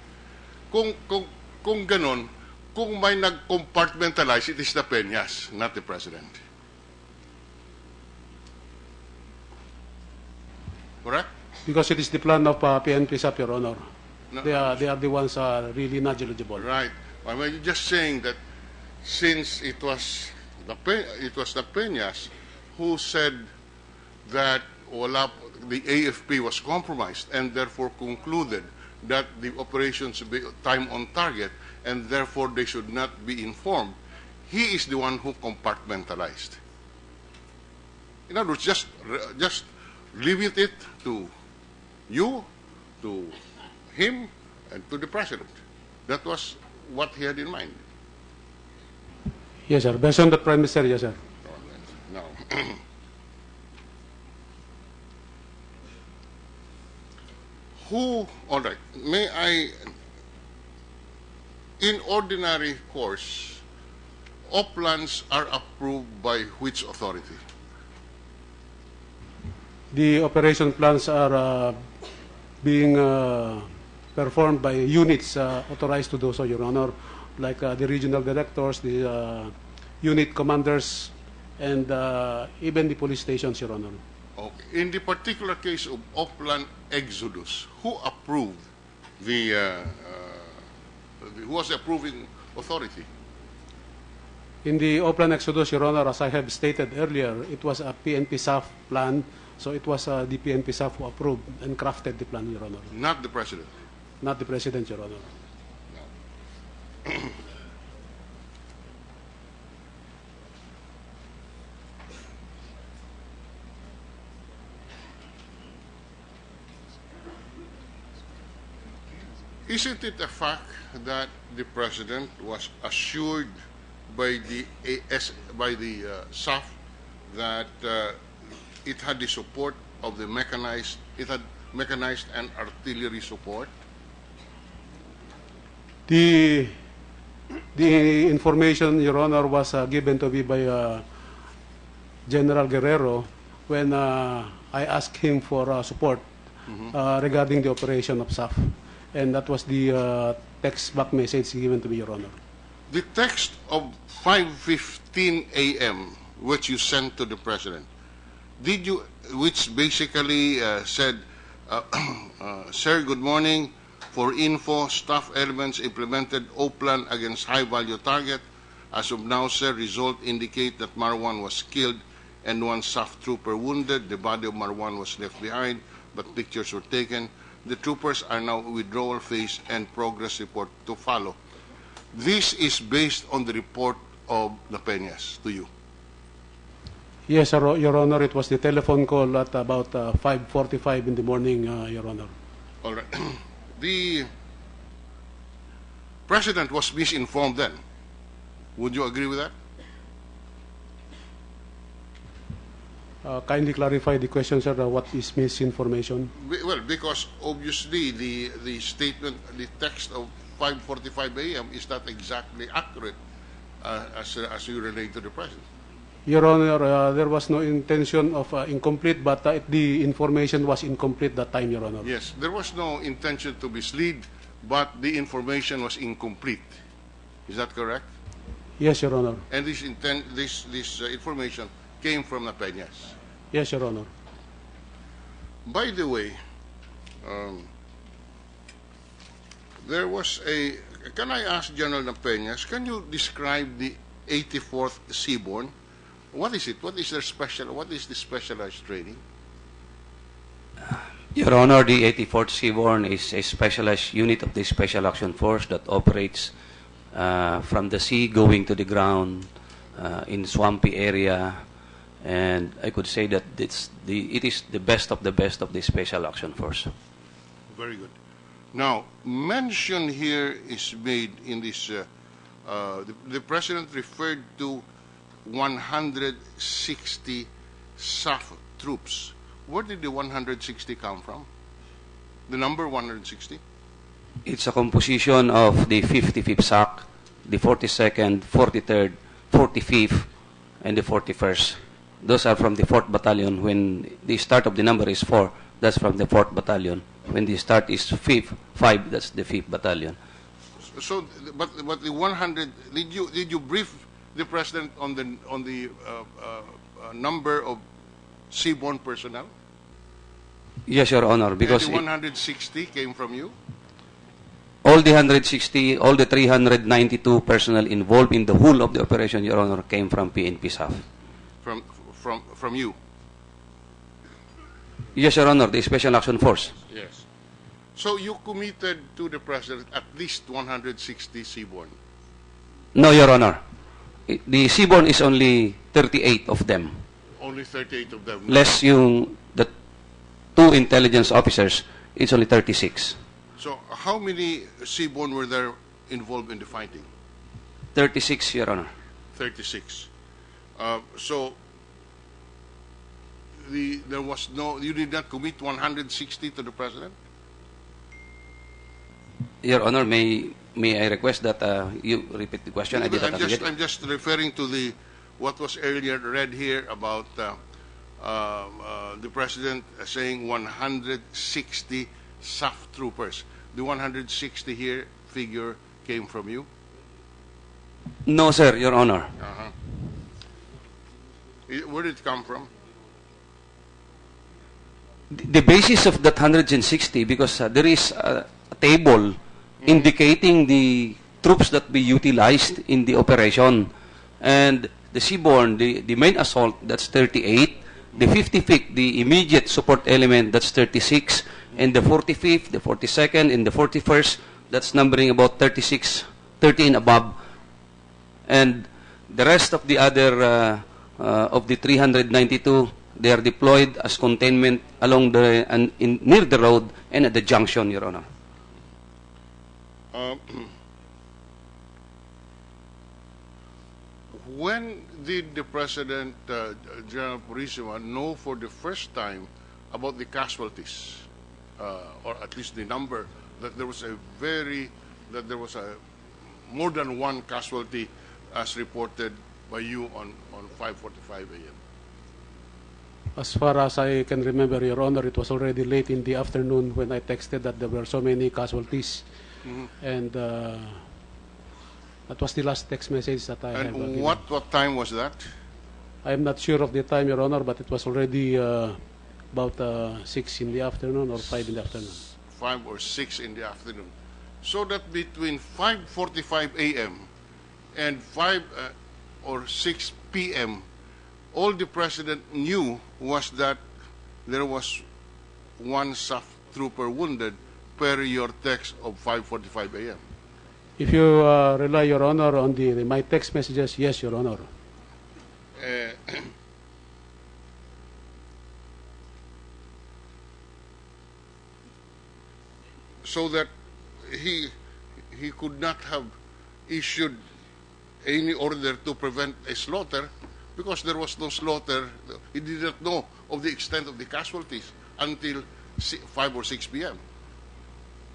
Speaker 9: Kung ganon, kung may nag-compartmentalize, it is the Peñas, not the President. Correct?
Speaker 7: Because it is the plan of PNP, SAF, Your Honor.
Speaker 9: No.
Speaker 7: They are the ones really not eligible.
Speaker 9: Right. I mean, just saying that since it was the Peñas who said that the AFP was compromised and therefore concluded that the operations should be time on target and therefore they should not be informed, he is the one who compartmentalized. In other words, just limit it to you, to him, and to the President. That was what he had in mind.
Speaker 7: Yes, sir. Based on the premise, sir, yes, sir.
Speaker 9: Now, all right, may I, in ordinary course, plans are approved by which authority?
Speaker 7: The operation plans are being performed by units authorized to do so, Your Honor, like the regional directors, the unit commanders, and even the police stations, Your Honor.
Speaker 9: Okay. In the particular case of Oplan Exodus, who approved who was the approving authority?
Speaker 7: In the Oplan Exodus, Your Honor, as I have stated earlier, it was a PNP SAF plan, so it was the PNP SAF who approved and crafted the plan, Your Honor.
Speaker 9: Not the President?
Speaker 7: Not the President, Your Honor.
Speaker 9: No. Isn't it a fact that the President was assured by the SAF that it had the support of the mechanized and artillery support?
Speaker 7: The information, Your Honor, was given to me by General Guerrero when I asked him for support regarding the operation of SAF. And that was the text back message given to me, Your Honor.
Speaker 9: The text of 5:15 a.m., which you sent to the President, which basically said, Sir, good morning. For info, staff elements implemented O-plan against high-value target. As of now, sir, results indicate that Marwan was killed and one SAF trooper wounded. The body of Marwan was left behind, but pictures were taken. The troopers are now withdrawal phase and progress report to follow. This is based on the report of the Peñas to you.
Speaker 7: Yes, sir, Your Honor, it was the telephone call at about 5:45 in the morning, Your Honor.
Speaker 9: All right. The President was misinformed then. Would you agree with that?
Speaker 7: Kindly clarify the question, sir. What is misinformation?
Speaker 9: Well, because obviously the statement, the text of 5:45 a.m. is not exactly accurate as you relate to the President.
Speaker 7: Your Honor, there was no intention of incomplete, but the information was incomplete that time, Your Honor.
Speaker 9: Yes, there was no intention to mislead, but the information was incomplete. Is that correct?
Speaker 7: Yes, Your Honor.
Speaker 9: And this information came from the Peñas.
Speaker 7: Yes, Your Honor.
Speaker 9: By the way, there was a. Can I ask General Peñas? Can you describe the 84th Seaborne? What is it? What is their special? What is the specialized training?
Speaker 6: Your Honor, the 84th Seaborne is a specialized unit of the Special Action Force that operates from the sea going to the ground in swampy area, and I could say that it is the best of the Special Action Force.
Speaker 9: Very good. Now, mention here is made in this. The President referred to 160 SAF troops. Where did the 160 come from? The number 160?
Speaker 6: It's a composition of the 55th SAC, the 42nd, 43rd, 45th, and the 41st. Those are from the 4th Battalion when the start of the number is 4, that's from the 4th Battalion. When the start is 5, that's the 5th Battalion.
Speaker 9: So, but the 100, did you brief the president on the number of seaborne personnel?
Speaker 6: Yes, Your Honor, because
Speaker 9: And the 160 came from you?
Speaker 6: all the 160, all the 392 personnel involved in the whole of the operation, Your Honor, came from PNP SAF.
Speaker 9: From you?
Speaker 6: Yes, Your Honor, the Special Action Force.
Speaker 9: Yes. So you committed to the president at least 160 seaborne?
Speaker 6: No, Your Honor. The seaborne is only 38 of them.
Speaker 9: Only 38 of them?
Speaker 6: Less yung the 2 intelligence officers, it's only 36.
Speaker 9: So how many seaborne were there involved in the fighting?
Speaker 6: 36, Your Honor.
Speaker 9: 36. So there was no, you did not commit 160 to the president?
Speaker 6: Your Honor, may I request that you repeat the question? I did not get it.
Speaker 9: I'm just referring to what was earlier read here about the president saying 160 SAF troopers. The 160 here figure came from you?
Speaker 6: No, sir, Your Honor.
Speaker 9: Where did it come from?
Speaker 6: The basis of that 160, because there is a table indicating the troops that be utilized in the operation. And the seaborne, the main assault, that's 38. The 55th, the immediate support element, that's 36. And the 45th, the 42nd, and the 41st, that's numbering about 36, 30 and above. And the rest of the other, of the 392, they are deployed as containment along the, near the road and at the junction, Your Honor.
Speaker 9: When did the President, General Purisima, know for the first time about the casualties, or at least the number, that there was more than one casualty as reported by you on 5:45 a.m.?
Speaker 7: As far as I can remember, Your Honor, it was already late in the afternoon when I texted that there were so many casualties. And that was the last text message that I have.
Speaker 9: And what time was that?
Speaker 7: I am not sure of the time, Your Honor, but it was already about 6 in the afternoon or 5 in the afternoon.
Speaker 9: 5 or 6 in the afternoon. So that between 5:45 a.m. and 5 or 6 p.m., all the President knew was that there was one SAF trooper wounded per your text of 5:45 a.m.
Speaker 7: If you rely, Your Honor, on my text messages, yes, Your Honor.
Speaker 9: So that he could not have issued any order to prevent a slaughter because there was no slaughter. He did not know of the extent of the casualties until 5 or 6 p.m.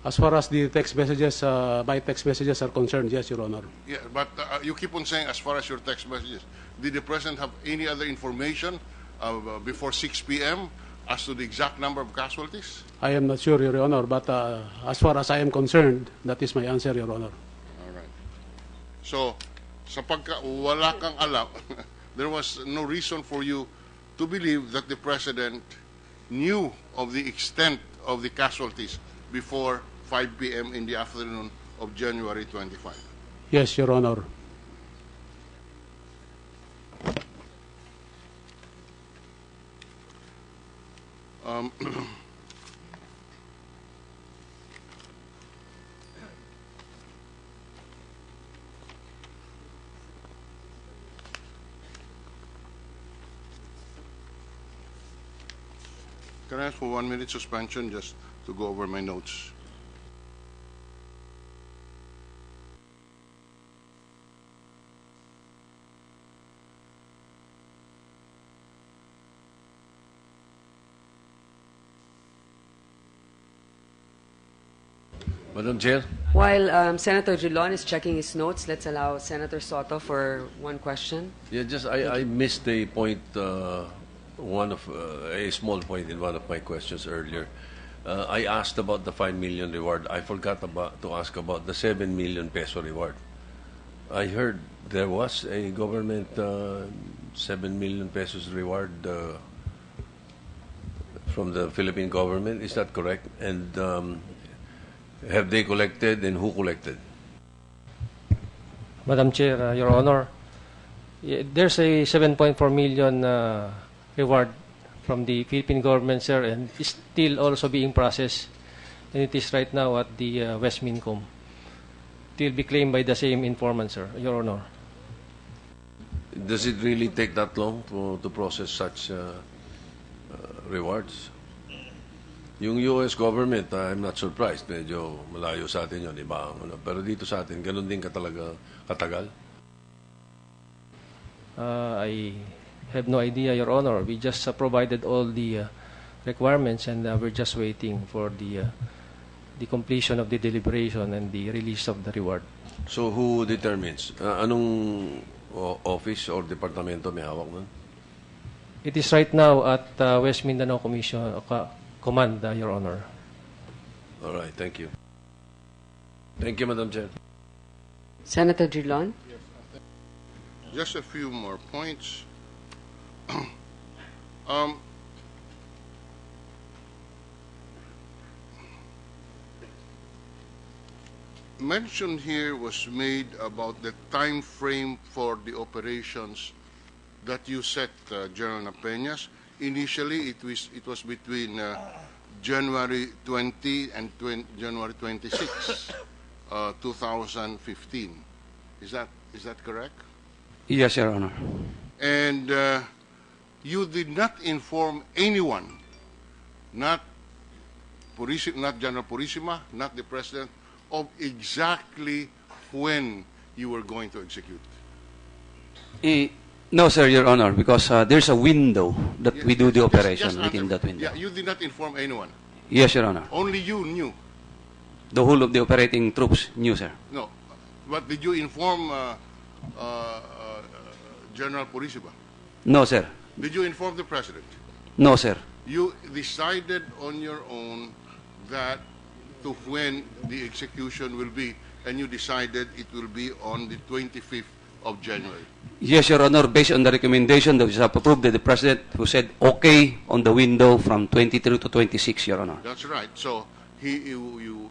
Speaker 7: As far as the text messages, my text messages are concerned, yes, Your Honor.
Speaker 9: Yeah, but you keep on saying as far as your text messages. Did the President have any other information before 6 p.m. as to the exact number of casualties?
Speaker 7: I am not sure, Your Honor, but as far as I am concerned, that is my answer, Your Honor.
Speaker 9: All right. So, wala kang alam, there was no reason for you to believe that the President knew of the extent of the casualties before 5 p.m. in the afternoon of January 25.
Speaker 7: Yes, Your Honor.
Speaker 9: Can I ask for 1 minute suspension just to go over my notes?
Speaker 17: Madam Chair.
Speaker 2: While Senator Drilon is checking his notes, let's allow Senator Soto for one question.
Speaker 17: Yeah, just I missed the point a small point in one of my questions earlier. I asked about the 5 million reward. I forgot to ask about the 7 million peso reward. I heard there was a government 7 million pesos reward from the Philippine government. Is that correct? And have they collected, and who collected?
Speaker 19: Madam Chair, Your Honor, there's a 7.4 million reward from the Philippine government, sir, and it's still also being processed. And it is right now at the West Mincom. It will be claimed by the same informant, sir, Your Honor.
Speaker 17: Does it really take that long to process such rewards? Yung US government, I'm not surprised. Medyo malayo sa atin yun, iba. Pero dito sa atin, ganun din katagal?
Speaker 19: I have no idea, Your Honor. We just provided all the requirements, and we're just waiting for the completion of the deliberation and the release of the reward.
Speaker 17: So who determines? Anong office or departamento may hawak nun?
Speaker 19: It is right now at West Mindanao Command, Your Honor.
Speaker 17: All right, thank you. Thank you, Madam Chair.
Speaker 2: Senator Drilon?
Speaker 9: Just a few more points. Mention here was made about the time frame for the operations that you set, General Napeñas. Initially, it was between January 20 and January 26, 2015. Is that correct?
Speaker 6: Yes, Your Honor.
Speaker 9: And you did not inform anyone, not General Purisima, not the President, of exactly when you were going to execute.
Speaker 6: No, sir, Your Honor, because there's a window that we do the operation within that window.
Speaker 9: Yeah, you did not inform anyone.
Speaker 6: Yes, Your Honor.
Speaker 9: Only you knew.
Speaker 6: The whole of the operating troops knew, sir.
Speaker 9: No, but did you inform General Purisima?
Speaker 6: No, sir.
Speaker 9: Did you inform the President?
Speaker 6: No, sir.
Speaker 9: You decided on your own that to when the execution will be, and you decided it will be on the 25th of January.
Speaker 6: Yes, Your Honor, based on the recommendation that was approved by the President, who said okay on the window from 23 to 26, Your Honor.
Speaker 9: That's right. So you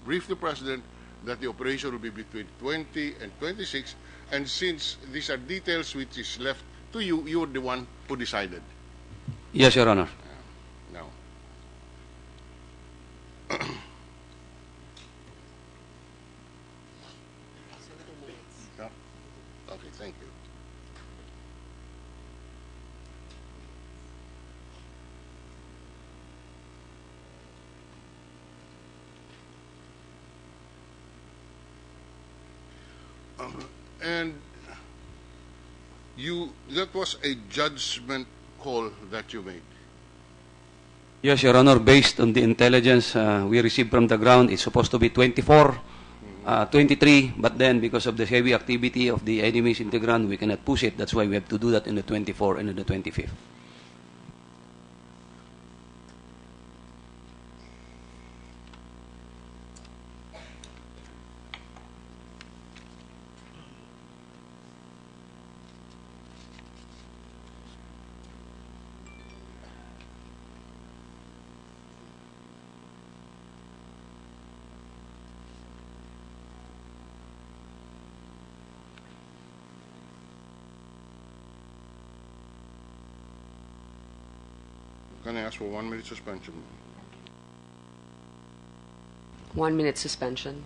Speaker 9: briefed the President that the operation will be between 20 and 26, and since these are details which is left to you, you were the one who decided.
Speaker 6: Yes, Your Honor.
Speaker 9: Now, okay, thank you. And that was a judgment call that you made.
Speaker 6: Yes, Your Honor, based on the intelligence we received from the ground, it's supposed to be 24, 23, but then because of the heavy activity of the enemies in the ground, we cannot push it. That's why we have to do that in the 24 and in the 25th.
Speaker 9: Can I ask for 1 minute suspension?
Speaker 2: 1 minute suspension.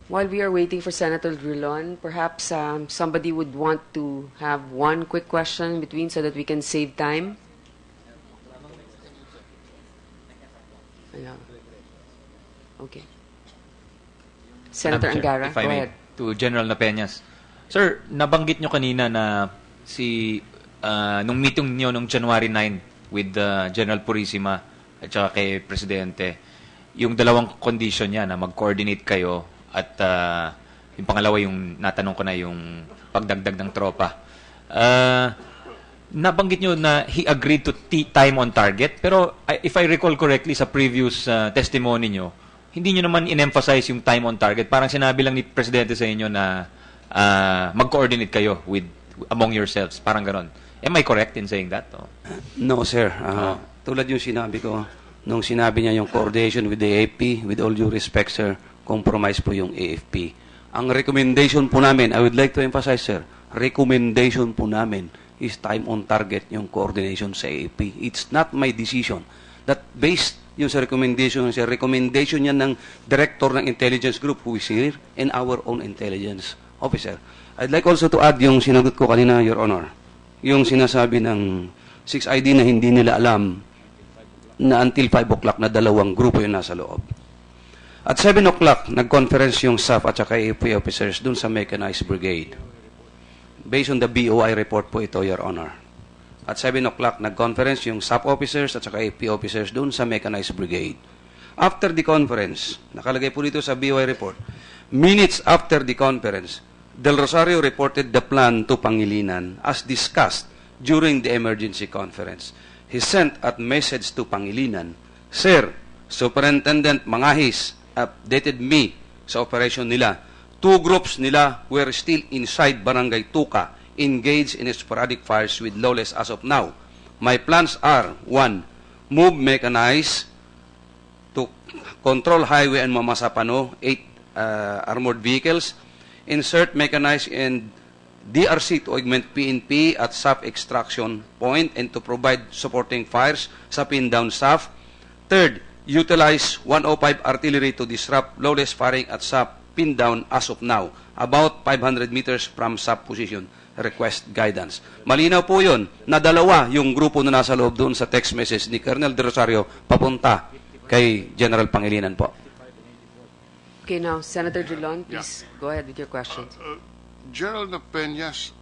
Speaker 2: While we are waiting for Senator Drilon, perhaps somebody would want to have one quick question in between so that we can save time. Yeah. Okay. Senator
Speaker 20: Madam Chair,
Speaker 2: Angara,
Speaker 20: if I
Speaker 2: go
Speaker 20: may,
Speaker 2: ahead.
Speaker 20: to General Napeñas. Sir, nabanggit nyo kanina na nung meeting nyo nung January 9 with General Purisima at saka kay Presidente, yung dalawang condition niya na mag-coordinate kayo at Yung pangalawa, yung natanong ko na yung pagdagdag ng tropa. Nabanggit nyo na he agreed to time on target, pero if I recall correctly sa previous testimony nyo, hindi nyo naman in-emphasize yung time on target. Parang sinabi lang ni Presidente sa inyo na mag-coordinate kayo among yourselves. Parang ganon. Am I correct in saying that? Oh.
Speaker 6: No, sir. Tulad yung sinabi ko, nung sinabi niya yung coordination with the AFP, with all due respect, sir, compromise po yung AFP. Ang recommendation po namin, I would like to emphasize, sir, recommendation po namin is time on target yung coordination sa AFP. It's not my decision. That based yung sa recommendation yan ng director ng intelligence group who is here and our own intelligence officer. I'd like also to add yung sinagot ko kanina, Your Honor. Yung sinasabi ng 6ID na hindi nila alam na until 5 o'clock na dalawang grupo yung nasa loob. At 7 o'clock, nag-conference yung SAF at saka AFP officers dun sa Mechanized Brigade. Based on the BOI report po ito, Your Honor. At 7 o'clock, nag-conference yung SAP officers at saka AFP officers dun sa Mechanized Brigade. After the conference, nakalagay po dito sa BOI report, minutes after the conference, Del Rosario reported the plan to Pangilinan as discussed during the emergency conference. He sent a message to Pangilinan, Sir, Superintendent Mangahis updated me sa operation nila. 2 groups nila were still inside Barangay Tuka, engaged in sporadic fires with lawless as of now. My plans are, 1, move mechanized to control highway and Mamasapano, 8 armored vehicles, insert mechanized and DRC to augment PNP at SAF extraction point and to provide supporting fires sa pin-down SAF. 3rd, utilize 105 artillery to disrupt lawless firing at SAF pin-down as of now, about 500 meters from SAF position. Request guidance. Malinaw po yun na dalawa yung grupo na nasa loob doon sa text message ni Colonel De Rosario papunta kay General Pangilinan po.
Speaker 2: Okay, now, Senator Drilon, please go ahead with your questions.
Speaker 9: Gerald Peñas,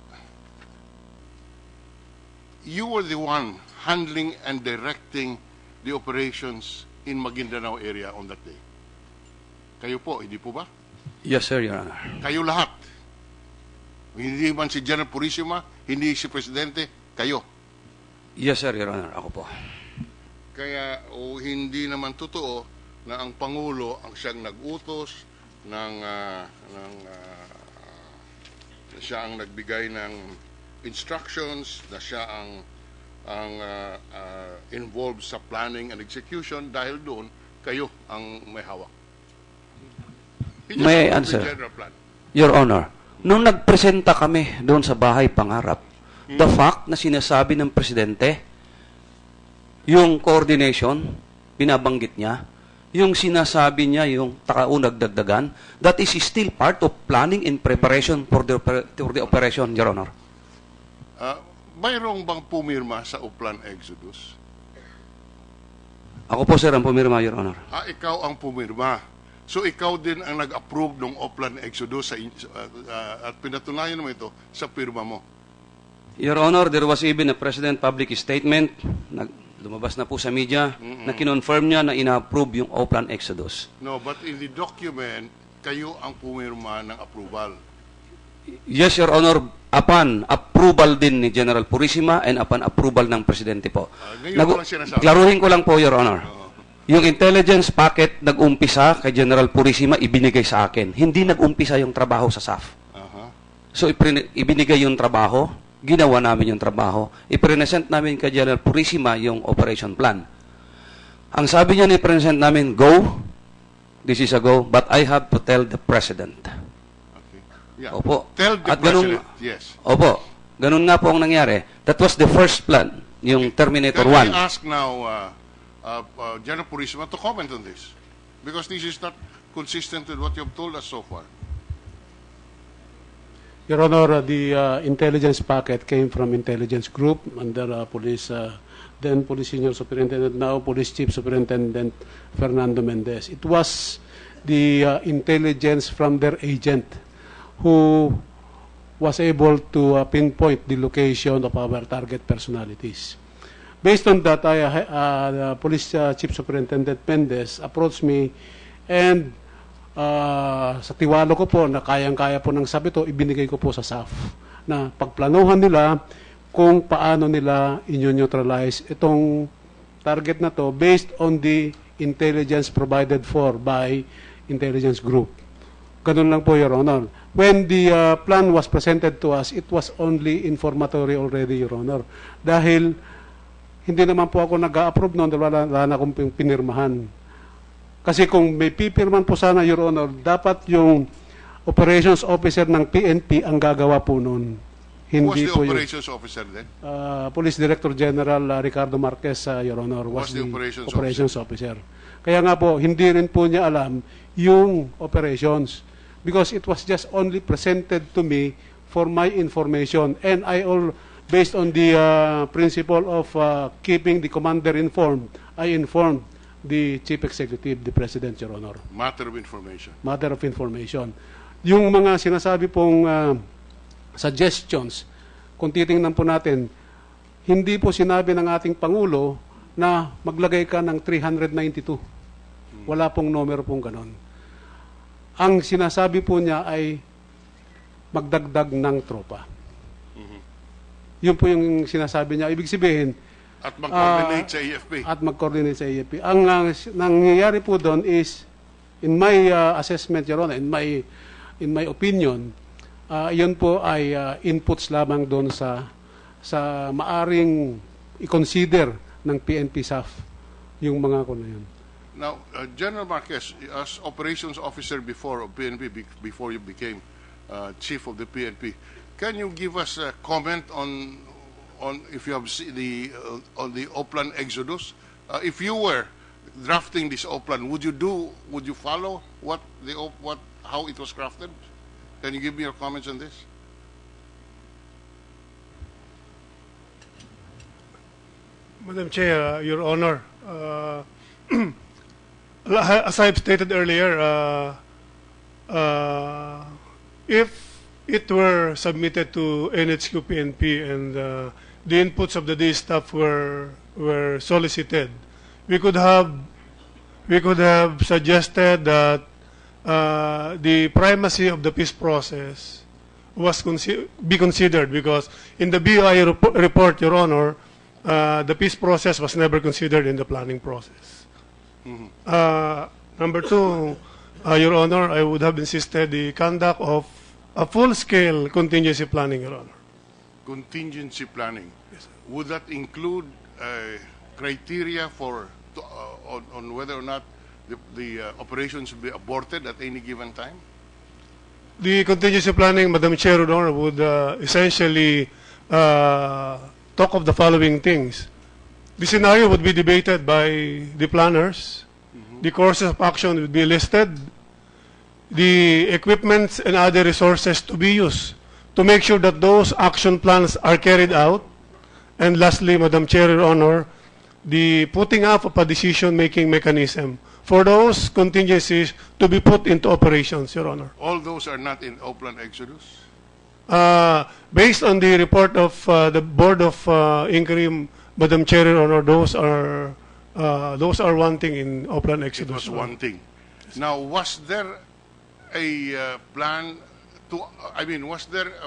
Speaker 9: you were the one handling and directing the operations in Maguindanao area on that day. Kayo po, hindi po ba?
Speaker 6: Yes, sir, Your Honor.
Speaker 9: Kayo lahat. Hindi man si General Purisima, hindi si Presidente, kayo.
Speaker 6: Yes, sir, Your Honor. Ako po.
Speaker 9: Kaya hindi naman totoo na ang Pangulo ang siyang nag-utos na siya ang nagbigay ng instructions, na siya ang involved sa planning and execution dahil doon kayo ang may hawak.
Speaker 6: May I answer? Your Honor, nung nagpresenta kami doon sa bahay pangarap, the fact na sinasabi ng Presidente, yung coordination, binabanggit niya, yung sinasabi niya, yung takaunag dagdagan, that is still part of planning and preparation for the operation, Your Honor.
Speaker 9: Mayroong bang pumirma sa Uplan Exodus?
Speaker 6: Ako po, sir, ang pumirma, Your Honor.
Speaker 9: Ikaw ang pumirma. So ikaw din ang nag-approve ng Uplan Exodus at pinatunayan mo ito sa pirma mo.
Speaker 6: Your Honor, there was even a President public statement, lumabas na po sa media, na kinonfirm niya na ina-approve yung Uplan Exodus.
Speaker 9: No, but in the document, kayo ang pumirma ng approval.
Speaker 6: Yes, Your Honor, upon approval din ni General Purisima and upon approval ng Presidente po. Klaruhin ko lang po, Your Honor. Yung intelligence packet nag-umpisa kay General Purisima, ibinigay sa akin. Hindi nag-umpisa yung trabaho sa SAF. So, ibinigay yung trabaho, ginawa namin yung trabaho, i-present namin kay General Purisima yung operation plan. Ang sabi niya ni present namin, go, this is a go, but I have to tell the President.
Speaker 9: Yeah.
Speaker 6: Opo.
Speaker 9: Tell the
Speaker 6: At
Speaker 9: President, yes.
Speaker 6: Opo. Ganun nga po ang nangyari. That was the first plan, yung Terminator 1.
Speaker 9: Can I ask now General Purisima to comment on this? Because this is not consistent with what you have told us so far.
Speaker 7: Your Honor, the intelligence packet came from intelligence group under then Police Senior Superintendent, now Police Chief Superintendent Fernando Mendez. It was the intelligence from their agent who was able to pinpoint the location of our target personalities. Based on that, the Police Chief Superintendent Mendez approached me and sa tiwala ko po na kayang-kaya po ng SAF ito, ibinigay ko po sa SAF na pagplanuhan nila kung paano nila i-neutralize itong target na to based on the intelligence provided for by intelligence group. Ganun lang po, Your Honor. When the plan was presented to us, it was only informatory already, Your Honor. Dahil hindi naman po ako nag-a-approve noon dahil wala na akong pinirmahan. Kasi kung may pipirman po sana, Your Honor, dapat yung operations officer ng PNP ang gagawa po noon. Hindi
Speaker 9: Who was the
Speaker 7: po
Speaker 9: operations officer then?
Speaker 7: Police Director General Ricardo Marquez, Your Honor, was
Speaker 9: the
Speaker 7: the
Speaker 9: operations
Speaker 7: officer. Kaya nga po, hindi rin po niya alam yung operations because it was just only presented to me for my information. And based on the principle of keeping the commander informed, I informed the Chief Executive, the President, Your Honor.
Speaker 9: Matter of information.
Speaker 7: Matter of information. Yung mga sinasabi pong suggestions, kung titingnan po natin, hindi po sinabi ng ating Pangulo na maglagay ka ng 392. Wala pong numero pong ganon. Ang sinasabi po niya ay magdagdag ng tropa. Yun po yung sinasabi niya. Ibig sabihin,
Speaker 9: At mag-coordinate sa AFP.
Speaker 7: At mag-coordinate sa AFP. Ang nangyayari po doon is, in my assessment, Your Honor, in my opinion, yun po ay inputs lamang doon sa maaring i-consider ng PNP SAF yung mga ko na yun.
Speaker 9: Now, General Marquez, as operations officer before of PNP, before you became chief of the PNP, can you give us a comment on if you have seen on the Oplan Exodus? If you were drafting this Oplan, would you follow how it was crafted? Can you give me your comments on this?
Speaker 18: Madam Chair, Your Honor, as I've stated earlier, if it were submitted to NHQ PNP and the inputs of the day staff were solicited, we could have suggested that the primacy of the peace process was be considered, because in the BOI report, Your Honor, the peace process was never considered in the planning process. Number two, Your Honor, I would have insisted the conduct of a full-scale contingency planning, Your Honor.
Speaker 9: Contingency planning. Yes. Would that include criteria on whether or not the operations will be aborted at any given time?
Speaker 18: The contingency planning, Madam Chair, Your Honor, would essentially talk of the following things. The scenario would be debated by the planners. The courses of action would be listed. The equipments and other resources to be used to make sure that those action plans are carried out. And lastly, Madam Chair, Your Honor, the putting up of a decision-making mechanism for those contingencies to be put into operations, Your Honor.
Speaker 9: All those are not in Oplan Exodus?
Speaker 18: Based on the report of the Board of Inquiry, Madam Chair, Your Honor, those are wanting in Oplan Exodus.
Speaker 9: It was one thing. Now, was there a plan to,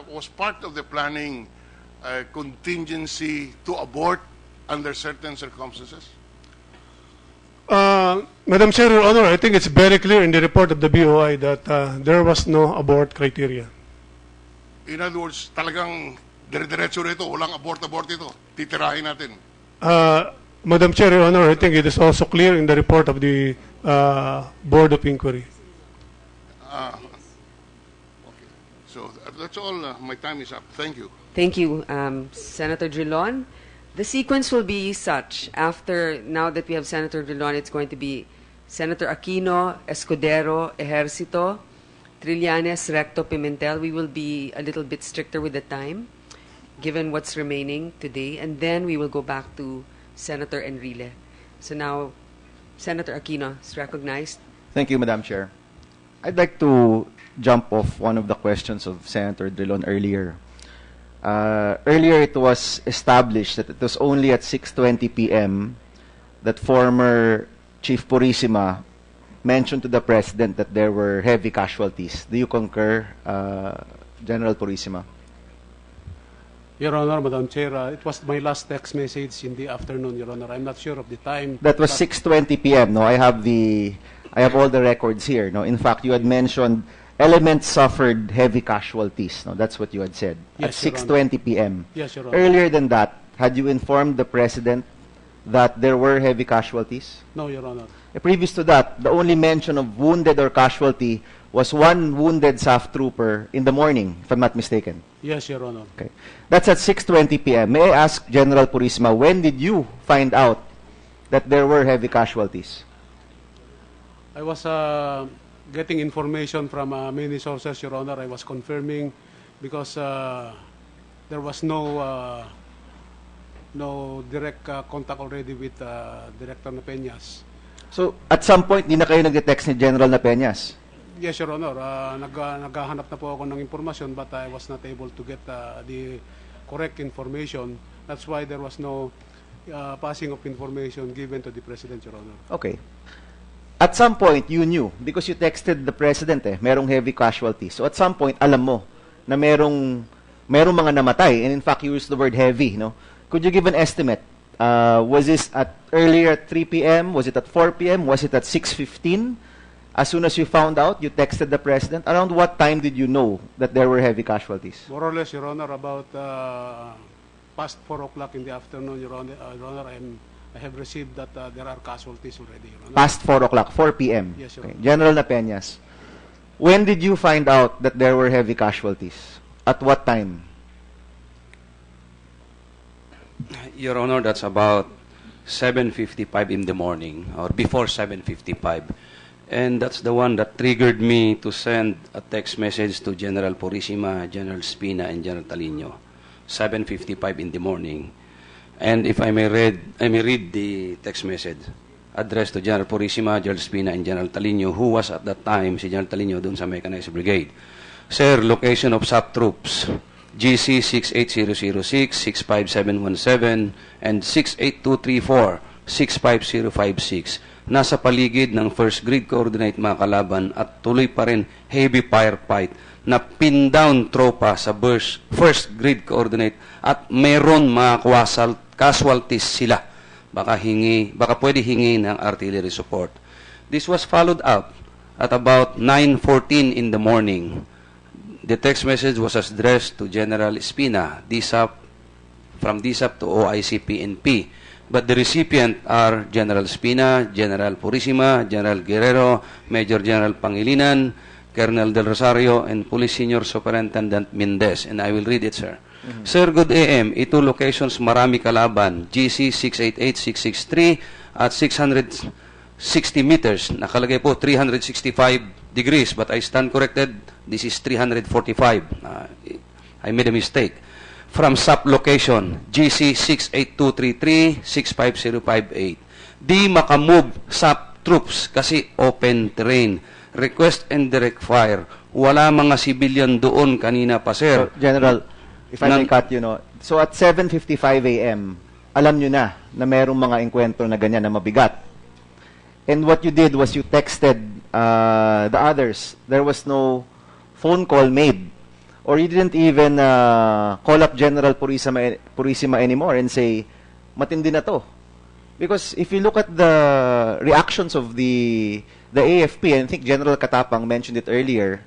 Speaker 9: was part of the planning contingency to abort under certain circumstances?
Speaker 18: Madam Chair, Your Honor, I think it's very clear in the report of the BOI that there was no abort criteria.
Speaker 9: In other words, talagang dire-diretso rito, walang abort-abort ito. Titirahin natin.
Speaker 18: Madam Chair, Your Honor, I think it is also clear in the report of the Board of Inquiry.
Speaker 9: Okay. So that's all. My time is up. Thank you.
Speaker 2: Thank you, Senator Drilon. The sequence will be such. Now that we have Senator Drilon, it's going to be Senator Aquino, Escudero, Ejercito, Trillanes, Recto, Pimentel. We will be a little bit stricter with the time, given what's remaining today. And then we will go back to Senator Enrile. So now, Senator Aquino is recognized.
Speaker 10: Thank you, Madam Chair. I'd like to jump off one of the questions of Senator Drilon earlier. Earlier, it was established that it was only at 6:20 p.m. that former Chief Purissima mentioned to the President that there were heavy casualties. Do you concur, General Purisima?
Speaker 7: Your Honor, Madam Chair, it was my last text message in the afternoon, Your Honor. I'm not sure of the time.
Speaker 10: That was 6:20 p.m. No, I have all the records here. No, in fact, you had mentioned elements suffered heavy casualties. No, that's what you had said
Speaker 7: Yes,
Speaker 10: at
Speaker 7: Your Honor.
Speaker 10: 6:20 p.m.
Speaker 7: Yes, Your Honor.
Speaker 10: Earlier than that, had you informed the President that there were heavy casualties?
Speaker 7: No, Your Honor.
Speaker 10: Previous to that, the only mention of wounded or casualty was one wounded SAF trooper in the morning, if I'm not mistaken.
Speaker 7: Yes, Your Honor.
Speaker 10: Okay. That's at 6:20 p.m. May I ask General Purisima, when did you find out that there were heavy casualties?
Speaker 7: I was getting information from many sources, Your Honor. I was confirming because there was no direct contact already with Director Napeñas.
Speaker 10: So, at some point, di na kayo nag-text ni General Napeñas?
Speaker 7: Yes, Your Honor. Naghahanap na po ako ng informasyon but I was not able to get the correct information. That's why there was no passing of information given to the President, Your Honor.
Speaker 10: Okay. At some point, you knew, because you texted the President, merong heavy casualties. So at some point, alam mo na merong mga namatay. And in fact, you used the word heavy. No? Could you give an estimate? Was this at earlier at 3 p.m.? Was it at 4 p.m.? Was it at 6:15? As soon as you found out, you texted the President. Around what time did you know that there were heavy casualties?
Speaker 7: More or less, Your Honor, about past 4 o'clock in the afternoon, Your Honor, I have received that there are casualties already, Your Honor.
Speaker 10: Past 4 o'clock, 4 p.m.?
Speaker 7: Yes, Your
Speaker 10: Okay.
Speaker 7: Honor.
Speaker 10: General Napeñas, when did you find out that there were heavy casualties? At what time?
Speaker 6: Your Honor, that's about 7:55 in the morning, or before 7:55. And that's the one that triggered me to send a text message to General Purisima, General Spina, and General Talino. 7:55 in the morning. And if I may read the text message addressed to General Purisima, General Spina, and General Talino, who was at that time si General Talino dun sa Mechanized Brigade. Sir, location of SAP troops, GC 68006, 65717, and 68234, 65056. Nasa paligid ng first grid coordinate mga kalaban at tuloy pa rin heavy firefight na pin down tropa sa first grid coordinate at meron mga casualties sila. Baka pwede hingi ng artillery support. This was followed up at about 9:14 in the morning. The text message was addressed to General Espina, DSAP, from DSAP to OIC PNP. But the recipient are General Espina, General Purisima, General Guerrero, Major General Pangilinan, Colonel Del Rosario, and Police Senior Superintendent Mendez. And I will read it, sir. Sir, good AM. Ito locations marami kalaban. GC 688663 at 660 meters. Nakalagay po 365 degrees, but I stand corrected. This is 345. I made a mistake. From SAP location, GC 68233, 65058. Di makamove SAP troops kasi open terrain. Request and direct fire. Wala mga civilian doon kanina pa, sir.
Speaker 10: So, General, if I may cut you, no? So at 7:55 a.m., alam nyo na merong mga enkwentro na ganyan na mabigat. And what you did was you texted the others. There was no phone call made. Or you didn't even call up General Purisima anymore and say, matindi na to. Because if you look at the reactions of the AFP, and I think General Katapang mentioned it earlier,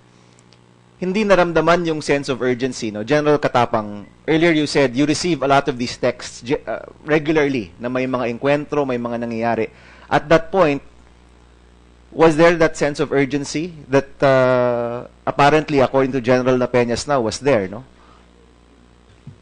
Speaker 10: hindi naramdaman yung sense of urgency. No? General Katapang, earlier you said you receive a lot of these texts regularly na may mga enkwentro, may mga nangyayari. At that point, was there that sense of urgency that apparently, according to General Napeñas now, was there, no?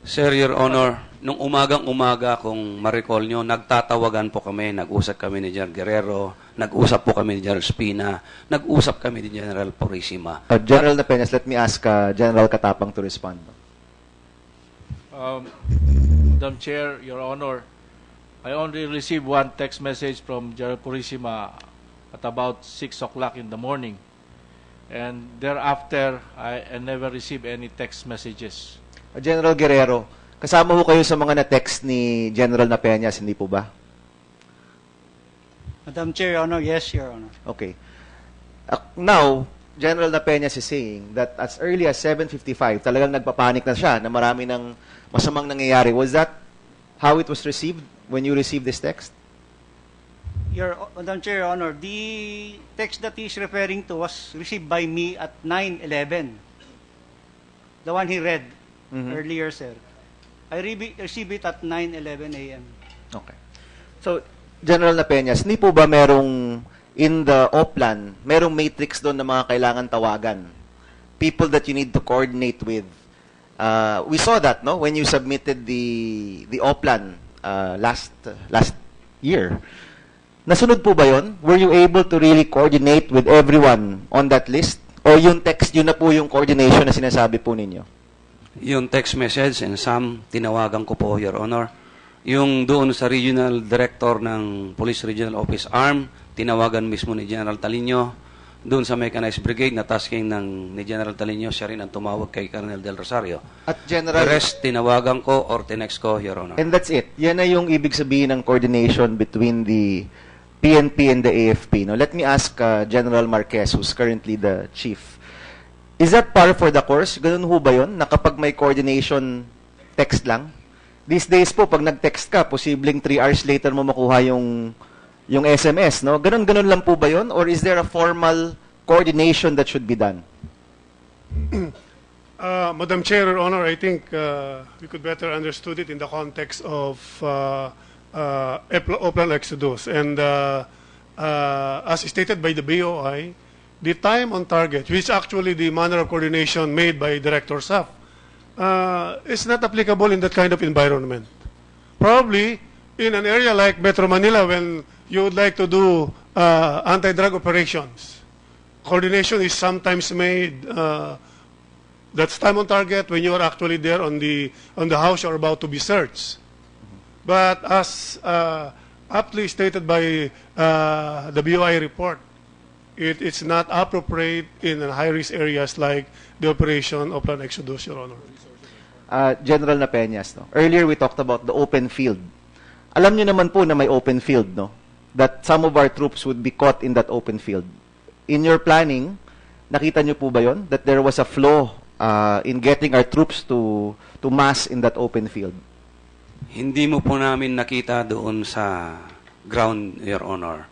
Speaker 6: Sir, Your Honor, nung umagang-umaga, kung ma-recall nyo, nagtatawagan po kami, nag-usap kami ni General Guerrero, nag-usap po kami ni General Spina, nag-usap kami ni General Purisima.
Speaker 10: General Napeñas, let me ask General Katapang to respond.
Speaker 13: Madam Chair, Your Honor, I only received one text message from General Purisima at about 6 o'clock in the morning. And thereafter, I never received any text messages.
Speaker 10: General Guerrero, kasama ho kayo sa mga na-text ni General Napeñas, hindi po ba?
Speaker 14: Madam Chair, Your Honor, yes, Your Honor.
Speaker 10: Okay. Now, General Napeñas is saying that as early as 7:55, talagang nagpapanik na siya na marami ng masamang nangyayari. Was that how it was received when you received this text?
Speaker 14: Madam Chair, Your Honor, the text that he's referring to was received by me at 9:11. The one he read earlier, sir. I received it at 9:11 a.m.
Speaker 10: Okay. So, General Napeñas, hindi po ba merong in the OPLAN, merong matrix doon na mga kailangan tawagan? People that you need to coordinate with. We saw that, no? When you submitted the OPLAN last year. Nasunod po ba yon? Were you able to really coordinate with everyone on that list? O yung text, yun na po yung coordination na sinasabi po ninyo?
Speaker 6: Yung text message and some, tinawagan ko po, Your Honor. Yung doon sa Regional Director ng Police Regional Office Arm, tinawagan mismo ni General Talino. Doon sa Mechanized Brigade, na tasking ni General Talino, siya rin ang tumawag kay Colonel Del Rosario.
Speaker 10: At General...
Speaker 6: The rest, tinawagan ko or tinext ko, Your Honor.
Speaker 10: And that's it. Yan na yung ibig sabihin ng coordination between the PNP and the AFP. No? Let me ask General Marquez, who's currently the chief. Is that par for the course? Ganun ho ba yun? Na kapag may coordination, text lang? These days po, pag nag-text ka, posibleng 3 hours later mo makuha yung SMS, no? Ganun lang po ba yun? Or is there a formal coordination that should be done?
Speaker 18: Madam Chair, Your Honor, I think we could better understood it in the context of Oplan Exodus. And as stated by the BOI, the time on target, which actually the manner of coordination made by Director SAF, is not applicable in that kind of environment. Probably in an area like Metro Manila, when you would like to do anti-drug operations, coordination is sometimes made. That's time on target when you are actually there on the house you're about to be searched. But as aptly stated by the BOI report, it's not appropriate in high-risk areas like the operation of Plan Exodus, Your Honor.
Speaker 10: General Napeñas, no? Earlier we talked about the open field. Alam niyo naman po na may open field, no? That some of our troops would be caught in that open field. In your planning, nakita niyo po ba yon? That there was a flow in getting our troops to mass in that open field?
Speaker 6: Hindi mo po namin nakita doon sa ground, Your Honor.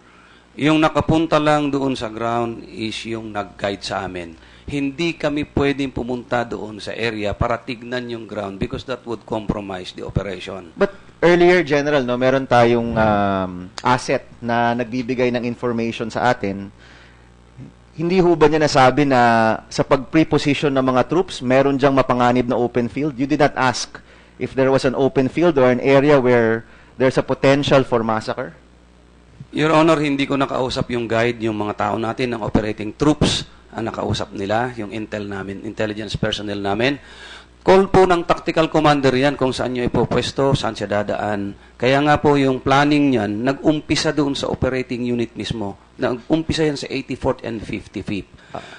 Speaker 6: Yung nakapunta lang doon sa ground is yung nag-guide sa amin. Hindi kami pwedeng pumunta doon sa area para tignan yung ground because that would compromise the operation.
Speaker 10: But earlier, General, no, meron tayong asset na nagbibigay ng information sa atin. Hindi ho ba niya nasabi na sa pag-preposition ng mga troops, meron diyang mapanganib na open field? You did not ask if there was an open field or an area where there's a potential for massacre?
Speaker 6: Your Honor, hindi ko nakausap yung guide, yung mga tao natin ng operating troops, ang nakausap nila, yung intel namin, intelligence personnel namin. Call po ng tactical commander yan kung saan nyo ipopwesto, saan siya dadaan. Kaya nga po yung planning niyan, nag-umpisa doon sa operating unit mismo. Nag-umpisa yan sa 84th and 55th.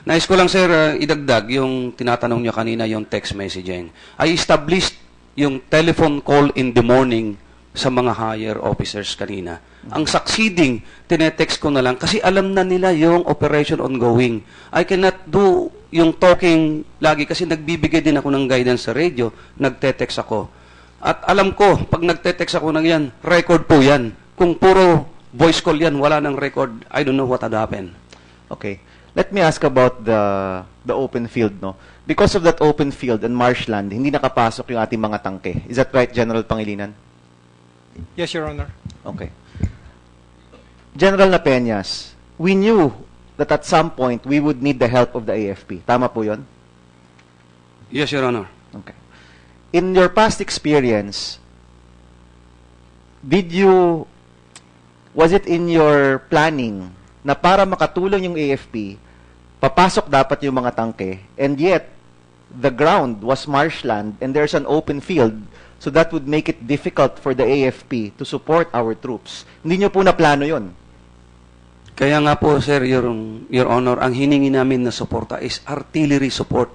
Speaker 6: Nais ko lang, sir, idagdag yung tinatanong nyo kanina, yung text messaging. I established yung telephone call in the morning sa mga higher officers kanina. Ang succeeding, tinetext ko na lang kasi alam na nila yung operation ongoing. I cannot do yung talking lagi kasi nagbibigay din ako ng guidance sa radio, nagte-text ako. At alam ko, pag nagte-text ako ng yan, record po yan. Kung puro voice call yan, wala ng record, I don't know what had happened.
Speaker 10: Okay. Let me ask about the open field, no? Because of that open field and marshland, hindi nakapasok yung ating mga tangke. Is that right, General Pangilinan?
Speaker 11: Yes, Your Honor.
Speaker 10: Okay. General Napeñas, we knew that at some point we would need the help of the AFP. Tama po yun?
Speaker 6: Yes, Your Honor.
Speaker 10: Okay. In your past experience, was it in your planning na para makatulong yung AFP, papasok dapat yung mga tangke, and yet the ground was marshland and there's an open field, so that would make it difficult for the AFP to support our troops. Hindi nyo po na plano yun?
Speaker 6: Kaya nga po, sir, Your Honor, ang hiningi namin na suporta is artillery support.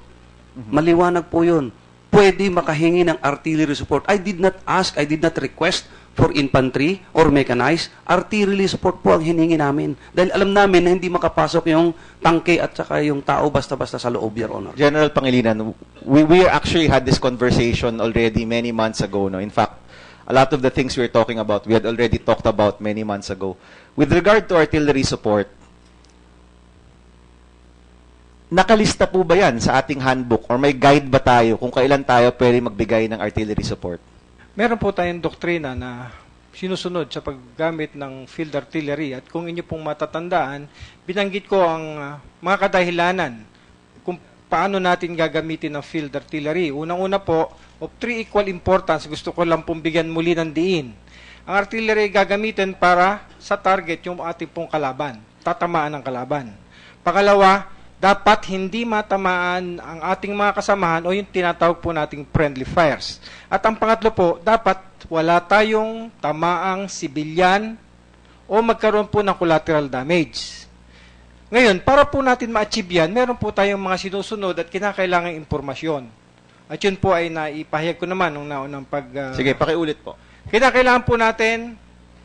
Speaker 6: Maliwanag po yun. Pwede makahingi ng artillery support. I did not ask, I did not request for infantry or mechanized, artillery support po ang hiningi namin. Dahil alam namin na hindi makapasok yung tangke at saka yung tao basta-basta sa loob, Your Honor.
Speaker 10: General Pangilinan, we actually had this conversation already many months ago. No? In fact, a lot of the things we're talking about, we had already talked about many months ago. With regard to artillery support, nakalista po ba yan sa ating handbook or may guide ba tayo kung kailan tayo pwede magbigay ng artillery support?
Speaker 11: Meron po tayong doktrina na sinusunod sa paggamit ng field artillery at kung inyo pong matatandaan, binanggit ko ang mga kadahilanan kung paano natin gagamitin ang field artillery. Unang-una po, of 3 equal importance, gusto ko lang pong bigyan muli ng diin. Ang artillery gagamitin para sa target yung ating pong kalaban, tatamaan ng kalaban. Pangalawa, dapat hindi matamaan ang ating mga kasamahan o yung tinatawag po nating friendly fires. At ang pangatlo po, dapat wala tayong tamaang sibilyan o magkaroon po ng collateral damage. Ngayon, para po natin ma-achieve yan, meron po tayong mga sinusunod at kinakailangang impormasyon. At yun po ay naipahayag ko naman nung naunang
Speaker 10: Sige, pakiulit po.
Speaker 11: Kinakailangan po natin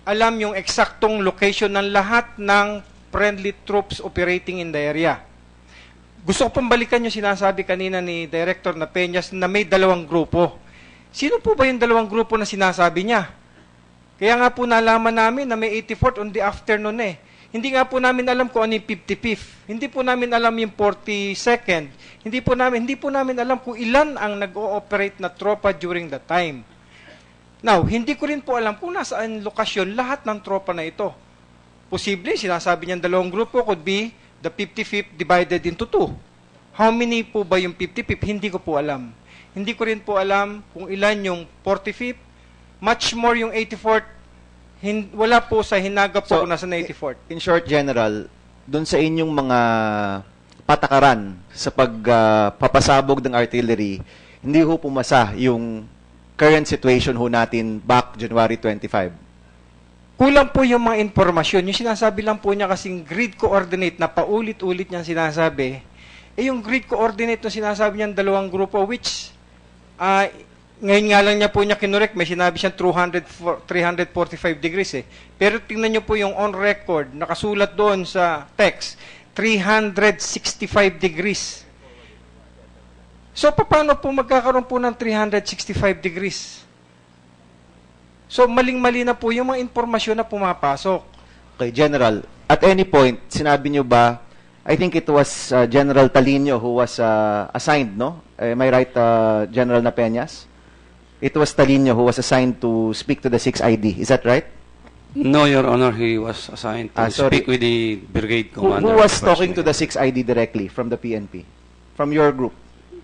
Speaker 11: alam yung eksaktong location ng lahat ng friendly troops operating in the area. Gusto ko pang balikan yung sinasabi kanina ni Director na Peñas na may 2 grupo. Sino po ba yung 2 grupo na sinasabi niya? Kaya nga po nalaman namin na may 84th on the afternoon eh. Hindi nga po namin alam kung ano yung 55th. Hindi po namin alam yung 42nd. Hindi po namin alam kung ilan ang nag-ooperate na tropa during that time. Now, hindi ko rin po alam kung nasaan lokasyon lahat ng tropa na ito. Posible, sinasabi niyang 2 grupo could be the 55th divided into 2. How many po ba yung 55th? Hindi ko po alam. Hindi ko rin po alam kung ilan yung 45th. Much more yung 84th. Wala po sa hinagap po kung nasa 84th.
Speaker 10: In short, General, dun sa inyong mga patakaran sa pagpapasabog ng artillery, hindi ho pumasa yung current situation ho natin back January 25.
Speaker 11: Kulang po yung mga informasyon. Yung sinasabi lang po niya kasing grid coordinate na paulit-ulit niyang sinasabi, yung grid coordinate na sinasabi niyang 2 grupo, which ngayon nga lang niya po niya kinorek, may sinabi siyang 345 degrees eh. Pero tingnan niyo po yung on record, nakasulat doon sa text, 365 degrees. So, paano po magkakaroon po ng 365 degrees? So, maling-mali na po yung mga informasyon na pumapasok.
Speaker 10: Okay, General, at any point, sinabi niyo ba, I think it was General Talino who was assigned, no? Am I right, General Napeñas? It was Talino who was assigned to speak to the 6ID. Is that right?
Speaker 6: No, Your Honor, he was assigned to speak with the brigade commander.
Speaker 10: Who was talking to the 6ID directly from the PNP? From your group?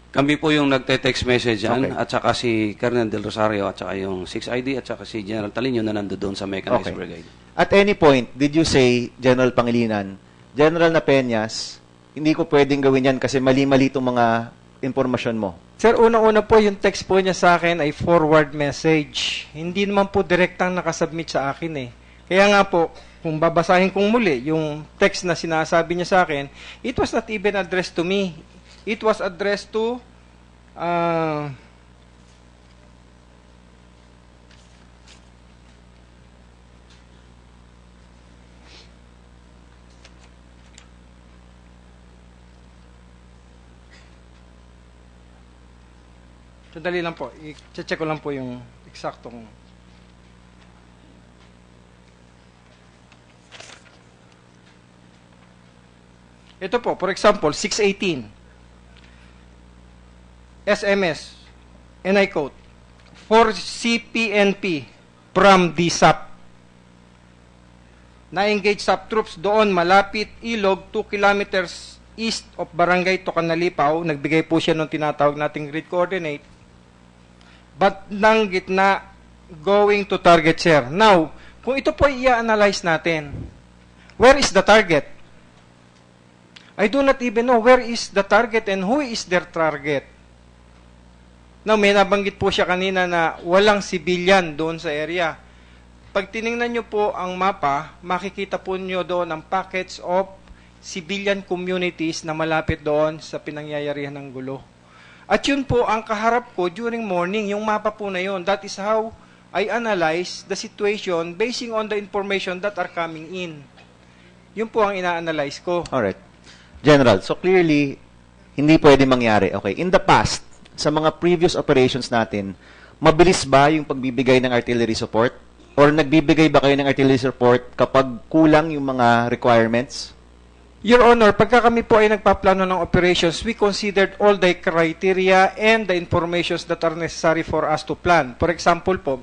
Speaker 6: Kami po yung nagte-text message yan,
Speaker 10: Okay.
Speaker 6: at saka si Colonel Del Rosario, at saka yung 6ID, at saka si General Talino na nandoon sa Mechanized
Speaker 10: Okay.
Speaker 6: Brigade.
Speaker 10: At any point, did you say, General Pangilinan, General Napeñas, hindi ko pwedeng gawin yan kasi mali-mali itong mga impormasyon mo?
Speaker 11: Sir, unang-una po, yung text po niya sa akin ay forward message. Hindi naman po direktang nakasubmit sa akin eh. Kaya nga po, kung babasahin kong muli, yung text na sinasabi niya sa akin, it was not even addressed to me. It was addressed to sandali lang po. I-check ko lang po yung eksaktong ito po, for example, 618 SMS, and I quote, for CPNP from DSAP. Na-engage SAP troops doon malapit Ilog, 2 kilometers east of Barangay Tocanalipaw. Nagbigay po siya ng tinatawag nating grid coordinate. But nang gitna, going to target, sir. Now, kung ito po i-analyze natin, where is the target? I do not even know where is the target and who is their target. Now, may nabanggit po siya kanina na walang civilian doon sa area. Pag tiningnan nyo po ang mapa, makikita po nyo doon ang packets of civilian communities na malapit doon sa pinangyayarihan ng gulo. At yun po ang kaharap ko during morning, yung mapa po na yun. That is how I analyze the situation basing on the information that are coming in. Yun po ang ina-analyze ko.
Speaker 10: Alright. General, so clearly, hindi pwede mangyari. Okay, in the past, sa mga previous operations natin, mabilis ba yung pagbibigay ng artillery support? Or nagbibigay ba kayo ng artillery support kapag kulang yung mga requirements?
Speaker 11: Your Honor, pagka kami po ay nagpaplano ng operations, we considered all the criteria and the informations that are necessary for us to plan. For example po,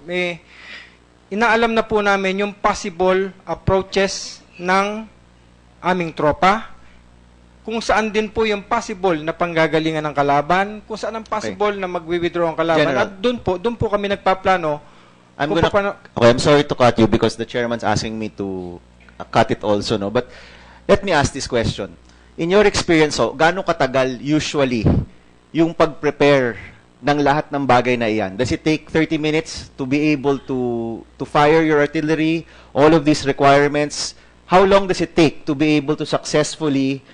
Speaker 11: inaalam na po namin yung possible approaches ng aming tropa, kung saan din po yung possible na panggagalingan ng kalaban, kung saan ang possible na magwi-withdraw ang kalaban.
Speaker 10: General,
Speaker 11: at doon po kami nagpaplano.
Speaker 10: Okay, I'm sorry to cut you because the chairman's asking me to cut it also, no? But let me ask this question. In your experience, gaano katagal usually yung pag-prepare ng lahat ng bagay na iyan? Does it take 30 minutes to be able to fire your artillery, all of these requirements? How long does it take to be able to successfully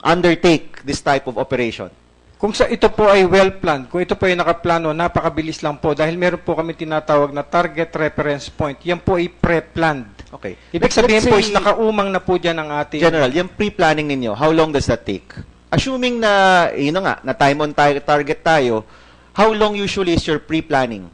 Speaker 10: undertake this type of operation?
Speaker 11: Kung ito po ay well-planned, kung ito po ay nakaplano, napakabilis lang po dahil meron po kami tinatawag na target reference point. Yan po ay pre-planned.
Speaker 10: Okay.
Speaker 11: Ibig sabihin po is nakaumang na po dyan ang ating...
Speaker 10: General, yung pre-planning ninyo, how long does that take? Assuming na, na time on target tayo, how long usually is your pre-planning?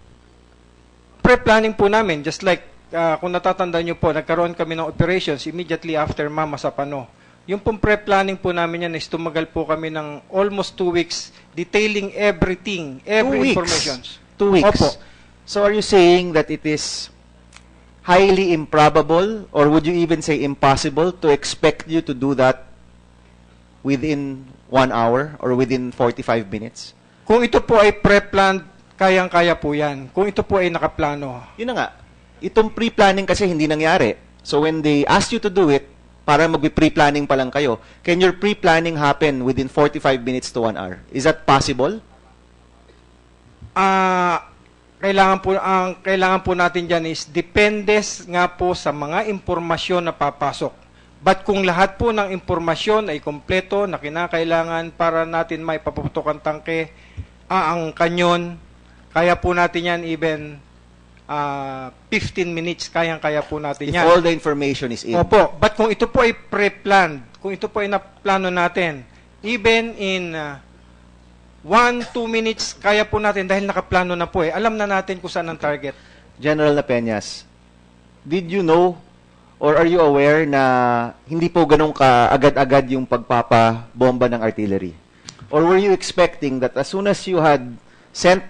Speaker 11: Pre-planning po namin, just like kung natatandaan nyo po, nagkaroon kami ng operations immediately after Mamasapano. Yung pong pre-planning po namin yan is tumagal po kami ng almost 2 weeks detailing everything, every information.
Speaker 10: 2 weeks?
Speaker 11: Opo.
Speaker 10: So are you saying that it is highly improbable or would you even say impossible to expect you to do that within 1 hour or within 45 minutes?
Speaker 11: Kung ito po ay pre-planned, kayang-kaya po yan. Kung ito po ay nakaplano.
Speaker 10: Yun na nga. Itong pre-planning kasi hindi nangyari. So when they ask you to do it, para mag-pre-planning pa lang kayo, can your pre-planning happen within 45 minutes to 1 hour? Is that possible?
Speaker 11: Kailangan po natin dyan is dependes nga po sa mga impormasyon na papasok. But kung lahat po ng impormasyon ay kompleto na kinakailangan para natin may paputok ang tangke, ang kanyon, kaya po natin yan even 15 minutes, kayang-kaya po natin yan.
Speaker 10: If all the information is in.
Speaker 11: Opo, but kung ito po ay pre-planned, kung ito po ay naplano natin, even in 1-2 minutes, kaya po natin dahil nakaplano na po eh. Alam na natin kung saan ang target.
Speaker 10: General Napeñas, did you know or are you aware na hindi po ganun ka-agad-agad yung pagpapabomba ng artillery? Or were you expecting that as soon as you had sent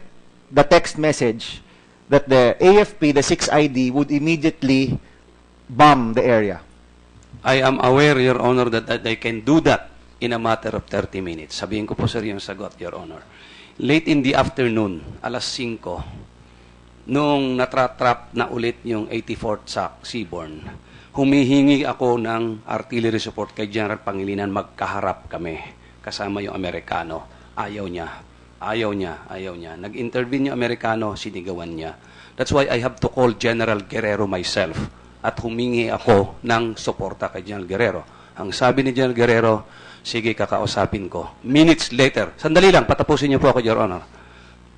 Speaker 10: the text message that the AFP, the 6ID, would immediately bomb the area?
Speaker 6: I am aware, Your Honor, that I can do that in a matter of 30 minutes. Sabihin ko po sir yung sagot, Your Honor. Late in the afternoon, alas 5, nung natratrap na ulit yung 84th SAC Seaborn, humihingi ako ng artillery support kay General Pangilinan, magkaharap kami kasama yung Amerikano. Ayaw niya. Nag-intervene yung Amerikano, sinigawan niya. That's why I have to call General Guerrero myself at humingi ako ng suporta kay General Guerrero. Ang sabi ni General Guerrero, sige, kakausapin ko. Minutes later, sandali lang, patapusin niyo po ako, Your Honor.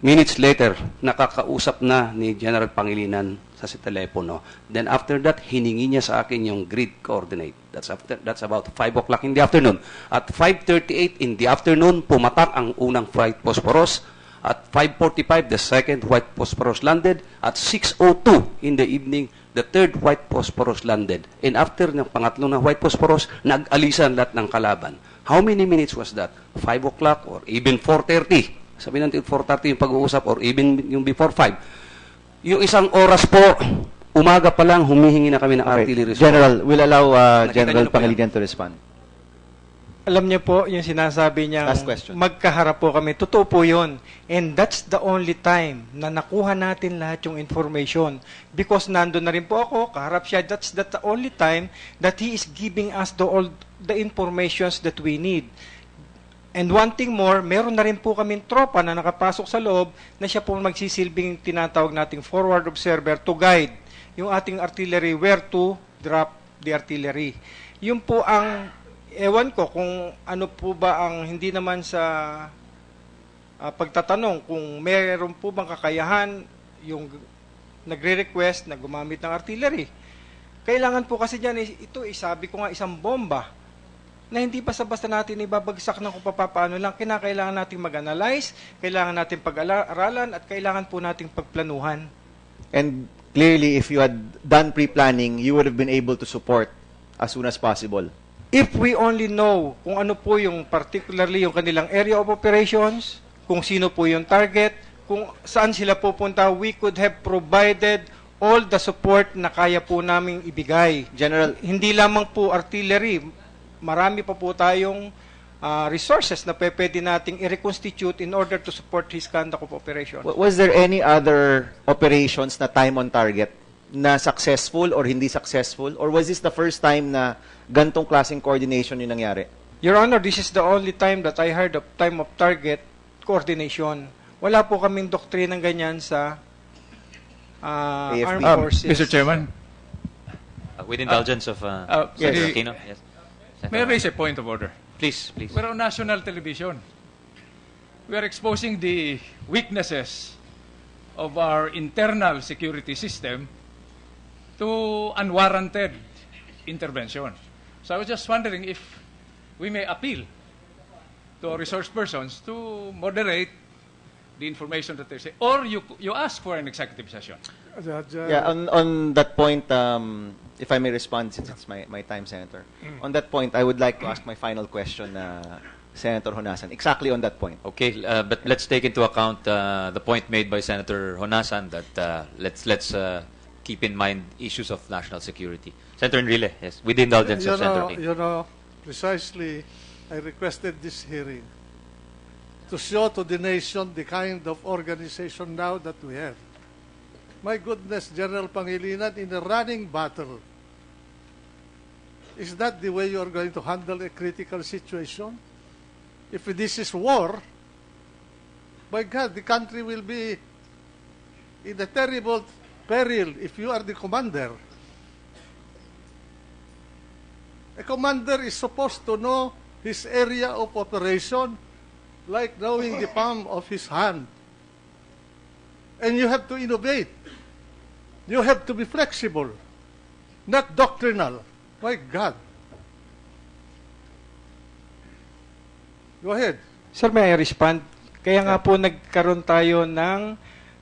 Speaker 6: Minutes later, nakakausap na ni General Pangilinan sa telepono. Then after that, hiningi niya sa akin yung grid coordinate. That's about 5 o'clock in the afternoon. At 5:38 in the afternoon, pumatak ang unang white phosphorus. At 5:45, the second white phosphorus landed. At 6:02 in the evening, the third white phosphorus landed. And after ng pangatlo na white phosphorus, nag-alisan lahat ng kalaban. How many minutes was that? 5 o'clock or even 4:30? Sabi natin 4:30 yung pag-uusap or even yung before 5. Yung isang oras po, umaga pa lang, humihingi na kami ng artillery support.
Speaker 10: General, we'll allow General Pangilinan to respond.
Speaker 11: Alam niyo po, yung sinasabi niya, magkaharap po kami. Totoo po yun. And that's the only time na nakuha natin lahat yung information. Because nandun na rin po ako, kaharap siya. That's the only time that he is giving us all the informations that we need. And one thing more, meron na rin po kaming tropa na nakapasok sa loob na siya po magsisilbing tinatawag nating forward observer to guide yung ating artillery where to drop the artillery. Yun po ang, ewan ko kung ano po ba ang hindi naman sa pagtatanong kung meron po bang kakayahan yung nagre-request na gumamit ng artillery. Kailangan po kasi dyan, ito sabi ko nga isang bomba na hindi basta-basta natin ibabagsak ng kung paano lang. Kailangan natin mag-analyze, kailangan natin pag-aralan, at kailangan po natin pagplanuhan.
Speaker 10: And clearly, if you had done pre-planning, you would have been able to support as soon as possible.
Speaker 11: If we only know kung ano po yung particularly yung kanilang area of operations, kung sino po yung target, kung saan sila pupunta, we could have provided all the support na kaya po naming ibigay.
Speaker 10: General,
Speaker 11: hindi lamang po artillery, marami pa po tayong resources na pwede nating i-reconstitute in order to support his conduct of operation.
Speaker 10: Was there any other operations na time on target na successful or hindi successful? Or was this the first time na gantong klaseng coordination yung nangyari?
Speaker 11: Your Honor, this is the only time that I heard of time of target coordination. Wala po kaming doktrinang ganyan sa armed forces.
Speaker 3: Mr. Chairman?
Speaker 20: With indulgence of
Speaker 3: Yes.
Speaker 20: Aquino. Yes.
Speaker 3: May I raise a point of order?
Speaker 20: Please, please.
Speaker 3: We're on national television. We are exposing the weaknesses of our internal security system to unwarranted intervention. So I was just wondering if we may appeal to our resource persons to moderate the information that they say, or you ask for an executive session.
Speaker 10: Yeah, on that point, if I may respond, since it's my time, Senator. On that point, I would like to ask my final question, Senator Honasan, exactly on that point.
Speaker 20: Okay, but let's take into account the point made by Senator Honasan that let's keep in mind issues of national security. Senator Enrile, yes, with the indulgence of Senator King.
Speaker 1: You know, precisely, I requested this hearing to show to the nation the kind of organization now that we have. My goodness, General Pangilinan, in a running battle, is that the way you are going to handle a critical situation? If this is war, by God, the country will be in a terrible peril if you are the commander. A commander is supposed to know his area of operation like knowing the palm of his hand. And you have to innovate. You have to be flexible, not doctrinal. My God. Go ahead.
Speaker 11: Sir, may I respond? Kaya nga po nagkaroon tayo ng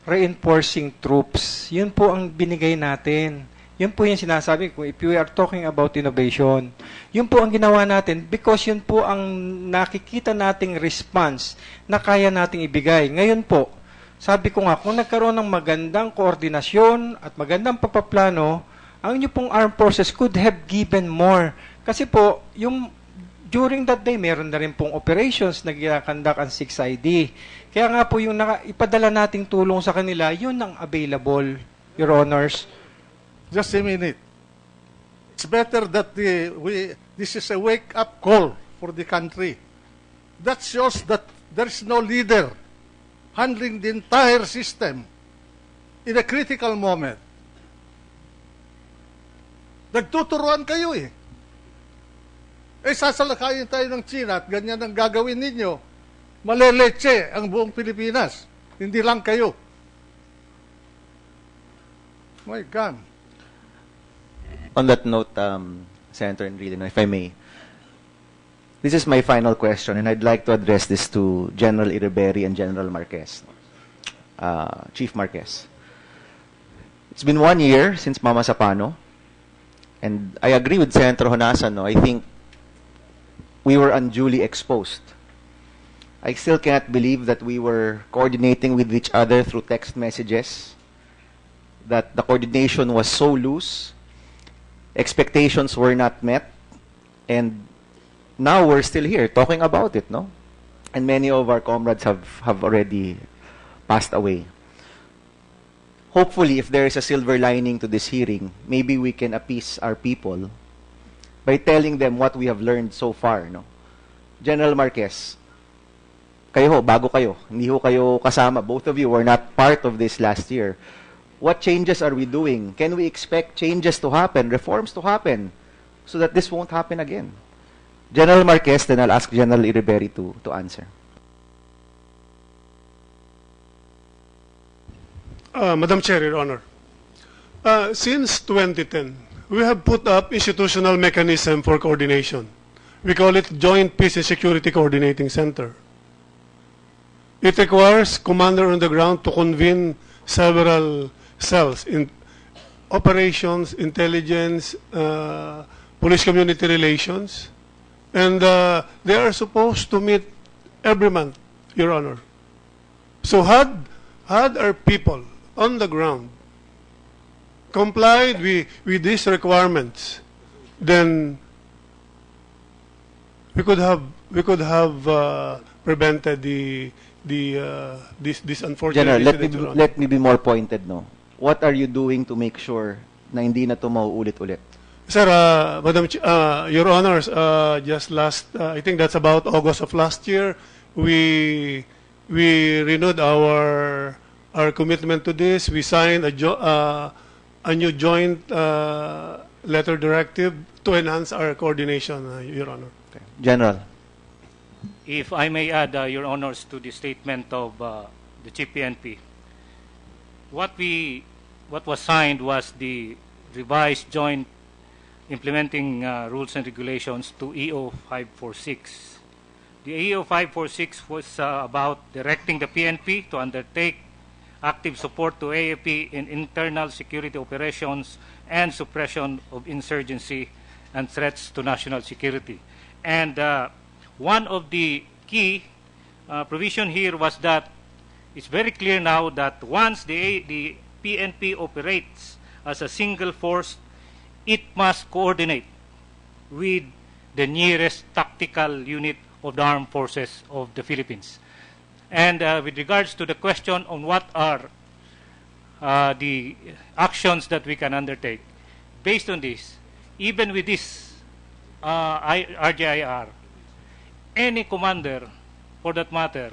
Speaker 11: reinforcing troops. Yun po ang binigay natin. Yun po yung sinasabi ko, if we are talking about innovation, yun po ang ginawa natin because yun po ang nakikita nating response na kaya nating ibigay. Ngayon po, sabi ko nga, kung nagkaroon ng magandang koordinasyon at magandang papaplano, ang inyo pong armed forces could have given more. Kasi po, yung during that day, meron na rin pong operations na ginakandak ang 6ID. Kaya nga po, yung ipadala nating tulong sa kanila, yun ang available, Your Honors.
Speaker 1: Just a minute. It's better that this is a wake-up call for the country. That shows that there is no leader handling the entire system in a critical moment. Nagtuturuan kayo eh. Sasalakayin tayo ng China at ganyan ang gagawin ninyo. Maleleche ang buong Pilipinas. Hindi lang kayo. My God.
Speaker 10: On that note, Senator Enrile, if I may, this is my final question, and I'd like to address this to General Iriberri and General Marquez, Chief Marquez. It's been 1 year since Mamasapano, and I agree with Senator Honasan. I think we were unduly exposed. I still cannot believe that we were coordinating with each other through text messages, that the coordination was so loose, expectations were not met, and now we're still here talking about it, no? And many of our comrades have already passed away. Hopefully, if there is a silver lining to this hearing, maybe we can appease our people by telling them what we have learned so far, no? General Marquez, kayo ho, bago kayo, hindi ho kayo kasama. Both of you were not part of this last year. What changes are we doing? Can we expect changes to happen, reforms to happen, so that this won't happen again? General Marquez, then I'll ask General Iriberri to answer.
Speaker 18: Madam Chair, Your Honor. Since 2010, we have put up institutional mechanism for coordination. We call it Joint Peace and Security Coordinating Center. It requires commander on the ground to convene several cells in operations, intelligence, police community relations, and they are supposed to meet every month, Your Honor. So had our people on the ground complied with these requirements, then we could have prevented this unfortunate
Speaker 10: General,
Speaker 18: incident. Your Honor.
Speaker 10: let me be more pointed, no? What are you doing to make sure na hindi na ito mauulit-ulit?
Speaker 18: Sir, Your Honors, just I think that's about August of last year, we renewed our commitment to this. We signed a new joint letter directive to enhance our coordination, Your Honor.
Speaker 10: Okay. General.
Speaker 15: If I may add, Your Honors, to the statement of the Chief PNP, what was signed was the revised joint implementing rules and regulations to EO 546. The EO 546 was about directing the PNP to undertake active support to AFP in internal security operations and suppression of insurgency and threats to national security. And one of the key provision here was that it's very clear now that once the PNP operates as a single force, it must coordinate with the nearest tactical unit of the armed forces of the Philippines. And with regards to the question on what are the actions that we can undertake, based on this, even with this RJIR, any commander, for that matter,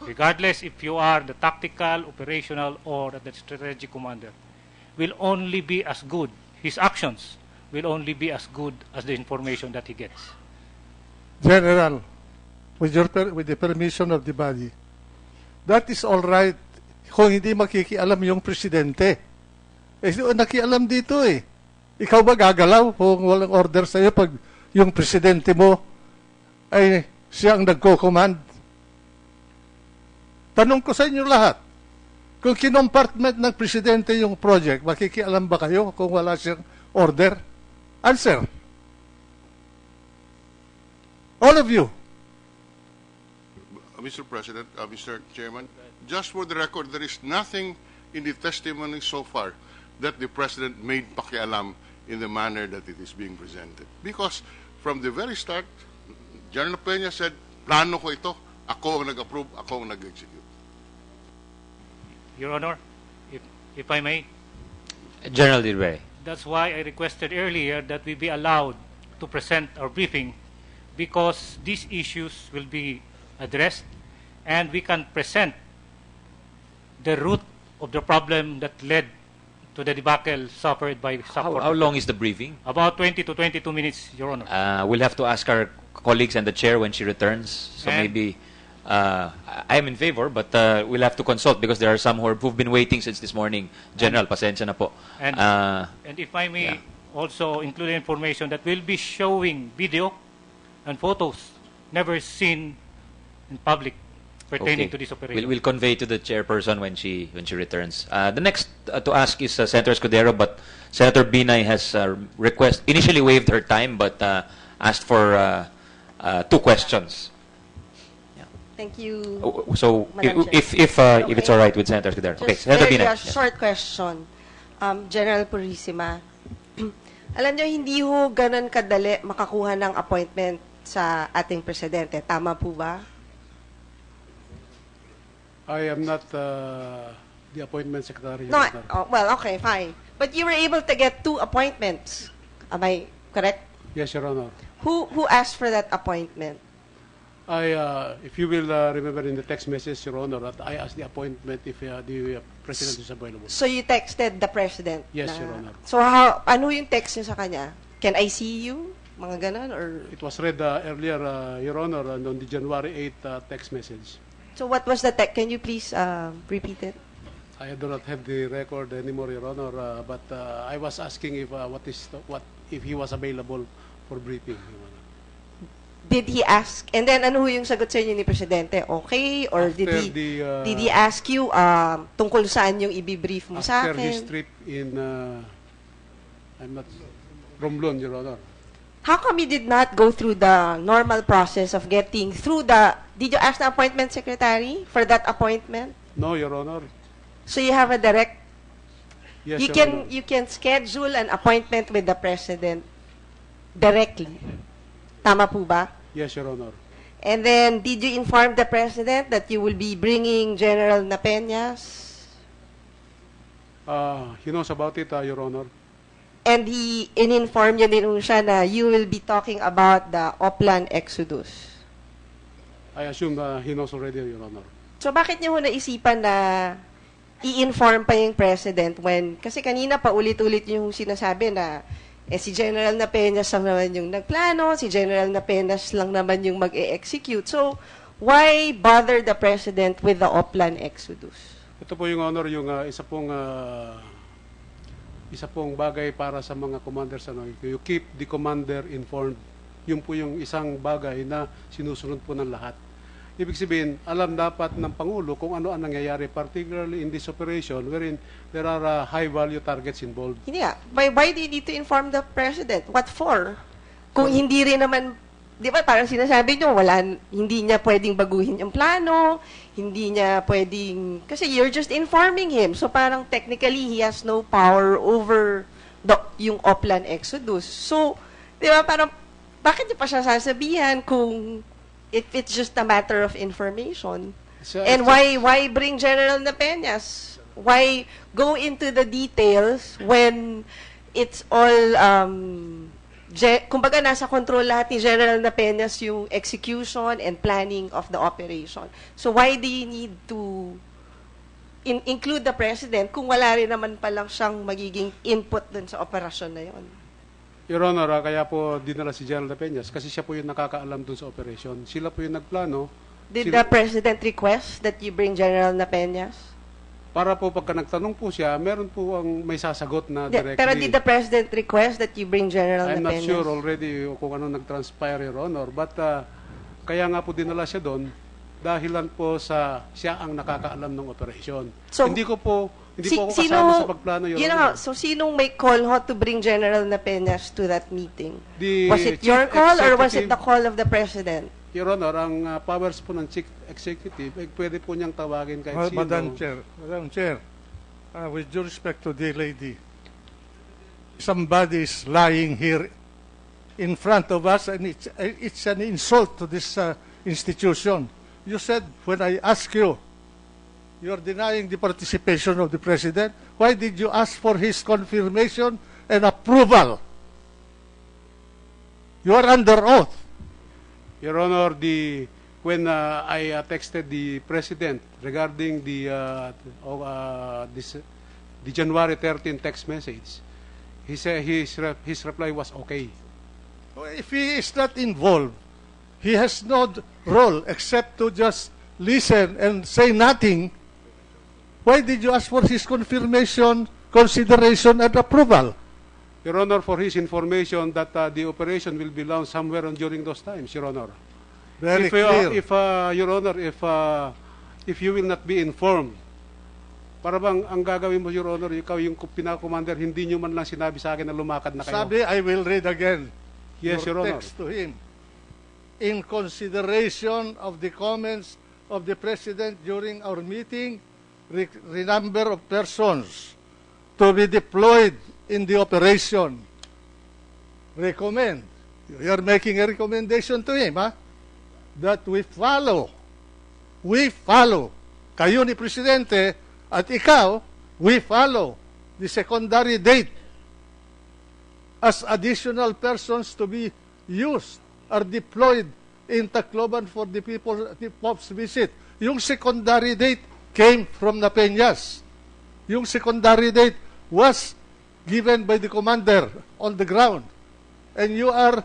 Speaker 15: regardless if you are the tactical, operational, or the strategic commander, will only be as good, his actions will only be as good as the information that he gets.
Speaker 1: General, with the permission of the body, that is all right kung hindi makikialam yung presidente. Nakialam dito eh. Ikaw ba gagalaw kung walang order sa'yo pag yung presidente mo ay siya ang nagko-command? Tanong ko sa inyo lahat, kung kinompartment ng presidente yung project, makikialam ba kayo kung wala siyang order? Answer. All of you.
Speaker 9: Mr. President, Mr. Chairman, just for the record, there is nothing in the testimony so far that the President made pakialam in the manner that it is being presented. Because from the very start, General Peña said, plano ko ito, ako ang nag-approve, ako ang nag-execute.
Speaker 15: Your Honor, if I may.
Speaker 20: General Dilbay.
Speaker 15: That's why I requested earlier that we be allowed to present our briefing, because these issues will be addressed and we can present the root of the problem that led to the debacle suffered by
Speaker 20: How long is the briefing?
Speaker 15: About 20 to 22 minutes, Your Honor.
Speaker 20: We'll have to ask our colleagues and the chair when she returns. So
Speaker 15: And-
Speaker 20: maybe I'm in favor, but we'll have to consult because there are some who've been waiting since this morning. General, pasensya na po.
Speaker 15: And if I may also include information that we'll be showing video and photos never seen in public pertaining to this operation.
Speaker 20: We'll convey to the chairperson when she returns. The next to ask is Senator Escudero, but Senator Binay has initially waived her time, but asked for 2 questions.
Speaker 21: Thank you.
Speaker 20: So
Speaker 21: Madam
Speaker 20: if
Speaker 21: Chair.
Speaker 20: it's all right with Senator Escudero. Okay,
Speaker 21: Just
Speaker 20: Senator
Speaker 21: very
Speaker 20: Binay.
Speaker 21: short question. General Purisima, alam nyo, hindi ho ganun kadali makakuha ng appointment sa ating presidente. Tama po ba?
Speaker 7: I am not the appointment secretary.
Speaker 21: No,
Speaker 7: Your Honor.
Speaker 21: well, okay, fine. But you were able to get 2 appointments. Am I correct?
Speaker 7: Yes, Your Honor.
Speaker 21: Who asked for that appointment?
Speaker 7: If you will remember in the text message, Your Honor, that I asked the appointment if the president is available.
Speaker 21: So you texted the president?
Speaker 7: Yes, Your Honor.
Speaker 21: So ano yung text niyo sa kanya? Can I see you? Mga ganun? Or
Speaker 7: It was read earlier, Your Honor, on the January 8 text message.
Speaker 21: so what was the text? Can you please repeat it?
Speaker 7: I do not have the record anymore, Your Honor, but I was asking if if he was available for briefing, Your Honor.
Speaker 21: Did he ask? And then ano yung sagot sa inyo ni Presidente? Okay? Or did he ask you tungkol saan yung i-brief mo sa
Speaker 7: After his
Speaker 21: akin?
Speaker 7: trip in Romblon, Your Honor.
Speaker 21: How come you did not go through the normal process of getting through did you ask the appointment secretary for that appointment?
Speaker 7: No, Your Honor.
Speaker 21: So you have a direct,
Speaker 7: Yes,
Speaker 21: you
Speaker 7: Your
Speaker 21: can
Speaker 7: Honor.
Speaker 21: you can schedule an appointment with the President directly. Tama po ba?
Speaker 7: Yes, Your Honor.
Speaker 21: And then, did you inform the President that you will be bringing General Napeñas?
Speaker 7: He knows about it, Your Honor.
Speaker 21: And he in-inform niyo din siya na you will be talking about the Oplan Exodus.
Speaker 7: I assume he knows already, Your Honor.
Speaker 21: So, bakit niyo ho naisipan na i-inform pa yung President kasi kanina pa ulit-ulit yung sinasabi na si General Napeñas lang naman yung nagplano, si General Napeñas lang naman yung mag-e-execute. So, why bother the President with the Oplan Exodus?
Speaker 7: Ito po yung honor, yung isa pong bagay para sa mga commanders. You keep the commander informed. Yun po yung isang bagay na sinusunod po ng lahat. Ibig sabihin, alam dapat ng Pangulo kung ano ang nangyayari, particularly in this operation wherein there are high-value targets involved.
Speaker 21: Hindi nga. Why do you need to inform the President? What for? Kung hindi rin naman, di ba parang sinasabi nyo, hindi niya pwedeng baguhin yung plano, hindi niya pwedeng, kasi you're just informing him. So parang technically, he has no power over yung Oplan Exodus. So, di ba parang, bakit niya pa siya sasabihan kung if it's just a matter of information? And why bring General Napeñas? Why go into the details when it's all kumbaga nasa control lahat ni General Napeñas yung execution and planning of the operation. So why do you need to include the President kung wala rin naman palang siyang magiging input dun sa operasyon na yon?
Speaker 7: Your Honor, kaya po dinala si General Napeñas kasi siya po yung nakakaalam dun sa operation. Sila po yung nagplano.
Speaker 21: Did the President request that you bring General Napeñas?
Speaker 7: Para po pagka nagtanong po siya, meron po ang may sasagot na directly.
Speaker 21: Pero did the President request that you bring General
Speaker 7: I'm
Speaker 21: Napeñas?
Speaker 7: not sure already kung ano nag-transpire, Your Honor. But kaya nga po dinala siya doon dahilan po sa siya ang nakakaalam ng operation. So, hindi po ako kasama sa pagplano, Your Honor.
Speaker 21: So, sinong may call ho to bring General Napeñas to that meeting?
Speaker 7: The
Speaker 21: was it your call or was it the call of the President?
Speaker 7: Your Honor, ang powers po ng Chief Executive, pwede po niyang tawagin kahit sino.
Speaker 1: Madam Chair, with due respect to the lady, somebody is lying here in front of us and it's an insult to this institution. You said, when I ask you, you're denying the participation of the President. Why did you ask for his confirmation and approval? You are under oath.
Speaker 7: Your Honor, when I texted the President regarding the January 13 text message, he said his reply was okay.
Speaker 1: If he is not involved, he has no role except to just listen and say nothing. Why did you ask for his confirmation, consideration, and approval?
Speaker 7: Your Honor, for his information that the operation will be launched somewhere during those times, Your Honor.
Speaker 1: Very clear.
Speaker 7: Your Honor, if you will not be informed, para bang ang gagawin mo, Your Honor, ikaw yung pinaka-commander, hindi nyo man lang sinabi sa akin na lumakad na kayo.
Speaker 1: Sabi, I will read again.
Speaker 7: Yes, Your Honor.
Speaker 1: Text to him. In consideration of the comments of the President during our meeting, the number of persons to be deployed in the operation. Recommend. You are making a recommendation to him, that we follow. Kayo ni Presidente at ikaw, we follow the secondary date as additional persons to be used are deployed in Tacloban for the Pope's visit. Yung secondary date came from Napeñas. Yung secondary date was given by the commander on the ground. And you are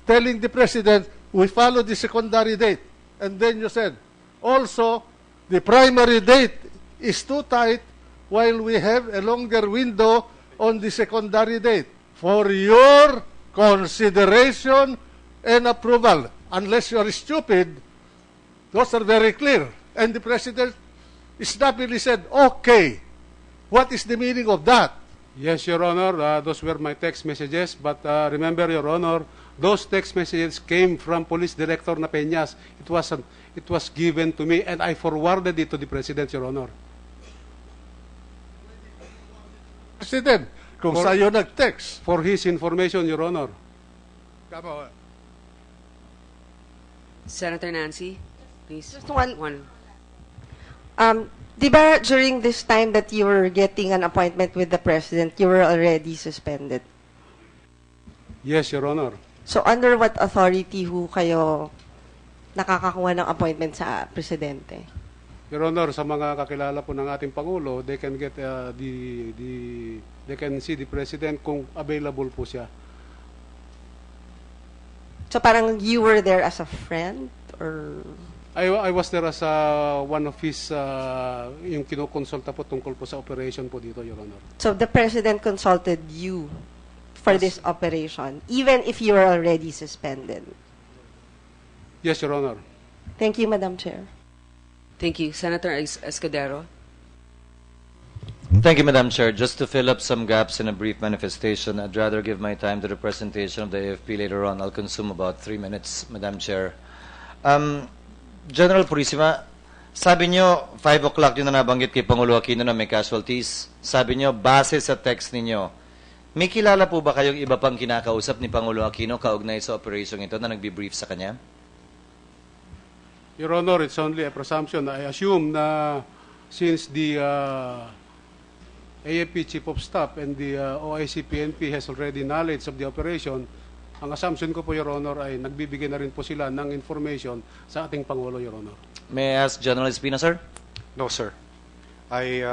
Speaker 1: telling the President, we follow the secondary date. And then you said, also, the primary date is too tight while we have a longer window on the secondary date for your consideration and approval. Unless you are stupid, those are very clear. And the President snapily said, okay. What is the meaning of that?
Speaker 7: Yes, Your Honor, those were my text messages. But remember, Your Honor, those text messages came from Police Director Napeñas. It was given to me, and I forwarded it to the President, Your Honor.
Speaker 1: President, kung sa'yo nag-text.
Speaker 7: For his information, Your Honor.
Speaker 1: Come on.
Speaker 2: Senator Nancy, please.
Speaker 21: Just one. Di ba during this time that you were getting an appointment with the President, you were already suspended?
Speaker 7: Yes, Your Honor.
Speaker 21: So under what authority ho kayo nakakakuha ng appointment sa Presidente?
Speaker 7: Your Honor, sa mga kakilala po ng ating Pangulo, they can get they can see the President kung available po siya.
Speaker 21: So parang you were there as a friend or
Speaker 7: I was there as one of his yung kinukonsulta po tungkol po sa operation po dito, Your Honor.
Speaker 21: So the President consulted you for this operation even if you were already suspended?
Speaker 7: Yes, Your Honor.
Speaker 21: Thank you, Madam Chair.
Speaker 2: Thank you. Senator Escudero.
Speaker 5: Thank you, Madam Chair. Just to fill up some gaps in a brief manifestation, I'd rather give my time to the presentation of the AFP later on. I'll consume about 3 minutes, Madam Chair. General Purisima, sabi nyo, 5 o'clock yun na nabanggit kay Pangulo Aquino na may casualties. Sabi nyo, base sa text ninyo, may kilala po ba kayong iba pang kinakausap ni Pangulo Aquino kaugnay sa operation ito na nagbi-brief sa kanya?
Speaker 7: Your Honor, it's only a presumption. I assume na since the AFP Chief of Staff and the OIC PNP has already knowledge of the operation, ang assumption ko po, Your Honor, ay nagbibigay na rin po sila ng information sa ating Pangulo, Your Honor.
Speaker 5: May I ask General Espina, sir?
Speaker 12: No, sir. I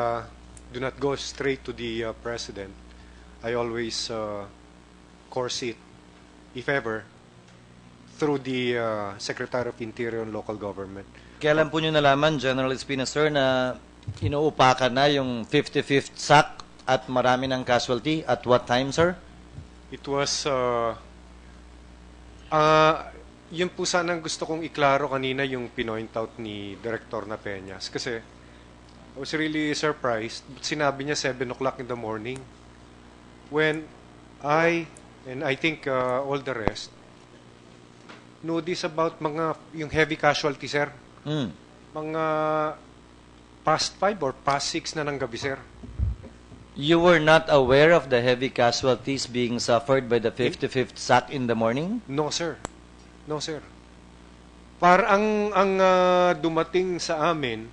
Speaker 12: do not go straight to the President. I always course it, if ever, through the Secretary of Interior and Local Government.
Speaker 5: Kailan po nyo nalaman, General Espina, sir, na inuupakan na yung 55th SAC at marami ng casualty? At what time, sir?
Speaker 12: It was, yun po sanang gusto kong iklaro kanina yung pinoint out ni Director Napeñas. Kasi I was really surprised. Sinabi niya 7 o'clock in the morning. When I, and I think all the rest, notice about yung heavy casualty, sir. Mga past 5 or past 6 na ng gabi, sir.
Speaker 5: You were not aware of the heavy casualties being suffered by the 55th SAC in the morning?
Speaker 12: No, sir. No, sir. Parang ang dumating sa amin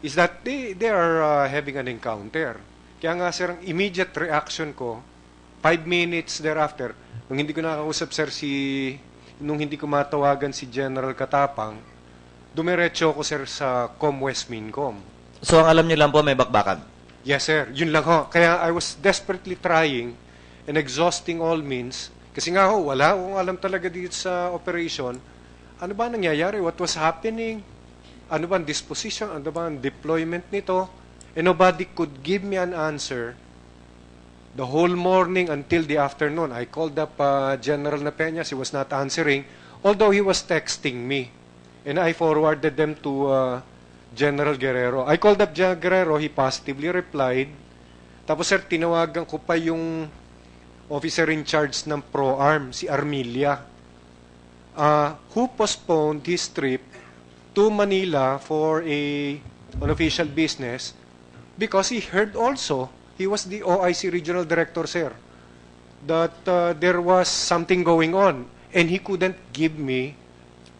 Speaker 12: is that they are having an encounter. Kaya nga, sir, ang immediate reaction ko, 5 minutes thereafter, nung hindi ko nakakausap, sir, nung hindi ko matawagan si General Katapang, dumiretso ko, sir, sa ComWest Mincom.
Speaker 5: So, ang alam niyo lang po, may bakbakan?
Speaker 12: Yes, sir. Yun lang ho. Kaya I was desperately trying and exhausting all means. Kasi nga ho, wala akong alam talaga dito sa operation. Ano ba nangyayari? What was happening? Ano ba ang disposition? Ano ba ang deployment nito? And nobody could give me an answer the whole morning until the afternoon. I called up General Napeñas. He was not answering, although he was texting me. And I forwarded them to General Guerrero. I called up General Guerrero. He positively replied. Tapos, sir, tinawagan ko pa yung officer in charge ng ProArm, si Armilia, who postponed his trip to Manila for an official business because he heard also, he was the OIC Regional Director, sir, that there was something going on and he couldn't give me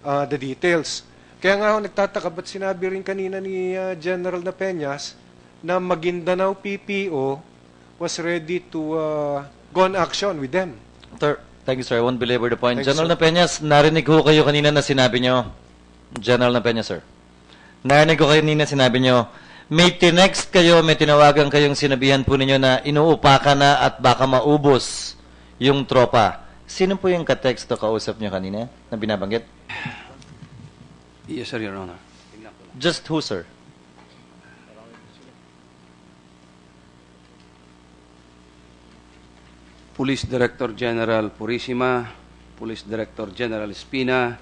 Speaker 12: the details. Kaya nga ako nagtataka, ba't sinabi rin kanina ni General Napeñas na Maguindanao PPO was ready to go on action with them.
Speaker 5: Sir, thank you, sir. I won't belabor the point.
Speaker 12: Thanks,
Speaker 5: General
Speaker 12: sir.
Speaker 5: Napeñas, narinig ko kayo kanina na sinabi nyo, General Napeñas, sir. Narinig ko kayo kanina sinabi nyo, may tinext kayo, may tinawagan kayong sinabihan po ninyo na inuupakan na at baka maubos yung tropa. Sino po yung ka-text o kausap nyo kanina na binabanggit?
Speaker 6: Yes, sir, Your Honor.
Speaker 5: Just who, sir?
Speaker 6: Police Director General Purisima, Police Director General Espina,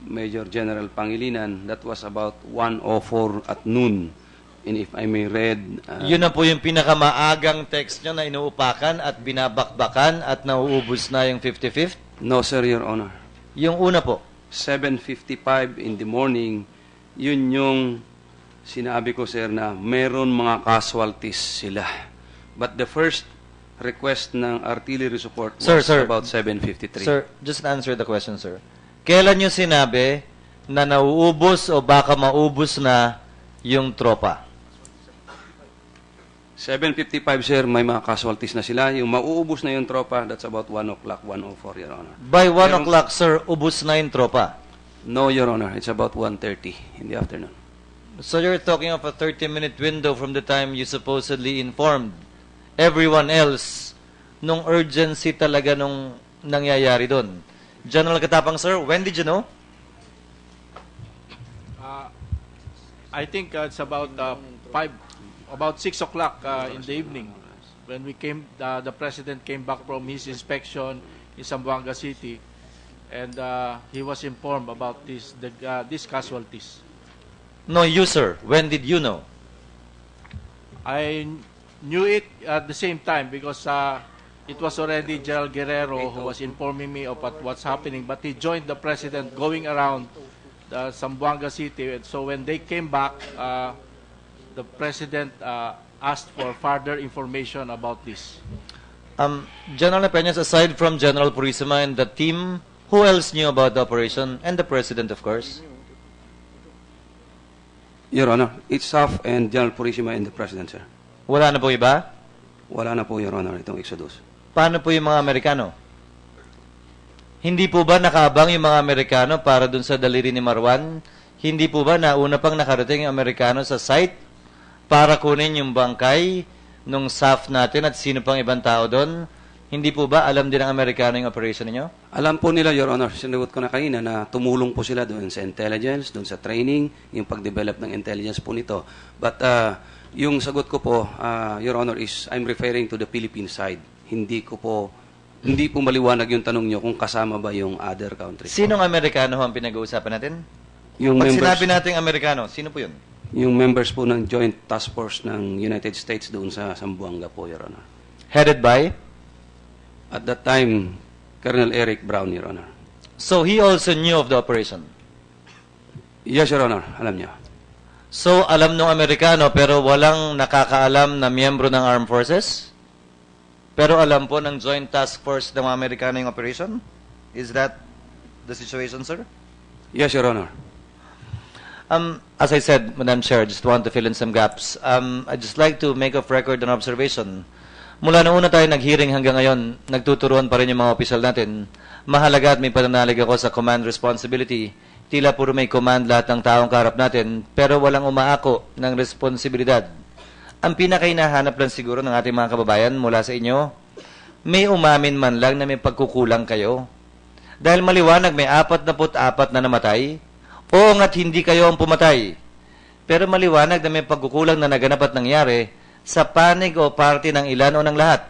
Speaker 6: Major General Pangilinan. That was about 1:04 at noon. And if I may read...
Speaker 5: Yun na po yung pinakamaagang text nyo na inuupakan at binabakbakan at nauubos na yung 55th?
Speaker 6: No, sir, Your Honor.
Speaker 5: Yung una po?
Speaker 6: 7:55 in the morning, yun yung sinabi ko, sir, na meron mga casualties sila. But the first request ng artillery support was about 7:53.
Speaker 5: Sir, just answer the question, sir. Kailan nyo sinabi na nauubos o baka maubos na yung tropa?
Speaker 6: 7:55, sir, may mga casualties na sila. Yung mauubos na yung tropa, that's about 1 o'clock, 1:04, Your Honor.
Speaker 5: By 1 o'clock, sir, ubos na yung tropa?
Speaker 6: No, Your Honor. It's about 1:30 in the afternoon.
Speaker 5: So you're talking of a 30-minute window from the time you supposedly informed everyone else nung urgency talaga nung nangyayari doon. General Katapang, sir, when did you know?
Speaker 13: I think it's about 6 o'clock in the evening when we came. The president came back from his inspection in Zamboanga City, and he was informed about these casualties.
Speaker 5: No, you, sir. When did you know?
Speaker 13: I knew it at the same time because it was already General Guerrero who was informing me of what's happening, but he joined the president going around Zamboanga City. And so when they came back, the president asked for further information about this.
Speaker 5: General Peñas, aside from General Purisima and the team, who else knew about the operation? And the president, of course.
Speaker 6: Your Honor, it's SAF and General Purisima and the president, sir.
Speaker 5: Wala na po iba?
Speaker 6: Wala na po, Your Honor, itong Exodus.
Speaker 5: Paano po yung mga Amerikano? Hindi po ba nakaabang yung mga Amerikano para dun sa daliri ni Marwan? Hindi po ba nauna pang nakarating yung Amerikano sa site para kunin yung bangkay nung SAF natin at sino pang ibang tao doon? Hindi po ba alam din ng Amerikano yung operation niyo?
Speaker 6: Alam po nila, Your Honor. Sinagot ko na kanina na tumulong po sila doon sa intelligence, doon sa training, yung pag-develop ng intelligence po nito. But yung sagot ko po, Your Honor, is I'm referring to the Philippine side. Hindi po maliwanag yung tanong nyo kung kasama ba yung other countries.
Speaker 5: Sinong Amerikano ang pinag-uusapan natin?
Speaker 6: Yung
Speaker 5: Pag
Speaker 6: members,
Speaker 5: sinabi natin Amerikano, sino po yun?
Speaker 6: yung members po ng Joint Task Force ng United States doon sa Zamboanga po, Your Honor.
Speaker 5: Headed by?
Speaker 6: At that time, Colonel Eric Brown, Your Honor.
Speaker 5: So he also knew of the operation?
Speaker 6: Yes, Your Honor. Alam niya.
Speaker 5: So alam ng Amerikano pero walang nakakaalam na miyembro ng Armed Forces? Pero alam po ng Joint Task Force ng mga Amerikano yung operation? Is that the situation, sir?
Speaker 6: Yes, Your Honor.
Speaker 5: As I said, Madam Chair, I just want to fill in some gaps. I'd just like to make of record an observation. Mula na una tayo nag-hearing hanggang ngayon, nagtuturuan pa rin yung mga opisyal natin. Mahalaga at may pananalig ako sa command responsibility. Tila puro may command lahat ng taong kaharap natin, pero walang umaako ng responsibilidad. Ang pinakainahanap lang siguro ng ating mga kababayan mula sa inyo, may umamin man lang na may pagkukulang kayo. Dahil maliwanag may 44 na namatay, oo nga't hindi kayo ang pumatay. Pero maliwanag na may pagkukulang na naganap at nangyari sa panig o party ng ilan o ng lahat.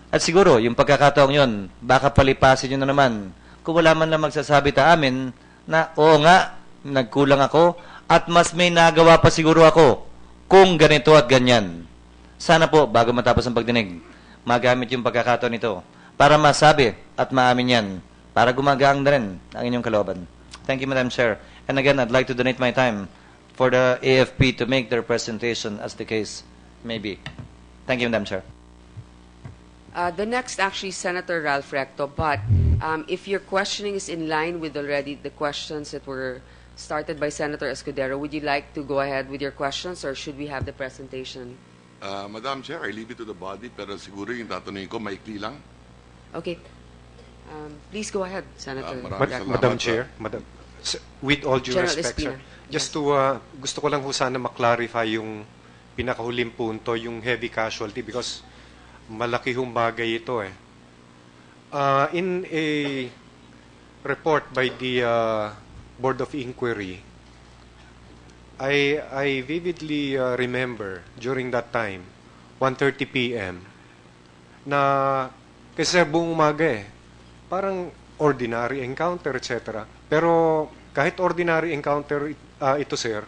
Speaker 5: At siguro, yung pagkakataong yon, baka palipasin nyo na naman kung wala man lang magsasabi ta amin na oo nga, nagkulang ako at mas may nagawa pa siguro ako kung ganito at ganyan. Sana po, bago matapos ang pagdinig, magamit yung pagkakataon nito para masabi at maamin yan para gumagaang na rin ang inyong kalooban. Thank you, Madam Chair. And again, I'd like to donate my time for the AFP to make their presentation as the case may be. Thank you, Madam Chair.
Speaker 2: The next, actually, Senator Ralph Recto, but if your questioning is in line with already the questions that were started by Senator Escudero, would you like to go ahead with your questions or should we have the presentation?
Speaker 4: Madam Chair, I leave it to the body, pero siguro yung tatanungin ko, maikli lang.
Speaker 2: Okay. Please go ahead, Senator.
Speaker 12: Madam Chair, with all due
Speaker 2: General
Speaker 12: respect,
Speaker 2: Espina.
Speaker 12: sir, just to, gusto ko lang ho sana maklarify yung pinakahuling punto, yung heavy casualty, because malaki hong bagay ito eh. In a report by the Board of Inquiry, I vividly remember during that time, 1:30 p.m., na Kasi sir, buong umaga parang ordinary encounter, etc. Pero kahit ordinary encounter ito sir,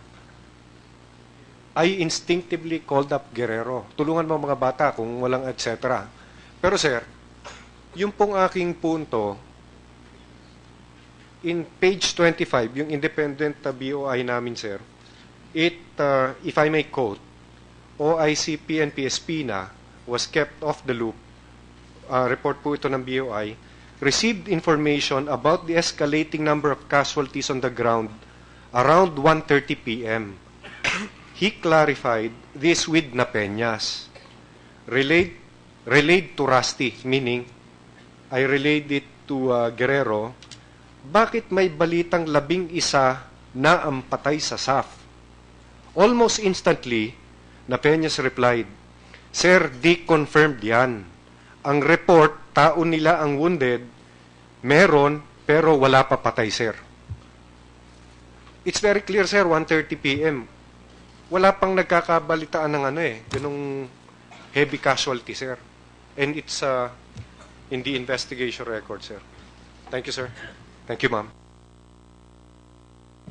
Speaker 12: I instinctively called up Guerrero. Tulungan mo mga bata kung walang etc. Pero sir, yung pong aking punto, in page 25, yung independent BOI namin sir, if I may quote, OIC PNP Espina was kept off the loop, report po ito ng BOI, received information about the escalating number of casualties on the ground around 1:30 p.m. He clarified this with Napeñas. Relayed to Rusty, meaning I relayed it to Guerrero. Bakit may balitang 11 na ang patay sa SAF? Almost instantly, Napeñas replied, Sir, di confirmed yan. Ang report, tao nila ang wounded, meron, pero wala pa patay, sir. It's very clear, sir, 1:30 p.m. Wala pang nagkakabalitaan ng ganung heavy casualty, sir. And it's in the investigation record, sir. Thank you, sir. Thank you, ma'am.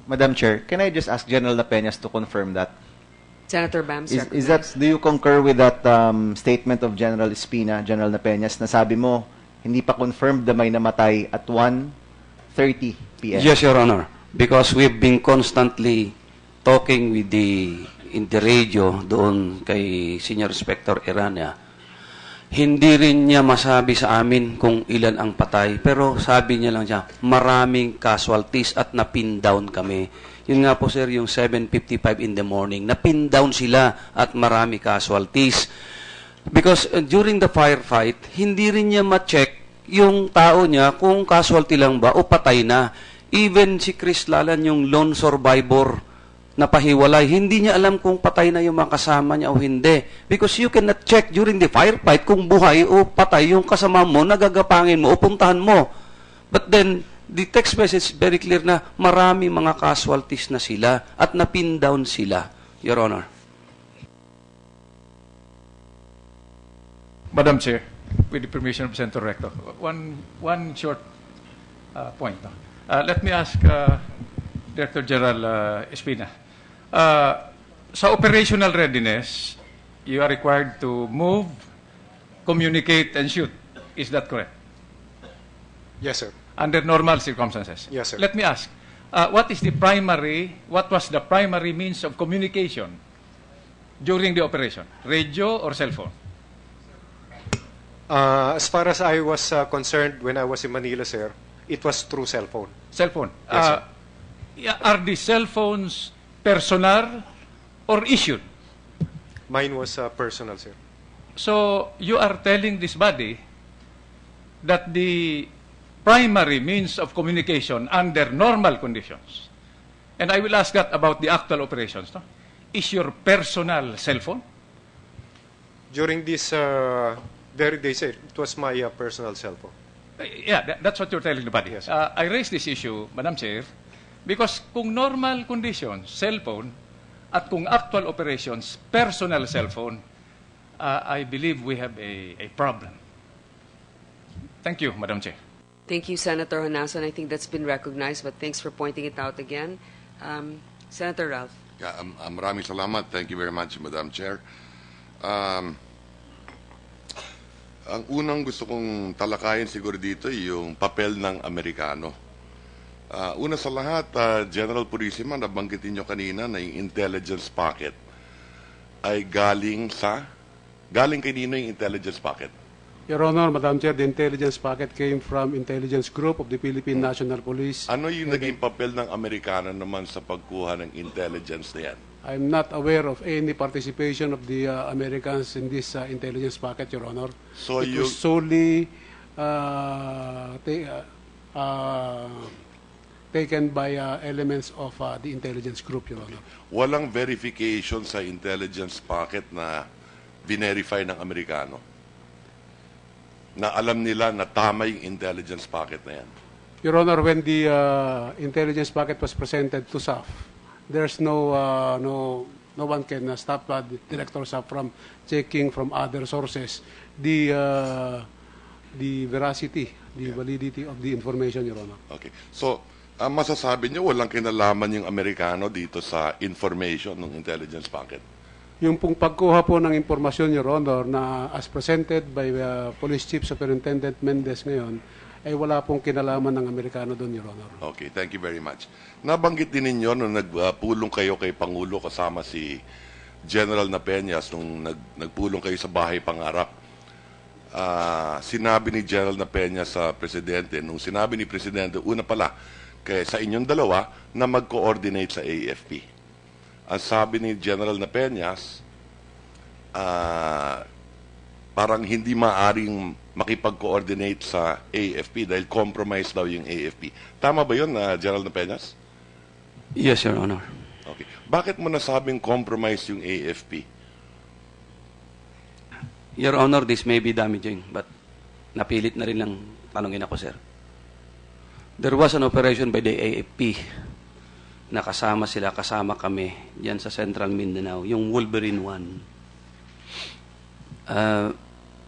Speaker 10: Madam Chair, can I just ask General Napeñas to confirm that?
Speaker 2: Senator Bams,
Speaker 10: Is that, do you concur with that statement of General Espina, General Napeñas, na sabi mo, hindi pa confirmed na may namatay at 1:30 p.m.?
Speaker 6: Yes, Your Honor. Because we've been constantly talking with in the radio doon kay Senior Inspector Irania. Hindi rin niya masabi sa amin kung ilan ang patay. Pero sabi niya lang siya, maraming casualties at napin down kami. Yun nga po sir, yung 7:55 in the morning, napin down sila at marami casualties. Because during the firefight, hindi rin niya ma-check yung tao niya kung casualty lang ba o patay na. Even si Chris Lalan, yung lone survivor na pahiwalay, hindi niya alam kung patay na yung mga kasama niya o hindi. Because you cannot check during the firefight kung buhay o patay yung kasama mo, nagagapangin mo o puntahan mo. But then, the text message is very clear na marami mga casualties na sila at napin down sila, Your Honor.
Speaker 3: Madam Chair, with the permission of Senator Recto, one short point. Let me ask Director General Espina. Sa operational readiness, you are required to move, communicate, and shoot. Is that correct?
Speaker 12: Yes, sir.
Speaker 3: Under normal circumstances.
Speaker 12: Yes, sir.
Speaker 3: Let me ask, what was the primary means of communication during the operation? Radio or cell phone?
Speaker 12: As far as I was concerned when I was in Manila, sir, it was through cell phone.
Speaker 3: Cell phone.
Speaker 12: Yes, sir.
Speaker 3: Are the cell phones personal or issued?
Speaker 12: Mine was personal, sir.
Speaker 3: So you are telling this body that the primary means of communication under normal conditions, and I will ask that about the actual operations, no? Is your personal cell phone?
Speaker 12: During this very day, sir, it was my personal cell phone.
Speaker 3: Yeah, that's what you're telling the body.
Speaker 12: Yes.
Speaker 3: I raise this issue, Madam Chair, because kung normal conditions, cell phone, at kung actual operations, personal cell phone, I believe we have a problem. Thank you, Madam Chair.
Speaker 2: Thank you, Senator Honasan. I think that's been recognized, but thanks for pointing it out again. Senator Ralph.
Speaker 4: Yeah, maraming salamat. Thank you very much, Madam Chair. Ang unang gusto kong talakayin siguro dito yung papel ng Amerikano. Una sa lahat, General Purisima, nabanggitin nyo kanina na yung intelligence packet ay galing kanino yung intelligence packet?
Speaker 7: Your Honor, Madam Chair, the intelligence packet came from intelligence group of the Philippine National Police.
Speaker 4: Ano yung naging papel ng Amerikano naman sa pagkuha ng intelligence na yan?
Speaker 7: I'm not aware of any participation of the Americans in this intelligence packet, Your Honor.
Speaker 4: So
Speaker 7: it was solely taken by elements of the intelligence group, Your Honor.
Speaker 4: Walang verification sa intelligence packet na verify ng Amerikano? Na alam nila na tama yung intelligence packet na yan?
Speaker 7: Your Honor, when the intelligence packet was presented to SAF, there's no one can stop the Director SAF from checking from other sources the the veracity, the validity of the information, Your Honor.
Speaker 4: Okay. So, ang masasabi niyo, walang kinalaman yung Amerikano dito sa information ng intelligence packet?
Speaker 7: Yung pong pagkuha po ng impormasyon, Your Honor, na as presented by Police Chief Superintendent Mendez ngayon, ay wala pong kinalaman ng Amerikano doon, Your Honor.
Speaker 4: Okay, thank you very much. Nabanggit din ninyo nung nagpulong kayo kay Pangulo kasama si General Napeñas nung nagpulong kayo sa Bahay Pangarap. Sinabi ni General Napeñas sa Presidente, nung sinabi ni Presidente, una pala, sa inyong dalawa na mag-coordinate sa AFP. Ang sabi ni General Napeñas, parang hindi maaring makipag-coordinate sa AFP dahil compromise daw yung AFP. Tama ba yun, General Napeñas?
Speaker 6: Yes, Your Honor.
Speaker 4: Okay. Bakit mo nasabing compromise yung AFP?
Speaker 6: Your Honor, this may be damaging, but napilit na rin lang tanungin ako, sir. There was an operation by the AFP na kasama kami diyan sa Central Mindanao, yung Wolverine 1.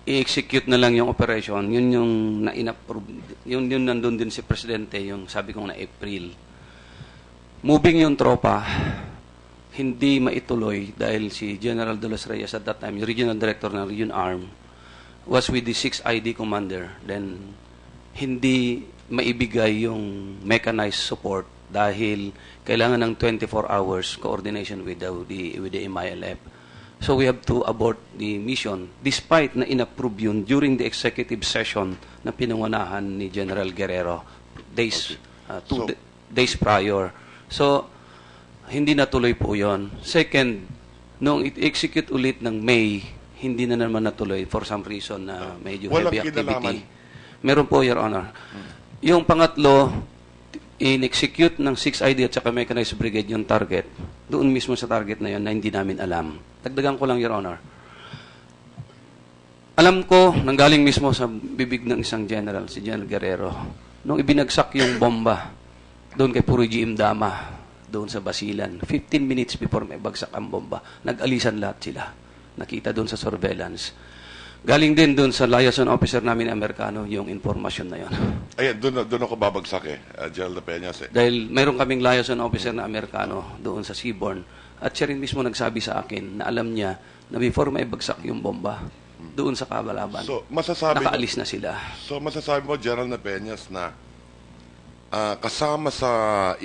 Speaker 6: I-execute na lang yung operation, yun yung na-inapprove, yun nandun din si Presidente, yung sabi kong na April. Moving yung tropa, hindi maituloy dahil si General De Los Reyes at that time, yung Regional Director ng Region Arm, was with the 6th ID Commander. Then, hindi maibigay yung mechanized support dahil kailangan ng 24 hours coordination with the MILF. So we have to abort the mission despite na inapprove yun during the executive session na pinangunahan ni General Guerrero days days prior. So hindi natuloy po yon. Second, nung i-execute ulit ng May, hindi na naman natuloy for some reason na medyo heavy activity. Meron po, Your Honor. Yung pangatlo, in-execute ng 6th ID at saka mechanized brigade yung target. Doon mismo sa target na yun na hindi namin alam. Dagdagan ko lang, Your Honor. Alam ko, nanggaling mismo sa bibig ng isang general, si General Guerrero, nung ibinagsak yung bomba doon kay Puri GM Dama, doon sa Basilan, 15 minutes before may bagsak ang bomba, nag-alisan lahat sila. Nakita doon sa surveillance. Galing din doon sa liaison officer namin Amerikano yung informasyon na yon.
Speaker 4: Ayan, doon ako babagsak General Peñas
Speaker 6: Dahil mayroon kaming liaison officer na Amerikano doon sa Seabourn at siya rin mismo nagsabi sa akin na alam niya na before may bagsak yung bomba doon sa Kabalaban, nakaalis na sila.
Speaker 4: So masasabi mo, General Peñas, na kasama sa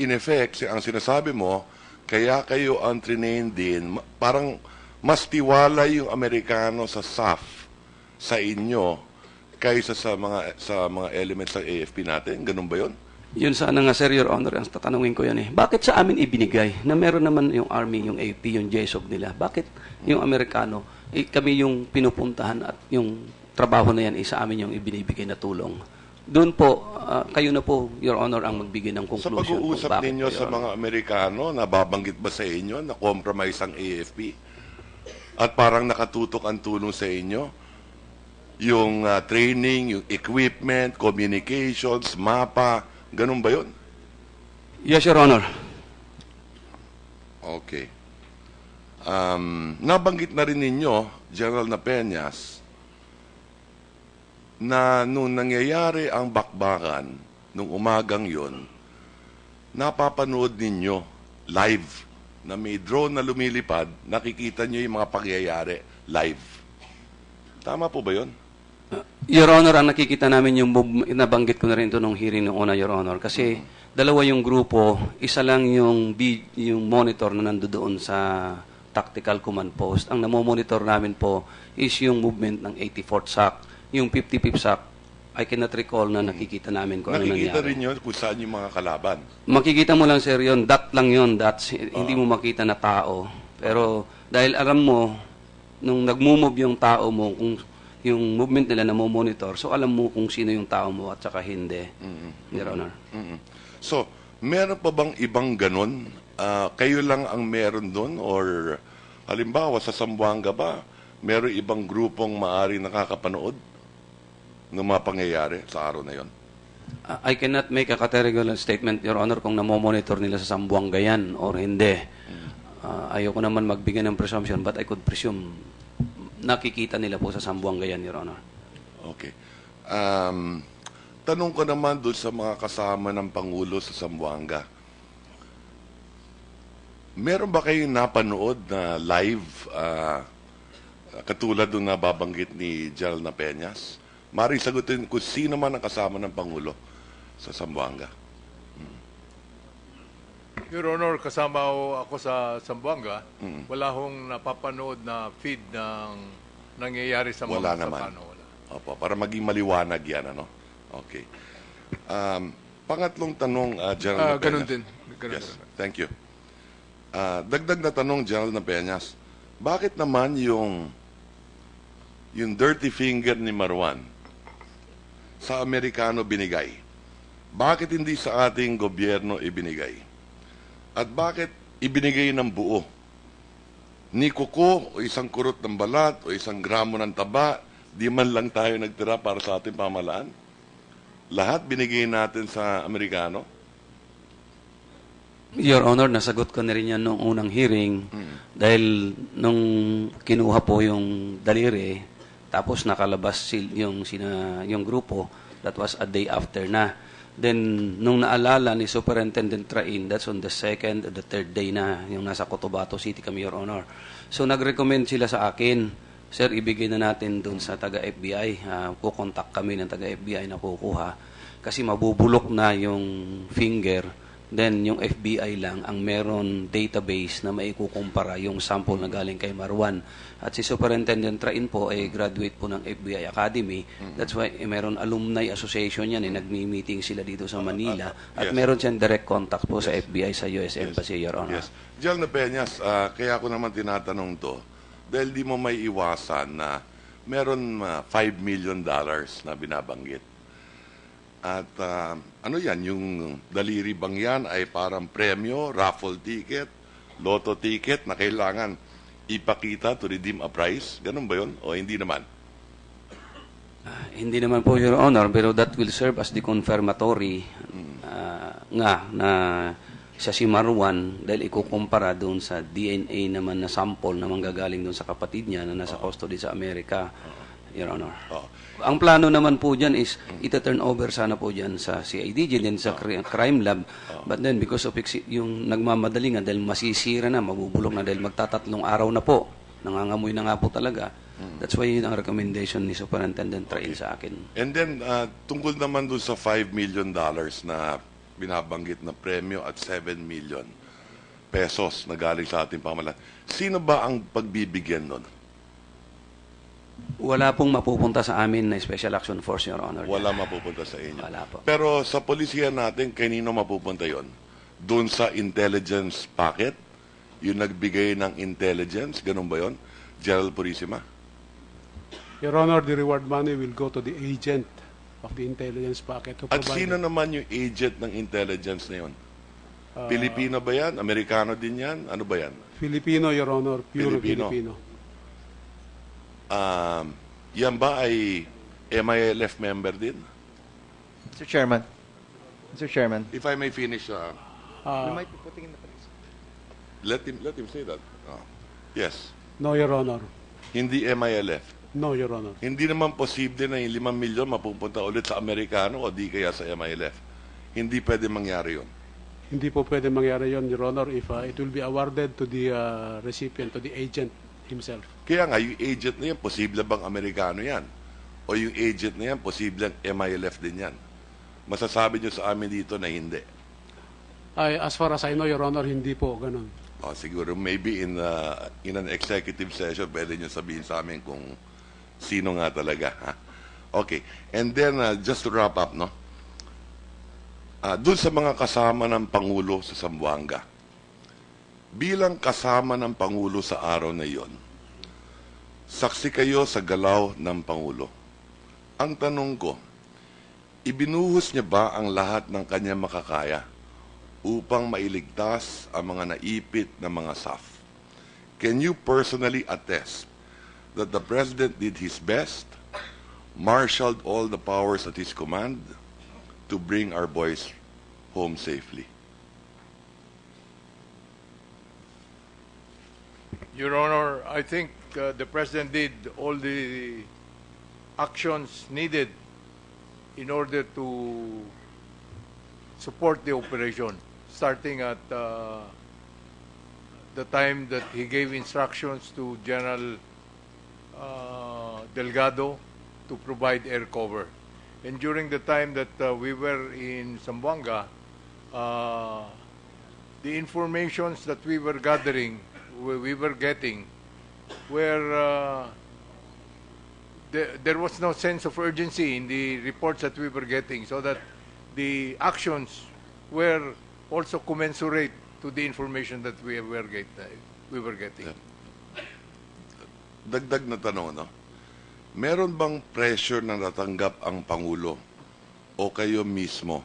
Speaker 4: in effect, ang sinasabi mo, kaya kayo ang trinain din, parang mas tiwala yung Amerikano sa SAF sa inyo kaysa sa mga elements ng AFP natin. Ganun ba yun?
Speaker 6: Yun sana nga, Sir, Your Honor, ang tatanungin ko yan Bakit sa amin ibinigay na meron naman yung Army, yung AFP, yung JSOC nila? Bakit yung Amerikano, kami yung pinupuntahan at yung trabaho na yan sa amin yung ibinibigay na tulong? Doon po, kayo na po, Your Honor, ang magbigay ng conclusion.
Speaker 4: Sa pag-uusap ninyo sa mga Amerikano, nababanggit ba sa inyo na compromise ang AFP? At parang nakatutok ang tulong sa inyo? Yung training, yung equipment, communications, mapa, ganun ba yun?
Speaker 6: Yes, Your Honor.
Speaker 4: Okay. Nabanggit na rin ninyo, General Napeñas, na nung nangyayari ang bakbakan, nung umagang yon, napapanood ninyo live na may drone na lumilipad, nakikita nyo yung mga pangyayari live. Tama po ba yun?
Speaker 6: Your Honor, ang nakikita namin yung nabanggit ko na rin ito nung hearing ng una, Your Honor, kasi dalawa yung grupo, isa lang yung monitor na nandoon sa tactical command post. Ang namomonitor namin po is yung movement ng 84th SAC, yung 55th SAC. I cannot recall na nakikita namin kung ano nangyari.
Speaker 4: Nakikita rin yun kung saan yung mga kalaban.
Speaker 6: Makikita mo lang, sir, yun. Dot lang yun. Dots. Hindi mo makita na tao. Pero dahil alam mo, nung nag-move yung tao mo, kung yung movement nila na mo-monitor, so alam mo kung sino yung tao mo at saka hindi. Your Honor.
Speaker 4: So, meron pa bang ibang ganun? Kayo lang ang meron doon? Or halimbawa, sa Zamboanga ba, meron ibang grupong maaaring nakakapanood ng mga pangyayari sa araw na yon?
Speaker 6: I cannot make a categorical statement, Your Honor, kung namomonitor nila sa Zamboanga yan or hindi. Ayoko naman magbigay ng presumption, but I could presume nakikita nila po sa Zamboanga yan, Your Honor.
Speaker 4: Okay. Tanong ko naman doon sa mga kasama ng Pangulo sa Zamboanga. Meron ba kayong napanood na live katulad doon na babanggit ni General Peñas? Maring sagutin kung sino man ang kasama ng Pangulo sa Zamboanga.
Speaker 16: Your Honor, kasama ako sa Zamboanga. Wala hong napapanood na feed ng nangyayari sa
Speaker 4: Wala
Speaker 16: Mamasapano.
Speaker 4: naman. Opo, para maging maliwanag yan, ano? Okay. Pangatlong tanong, General
Speaker 16: Ganun
Speaker 4: Peñas.
Speaker 16: din. Ganun
Speaker 4: Yes,
Speaker 16: din.
Speaker 4: thank you. Dagdag na tanong, General Peñas. Bakit naman yung dirty finger ni Marwan sa Amerikano binigay? Bakit hindi sa ating gobyerno ibinigay? At bakit ibinigay ng buo? Ni kuko o isang kurot ng balat o isang gramo ng taba, di man lang tayo nagtira para sa ating pamalaan? Lahat binigay natin sa Amerikano?
Speaker 6: Your Honor, nasagot ko na rin yan noong unang hearing dahil nung kinuha po yung daliri, tapos nakalabas yung grupo, that was a day after na. Then, nung naalala ni Superintendent Train, that's on the second or the third day na, yung nasa Cotabato City kami, Your Honor. So, nag-recommend sila sa akin, Sir, ibigay na natin doon sa taga-FBI. Kukontak kami ng taga-FBI na kukuha. Kasi mabubulok na yung finger. Then, yung FBI lang ang meron database na maikukumpara yung sample na galing kay Marwan. At si Superintendent Train po ay graduate po ng FBI Academy. That's why meron alumni association yan. Nagmi-meeting sila dito sa Manila. At
Speaker 4: Yes.
Speaker 6: meron siyang direct contact po sa FBI sa US Embassy, Your Honor.
Speaker 4: Yes. General Peñas, kaya ako naman tinatanong to, dahil di mo may iwasan na meron $5 million na binabanggit. At ano yan, yung daliri bang yan ay parang premyo, raffle ticket, lotto ticket na kailangan ipakita to redeem a prize? Ganun ba yun? O hindi naman?
Speaker 6: Hindi naman po, Your Honor, pero that will serve as the confirmatory nga na siya si Marwan dahil ikukumpara doon sa DNA naman na sample na manggagaling doon sa kapatid niya na nasa custody sa Amerika, Your Honor. Ang plano naman po dyan is ita-turn over sana po dyan sa CIDG din sa crime lab. But then because of yung nagmamadali nga dahil masisira na, mabubulok na dahil magtatatlong araw na po. Nangangamoy na nga po talaga. That's why yun ang recommendation ni Superintendent Train sa akin.
Speaker 4: And then, tungkol naman doon sa $5 million na binabanggit na premyo at 7 million pesos na galing sa ating pamahalaan. Sino ba ang pagbibigyan nun?
Speaker 6: Wala pong mapupunta sa amin na Special Action Force, Your Honor.
Speaker 4: Wala mapupunta sa inyo.
Speaker 6: Wala po.
Speaker 4: Pero sa polisiya natin, kanino mapupunta yon? Doon sa intelligence packet? Yung nagbigay ng intelligence? Ganun ba yon? General Purisima?
Speaker 7: Your Honor, the reward money will go to the agent of the intelligence packet who
Speaker 4: At
Speaker 7: provided.
Speaker 4: sino naman yung agent ng intelligence na yon? Pilipino ba yan? Amerikano din yan? Ano ba yan?
Speaker 7: Filipino, Your Honor. Pure
Speaker 4: Filipino.
Speaker 7: Filipino.
Speaker 4: Yan ba ay MILF member din?
Speaker 10: Mr. Chairman. Mr. Chairman.
Speaker 4: If I may finish,
Speaker 10: You might be putting in the place.
Speaker 4: let him say that. Yes.
Speaker 7: No, Your Honor.
Speaker 4: Hindi MILF.
Speaker 7: No, Your Honor.
Speaker 4: Hindi naman posible na yung 5 milyon mapupunta ulit sa Amerikano o di kaya sa MILF. Hindi pwede mangyari yun.
Speaker 7: Hindi po pwede mangyari yon, Your Honor, if it will be awarded to the recipient, to the agent himself.
Speaker 4: Kaya nga, yung agent na yan, posible bang Amerikano yan? O yung agent na yan, posible MILF din yan? Masasabi nyo sa amin dito na hindi.
Speaker 7: As far as I know, Your Honor, hindi po ganun.
Speaker 4: Siguro, maybe in an executive session, pwede nyo sabihin sa amin kung sino nga talaga. Ha? Okay. And then, just to wrap up, no? Doon sa mga kasama ng Pangulo sa Zamboanga, bilang kasama ng Pangulo sa araw na iyon, saksi kayo sa galaw ng Pangulo. Ang tanong ko, ibinuhos niya ba ang lahat ng kanya makakaya upang mailigtas ang mga naipit na mga SAF? Can you personally attest that the President did his best, marshaled all the powers at his command to bring our boys home safely?
Speaker 16: Your Honor, I think the President did all the actions needed in order to support the operation, starting at the time that he gave instructions to General Delgado to provide air cover. And during the time that we were in Zamboanga, the informations that we were gathering, we were getting, where there was no sense of urgency in the reports that we were getting, so that the actions were also commensurate to the information that we were getting.
Speaker 4: Dagdag na tanong, no? Meron bang pressure na natanggap ang Pangulo o kayo mismo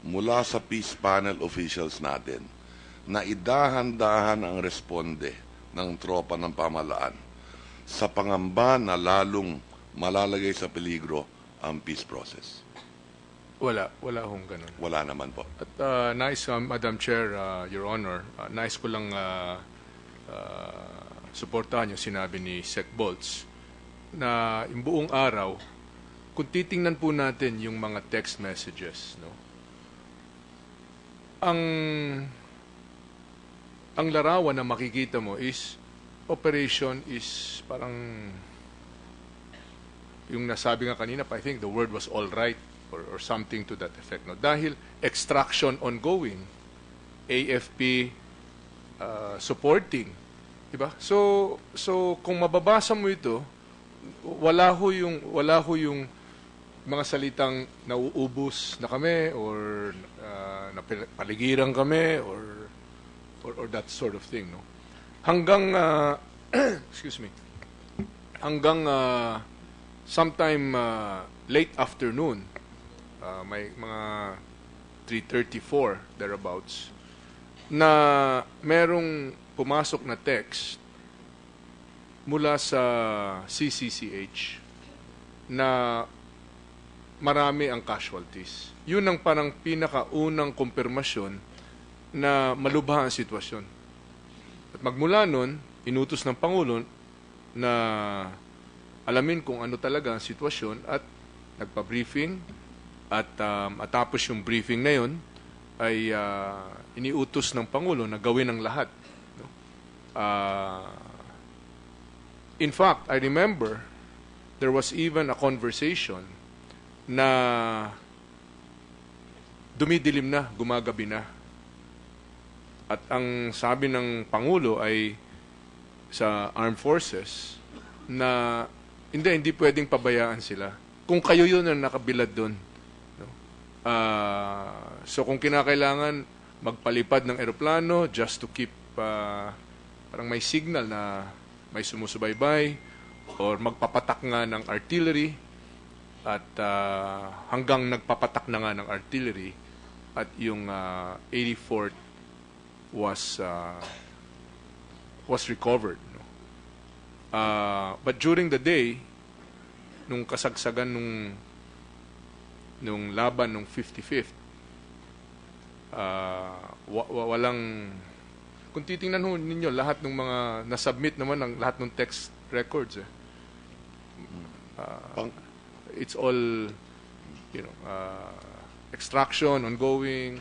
Speaker 4: mula sa peace panel officials natin na idahan-dahan ang responde ng tropa ng pamahalaan sa pangamba na lalong malalagay sa peligro ang peace process?
Speaker 16: Wala hong ganun.
Speaker 4: Wala naman po.
Speaker 16: At nais, Madam Chair, Your Honor, nais ko lang suportahan yung sinabi ni Sec. Bolts na yung buong araw, kung titingnan po natin yung mga text messages, no, ang larawan na makikita mo is operation is parang yung nasabi nga kanina, I think the word was all right or something to that effect. No? Dahil extraction ongoing, AFP supporting, diba? So kung mababasa mo ito, wala ho yung mga salitang nauubos na kami or napaligiran kami or that sort of thing, no. Hanggang excuse me. Hanggang sometime late afternoon, may mga 3:34 thereabouts, na merong pumasok na text mula sa CCCH na marami ang casualties. Yun ang parang pinakaunang kumpirmasyon na malubha ang sitwasyon. At magmula nun, inutos ng Pangulo na alamin kung ano talaga ang sitwasyon at nagpa-briefing at matapos yung briefing na yun ay iniutos ng Pangulo na gawin ang lahat. No? In fact, I remember there was even a conversation na dumidilim na, gumagabi na. At ang sabi ng Pangulo ay sa armed forces na hindi pwedeng pabayaan sila. Kung kayo yun ang nakabilad doon. No? So kung kinakailangan magpalipad ng eroplano just to keep parang may signal na may sumusubaybay or magpapatak nga ng artillery at hanggang nagpapatak na nga ng artillery at yung 84th was recovered. No? But during the day, nung kasagsagan nung laban nung 55th, walang, kung titingnan ho ninyo lahat ng mga nasubmit naman ng lahat ng text records, it's all, extraction ongoing,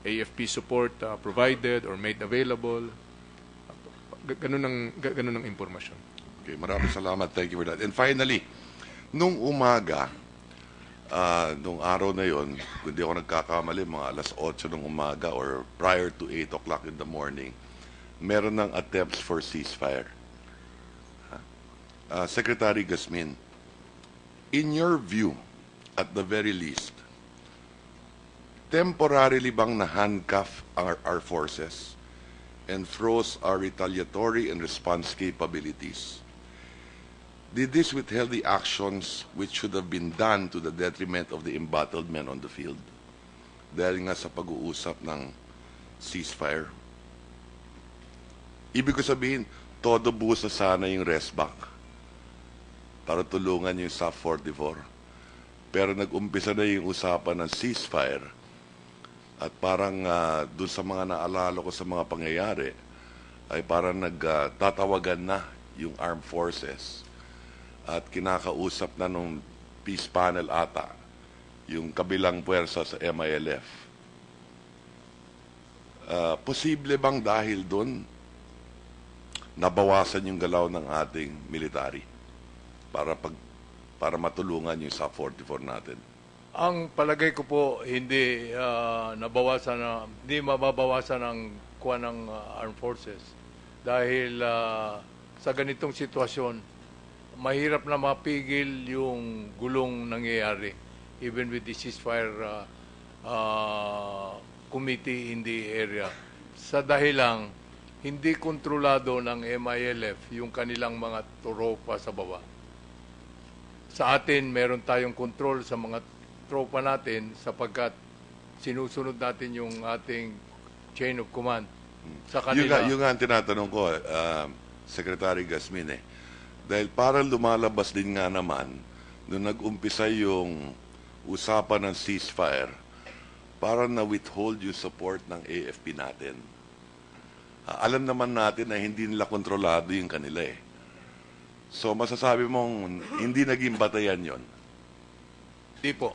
Speaker 16: AFP support provided or made available. Ganun ang impormasyon.
Speaker 4: Okay, maraming salamat. Thank you for that. And finally, nung umaga, nung araw na yon, kung di ako nagkakamali, mga alas 8 ng umaga or prior to 8 o'clock in the morning, meron ng attempts for ceasefire. Secretary Gasmin, in your view, at the very least, temporarily bang na-handcuff our forces and froze our retaliatory and response capabilities? Did this withhold the actions which should have been done to the detriment of the embattled men on the field? Dahil nga sa pag-uusap ng ceasefire. Ibig ko sabihin, todo busa sana yung rest back para tulungan yung SAF 44. Pero nag-umpisa na yung usapan ng ceasefire at parang dun sa mga naalala ko sa mga pangyayari ay parang nagtatawagan na yung armed forces at kinakausap na nung peace panel ata, yung kabilang puwersa sa MILF. Posible bang dahil doon nabawasan yung galaw ng ating military para matulungan yung sa 44 natin?
Speaker 16: Ang palagay ko po, hindi hindi mababawasan ang kuha ng armed forces. Dahil sa ganitong sitwasyon, mahirap na mapigil yung gulong nangyayari, even with the ceasefire committee in the area. Sa dahilang, hindi kontrolado ng MILF yung kanilang mga tropa sa baba. Sa atin, meron tayong control sa mga tropa natin sapagkat sinusunod natin yung ating chain of command. Sa kanila.
Speaker 4: Yung nga ang tinatanong ko, Secretary Gasmin, dahil parang lumalabas din nga naman, nung nag-umpisa yung usapan ng ceasefire, parang na-withhold yung support ng AFP natin. Alam naman natin na hindi nila kontrolado yung kanila eh. So masasabi mong hindi naging batayan yon?
Speaker 16: Di po.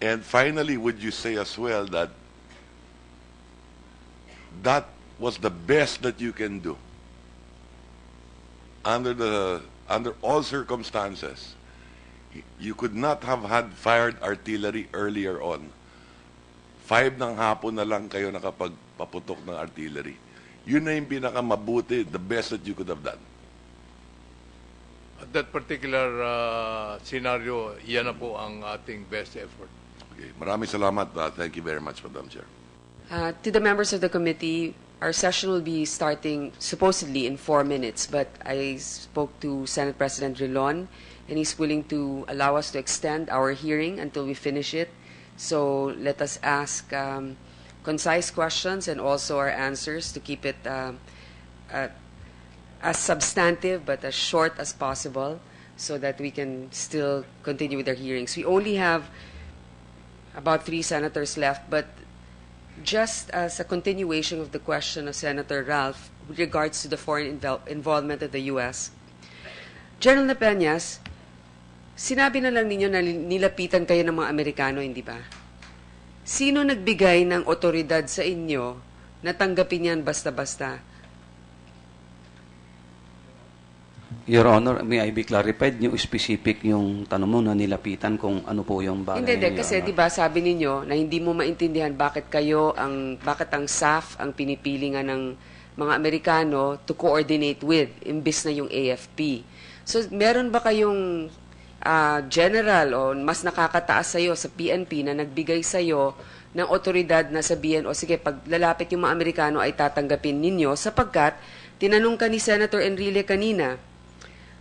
Speaker 4: And finally, would you say as well that that was the best that you can do under all circumstances? You could not have had fired artillery earlier on. 5 ng hapon na lang kayo nakapagpaputok ng artillery. Yun na yung pinakamabuti, the best that you could have done.
Speaker 16: At that particular scenario, yan na po ang ating best effort.
Speaker 4: Okay. Maraming salamat. Thank you very much, Madam Chair.
Speaker 2: To the members of the committee, our session will be starting supposedly in 4 minutes, but I spoke to Senate President Rilon, and he's willing to allow us to extend our hearing until we finish it. So let us ask concise questions and also our answers to keep it as substantive but as short as possible so that we can still continue with our hearings. We only have about 3 senators left, but just as a continuation of the question of Senator Ralph with regards to the foreign involvement of the U.S., General Napeñas, sinabi na lang ninyo na nilapitan kayo ng mga Amerikano, hindi ba? Sino nagbigay ng otoridad sa inyo na tanggapin yan basta-basta?
Speaker 6: Your Honor, may I be clarified yung specific yung tanong mo na nilapitan kung ano po yung bagay?
Speaker 2: Hindi, kasi di ba sabi ninyo na hindi mo maintindihan bakit ang SAF ang pinipili nga ng mga Amerikano to coordinate with imbis na yung AFP. So meron ba kayong general o mas nakakataas sa'yo sa PNP na nagbigay sa'yo ng otoridad na sabihin, o sige, pag lalapit yung mga Amerikano ay tatanggapin ninyo sapagkat tinanong ka ni Senator Enrile kanina,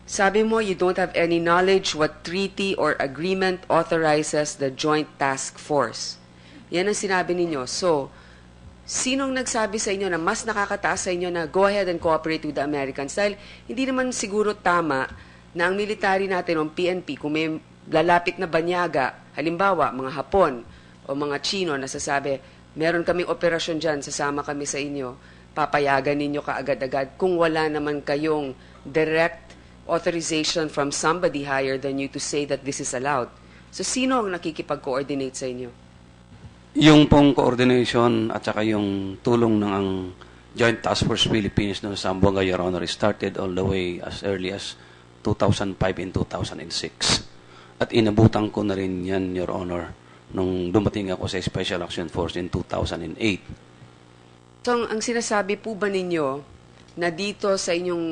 Speaker 2: sabi mo, you don't have any knowledge what treaty or agreement authorizes the Joint Task Force. Yan ang sinabi ninyo. So, sinong nagsabi sa inyo na mas nakakataas sa inyo na go ahead and cooperate with the Americans? Dahil hindi naman siguro tama na ang military natin o PNP, kung may lalapit na banyaga, halimbawa, mga Hapon o mga Chino na sasabi, meron kaming operasyon dyan, sasama kami sa inyo, papayagan ninyo kaagad-agad kung wala naman kayong direct authorization from somebody higher than you to say that this is allowed. So, sino ang nakikipag-coordinate sa inyo?
Speaker 6: Yung pong coordination at saka yung tulong ng ang Joint Task Force Philippines no, sa Zamboanga, Your Honor, started all the way as early as 2005 and 2006. At inabutan ko na rin yan, Your Honor, nung dumating ako sa Special Action Force in 2008.
Speaker 2: So, ang sinasabi po ba ninyo na dito sa inyong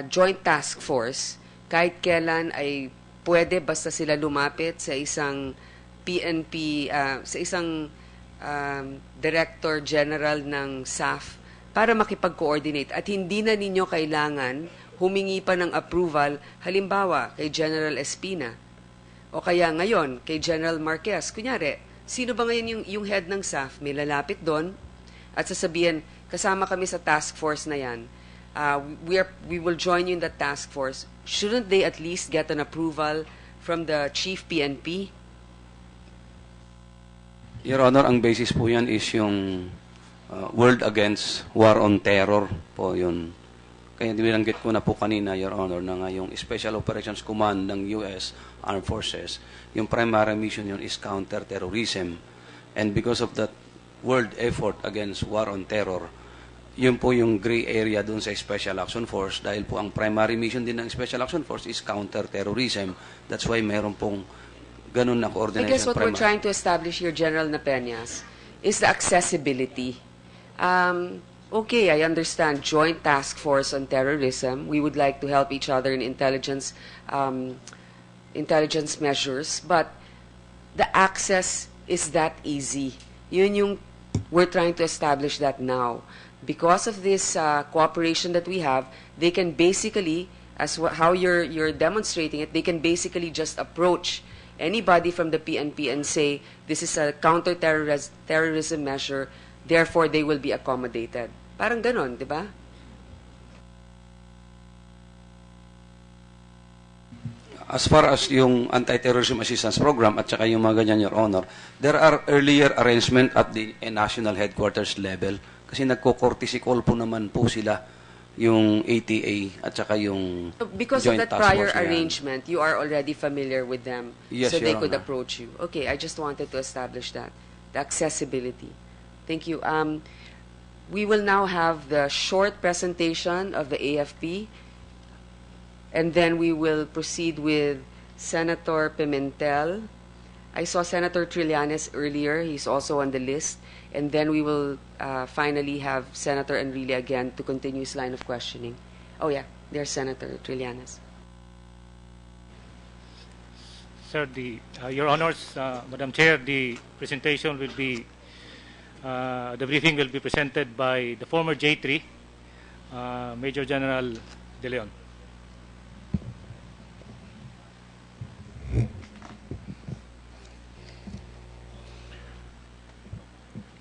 Speaker 2: Joint Task Force, kahit kailan ay pwede basta sila lumapit sa isang PNP, sa isang Director General ng SAF para makipag-coordinate at hindi na ninyo kailangan humingi pa ng approval, halimbawa kay General Espina o kaya ngayon kay General Marquez. Kunyari, sino ba ngayon yung head ng SAF? May lalapit doon at sasabihin, kasama kami sa task force na yan. We will join you in that task force. Shouldn't they at least get an approval from the Chief PNP?
Speaker 6: Your Honor, ang basis po yan is yung World Against War on Terror po yun. Kaya binanggit ko na po kanina, Your Honor, na nga yung Special Operations Command ng U.S. Armed Forces, yung primary mission yun is counter-terrorism. And because of that world effort against war on terror, yun po yung gray area dun sa Special Action Force dahil po ang primary mission din ng Special Action Force is counter-terrorism. That's why meron pong ganun na coordination.
Speaker 2: I guess what we're trying to establish here, General Napeñas, is the accessibility. Okay, I understand Joint Task Force on Terrorism. We would like to help each other in intelligence measures, but the access is that easy. Yun yung we're trying to establish that now. Because of this cooperation that we have, they can basically, how you're demonstrating it, they can basically just approach anybody from the PNP and say, this is a counter-terrorism measure, therefore they will be accommodated. Parang ganon, di ba?
Speaker 6: As far as yung anti-terrorism assistance program at saka yung mga ganyan, Your Honor, there are earlier arrangement at the national headquarters level kasi nagko-courtesy call po naman po sila yung ATA at saka yung
Speaker 2: Because of
Speaker 6: Joint
Speaker 2: that
Speaker 6: Task
Speaker 2: prior
Speaker 6: Force na yan.
Speaker 2: arrangement, you are already familiar with them,
Speaker 6: Yes,
Speaker 2: so they
Speaker 6: Your
Speaker 2: could
Speaker 6: Honor.
Speaker 2: approach you. Okay, I just wanted to establish that. The accessibility. Thank you. We will now have the short presentation of the AFP, and then we will proceed with Senator Pimentel. I saw Senator Trillanes earlier. He's also on the list. And then we will finally have Senator Enrile again to continue his line of questioning. Oh, yeah, there's Senator Trillanes.
Speaker 15: Sir, Your Honors, Madam Chair, the presentation will be, the briefing will be presented by the former J3, Major General De Leon.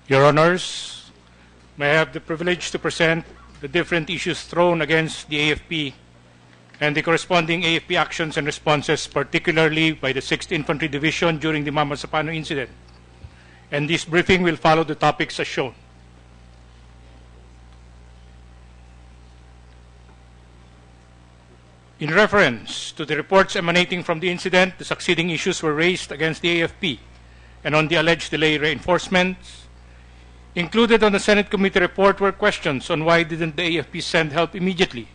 Speaker 15: Your Honors, may I have the privilege to present the different issues thrown against the AFP and the corresponding AFP actions and responses, particularly by the 6th Infantry Division during the Mamasapano incident. And this briefing will follow the topics as shown. In reference to the reports emanating from the incident, the succeeding issues were raised against the AFP and on the alleged delay reinforcements. Included on the Senate committee report were questions on why didn't the AFP send help immediately,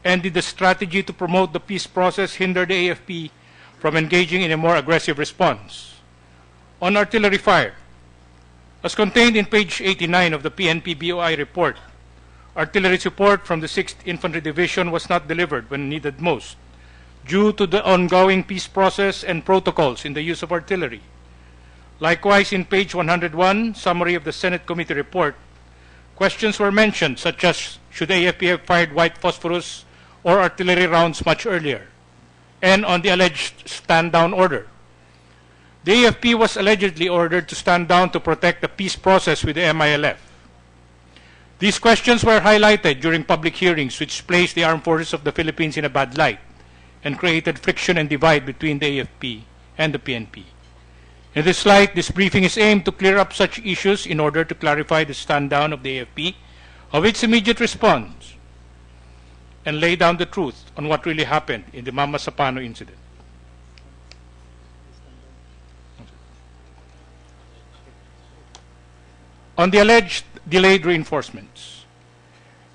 Speaker 15: and did the strategy to promote the peace process hinder the AFP from engaging in a more aggressive response. On artillery fire, as contained in page 89 of the PNP BOI report, artillery support from the 6th Infantry Division was not delivered when needed most, due to the ongoing peace process and protocols in the use of artillery. Likewise, in page 101, summary of the Senate committee report, questions were mentioned such as should AFP have fired white phosphorus or artillery rounds much earlier, and on the alleged stand-down order. The AFP was allegedly ordered to stand down to protect the peace process with the MILF. These questions were highlighted during public hearings which placed the armed forces of the Philippines in a bad light and created friction and divide between the AFP and the PNP. In this light, this briefing is aimed to clear up such issues in order to clarify the stand-down of the AFP, of its immediate response, and lay down the truth on what really happened in the Mamasapano incident. On the alleged delayed reinforcements,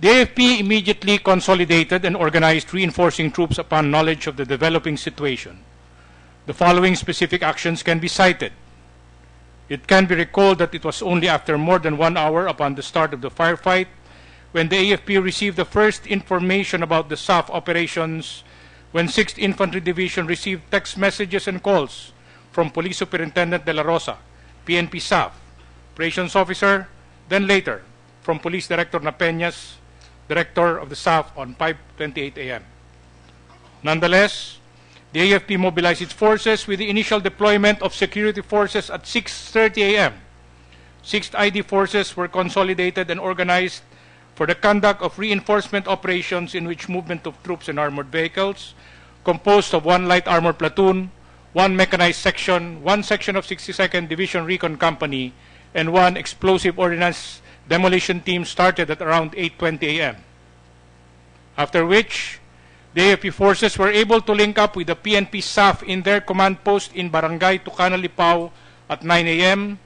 Speaker 15: the AFP immediately consolidated and organized reinforcing troops upon knowledge of the developing situation. The following specific actions can be cited. It can be recalled that it was only after more than 1 hour upon the start of the firefight when the AFP received the first information about the SAF operations, when 6th Infantry Division received text messages and calls from Police Superintendent De La Rosa, PNP SAF, Operations Officer, then later from Police Director Napeñas, Director of the SAF on 5:28 a.m. Nonetheless, the AFP mobilized its forces with the initial deployment of security forces at 6:30 a.m. 6th ID forces were consolidated and organized for the conduct of reinforcement operations in which movement of troops and armored vehicles, composed of 1 light armor platoon, 1 mechanized section, 1 section of 62nd Division Recon Company, and 1 explosive ordnance demolition team started at around 8:20 a.m. after which the AFP forces were able to link up with the PNP SAF in their command post in Barangay Tucana, Lipao at 9 a.m.,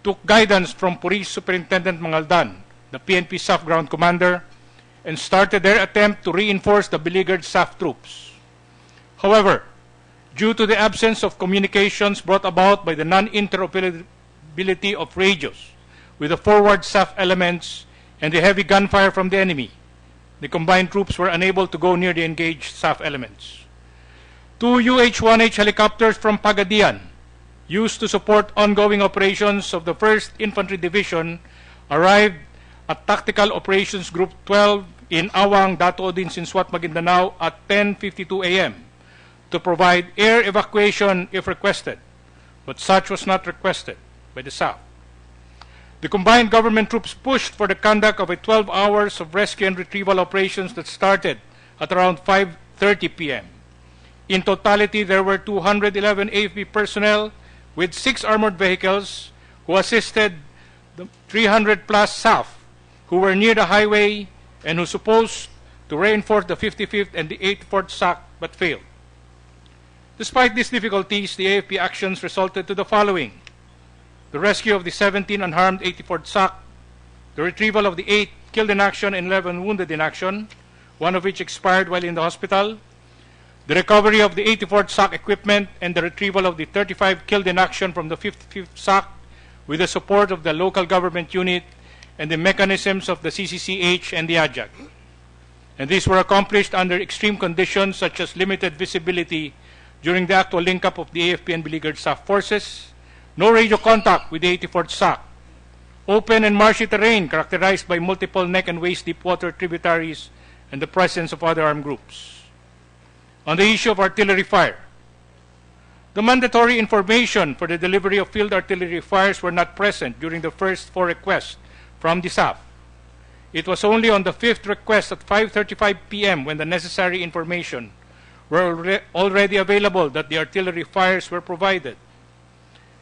Speaker 15: took guidance from Police Superintendent Mangaldan, the PNP SAF ground commander, and started their attempt to reinforce the beleaguered SAF troops. However, due to the absence of communications brought about by the non-interoperability of radios with the forward SAF elements and the heavy gunfire from the enemy, the combined troops were unable to go near the engaged SAF elements. 2 UH-1H helicopters from Pagadian, used to support ongoing operations of the 1st Infantry Division, arrived at Tactical Operations Group 12 in Awang, Datoodin, Sinswat, Maguindanao at 10:52 a.m. to provide air evacuation if requested, but such was not requested by the SAF. The combined government troops pushed for the conduct of a 12 hours of rescue and retrieval operations that started at around 5:30 p.m. In totality, there were 211 AFP personnel with 6 armored vehicles who assisted the 300-plus SAF who were near the highway and who supposed to reinforce the 55th and the 84th SAC but failed. Despite these difficulties, the AFP actions resulted to the following: the rescue of the 17 unharmed 84th SAC, the retrieval of the 8 killed in action and 11 wounded in action, one of which expired while in the hospital, the recovery of the 84th SAC equipment, and the retrieval of the 35 killed in action from the 55th SAC with the support of the local government unit and the mechanisms of the CCCH and the AJAC. And these were accomplished under extreme conditions such as limited visibility during the actual link-up of the AFP and beleaguered SAF forces, no radio contact with the 84th SAC, open and marshy terrain characterized by multiple neck and waist deep water tributaries, and the presence of other armed groups. On the issue of artillery fire, the mandatory information for the delivery of field artillery fires were not present during the first 4 requests from the SAF. It was only on the 5th request at 5:35 p.m. when the necessary information were already available that the artillery fires were provided.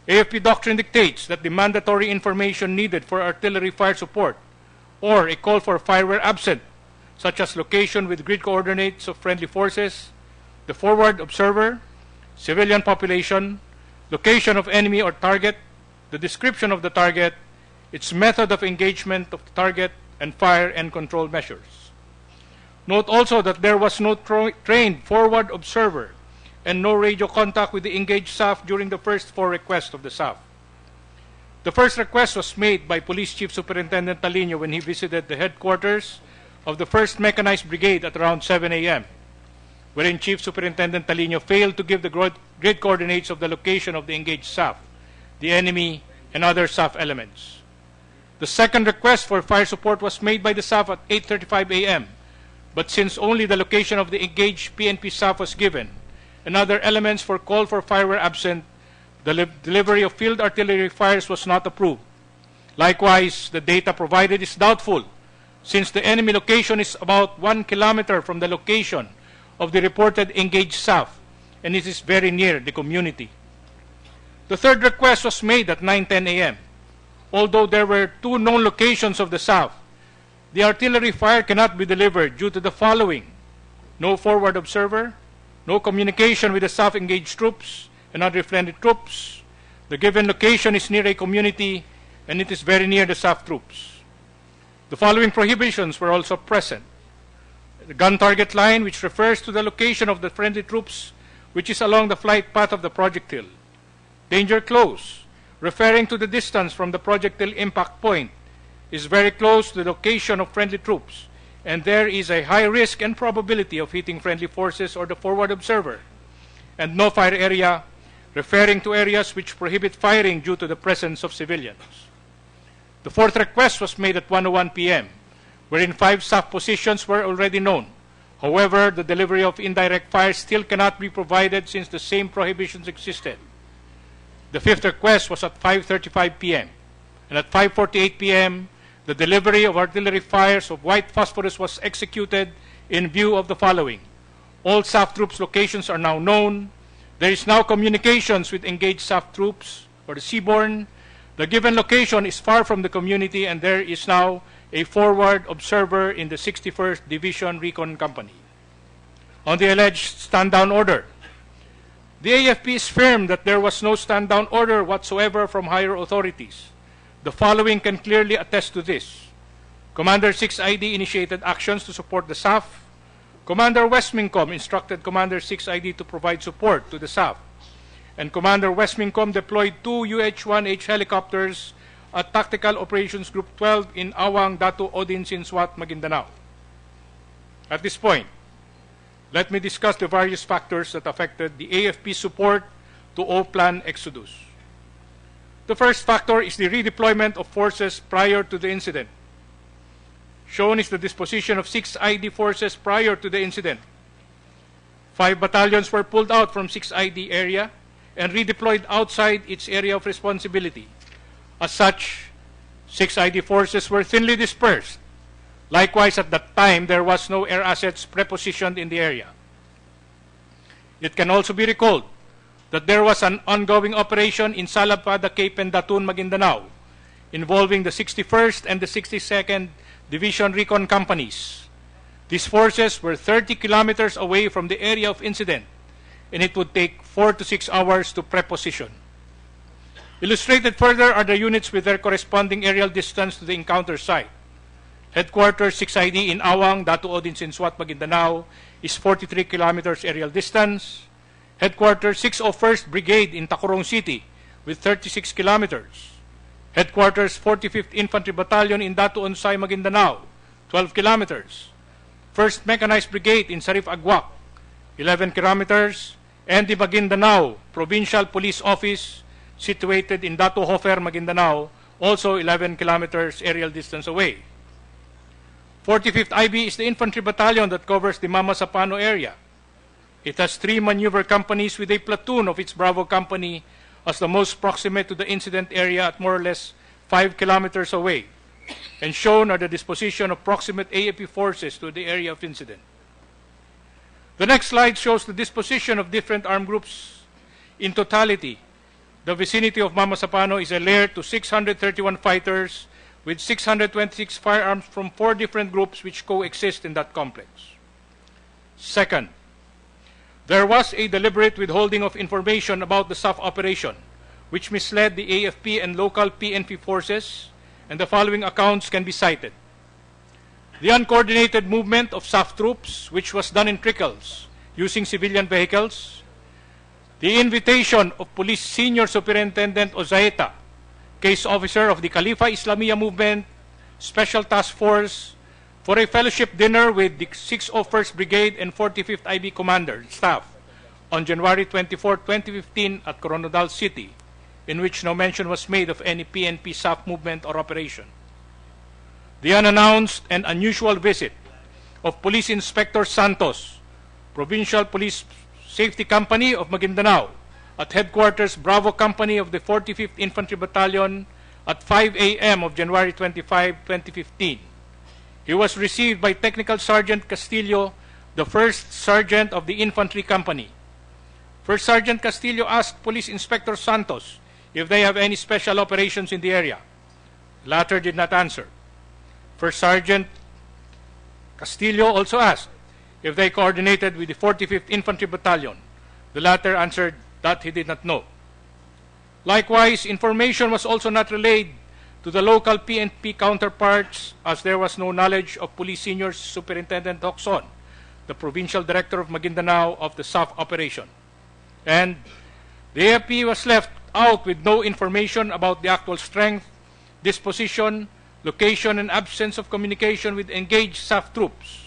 Speaker 15: AFP doctrine dictates that the mandatory information needed for artillery fire support or a call for fire were absent, such as location with grid coordinates of friendly forces, the forward observer, civilian population, location of enemy or target, the description of the target, its method of engagement of the target, and fire and control measures. Note also that there was no trained forward observer and no radio contact with the engaged SAF during the first 4 requests of the SAF. The first request was made by Police Chief Superintendent Talino when he visited the headquarters of the 1st Mechanized Brigade at around 7 a.m., wherein Chief Superintendent Talino failed to give the grid coordinates of the location of the engaged SAF, the enemy, and other SAF elements. The second request for fire support was made by the SAF at 8:35 a.m., but since only the location of the engaged PNP SAF was given, and other elements for call for fire were absent, the delivery of field artillery fires was not approved. Likewise, the data provided is doubtful, since the enemy location is about 1 kilometer from the location of the reported engaged SAF, and it is very near the community. The third request was made at 9:10 a.m. Although there were 2 known locations of the SAF, the artillery fire cannot be delivered due to the following: no forward observer, no communication with the SAF engaged troops and other friendly troops, the given location is near a community, and it is very near the SAF troops. The following prohibitions were also present: the gun target line, which refers to the location of the friendly troops which is along the flight path of the projectile; danger close, referring to the distance from the projectile impact point, is very close to the location of friendly troops, and there is a high risk and probability of hitting friendly forces or the forward observer; and no fire area, referring to areas which prohibit firing due to the presence of civilians. The fourth request was made at 1:01 p.m., wherein 5 SAF positions were already known. However, the delivery of indirect fire still cannot be provided since the same prohibitions existed. The fifth request was at 5:35 p.m., and at 5:48 p.m., the delivery of artillery fires of white phosphorus was executed in view of the following: all SAF troops' locations are now known. There is now communications with engaged SAF troops or the seaborne. The given location is far from the community, and there is now a forward observer in the 61st Division Recon Company. On the alleged stand-down order, the AFP is firm that there was no stand-down order whatsoever from higher authorities. The following can clearly attest to this. Commander 6ID initiated actions to support the SAF. Commander Westmincom instructed Commander 6ID to provide support to the SAF. And Commander Westmincom deployed 2 UH-1H helicopters at Tactical Operations Group 12 in Awang, Datu, Odinsin, Swat, Maguindanao. At this point, let me discuss the various factors that affected the AFP support to O-Plan Exodus. The first factor is the redeployment of forces prior to the incident. Shown is the disposition of 6ID forces prior to the incident. 5 battalions were pulled out from 6ID area and redeployed outside its area of responsibility. As such, 6ID forces were thinly dispersed. Likewise, at that time, there was no air assets prepositioned in the area. It can also be recalled that there was an ongoing operation in Salapada, Cape and Datun, Maguindanao, involving the 61st and the 62nd Division Recon Companies. These forces were 30 kilometers away from the area of incident, and it would take 4 to 6 hours to preposition. Illustrated further are the units with their corresponding aerial distance to the encounter site. Headquarters 6ID in Awang, Datu, Odinsin, Swat, Maguindanao is 43 kilometers aerial distance. Headquarters 601st Brigade in Tacurong City with 36 kilometers. Headquarters 45th Infantry Battalion in Datu Onsay, Maguindanao, 12 kilometers. 1st Mechanized Brigade in Sarif Agwak, 11 kilometers. And the Maguindanao Provincial Police Office, situated in Datu Hofer, Maguindanao, also 11 kilometers aerial distance away. 45th IB is the infantry battalion that covers the Mamasapano area. It has 3 maneuver companies with a platoon of its Bravo company as the most proximate to the incident area at more or less 5 kilometers away. And shown are the disposition of proximate AFP forces to the area of incident. The next slide shows the disposition of different armed groups. In totality, the vicinity of Mamasapano is alert to 631 fighters with 626 firearms from 4 different groups which coexist in that complex. Second, there was a deliberate withholding of information about the SAF operation, which misled the AFP and local PNP forces, and the following accounts can be cited. The uncoordinated movement of SAF troops, which was done in trickles using civilian vehicles. The invitation of Police Senior Superintendent Ozaeta, case officer of the Khalifa Islamiyah Movement Special Task Force, for a fellowship dinner with the 601st Brigade and 45th IB Commander staff on January 24, 2015 at Coronadal City, in which no mention was made of any PNP SAF movement or operation. The unannounced and unusual visit of Police Inspector Santos, Provincial Police Safety Company of Maguindanao, at Headquarters Bravo Company of the 45th Infantry Battalion at 5 a.m. of January 25, 2015. He was received by Technical Sergeant Castillo, the First Sergeant of the Infantry Company. First Sergeant Castillo asked Police Inspector Santos if they have any special operations in the area. The latter did not answer. First Sergeant Castillo also asked if they coordinated with the 45th Infantry Battalion. The latter answered that he did not know. Likewise, information was also not relayed to the local PNP counterparts, as there was no knowledge of Police Senior Superintendent Hoxon, the Provincial Director of Maguindanao, of the SAF operation. And the AFP was left out with no information about the actual strength, disposition, location, and absence of communication with engaged SAF troops.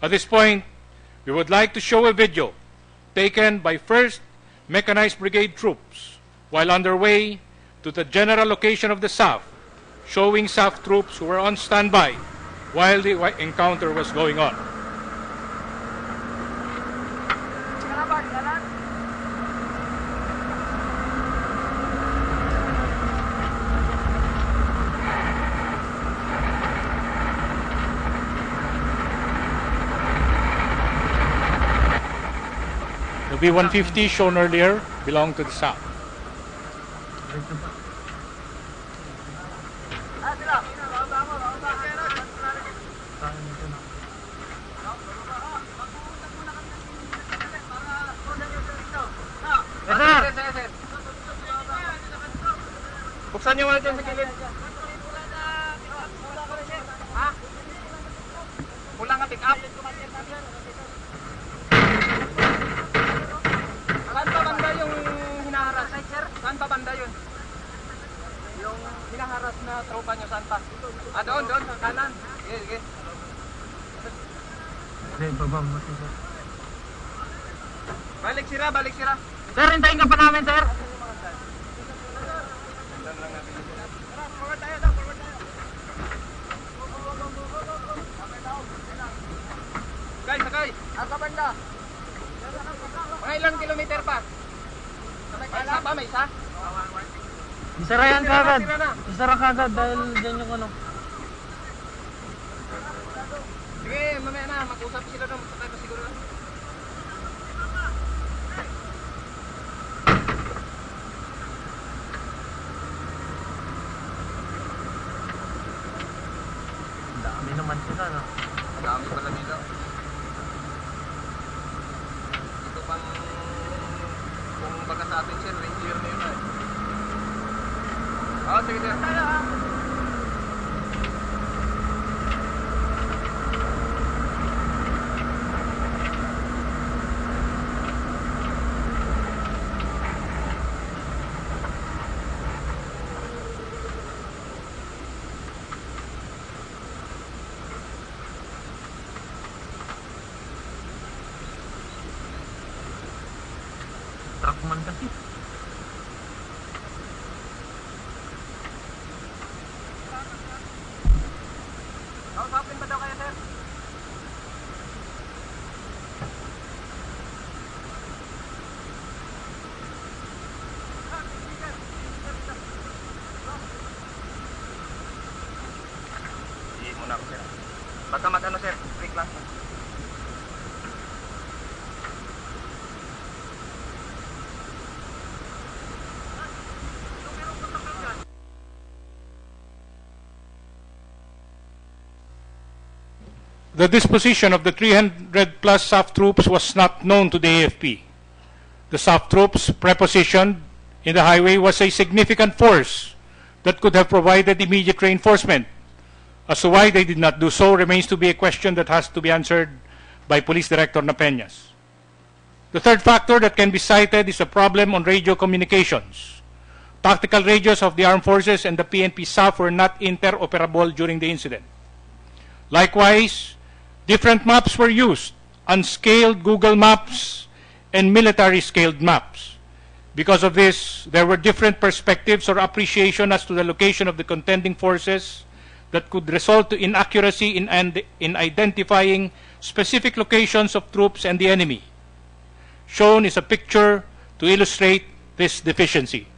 Speaker 15: At this point, we would like to show a video taken by 1st Mechanized Brigade troops while underway to the general location of the SAF, showing SAF troops who were on standby while the encounter was going on. The B-150 shown earlier belonged to the SAF.
Speaker 8: Buksan nyo muna dyan sa gilid. Ha? Kulang nga pick up. Saan pa banda yung hinaharas? Saan pa banda yun? Yung hinaharas na tropa nyo, saan pa? Ah, doon, sa kanan. Sige, sige. Balik sira, balik sira. Sir, hintayin ka pa namin, sir. Sakay, sakay. Asa banda? Mga ilang kilometer pa? May isa pa, may isa?
Speaker 22: Isara yan kagad. Isara kagad dahil dyan yung ano.
Speaker 8: Sige, mamaya na. Mag-usap sila doon. Sakay pa siguro.
Speaker 22: Dami naman sila, no?
Speaker 8: Dami pala dito. Ito pang kung baga sa atin siya, ranger na yun eh. Oh, sige, sige.
Speaker 22: Truckman kasi.
Speaker 8: Kausapin ba daw kayo, sir? Hindi muna ako, sir. Basta mag-ano, sir? Break lang.
Speaker 23: The disposition of the 300 plus SAF troops was not known to the AFP. The SAF troops prepositioned in the highway was a significant force that could have provided immediate reinforcement. As to why they did not do so remains to be a question that has to be answered by Police Director Napeñas. The third factor that can be cited is a problem on radio communications. Tactical radios of the armed forces and the PNP SAF were not interoperable during the incident. Likewise, different maps were used, unscaled Google Maps and military-scaled maps. Because of this, there were different perspectives or appreciation as to the location of the contending forces that could result to inaccuracy in identifying specific locations of troops and the enemy. Shown is a picture to illustrate this deficiency.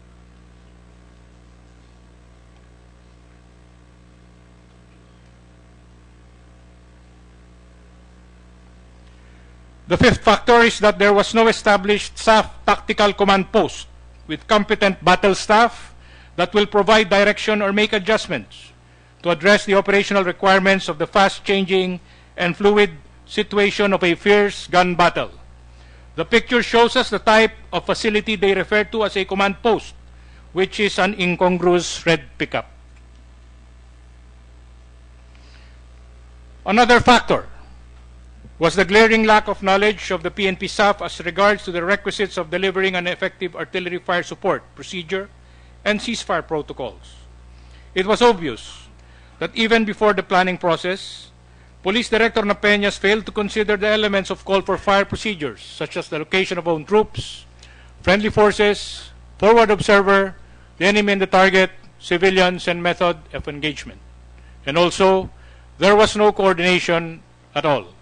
Speaker 23: The fifth factor is that there was no established SAF tactical command post with competent battle staff that will provide direction or make adjustments to address the operational requirements of the fast-changing and fluid situation of a fierce gun battle. The picture shows us the type of facility they refer to as a command post, which is an incongruous red pickup. Another factor was the glaring lack of knowledge of the PNP SAF as regards to the requisites of delivering an effective artillery fire support procedure and ceasefire protocols. It was obvious that even before the planning process, Police Director Napeñas failed to consider the elements of call for fire procedures, such as the location of own troops, friendly forces, forward observer, the enemy and the target, civilians, and method of engagement. And also, there was no coordination at all.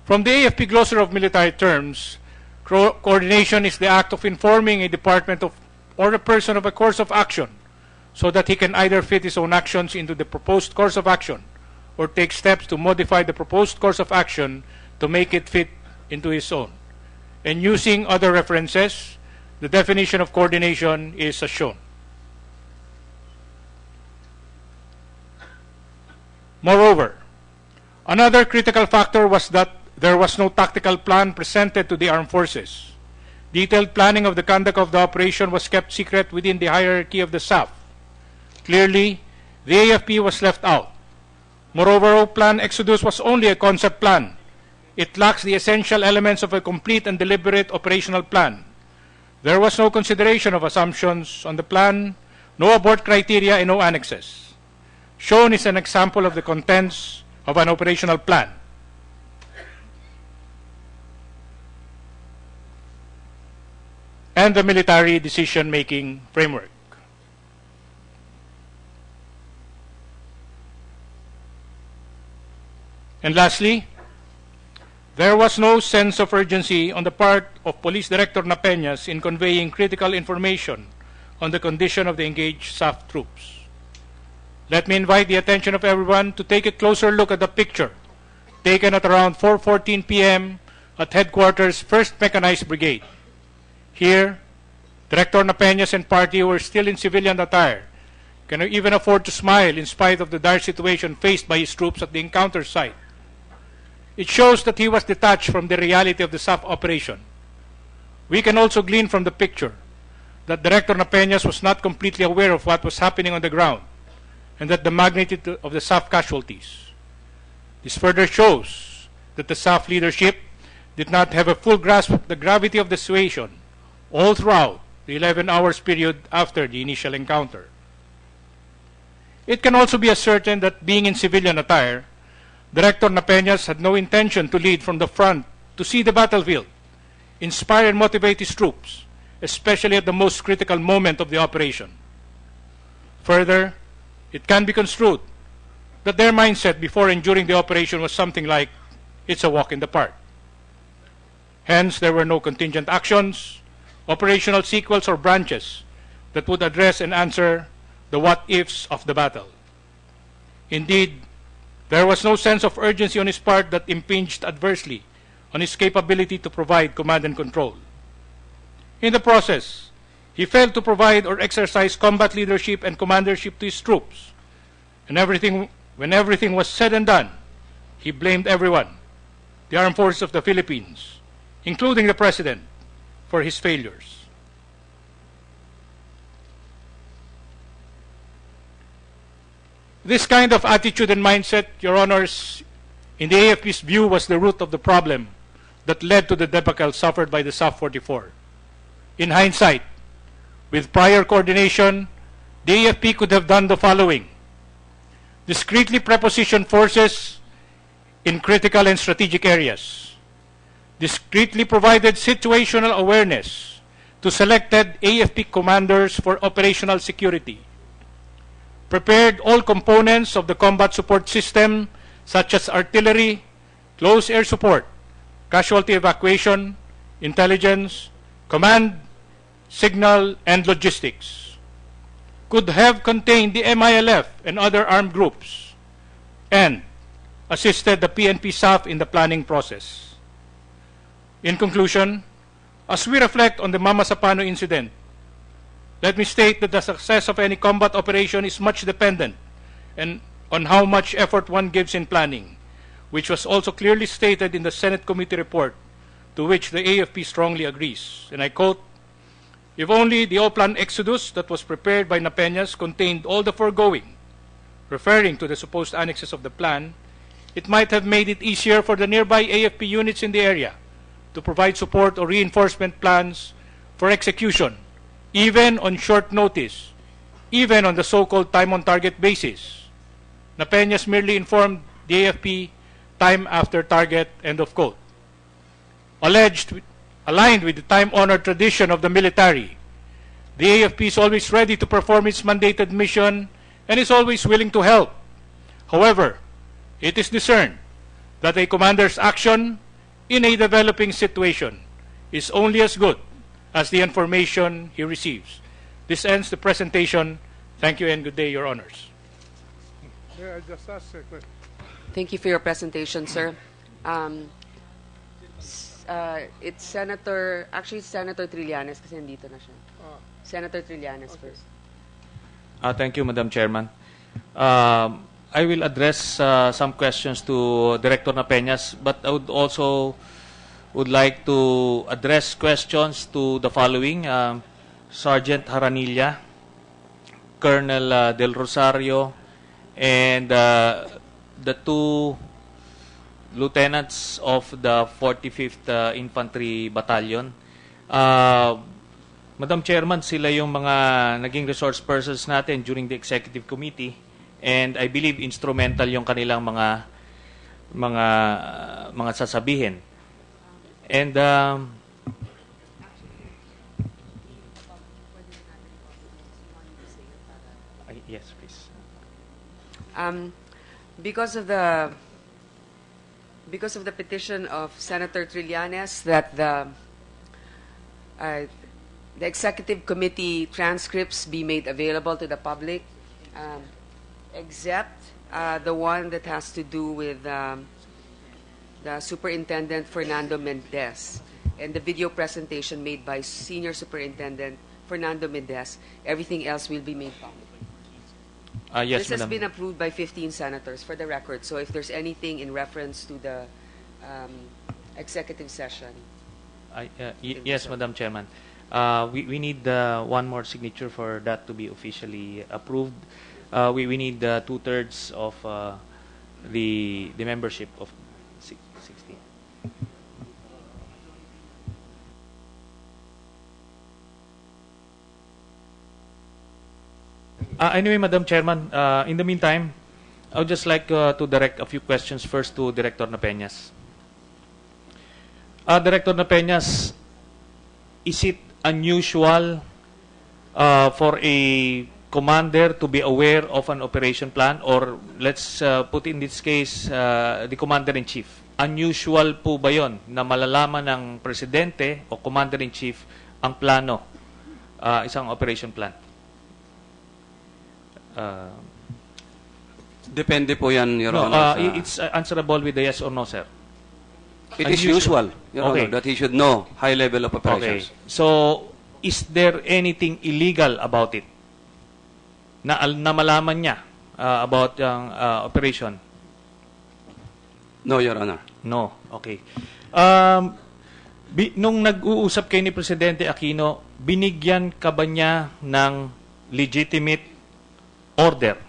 Speaker 23: From the AFP glossary of military terms, coordination is the act of informing a department of or a person of a course of action so that he can either fit his own actions into the proposed course of action or take steps to modify the proposed course of action to make it fit into his own. And using other references, the definition of coordination is as shown. Moreover, another critical factor was that there was no tactical plan presented to the armed forces. Detailed planning of the conduct of the operation was kept secret within the hierarchy of the SAF. Clearly, the AFP was left out. Moreover, Plan Exodus was only a concept plan. It lacks the essential elements of a complete and deliberate operational plan. There was no consideration of assumptions on the plan, no abort criteria, and no annexes. Shown is an example of the contents of an operational plan. And the military decision-making framework. And lastly, there was no sense of urgency on the part of Police Director Napeñas in conveying critical information on the condition of the engaged SAF troops. Let me invite the attention of everyone to take a closer look at the picture taken at around 4:14 p.m. at Headquarters 1st Mechanized Brigade. Here, Director Napeñas and party were still in civilian attire, can even afford to smile in spite of the dire situation faced by his troops at the encounter site. It shows that he was detached from the reality of the SAF operation. We can also glean from the picture that Director Napeñas was not completely aware of what was happening on the ground and that the magnitude of the SAF casualties. This further shows that the SAF leadership did not have a full grasp of the gravity of the situation all throughout the 11 hours period after the initial encounter. It can also be ascertained that being in civilian attire, Director Napeñas had no intention to lead from the front to see the battlefield, inspire and motivate his troops, especially at the most critical moment of the operation. Further, it can be construed that their mindset before and during the operation was something like, it's a walk in the park. Hence, there were no contingent actions, operational sequels or branches that would address and answer the what-ifs of the battle. Indeed, there was no sense of urgency on his part that impinged adversely on his capability to provide command and control. In the process, he failed to provide or exercise combat leadership and commandership to his troops. And when everything was said and done, he blamed everyone, the armed forces of the Philippines, including the President, for his failures. This kind of attitude and mindset, Your Honors, in the AFP's view was the root of the problem that led to the debacle suffered by the SAF 44. In hindsight, with prior coordination, the AFP could have done the following: discreetly preposition forces in critical and strategic areas, discreetly provided situational awareness to selected AFP commanders for operational security, prepared all components of the combat support system such as artillery, close air support, casualty evacuation, intelligence, command, signal, and logistics, could have contained the MILF and other armed groups, and assisted the PNP SAF in the planning process. In conclusion, as we reflect on the Mamasapano incident, let me state that the success of any combat operation is much dependent and on how much effort one gives in planning, which was also clearly stated in the Senate Committee report, to which the AFP strongly agrees. And I quote, "If only the Plan Exodus that was prepared by Napeñas contained all the foregoing," referring to the supposed annexes of the plan, "it might have made it easier for the nearby AFP units in the area to provide support or reinforcement plans for execution, even on short notice, even on the so-called time-on-target basis. Napeñas merely informed the AFP time after target," end of quote. Aligned with the time-honored tradition of the military, the AFP is always ready to perform its mandated mission and is always willing to help. However, it is discerned that a commander's action in a developing situation is only as good as the information he receives. This ends the presentation. Thank you and good day, Your Honors.
Speaker 1: Yeah, I just asked a question.
Speaker 2: Thank you for your presentation, sir. It's Senator Trillanes kasi nandito na siya. Senator Trillanes first.
Speaker 20: Thank you, Madam Chairman. I will address some questions to Director Napeñas, but I would like to address questions to the following: Sergeant Haranilla, Colonel Del Rosario, and the two lieutenants of the 45th Infantry Battalion. Madam Chairman, sila yung mga naging resource persons natin during the Executive Committee, and I believe instrumental yung kanilang mga sasabihin. And yes, please.
Speaker 2: Because of the petition of Senator Trillanes that the executive committee transcripts be made available to the public, except the one that has to do with the Superintendent Fernando Mendez and the video presentation made by Senior Superintendent Fernando Mendez. Everything else will be made public.
Speaker 20: Yes,
Speaker 2: This has
Speaker 20: Madam.
Speaker 2: been approved by 15 senators for the record. So if there's anything in reference to the executive session.
Speaker 20: Yes, Madam Chairman. We need one more signature for that to be officially approved. We need 2/3 of the membership of 16. Anyway, Madam Chairman, in the meantime, I would just like to direct a few questions first to Director Napeñas. Director Napeñas, is it unusual for a commander to be aware of an operation plan, or let's put in this case the commander-in-chief? Unusual po ba yon na malalaman ng presidente o commander-in-chief ang plano, isang operation plan?
Speaker 6: Depende po yan, Your
Speaker 20: No,
Speaker 6: Honor.
Speaker 20: it's answerable with a yes or no, sir.
Speaker 6: It is usual, Your
Speaker 20: Okay.
Speaker 6: Honor, that he should know high level of
Speaker 20: Okay.
Speaker 6: operations.
Speaker 20: So, is there anything illegal about it? Na malaman niya about yung operation?
Speaker 6: No, Your Honor.
Speaker 20: No. Okay. Nung nag-uusap kayo ni Presidente Aquino, binigyan ka ba niya ng legitimate order?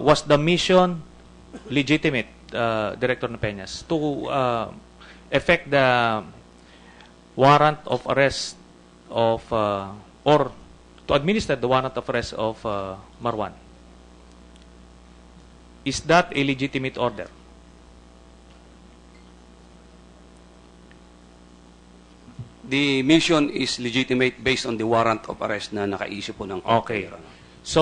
Speaker 20: Was the mission legitimate, Director Napeñas, to effect the warrant of arrest of, or to administer the warrant of arrest of Marwan? Is that a legitimate order?
Speaker 6: The mission is legitimate based on the warrant of arrest na naka-issue po ng court,
Speaker 20: Okay.
Speaker 6: Your Honor.
Speaker 20: So,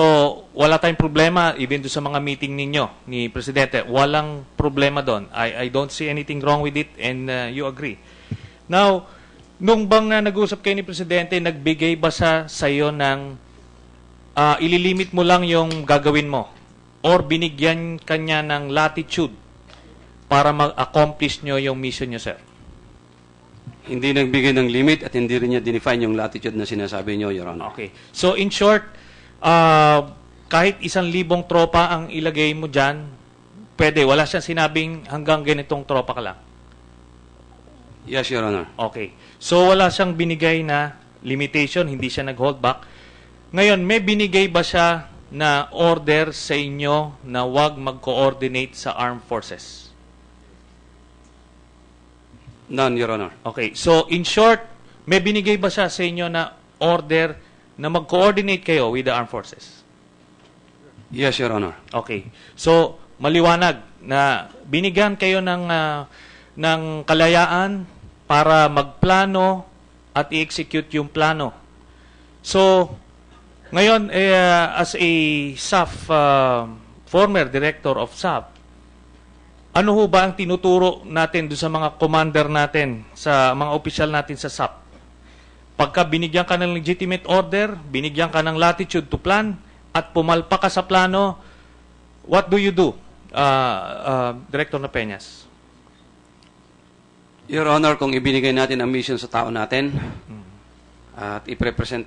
Speaker 20: wala tayong problema, even doon sa mga meeting ninyo ni Presidente, walang problema doon. I don't see anything wrong with it, and you agree. Now, nung bang nag-usap kayo ni Presidente, nagbigay ba sa iyo ng ililimit mo lang yung gagawin mo? Or binigyan kanya ng latitude para mag-accomplish nyo yung mission nyo, sir?
Speaker 6: Hindi nagbigay ng limit at hindi rin niya dinefine yung latitude na sinasabi niyo, Your Honor.
Speaker 20: Okay. So, in short, kahit 1,000 tropa ang ilagay mo dyan, pwede. Wala siyang sinabing hanggang ganitong tropa ka lang.
Speaker 6: Yes, Your Honor.
Speaker 20: Okay. So, wala siyang binigay na limitation, hindi siya nag-hold back. Ngayon, may binigay ba siya na order sa inyo na wag mag-coordinate sa armed forces?
Speaker 6: None, Your Honor.
Speaker 20: Okay. So, in short, may binigay ba siya sa inyo na order na mag-coordinate kayo with the armed forces?
Speaker 6: Yes, Your Honor.
Speaker 20: Okay. So, maliwanag na binigyan kayo ng kalayaan para magplano at i-execute yung plano. So, ngayon, as a SAF, former director of SAF, ano ho ba ang tinuturo natin doon sa mga commander natin, sa mga opisyal natin sa SAP? Pagka binigyan ka ng legitimate order, binigyan ka ng latitude to plan, at pumalpa ka sa plano, what do you do, Director Napeñas?
Speaker 6: Your Honor, kung ibinigay natin ang mission sa tao natin, at i-represent,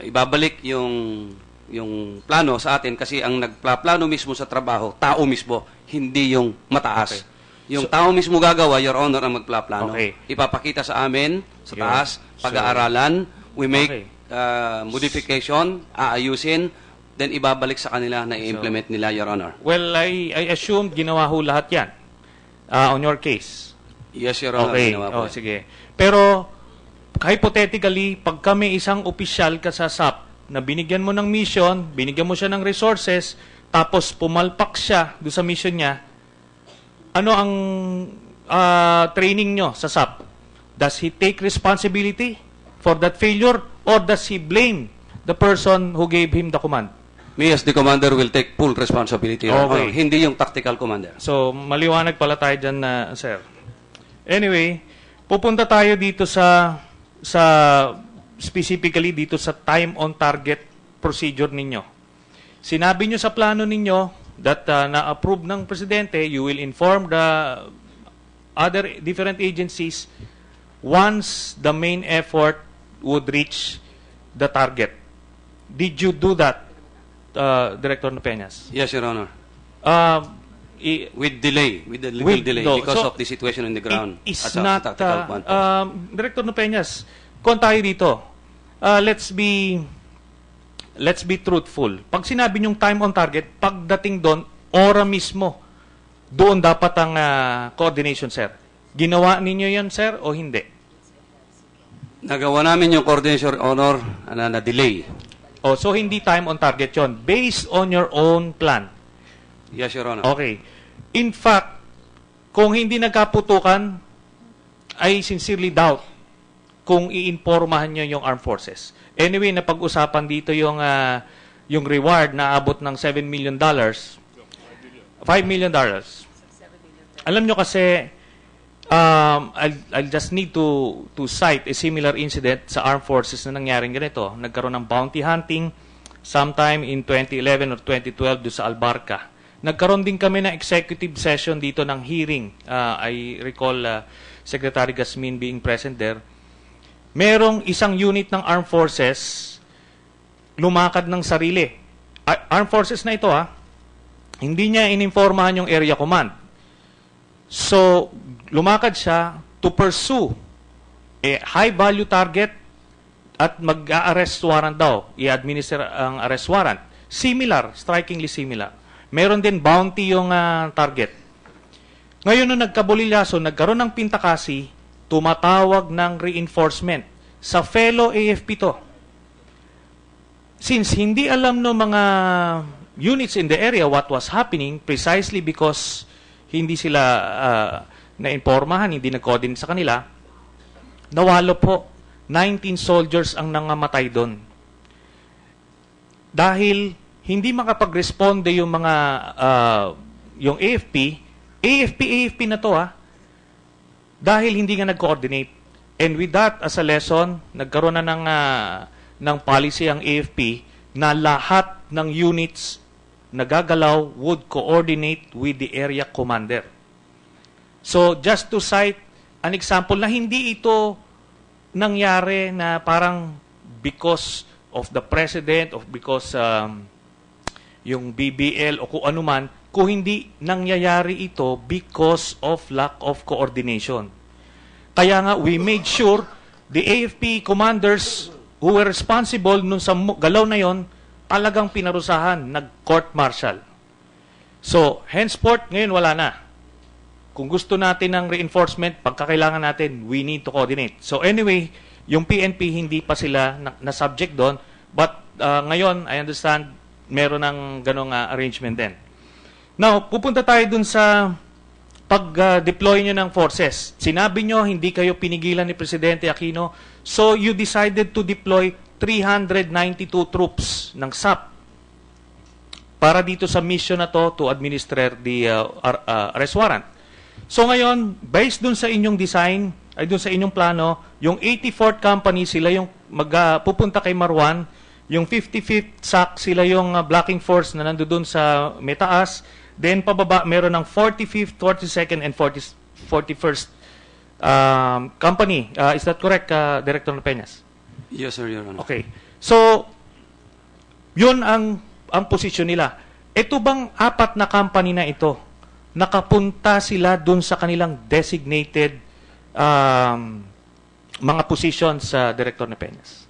Speaker 6: ibabalik yung plano sa atin kasi ang nagplano mismo sa trabaho, tao mismo, hindi yung mataas.
Speaker 20: Okay.
Speaker 6: Yung tao mismo gagawa, Your Honor, ang magplano.
Speaker 20: Okay.
Speaker 6: Ipapakita sa amin, sa
Speaker 20: Yun.
Speaker 6: taas, pag-aaralan, we make
Speaker 20: Okay.
Speaker 6: modification, aayusin, then ibabalik sa kanila na i-implement nila, Your Honor.
Speaker 15: Well, I assume ginawa ho lahat yan on your case.
Speaker 6: Yes, Your Honor.
Speaker 15: Okay,
Speaker 6: ginawa po yan.
Speaker 15: sige. Pero, hypothetically, pag kami isang opisyal ka sa SAP na binigyan mo ng mission, binigyan mo siya ng resources, tapos pumalpak siya doon sa mission niya, ano ang training nyo sa SAP? Does he take responsibility for that failure or does he blame the person who gave him the command?
Speaker 6: Me as the commander will take full responsibility, Your Honor.
Speaker 15: Okay.
Speaker 6: Hindi yung tactical commander.
Speaker 15: So, maliwanag pala tayo dyan na, sir. Anyway, pupunta tayo dito sa specifically dito sa time on target procedure ninyo. Sinabi nyo sa plano ninyo that na-approve ng presidente, you will inform the other different agencies once the main effort would reach the target. Did you do that, Director Peñas?
Speaker 6: Yes, Your Honor. With delay, with the legal delay because of the situation in the ground.
Speaker 15: It's
Speaker 6: as a
Speaker 15: not,
Speaker 6: tactical point.
Speaker 15: Director Peñas, kung tayo dito, let's be truthful. Pag sinabi nyong time on target, pagdating doon, ora mismo, doon dapat ang coordination, sir. Ginawa ninyo yan, sir, o hindi?
Speaker 6: Nagawa namin yung coordination, Honor, na delay.
Speaker 15: Oh, so hindi time on target yon, based on your own plan.
Speaker 6: Yes, Your Honor.
Speaker 15: Okay. In fact, kung hindi nagkaputukan, I sincerely doubt kung iinformahan nyo yung armed forces. Anyway, napag-usapan dito yung reward na abot ng $7 million. $5 million. Alam nyo kasi, I'll just need to cite a similar incident sa armed forces na nangyaring ganito. Nagkaroon ng bounty hunting sometime in 2011 or 2012 doon sa Albarca. Nagkaroon din kami ng executive session dito ng hearing. I recall Secretary Gasmin being present there. Merong isang unit ng armed forces lumakad ng sarili. Armed forces na ito, hindi niya ininformahan yung area command. So, lumakad siya to pursue a high-value target at mag-arrest warrant daw. I-administer ang arrest warrant. Similar, strikingly similar. Meron din bounty yung target. Ngayon, nung nagkabulilyaso, nagkaroon ng pintakasi, tumatawag ng reinforcement sa fellow AFP to. Since hindi alam ng mga units in the area what was happening, precisely because hindi sila na-impormahan, hindi nag-coordinate sa kanila, nawalo po, 19 soldiers ang nangamatay doon. Dahil hindi makapag-responde yung mga yung AFP na to dahil hindi nga nag-coordinate. And with that as a lesson, nagkaroon na ng policy ang AFP na lahat ng units nagagalaw would coordinate with the area commander. So just to cite an example na hindi ito nangyari na parang because of the president, of because yung BBL o kung ano man, kung hindi nangyayari ito because of lack of coordination. Kaya nga, we made sure the AFP commanders who were responsible nun sa galaw na yon, talagang pinarusahan, nag-court-martial. So, henceforth, ngayon wala na. Kung gusto natin ng reinforcement, pagkakailangan natin, we need to coordinate. So anyway, yung PNP hindi pa sila na-subject doon, but ngayon, I understand, meron ng ganong arrangement din. Now, pupunta tayo dun sa pag-deploy nyo ng forces. Sinabi nyo, hindi kayo pinigilan ni Presidente Aquino, so you decided to deploy 392 troops ng SAP para dito sa mission na to administer the arrest warrant. So ngayon, based dun sa inyong design, ay dun sa inyong plano, yung 84th company, sila yung pupunta kay Marwan, yung 55th SAC, sila yung blocking force na nandoon sa metaas, then pababa, meron ng 45th, 42nd, and 41st company. Is that correct, Director Peñas?
Speaker 6: Yes, sir, Your Honor.
Speaker 15: Okay. So, yun ang posisyon nila. Ito bang apat na company na ito, nakapunta sila dun sa kanilang designated mga positions sa Director Peñas?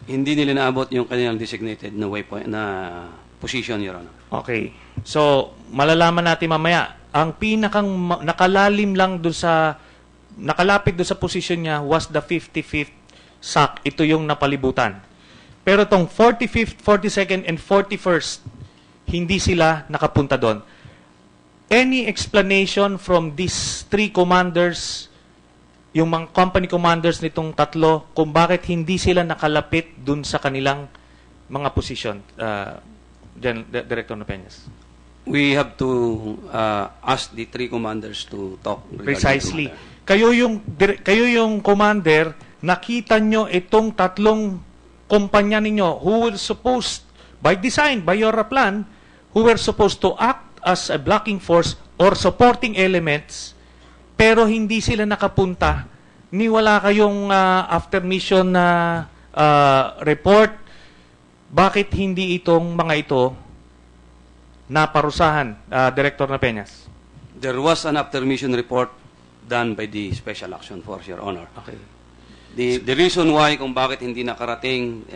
Speaker 6: Hindi nila naabot yung kanilang designated na waypoint na position, Your Honor.
Speaker 23: Okay. So, malalaman natin mamaya, ang pinakang nakalalim lang doon sa, nakalapit doon sa position niya was the 55th SAC. Ito yung napalibutan. Pero tong 45th, 42nd, and 41st, hindi sila nakapunta doon. Any explanation from these three commanders, yung mga company commanders nitong tatlo, kung bakit hindi sila nakalapit dun sa kanilang mga posisyon? Director Napeñas.
Speaker 6: We have to ask the three commanders to talk.
Speaker 23: Precisely. Kayo yung commander, nakita nyo itong tatlong kumpanya ninyo who were supposed, by design, by your plan, who were supposed to act as a blocking force or supporting elements, pero hindi sila nakapunta, ni wala kayong after mission na report. Bakit hindi itong mga ito naparusahan, Director Napeñas?
Speaker 6: There was an after mission report done by the Special Action Force, Your Honor.
Speaker 23: Okay.
Speaker 6: The reason why kung bakit hindi nakarating,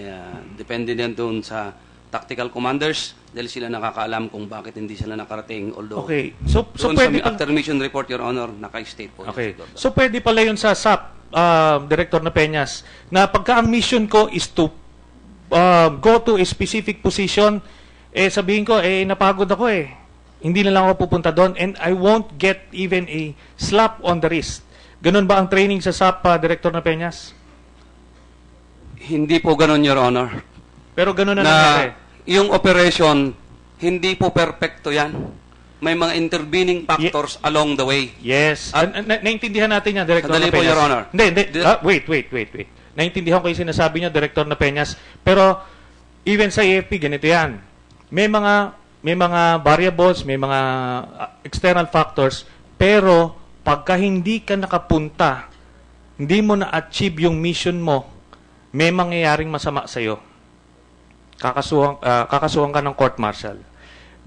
Speaker 6: depende din doon sa tactical commanders dahil sila nakakaalam kung bakit hindi sila nakarating. Although,
Speaker 23: okay. So
Speaker 6: doon
Speaker 23: pwede
Speaker 6: sa after mission report, Your Honor, naka-state po.
Speaker 23: Okay. So pwede pala yun sa SAP, Director Napeñas, na pagka ang mission ko is to go to a specific position, sabihin ko, napagod ako hindi na lang ako pupunta doon and I won't get even a slap on the wrist. Ganun ba ang training sa SAP, Director Napeñas?
Speaker 6: Hindi po ganun, Your Honor.
Speaker 23: Pero ganun na nangyari.
Speaker 6: Yung operation, hindi po perfecto yan. May mga intervening factors along the way.
Speaker 23: Yes. Naintindihan natin yan, Director
Speaker 6: Sandali
Speaker 23: Napeñas.
Speaker 6: po, Your Honor.
Speaker 23: Hindi. Wait. Naintindihan ko yung sinasabi niyo, Director Napeñas. Pero, even sa AFP, ganito yan. May mga variables, may mga external factors, pero pagka hindi ka nakapunta, hindi mo na-achieve yung mission mo, may mangyayaring masama sa'yo. Kakasuhan ka ng court-martial.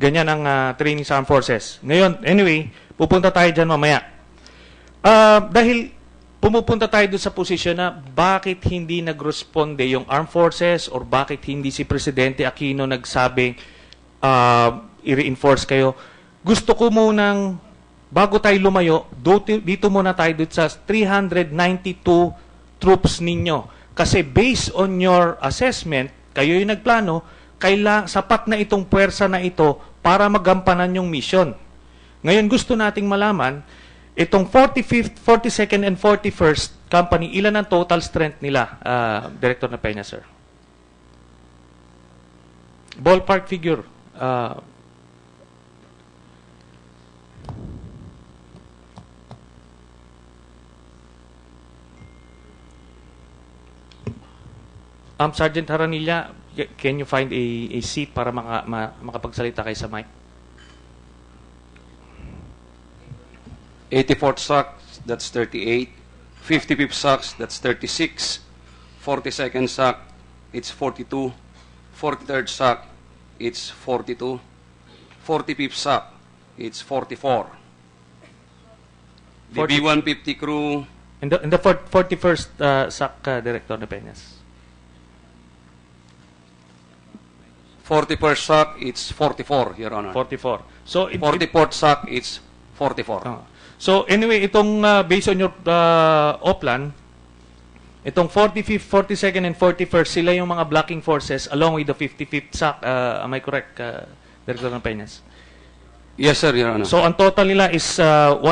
Speaker 23: Ganyan ang training sa armed forces. Ngayon, anyway, pupunta tayo dyan mamaya. Dahil pumupunta tayo doon sa posisyon na bakit hindi nag-responde yung armed forces or bakit hindi si Presidente Aquino nagsabing i-reinforce kayo. Gusto ko munang, bago tayo lumayo, dito muna tayo doon sa 392 troops ninyo. Kasi based on your assessment, kayo yung nagplano, sapat na itong puwersa na ito para magampanan yung mission. Ngayon gusto nating malaman, itong 45th, 42nd, and 41st company, ilan ang total strength nila, Director Napeñas, sir? Ballpark figure. Sergeant Haranilla, can you find a seat para makapagsalita kayo sa mic?
Speaker 6: 84th SAC, that's 38. 55th SAC, that's 36. 42nd SAC, it's 42. 43rd SAC, it's 42. 45th SAC, it's 44. The B-150 crew...
Speaker 23: In the 41st SAC, Director Napeñas.
Speaker 6: 41st SAC, it's 44, Your Honor.
Speaker 23: 44. So
Speaker 6: 44th SAC, it's 44.
Speaker 23: So anyway, itong based on your OPLAN, itong 45th, 42nd, and 41st, sila yung mga blocking forces along with the 55th SAC. Am I correct, Director Napeñas?
Speaker 6: Yes, sir, Your Honor.
Speaker 23: So ang total nila is 130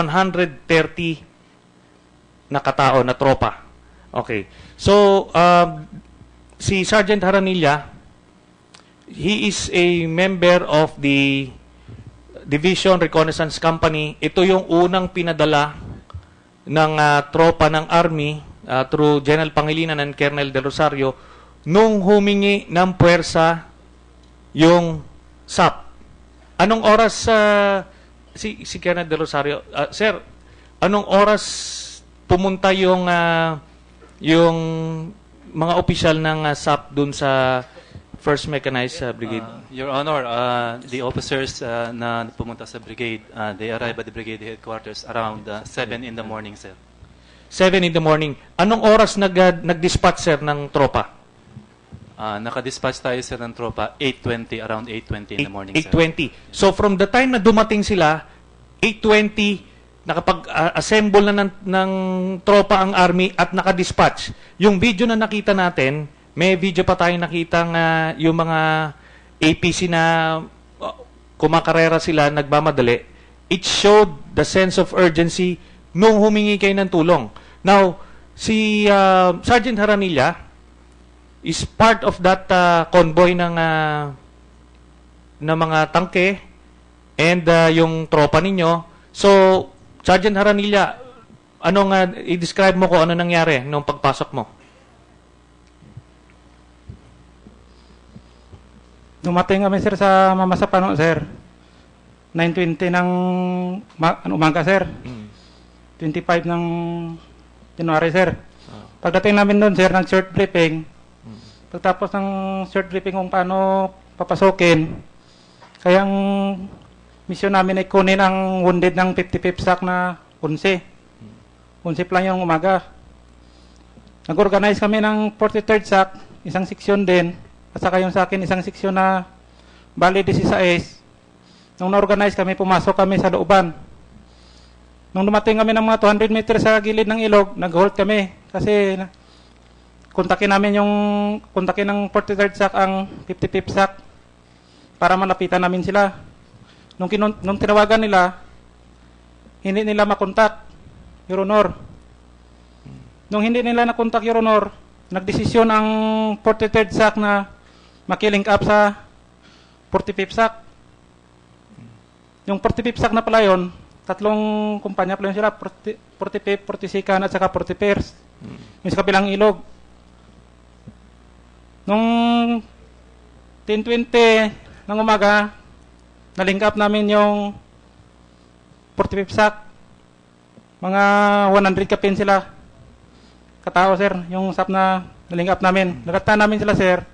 Speaker 23: na katao, na tropa. Okay. So si Sergeant Haranilla, he is a member of the Division Reconnaissance Company. Ito yung unang pinadala ng tropa ng Army through General Pangilinan and Colonel De Rosario nung humingi ng puwersa yung SAP. Anong oras si Colonel De Rosario? Sir, anong oras pumunta yung mga opisyal ng SAP dun sa First Mechanized Brigade?
Speaker 14: Your Honor, the officers na pumunta sa brigade, they arrived at the brigade headquarters around 7 in the morning, sir.
Speaker 23: 7 in the morning. Anong oras nag-dispatch, sir, ng tropa?
Speaker 14: Nakadispatch tayo, sir, ng tropa 8:20, around 8:20 in the morning, sir.
Speaker 11: 8:20. So from the time na dumating sila, 8:20, nakapag-assemble na ng tropa ang army at nakadispatch. Yung video na nakita natin, may video pa tayong nakitang yung mga APC na kumakarera sila, nagmamadali. It showed the sense of urgency nung humingi kayo ng tulong. Now, si Sergeant Haranilla is part of that convoy ng mga tangke and yung tropa ninyo. So, Sergeant Haranilla, i-describe mo ko ano nangyari nung pagpasok mo?
Speaker 22: Dumating kami, sir, sa Mamasapano, sir. 9:20 ng umaga, sir. 25 ng January, sir. Pagdating namin doon, sir, ng short briefing, pagtapos ng short briefing kung paano papasokin, kaya ang mission namin ay kunin ang wounded ng 55 SAC na 11. 11 lang yung umaga. Nag-organize kami ng 43rd SAC, isang seksyon din, at saka yung sa akin, isang seksyon na bali 16. Nung na-organize kami, pumasok kami sa looban. Nung dumating kami ng mga 200 meters sa gilid ng ilog, nag-halt kami kasi kontakin ng 43rd SAC ang 55th SAC para malapitan namin sila. Nung tinawagan nila, hindi nila makontak, Your Honor. Nung hindi nila nakontak, Your Honor, nagdesisyon ang 43rd SAC na makilink up sa 45th SAC. Yung 45th SAC na pala yun, tatlong kumpanya pala yun sila, 45th, 42nd at saka 41st. Yung sa kabilang ilog. Nung 10:20 ng umaga, na-link up namin yung 45th SAC. Mga 100 kapin sila. Katao, sir, yung SAP na na-link up namin. Nakata namin sila, sir,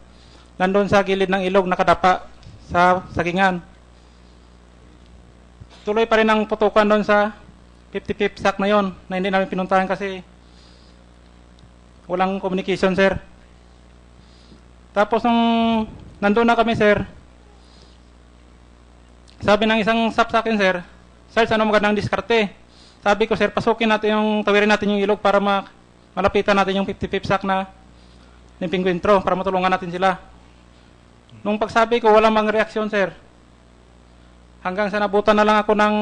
Speaker 22: nandun sa gilid ng ilog, nakadapa sa sagingan. Tuloy pa rin ang putukan doon sa 55th SAC na yon na hindi namin pinuntahan kasi walang communication, sir. Tapos nung nandun na kami, sir, sabi ng isang SAP sa akin, sir, Sarge, ano magandang diskarte? Sabi ko, sir, pasukin natin tawirin natin yung ilog para malapitan natin yung 55th SAC na limpingwentro para matulungan natin sila. Nung pagsabi ko, walang mga reaksyon, sir. Hanggang sa nabutan na lang ako ng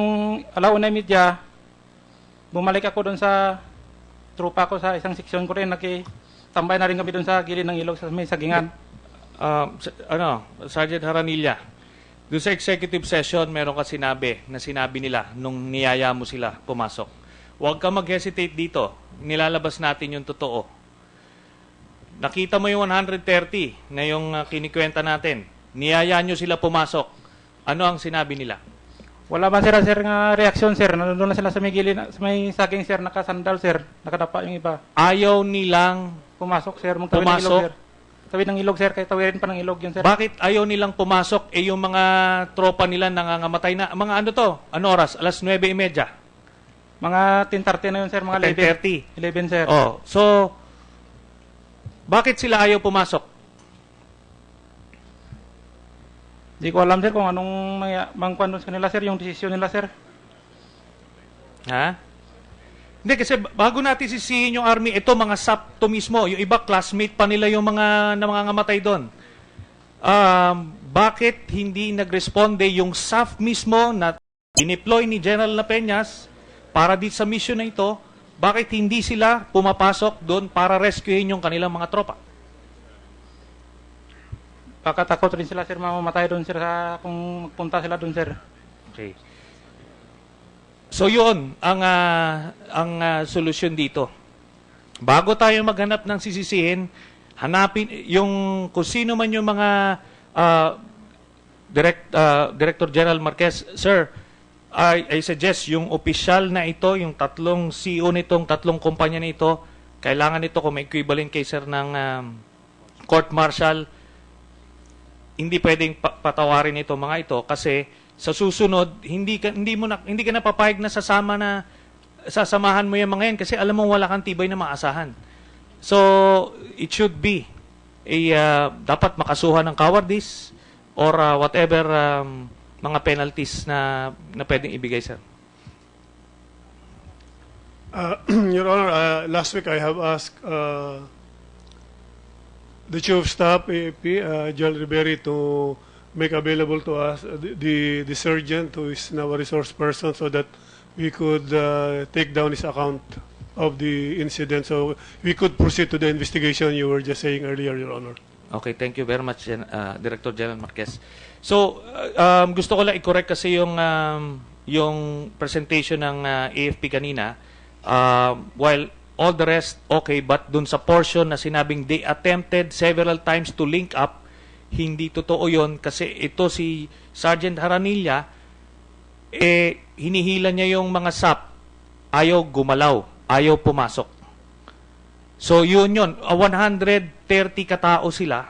Speaker 22: 1:30, bumalik ako doon sa trupa ko sa isang seksyon ko rin. Nakitambay na rin kami doon sa gilid ng ilog sa may sagingan.
Speaker 11: Sergeant Haranilla, doon sa executive session, meron ka sinabi nila nung niyaya mo sila pumasok. Huwag ka mag-hesitate dito. Nilalabas natin yung totoo. Nakita mo yung 130 na yung kinikwenta natin. Niyaya nyo sila pumasok. Ano ang sinabi nila?
Speaker 22: Wala ba, sir, nga reaksyon, sir? Nandun na sila sa may gilid, sa may saging, sir, nakasandal, sir. Nakadapa yung iba.
Speaker 11: Ayaw nilang
Speaker 22: pumasok, sir. Magtawid ng ilog, sir. Tawid ng ilog, sir. Kaya tawirin pa ng ilog yun, sir.
Speaker 11: Bakit ayaw nilang pumasok? Yung mga tropa nila nangangamatay na. Mga ano to? Ano oras? 9:30?
Speaker 22: Mga 10:30 na yun, sir. Mga
Speaker 11: 10:30?
Speaker 22: 11, sir.
Speaker 11: Oh, so, bakit sila ayaw pumasok?
Speaker 22: Di ko alam, sir, kung anong mangkwan doon sa kanila, sir, yung desisyon nila, sir.
Speaker 11: Ha? Hindi, kasi bago natin sisihin yung army, ito mga SAP to mismo. Yung iba, classmate pa nila yung mga nangangamatay doon. Bakit hindi nagresponde yung SAF mismo na dineploy ni General Lapeñas para dito sa mission na ito? Bakit hindi sila pumapasok doon para rescuehin yung kanilang mga tropa?
Speaker 22: Baka takot rin sila, sir, mamamatay doon, sir, kung magpunta sila doon, sir.
Speaker 11: Okay. So yun ang solusyon dito. Bago tayo maghanap ng sisisihin, hanapin yung kung sino man yung mga Director General Marquez, sir, I suggest yung opisyal na ito, yung tatlong CEO nitong tatlong kumpanya na ito, kailangan ito kung may equivalent kay sir ng court martial, hindi pwedeng patawarin ito mga ito kasi sa susunod hindi ka napapayag na sasamahan mo yung mga yan kasi alam mo wala kang tibay na maasahan. So it should be dapat makasuhan ng cowardice or whatever mga penalties na pwedeng ibigay, sir?
Speaker 17: Your Honor, last week I have asked the Chief of Staff, AFP, Joel Riveri, to make available to us the sergeant who is now a resource person so that we could take down his account of the incident so we could proceed to the investigation you were just saying earlier, Your Honor.
Speaker 11: Okay, thank you very much, Director General Marquez. So, gusto ko lang i-correct kasi yung presentation ng AFP kanina. While all the rest, okay, but dun sa portion na sinabing they attempted several times to link up, hindi totoo yun kasi ito si Sergeant Haranilla, hinihila niya yung mga SAP, ayaw gumalaw, ayaw pumasok. So yun, 130 katao sila,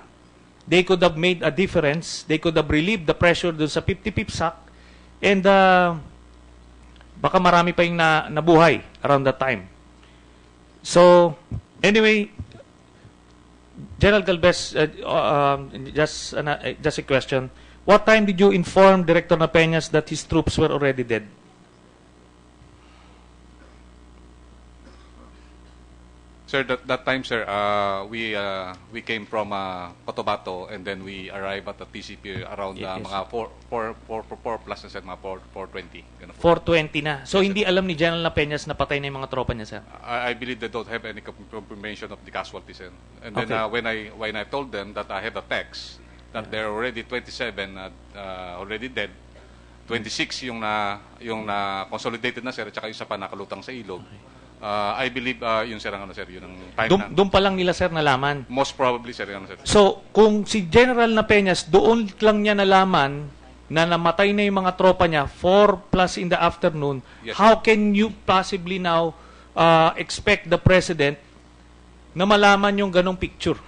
Speaker 11: they could have made a difference, they could have relieved the pressure dun sa 50-50 SAC, and baka marami pa yung nabuhay around that time. So, anyway, General Galvez, just a question. What time did you inform Director Napeñas that his troops were already dead?
Speaker 18: Sir, that time, sir, we came from Cotabato and then we arrived at the TCP around mga 4 plus na, sir, mga 4:20.
Speaker 11: 4:20 na. So, hindi alam ni General Napeñas na patay na yung mga tropa niya, sir?
Speaker 18: I believe they don't have any confirmation of the casualties, sir. And then
Speaker 11: Okay.
Speaker 18: when I told them that I have a text that there are already 27 already dead, 26 yung na consolidated na, sir, at saka yung isa pa nakalutang sa ilog. I believe yun, sir, ang sir, yun ang time na.
Speaker 11: Doon pa lang nila, sir, nalaman?
Speaker 18: Most probably, sir, yun, sir.
Speaker 11: So, kung si General Napeñas, doon lang niya nalaman na namatay na yung mga tropa niya 4 plus in the afternoon,
Speaker 18: Yes,
Speaker 11: how can you possibly now expect the President na malaman yung ganong picture?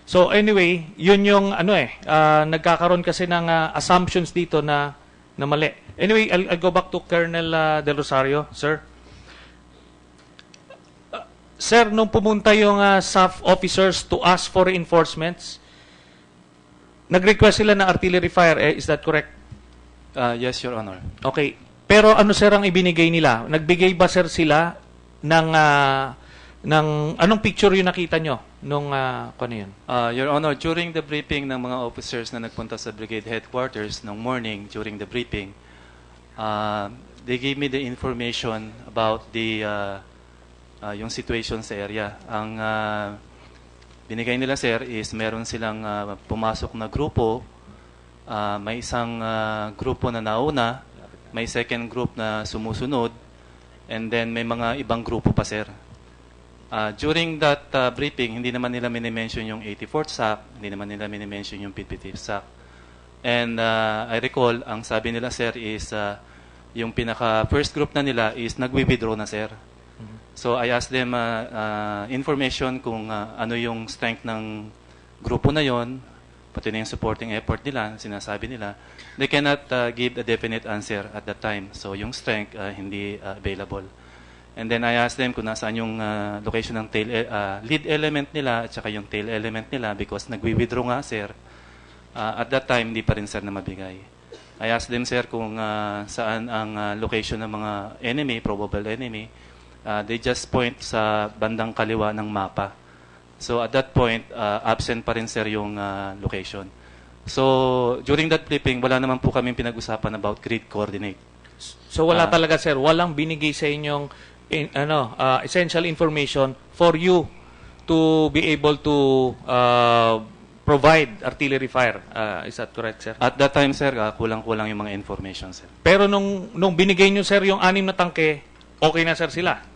Speaker 11: So, anyway, yun yung nagkakaroon kasi ng assumptions dito na mali. Anyway, I'll go back to Colonel Del Rosario, sir. Sir, nung pumunta yung SAF officers to ask for reinforcements, nag-request sila ng artillery fire, is that correct?
Speaker 14: Yes, Your Honor.
Speaker 11: Okay. Pero ano, sir, ang ibinigay nila? Nagbigay ba, sir, sila ng anong picture yung nakita nyo nung ano yun?
Speaker 14: Your Honor, during the briefing ng mga officers na nagpunta sa brigade headquarters nung morning during the briefing, they gave me the information about the yung situation sa area. Ang binigay nila, sir, is meron silang pumasok na grupo. May isang grupo na nauna, may second group na sumusunod, and then may mga ibang grupo pa, sir. During that briefing, hindi naman nila minimension yung 84th SAC, hindi naman nila minimension yung 55th SAC. And I recall, ang sabi nila, sir, is yung pinaka-first group na nila is nagwi-withdraw na, sir. So I asked them information kung ano yung strength ng grupo na yon, pati na yung supporting effort nila, sinasabi nila. They cannot give a definite answer at that time. So yung strength hindi available. And then I asked them kung nasaan yung location ng lead element nila at saka yung tail element nila because nagwi-withdraw nga, sir. At that time, hindi pa rin, sir, na mabigay. I asked them, sir, kung saan ang location ng mga enemy, probable enemy. They just point sa bandang kaliwa ng mapa. So at that point, absent pa rin, sir, yung location. So during that briefing, wala naman po kaming pinag-usapan about grid coordinate.
Speaker 11: So wala talaga, sir, walang binigay sa inyong essential information for you to be able to provide artillery fire. Is that correct, sir?
Speaker 14: At that time, sir, kulang-kulang yung mga information, sir.
Speaker 11: Pero nung binigay nyo, sir, yung 6 na tangke, okay na, sir, sila?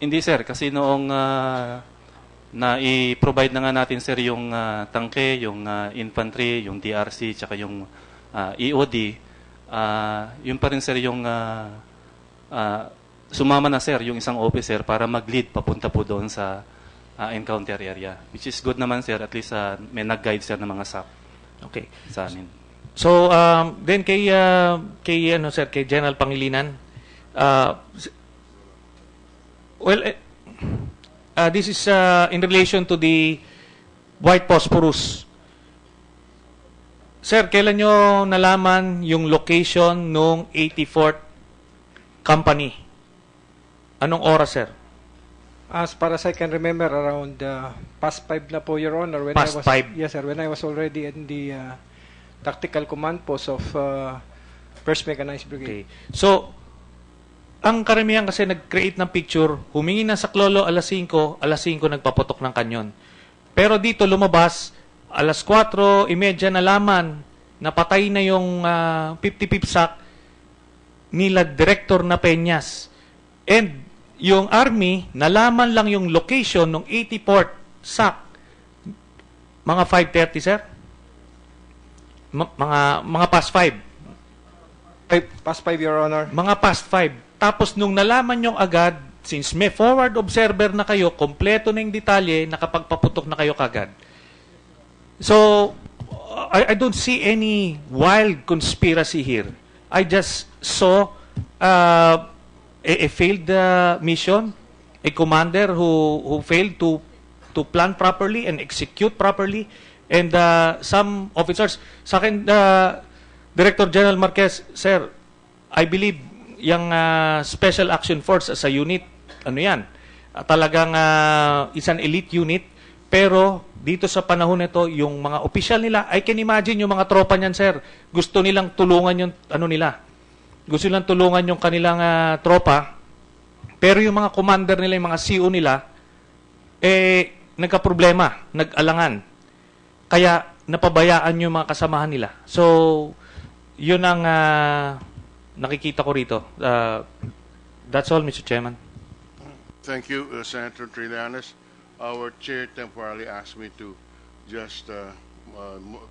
Speaker 14: Hindi, sir, kasi noong na-i-provide na nga natin, sir, yung tangke, yung infantry, yung DRC, tsaka yung EOD, yun pa rin, sir, yung sumama na, sir, yung isang officer para mag-lead papunta po doon sa encounter area. Which is good naman, sir, at least may nag-guide, sir, ng mga SAP.
Speaker 11: Okay.
Speaker 14: Sa amin.
Speaker 11: So, then kay General Pangilinan, this is in relation to the white phosphorus. Sir, kailan nyo nalaman yung location nung 84th company? Anong oras, sir?
Speaker 8: As far as I can remember, around past 5 na po, Your Honor. When
Speaker 11: Past
Speaker 8: I was,
Speaker 11: 5?
Speaker 8: Yes, sir. When I was already in the tactical command post of 1st Mechanized Brigade.
Speaker 11: Okay. So, ang karamihan kasi nag-create ng picture, humingi ng saklolo alas 5 nagpaputok ng kanyon. Pero dito lumabas, alas 4:30 nalaman na patay na yung 55 sack nila Director na Peñas. And yung Army, nalaman lang yung location ng 84th sack. Mga 5:30, sir? Mga past 5.
Speaker 8: Past 5, Your Honor.
Speaker 11: Mga past 5. Tapos nung nalaman nyo agad, since may forward observer na kayo, kompleto na yung detalye, nakapagpaputok na kayo kagad. So, I don't see any wild conspiracy here. I just saw a failed mission, a commander who failed to plan properly and execute properly, and some officers. Sa akin, Director General Marquez, sir, I believe yung Special Action Force as a unit, ano yan, talagang isang elite unit, pero dito sa panahon nito, yung mga official nila, I can imagine yung mga tropa niyan, sir, gusto nilang tulungan yung gusto nilang tulungan yung kanilang tropa, pero yung mga commander nila, yung mga CO nila, nagka-problema, nag-alangan. Kaya napabayaan yung mga kasamahan nila. So, yun ang nakikita ko rito. That's all, Mr. Chairman.
Speaker 9: Thank you, Senator Trillanes. Our chair temporarily asked me to just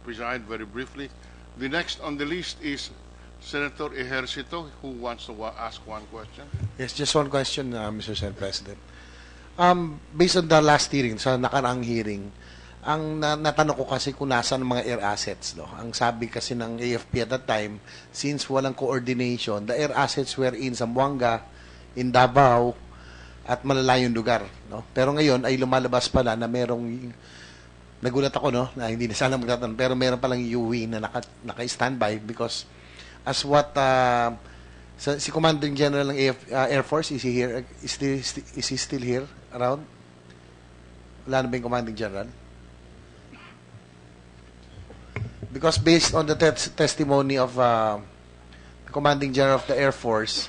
Speaker 9: preside very briefly. The next on the list is Senator Ejercito, who wants to ask one question.
Speaker 19: Yes, just one question, Mr. Senate President. Based on the last hearing, sa nakaraang hearing, ang natanong ko kasi kung nasaan mga air assets. No? Ang sabi kasi ng AFP at that time, since walang coordination, the air assets were in Zamboanga, in Davao, at malalayong lugar. No? Pero ngayon ay lumalabas pala na merong, nagulat ako, no? Na hindi na sana magtatanong, pero meron palang UE na naka-standby because as what si Commanding General ng Air Force, is he here? Is he still here around? Wala na ba yung Commanding General? Because based on the testimony of the Commanding General of the Air Force,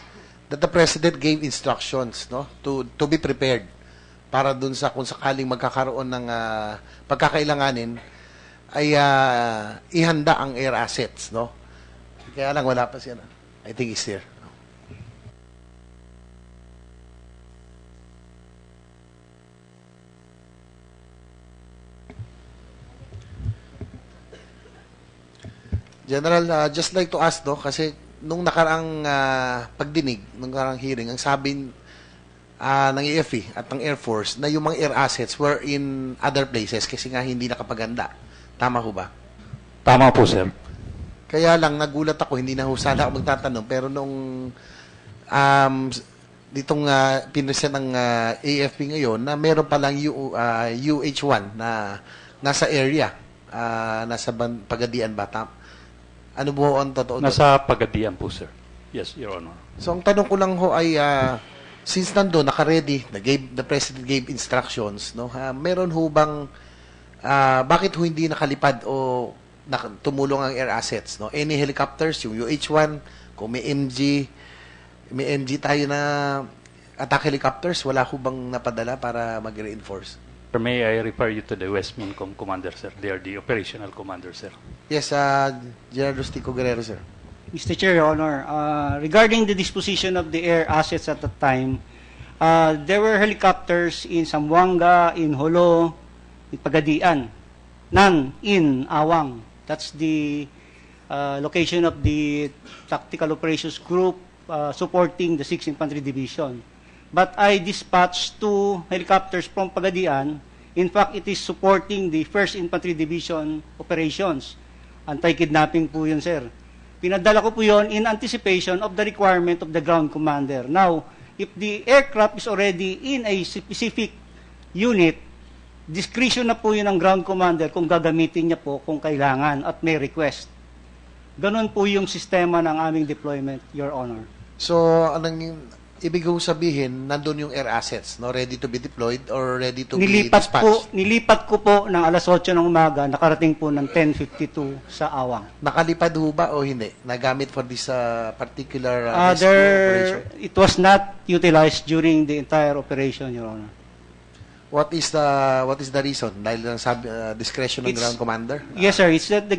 Speaker 19: that the President gave instructions, no, to be prepared para dun sa kung sakaling magkakaroon ng pagkakailanganin ay ihanda ang air assets, no. Kaya lang wala pa siya na. I think he's here. General, just like to ask, no, kasi nung nakaraang pagdinig, nung nakaraang hearing, ang sabi ng AFP at ng Air Force na yung mga air assets were in other places kasi nga hindi nakapaganda. Tama ho ba?
Speaker 22: Tama po, sir.
Speaker 19: Kaya lang, nagulat ako, hindi na ho sana ako magtatanong, pero nung ditong pinresent ng AFP ngayon na meron palang UH-1 na nasa area, nasa Pagadian ba? Ano po ang totoo?
Speaker 22: Nasa Pagadian po, sir. Yes, Your Honor.
Speaker 19: So, ang tanong ko lang ho ay, since nandun, naka-ready, the President gave instructions, no? Meron ho bang, bakit ho hindi nakalipad o tumulong ang air assets, no? Any helicopters, yung UH-1, kung may MG tayo na attack helicopters, wala ho bang napadala para mag-reinforce?
Speaker 22: May I refer you to the West Mincom commander, sir? They are the operational commander, sir.
Speaker 19: Yes, General Rustico Guerrero, sir.
Speaker 21: Mr. Chair, Your Honor, regarding the disposition of the air assets at the time, there were helicopters in Zamboanga, in Jolo, in Pagadian, none in Awang. That's the location of the Tactical Operations Group supporting the 6th Infantry Division. But I dispatched 2 helicopters from Pagadian. In fact, it is supporting the 1st Infantry Division operations. Anti-kidnapping po yun, sir. Pinadala ko po yun in anticipation of the requirement of the ground commander. Now, if the aircraft is already in a specific unit, discretion na po yun ng ground commander kung gagamitin niya po kung kailangan at may request. Ganon po yung sistema ng aming deployment, Your Honor.
Speaker 19: So, ibig kong sabihin, nandun yung air assets, no? Ready to be deployed or ready to be dispatched?
Speaker 21: Nilipat ko po ng alas 8 ng umaga, nakarating po ng 10:52 sa Awang.
Speaker 19: Nakalipad ho ba o hindi? Nagamit for this particular rescue operation?
Speaker 21: It was not utilized during the entire operation, Your Honor.
Speaker 19: What is the reason? Dahil lang discretion ng ground commander?
Speaker 21: Yes, sir. It's the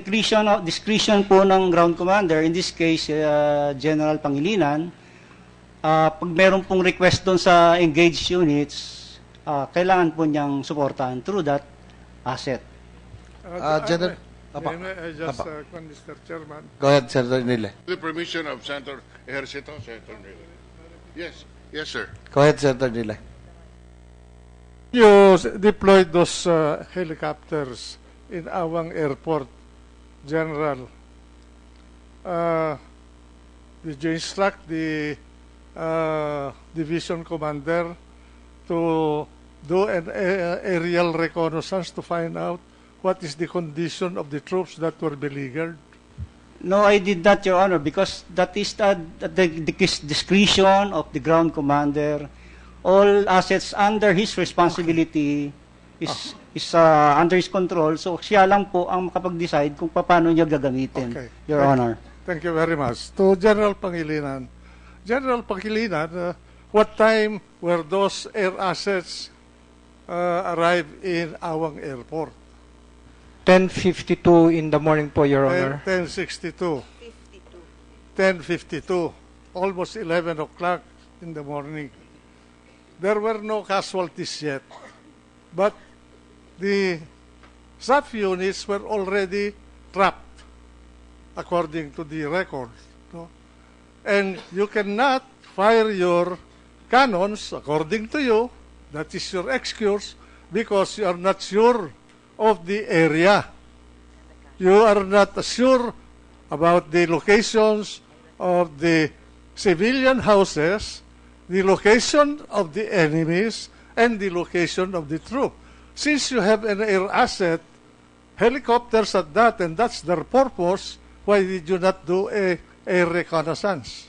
Speaker 21: discretion po ng ground commander. In this case, General Pangilinan. Pag meron pong request doon sa engaged units, kailangan po niyang suportahan through that asset.
Speaker 19: General,
Speaker 1: May I just, Mr. Chairman?
Speaker 19: Go ahead, Senator Nile.
Speaker 9: The permission of Senator Ejercito, Senator Nile. Yes, yes, sir.
Speaker 19: Go ahead, Senator Nile.
Speaker 1: You deployed those helicopters in Awang Airport, General. Did you instruct the division commander to do an aerial reconnaissance to find out what is the condition of the troops that were beleaguered?
Speaker 21: No, I did not, Your Honor, because that is the discretion of the ground commander. All assets under his responsibility is under his control. So siya lang po ang makapag-decide kung paano niya gagamitin, Your Honor.
Speaker 1: Thank you very much. To General Pangilinan. General Pangilinan, what time were those air assets arrived in Awang Airport?
Speaker 22: 10:52 in the morning po, Your Honor.
Speaker 1: 10:62. 10:52. Almost 11 o'clock in the morning. There were no casualties yet, but the SAF units were already trapped, according to the record. No? And you cannot fire your cannons, according to you, that is your excuse, because you are not sure of the area. You are not sure about the locations of the civilian houses, the location of the enemies, and the location of the troop. Since you have an air asset, helicopters at that, and that's their purpose, why did you not do a reconnaissance?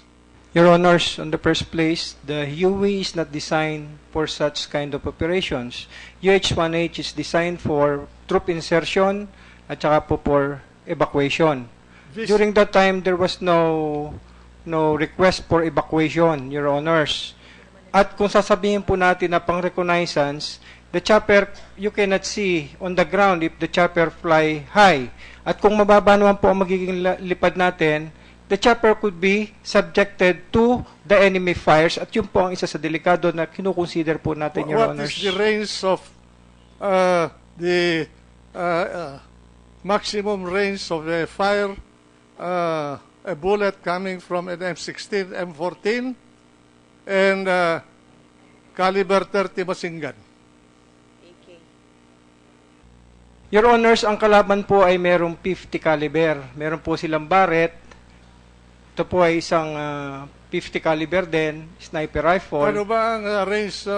Speaker 22: Your Honors, on the first place, the UAE is not designed for such kind of operations. UH-1H is designed for troop insertion at saka po for evacuation. During that time, there was no request for evacuation, Your Honors. At kung sasabihin po natin na pang reconnaissance, the chopper, you cannot see on the ground if the chopper fly high. At kung mababa naman po ang magiging lipad natin, the chopper could be subjected to the enemy fires. At yun po ang isa sa delikado na kinukonsider po natin, Your Honors.
Speaker 1: What is the range of the maximum range of a fire, a bullet coming from an M16, M14, and caliber 30 machine gun?
Speaker 22: Your Honors, ang kalaban po ay merong 50 caliber. Meron po silang Barrett. Ito po ay isang 50 caliber din, sniper rifle.
Speaker 1: Ano ba ang range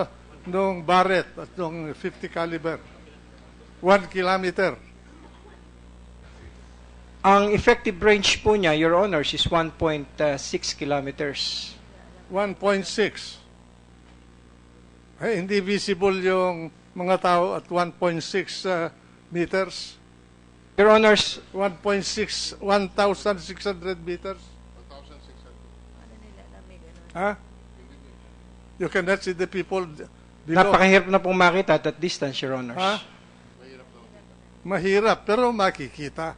Speaker 1: ng Barrett at ng 50 caliber? 1 kilometer.
Speaker 22: Ang effective range po niya, Your Honors, is 1.6 kilometers.
Speaker 1: 1.6. Hindi visible yung mga tao at 1.6 meters.
Speaker 22: Your Honors,
Speaker 1: 1.6, 1,600 meters. 1,600. Huh? You cannot see the people below.
Speaker 22: Napakahirap na pong makita at that distance, Your Honors.
Speaker 1: Ha? Mahirap, pero makikita.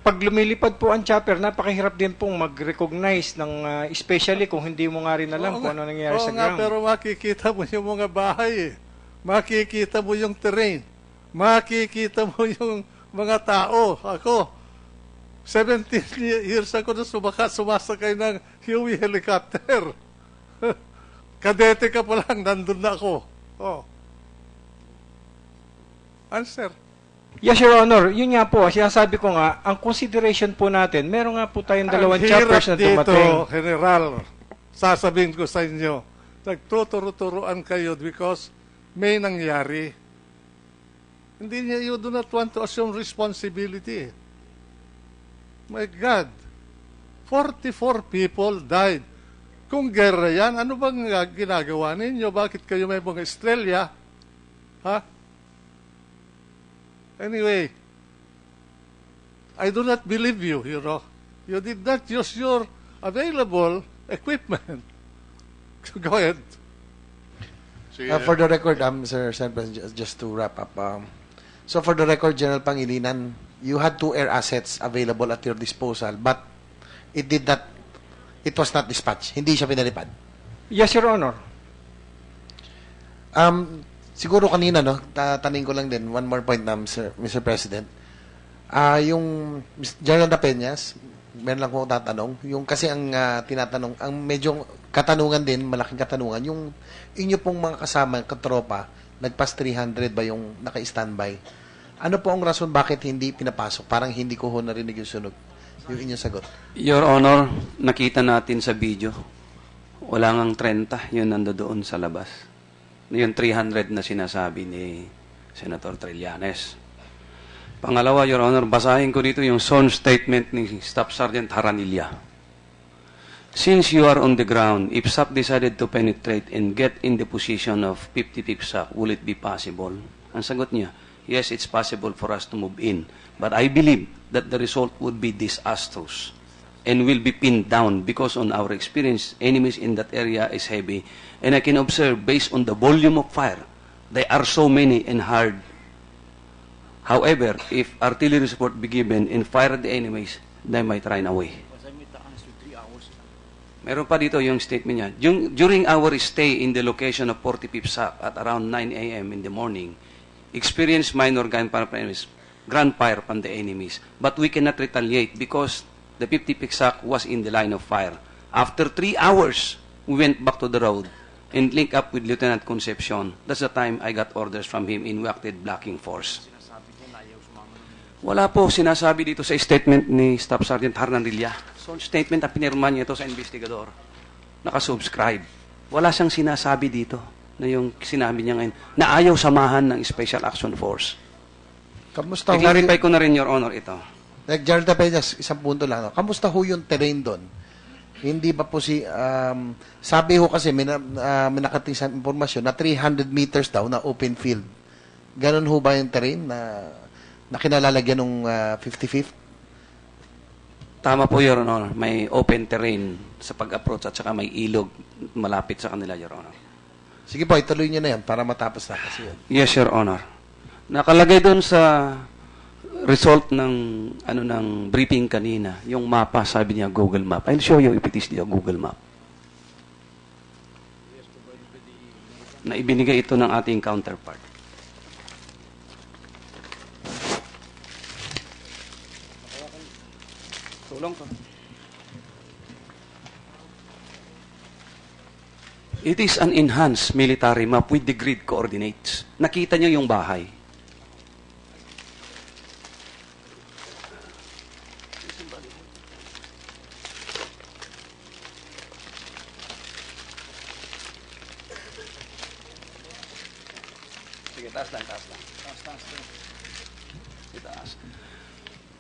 Speaker 22: Pag lumilipad po ang chopper, napakahirap din pong mag-recognize ng, especially kung hindi mo nga rin alam kung ano nangyayari sa ground.
Speaker 1: Pero makikita mo yung mga bahay eh. Makikita mo yung terrain. Makikita mo yung mga tao. Ako, 17 years ako na sumasakay ng Huey helicopter. Kadete ka pa lang, nandun na ako. Oh. Answer.
Speaker 22: Yes, Your Honor. Yun nga po, sinasabi ko nga, ang consideration po natin, meron nga po tayong dalawang choppers na dumating.
Speaker 1: Dito, General, sasabihin ko sa inyo, nagtuturo-turuan kayo because may nangyari. Hindi niya, you do not want to assume responsibility. My God, 44 people died. Kung gera yan, ano bang ginagawa ninyo? Bakit kayo may mga estrelya? Ha? Anyway, I do not believe you, you know. You did not use your available equipment. Go ahead.
Speaker 19: For the record, Sir Senate President, just to wrap up. So for the record, General Pangilinan, you had 2 air assets available at your disposal, but it was not dispatched. Hindi siya pinalipad.
Speaker 8: Yes, Your Honor.
Speaker 19: Siguro kanina, no, tatanungin ko lang din, one more point, Mr. President. Yung General Dapeñas, meron lang ko tatanong. Yung kasi ang tinatanong, ang medyo katanungan din, malaking katanungan, yung inyo pong mga kasama, katropa, nagpas 300 ba yung naka-standby? Ano po ang rason bakit hindi pinapasok? Parang hindi ko ho narinig yung sunog. Yung inyong sagot.
Speaker 6: Your Honor, nakita natin sa video, wala ngang 30, yun nandoon sa labas. Yung 300 na sinasabi ni Senator Trillanes. Pangalawa, Your Honor, basahin ko dito yung sworn statement ni Staff Sergeant Haranilla. Since you are on the ground, if SAP decided to penetrate and get in the position of 50-50 SAP, will it be possible? Ang sagot niya, yes, it's possible for us to move in. But I believe that the result would be disastrous and will be pinned down because on our experience, enemies in that area is heavy. And I can observe, based on the volume of fire, they are so many and hard. However, if artillery support be given and fire at the enemies, they might run away. Meron pa dito yung statement niya. During our stay in the location of 45th SAP at around 9 a.m. in the morning, experienced minor gunfire from the enemies. But we cannot retaliate because the 50th SAP was in the line of fire. After 3 hours, we went back to the road and linked up with Lieutenant Concepcion. That's the time I got orders from him and we acted blocking force. Wala po sinasabi dito sa statement ni Staff Sergeant Haranilla. So, statement na pinirma niya ito sa investigador. Nakasubscribe. Wala siyang sinasabi dito na yung sinabi niya ngayon na ayaw samahan ng Special Action Force.
Speaker 19: Kamusta
Speaker 6: I-clarify ko na rin, Your Honor, ito.
Speaker 19: General Dapeñas, isang punto lang. No? Kamusta ho yung terrain doon? Hindi ba po sabi ho kasi, may nakating sa informasyon na 300 meters daw na open field. Ganon ho ba yung terrain na kinalalagyan ng 55th?
Speaker 6: Tama po, Your Honor. May open terrain sa pag-approach at saka may ilog malapit sa kanila, Your Honor.
Speaker 19: Sige po, ituloy niyo na yan para matapos na kasi yan.
Speaker 6: Yes, Your Honor. Nakalagay doon sa result ng briefing kanina, yung mapa, sabi niya Google Map. I'll show you if it is the Google Map. Na ibinigay ito ng ating counterpart. Tulong ko. It is an enhanced military map with the grid coordinates. Nakita niyo yung bahay. Sige, taas lang. Taas.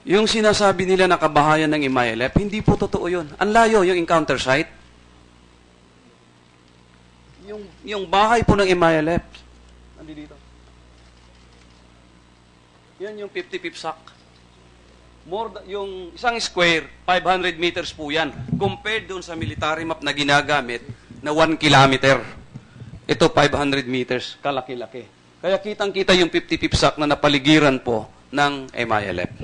Speaker 6: Yung sinasabi nila na kabahayan ng Imayalep, hindi po totoo yun. Ang layo yung encounter site. Yung bahay po ng Imayalep. Andi dito. Yan yung 50-50 SAC. Yung isang square, 500 meters po yan. Compared doon sa military map na ginagamit na 1 kilometer. Ito 500 meters. Kalaki-laki. Kaya kitang-kita yung 50-50 SAC na napaligiran po ng Imayalep.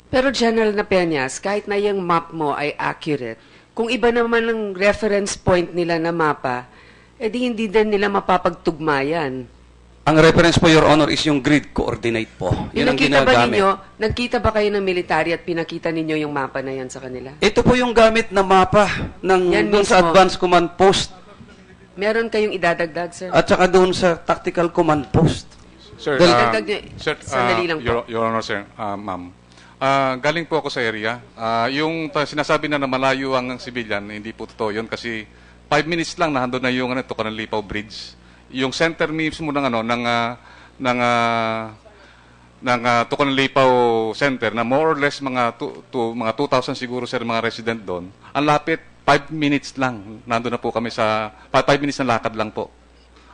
Speaker 2: Pero General Napeñas, kahit na yung map mo ay accurate, kung iba naman ang reference point nila na mapa, edi hindi din nila mapapagtugmayan.
Speaker 6: Ang reference po, Your Honor, is yung grid coordinate po. Yun ang ginagamit.
Speaker 2: Nagkita ba kayo ng military at pinakita ninyo yung mapa na yan sa kanila?
Speaker 6: Ito po yung gamit na mapa ng doon sa Advanced Command Post.
Speaker 2: Meron kayong idadagdag, sir?
Speaker 6: At saka doon sa Tactical Command Post.
Speaker 18: Sir,
Speaker 2: sandali lang po.
Speaker 18: Your Honor, sir, ma'am. Galing po ako sa area. Yung sinasabi na malayo ang civilian, hindi po totoo yun kasi 5 minutes lang nandun na yung Tukanalipaw Bridge. yung center mismo ng ano ng Tukan Lipaw Center na more or less mga mga 2,000 siguro sir mga resident doon. Ang lapit 5 minutes lang. Nandoon na po kami sa 5 minutes na lakad lang po.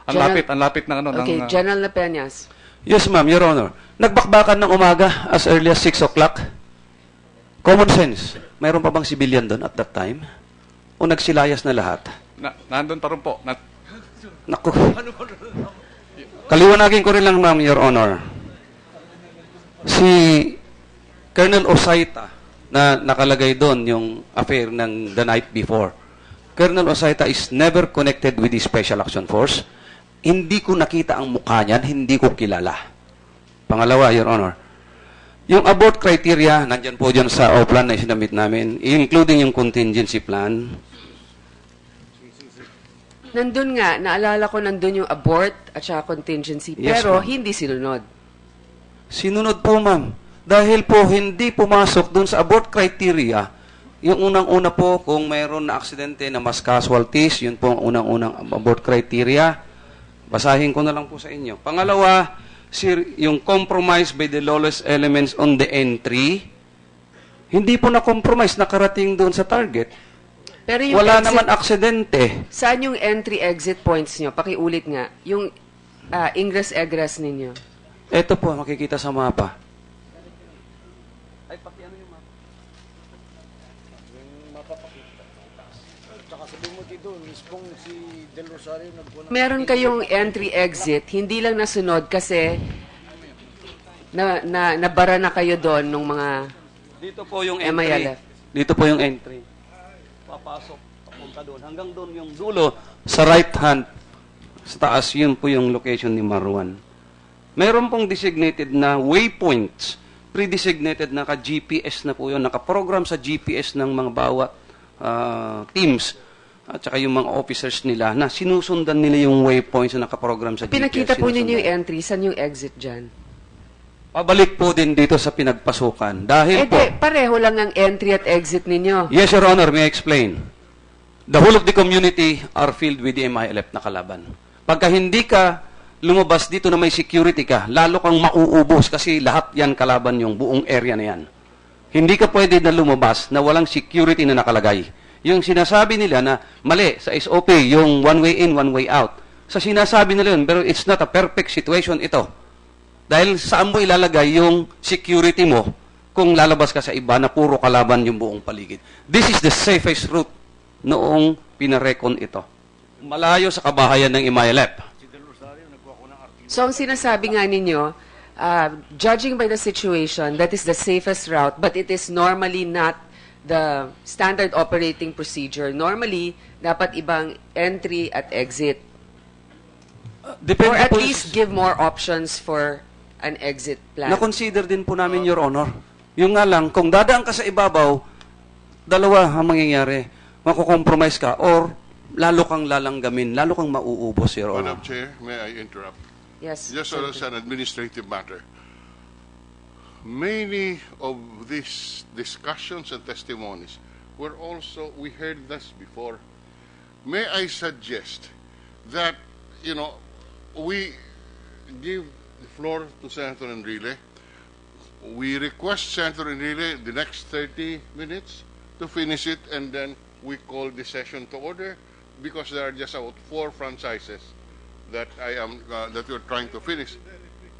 Speaker 18: Ang lapit ng ano
Speaker 2: Okay,
Speaker 18: ng
Speaker 2: General Napeñas.
Speaker 6: Yes, ma'am, Your Honor. Nagbakbakan ng umaga as early as 6 o'clock. Common sense. Mayroon pa bang civilian doon at that time? O nagsilayas na lahat?
Speaker 18: nandun pa rin po.
Speaker 6: Naku. Kaliwanagin ko rin lang, ma'am, Your Honor. Si Colonel Osaita na nakalagay doon yung affair ng the night before. Colonel Osaita is never connected with the Special Action Force. Hindi ko nakita ang mukha niyan, hindi ko kilala. Pangalawa, Your Honor, yung abort criteria, nandyan po dyan sa O-plan na isinamit namin, including yung contingency plan.
Speaker 2: Nandun nga, naalala ko nandun yung abort at saka contingency,
Speaker 6: Yes,
Speaker 2: pero
Speaker 6: ma'am.
Speaker 2: hindi sinunod.
Speaker 6: Sinunod po, ma'am. Dahil po hindi pumasok doon sa abort criteria, yung unang-una po, kung mayroon na aksidente na mas casualties, yun po ang unang-unang abort criteria. Basahin ko na lang po sa inyo. Pangalawa, yung compromise by the lawless elements on the entry, hindi po na-compromise, nakarating doon sa target.
Speaker 2: Pero yung
Speaker 6: Wala
Speaker 2: exit-
Speaker 6: naman aksidente.
Speaker 2: Saan yung entry-exit points nyo? Pakiulit nga. Yung ingress-egress ninyo.
Speaker 6: Ito po, makikita sa mapa.
Speaker 2: Meron kayong entry-exit, hindi lang nasunod kasi nabara na kayo doon nung mga
Speaker 6: Dito po yung
Speaker 2: MILF.
Speaker 6: Dito po yung entry. Papasok, papunta doon. Hanggang doon yung dulo. Sa right hand, sa taas, yun po yung location ni Marwan. Mayroon pong designated na waypoints. Pre-designated, naka-GPS na po yun. Naka-program sa GPS ng mga bawat teams at saka yung mga officers nila na sinusundan nila yung waypoints na nakaprogram sa GPS.
Speaker 2: Pinakita po ninyo yung
Speaker 6: sinusundan.
Speaker 2: entry. Saan yung exit dyan?
Speaker 6: Pabalik po din dito sa pinagpasukan. Dahil po,
Speaker 2: Pareho lang ang entry at exit ninyo.
Speaker 6: yes, Your Honor, may I explain? The whole of the community are filled with the MILF na kalaban. Pagka hindi ka lumabas dito na may security ka, lalo kang mauubos kasi lahat yan kalaban yung buong area na yan. Hindi ka pwede na lumabas na walang security na nakalagay. Yung sinasabi nila na mali sa SOP, yung one way in, one way out. Sa sinasabi nila yun, pero it's not a perfect situation ito. Dahil saan mo ilalagay yung security mo kung lalabas ka sa iba na puro kalaban yung buong paligid. This is the safest route noong pinarekon ito. Malayo sa kabahayan ng MILF.
Speaker 2: So ang sinasabi nga ninyo, judging by the situation, that is the safest route, but it is normally not the standard operating procedure. Normally, dapat ibang entry at exit.
Speaker 6: Depende
Speaker 2: Or at
Speaker 6: po-
Speaker 2: least give more options for an exit plan.
Speaker 6: Na-consider din po namin, Your Honor. Yung nga lang, kung dadaan ka sa ibabaw, dalawa ang mangyayari. Makukompromise ka or lalo kang lalanggamin, lalo kang mauubos, Your Honor.
Speaker 9: Madam Chair, may I interrupt?
Speaker 2: Yes.
Speaker 9: Just as an administrative matter, many of these discussions and testimonies were also, we heard this before. May I suggest that, we give the floor to Senator Enrile. We request Senator Enrile the next 30 minutes to finish it, and then we call the session to order because there are just about 4 franchises that that we're trying to finish.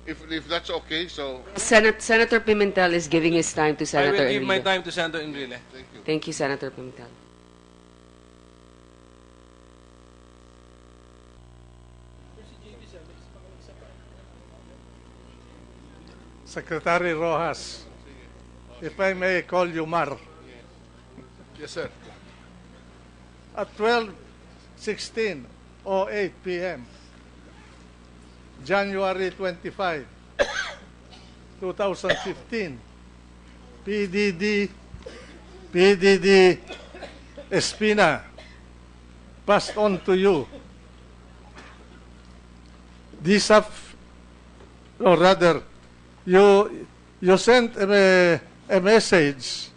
Speaker 9: If that's okay, so
Speaker 2: Senator Pimentel is giving his time to
Speaker 5: I
Speaker 2: Senator
Speaker 5: will give my
Speaker 2: Enrile.
Speaker 5: time to Senator Enrile.
Speaker 2: Thank you, Senator Pimentel.
Speaker 1: Secretary Rojas, if I may call you Mar,
Speaker 16: Yes, sir.
Speaker 1: at 12:16:08 p.m., January 25, 2015, PDD Espina passed on to you this or rather you sent a message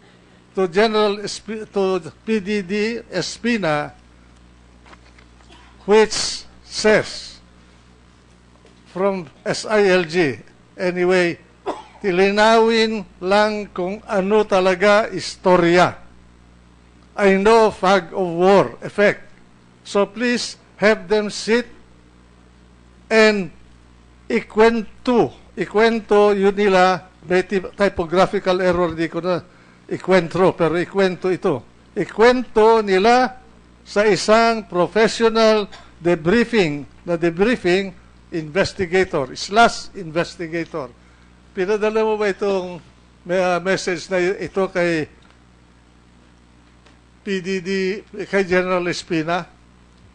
Speaker 1: to to PDD Espina which says from SILG. Anyway, tilinawin lang kung ano talaga istorya. I know fog of war effect. So please have them sit and ikwento yun nila, may typographical error, di ko na ikwentro, pero ikwento ito. Ikwento nila sa isang professional debriefing investigator. Pinadala mo ba itong message na ito kay PDD, kay General Espina?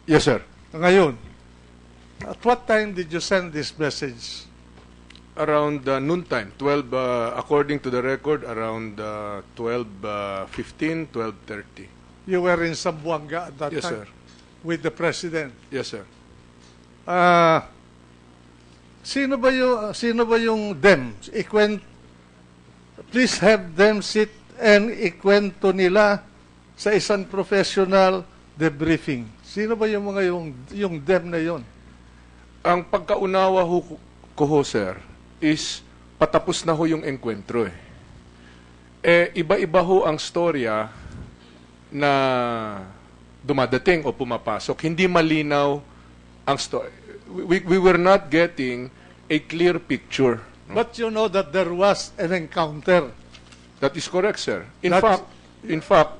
Speaker 16: Yes, sir.
Speaker 1: Ngayon, at what time did you send this message?
Speaker 16: Around noontime, 12, according to the record, around 12:15, 12:30.
Speaker 1: You were in Zamboanga at that
Speaker 16: Yes,
Speaker 1: time?
Speaker 16: sir.
Speaker 1: With the President?
Speaker 16: Yes, sir.
Speaker 1: Sino ba yung them? Please have them sit and ikwento nila sa isang professional debriefing. Sino ba yung mga yung them na yon?
Speaker 16: Ang pagkaunawa ko, sir, is patapos na ho yung enkwentro eh. Iba-iba ho ang storya na dumadating o pumapasok. Hindi malinaw ang story. We were not getting a clear picture.
Speaker 1: But you know that there was an encounter.
Speaker 16: That is correct, sir. In fact,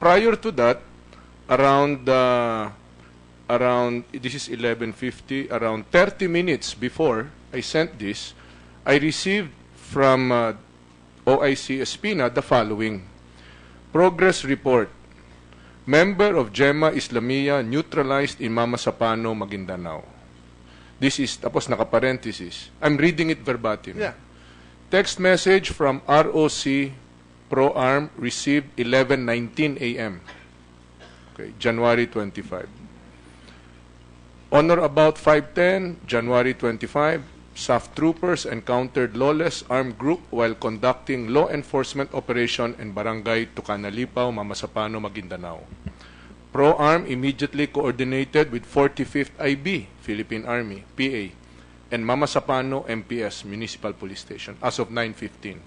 Speaker 16: prior to that, around this is 11:50, around 30 minutes before I sent this, I received from OIC Espina the following: Progress report. Member of Gemma Islamia neutralized in Mamasapano, Maguindanao. This is, tapos naka-parenthesis. I'm reading it verbatim.
Speaker 1: Yeah.
Speaker 16: Text message from ROC Pro-Arm received 11:19 a.m. Okay, January 25. On or about 5:10, January 25, SAF troopers encountered lawless armed group while conducting law enforcement operation in Barangay Tucanalipaw, Mamasapano, Maguindanao. Pro-Arm immediately coordinated with 45th IB, Philippine Army, PA, and Mamasapano MPS, Municipal Police Station, as of 9:15.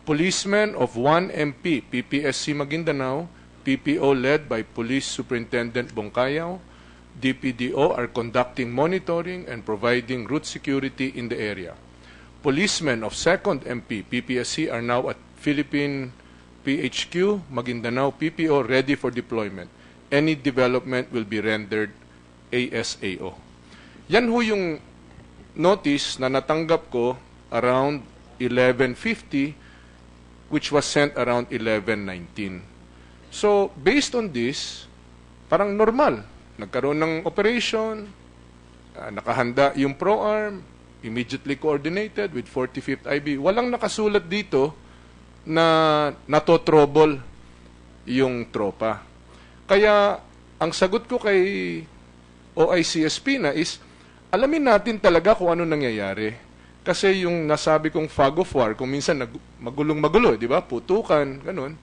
Speaker 16: Policemen of 1 MP, PPSC Maguindanao, PPO led by Police Superintendent Bongkayaw, DPDO are conducting monitoring and providing route security in the area. Policemen of 2nd MP, PPSC are now at Philippine PHQ, Maguindanao, PPO ready for deployment. Any development will be rendered ASAO. Yan ho yung notice na natanggap ko around 11:50, which was sent around 11:19. So, based on this, parang normal. Nagkaroon ng operation, nakahanda yung Pro-Arm, immediately coordinated with 45th IB. Walang nakasulat dito na natotrouble yung tropa. Kaya, ang sagot ko kay OICSP na is, alamin natin talaga kung ano nangyayari. Kasi yung nasabi kong fog of war, kung minsan magulong-magulo, di ba? Putukan, ganun.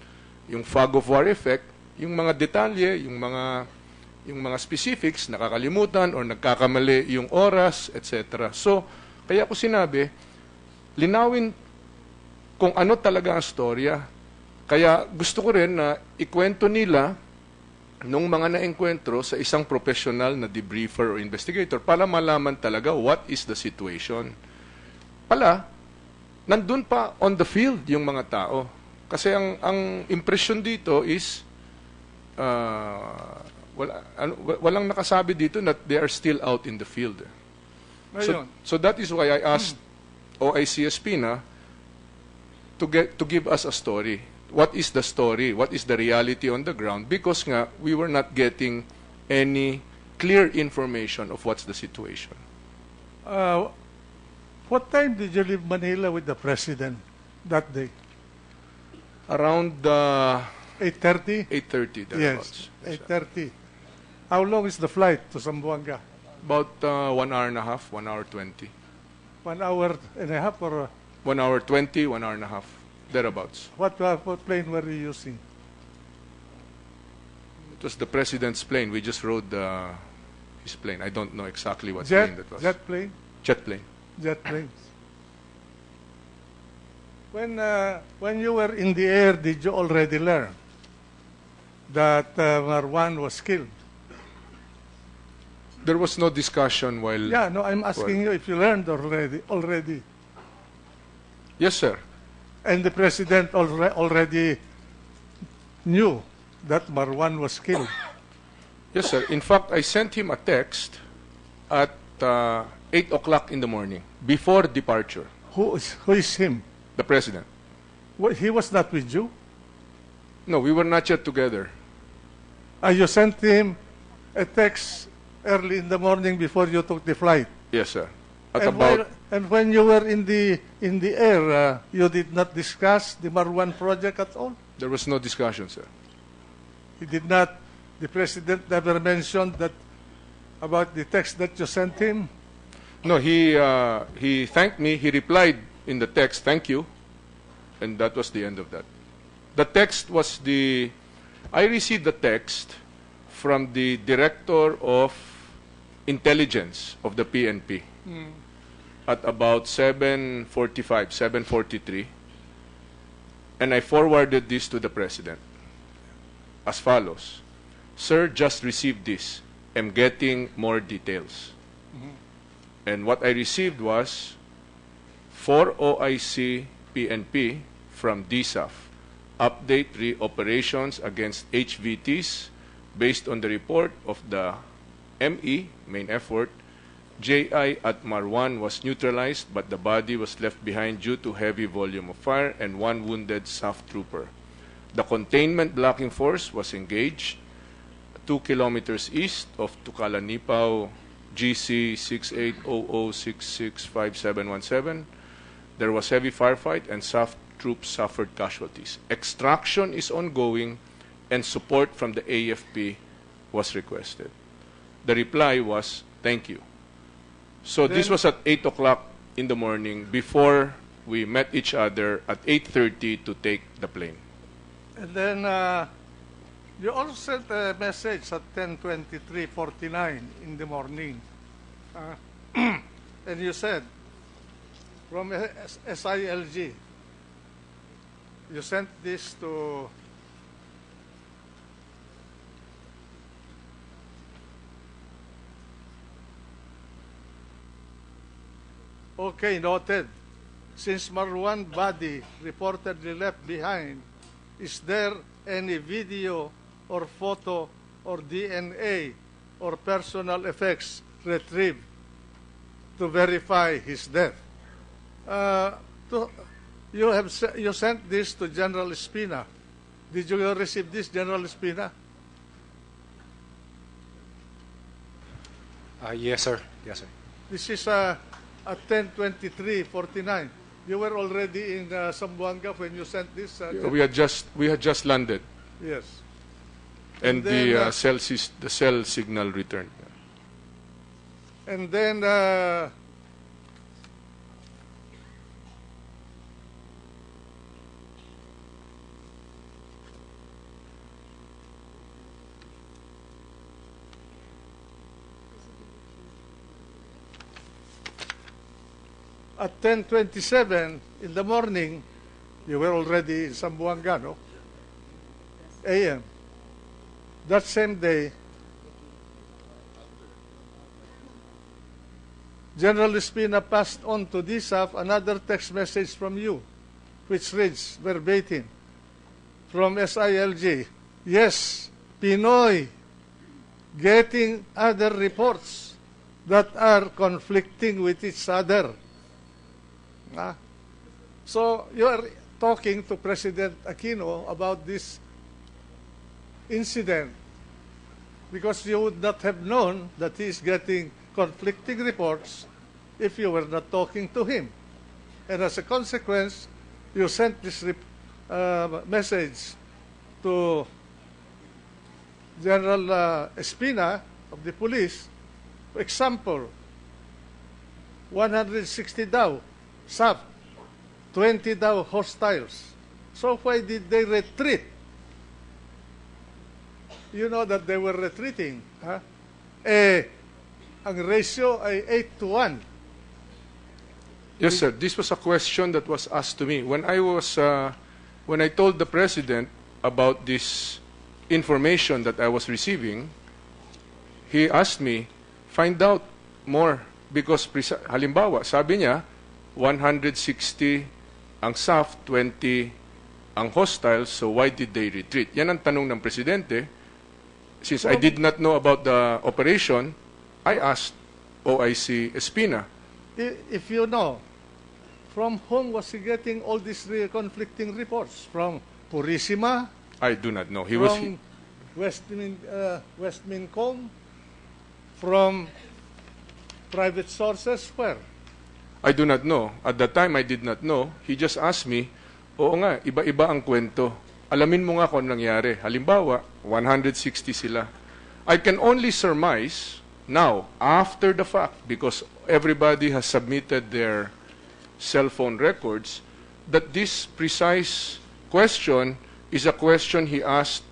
Speaker 16: Yung fog of war effect, yung mga detalye, yung mga specifics, nakakalimutan or nagkakamali yung oras, etc. So, kaya ko sinabi, linawin kung ano talaga ang storya. Kaya gusto ko rin na ikwento nila nung mga naengkwentro sa isang professional na debriefer or investigator para malaman talaga what is the situation. Nandun pa on the field yung mga tao. Kasi ang impression dito is walang nakasabi dito that they are still out in the field. So that is why I asked OICSP na to give us a story. What is the story? What is the reality on the ground? Because nga, we were not getting any clear information of what's the situation.
Speaker 1: What time did you leave Manila with the President that day?
Speaker 16: Around
Speaker 1: 8:30?
Speaker 16: 8:30,
Speaker 1: Yes, 8:30. How long is the flight to Zamboanga?
Speaker 16: About 1 hour and a half, 1 hour 20.
Speaker 1: 1 hour and a half or?
Speaker 16: 1 hour 20, 1 hour and a half, thereabouts.
Speaker 1: What plane were you using?
Speaker 16: It was the President's plane. We just rode his plane. I don't know exactly what plane that was.
Speaker 1: Jet plane?
Speaker 16: Jet plane.
Speaker 1: Jet planes. When you were in the air, did you already learn that Marwan was killed?
Speaker 16: There was no discussion while...
Speaker 1: Yeah, no, I'm asking you if you learned already.
Speaker 16: Yes, sir.
Speaker 1: And the president already knew that Marwan was killed.
Speaker 16: Yes, sir. In fact, I sent him a text at 8 o'clock in the morning, before departure.
Speaker 1: Who is him?
Speaker 16: The president.
Speaker 1: Well, he was not with you?
Speaker 16: No, we were not yet together.
Speaker 1: You sent him a text early in the morning before you took the flight.
Speaker 16: Yes, sir. At
Speaker 1: And,
Speaker 16: about...
Speaker 1: and when you were in the air, you did not discuss the Marwan project at all?
Speaker 16: There was no discussion, sir.
Speaker 1: He did not, the president never mentioned that about the text that you sent him?
Speaker 16: No, he thanked me. He replied in the text, "Thank you," and that was the end of that. The text was I received the text from the director of intelligence of the PNP at about 7:45, 7:43, and I forwarded this to the president as follows: "Sir, just received this. I'm getting more details." And what I received was, for OIC PNP from DSAF, update re-operations against HVTs based on the report of the ME, main effort. JI at Marwan was neutralized, but the body was left behind due to heavy volume of fire and one wounded SAF trooper. The containment blocking force was engaged 2 kilometers east of Tukalanipao, GC 6800665717. There was heavy firefight and SAF troops suffered casualties. Extraction is ongoing and support from the AFP was requested. The reply was, "Thank you." So this was at 8 o'clock in the morning before we met each other at 8:30 to take the plane.
Speaker 1: And then you also sent a message at 10:23:49 in the morning. And you said, from SILG, you sent this to Okay, noted. Since Marwan body reportedly left behind, is there any video or photo or DNA or personal effects retrieved to verify his death? You sent this to General Espina. Did you receive this, General Espina?
Speaker 5: Yes, sir. Yes, sir.
Speaker 1: This is at 10:23:49. You were already in Zamboanga when you sent this.
Speaker 16: We had just landed.
Speaker 1: Yes.
Speaker 16: And
Speaker 1: then,
Speaker 16: the cell signal returned.
Speaker 1: And then at 10:27 in the morning, you were already in Zamboanga, no? AM. That same day, General Espina passed on to DSAF another text message from you, which reads verbatim from SILG. Yes, Pinoy, getting other reports that are conflicting with each other. So you are talking to President Aquino about this incident because you would not have known that he is getting conflicting reports if you were not talking to him. And as a consequence, you sent this message to General Espina of the police. For example, 160 daw SAF, 20 daw hostiles. So why did they retreat? You know that they were retreating. Ang ratio ay 8-1.
Speaker 16: Yes, sir. This was a question that was asked to me when when I told the president about this information that I was receiving. He asked me, find out more because halimbawa, sabi niya 160 ang SAF, 20 ang hostile, so why did they retreat? Yan ang tanong ng presidente. Since I did not know about the operation, I asked OIC Espina.
Speaker 1: If you know, from whom was he getting all these conflicting reports? From Purisima?
Speaker 16: I do not know.
Speaker 1: From Westmincom? From private sources? Where?
Speaker 16: I do not know. At that time, I did not know. He just asked me, oo nga, iba-iba ang kwento. Alamin mo nga kung nangyari. Halimbawa, 160 sila. I can only surmise now, after the fact, because everybody has submitted their cell phone records, that this precise question is a question he asked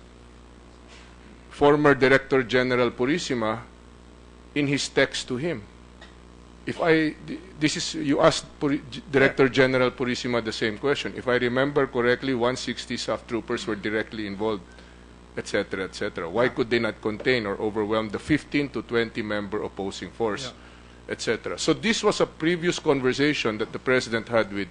Speaker 16: former Director General Purisima in his text to him. You asked Director General Purisima the same question. If I remember correctly, 160 SAF troopers were directly involved, etc., etc. Why could they not contain or overwhelm the 15 to 20 member opposing force, etc.? So this was a previous conversation that the President had with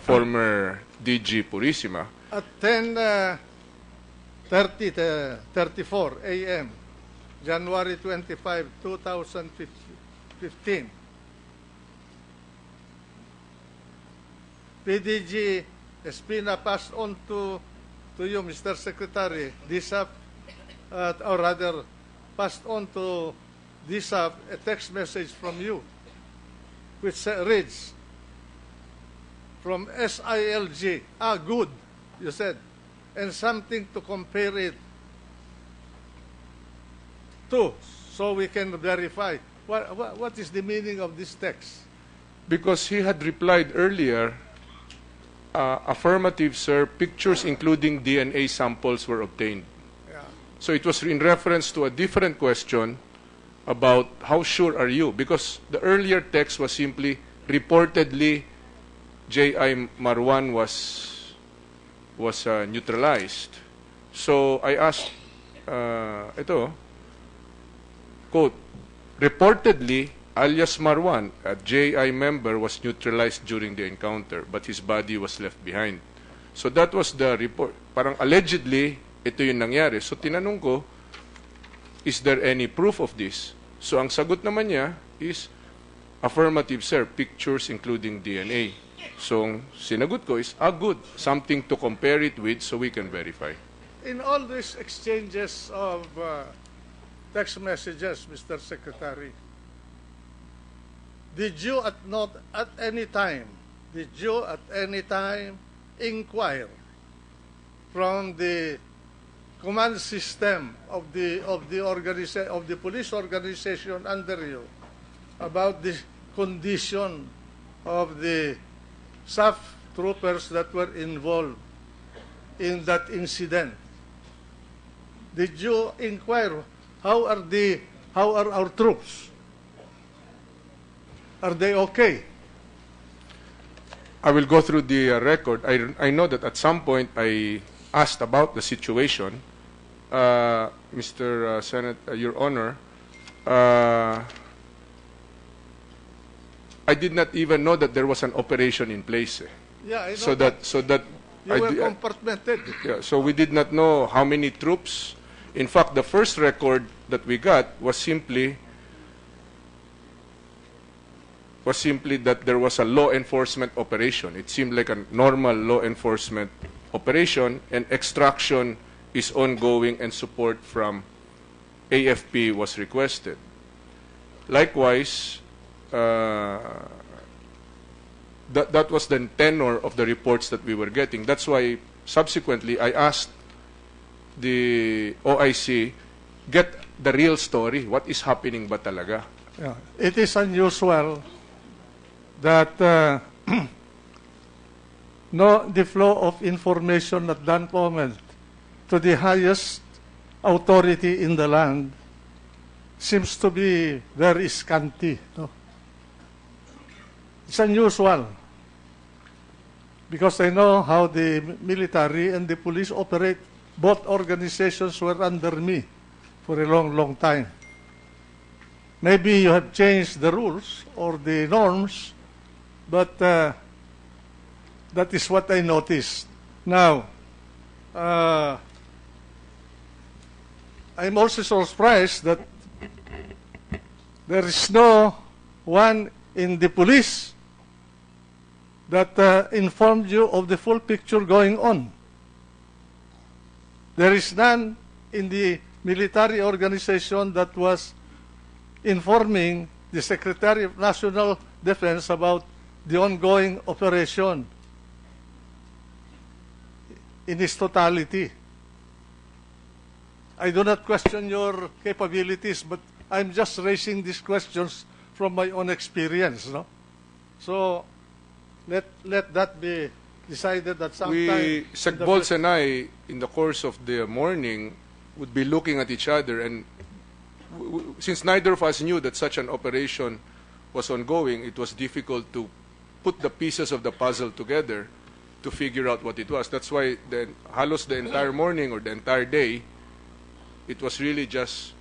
Speaker 16: former DG Purisima.
Speaker 1: At 10:34 a.m., January 25, 2015, PDG Espina passed on to you, Mr. Secretary, DSAP, or rather, passed on to DSAP a text message from you, which reads, from SILG, good, you said, and something to compare it to, so we can verify. What is the meaning of this text?
Speaker 16: Because he had replied earlier, affirmative, sir, pictures including DNA samples were obtained. So it was in reference to a different question about how sure are you? Because the earlier text was simply reportedly J.I. Marwan was neutralized. So I asked, quote, reportedly, alias Marwan, a J.I. member, was neutralized during the encounter, but his body was left behind. So that was the report. Parang allegedly, ito yung nangyari. So tinanong ko, is there any proof of this? So ang sagot naman niya is, affirmative, sir, pictures including DNA. So ang sinagot ko is, good, something to compare it with so we can verify.
Speaker 1: In all these exchanges of text messages, Mr. Secretary, did you at any time inquire from the command system of the police organization under you about the condition of the SAF troopers that were involved in that incident? Did you inquire how are our troops? Are they okay?
Speaker 16: I will go through the record. I know that at some point I asked about the situation. Mr. Senate, Your Honor, I did not even know that there was an operation in place.
Speaker 1: Yeah, I know
Speaker 16: so that
Speaker 1: you were compartmented.
Speaker 16: Yeah, so we did not know how many troops. In fact, the first record that we got was simply that there was a law enforcement operation. It seemed like a normal law enforcement operation, and extraction is ongoing and support from AFP was requested. Likewise, that was the tenor of the reports that we were getting. That's why subsequently I asked the OIC, get the real story. What is happening ba talaga?
Speaker 1: Yeah. It is unusual that the flow of information at that moment to the highest authority in the land seems to be very scanty. No? It's unusual because I know how the military and the police operate. Both organizations were under me for a long, long time. Maybe you have changed the rules or the norms, but that is what I noticed. Now, I'm also surprised that there is no one in the police that informed you of the full picture going on. There is none in the military organization that was informing the Secretary of National Defense about the ongoing operation in its totality. I do not question your capabilities, but I'm just raising these questions from my own experience. No? So let that be decided at some time.
Speaker 16: Sec Bols and I, in the course of the morning, would be looking at each other, and since neither of us knew that such an operation was ongoing, it was difficult to put the pieces of the puzzle together to figure out what it was. That's why halos the entire morning or the entire day, it was really just,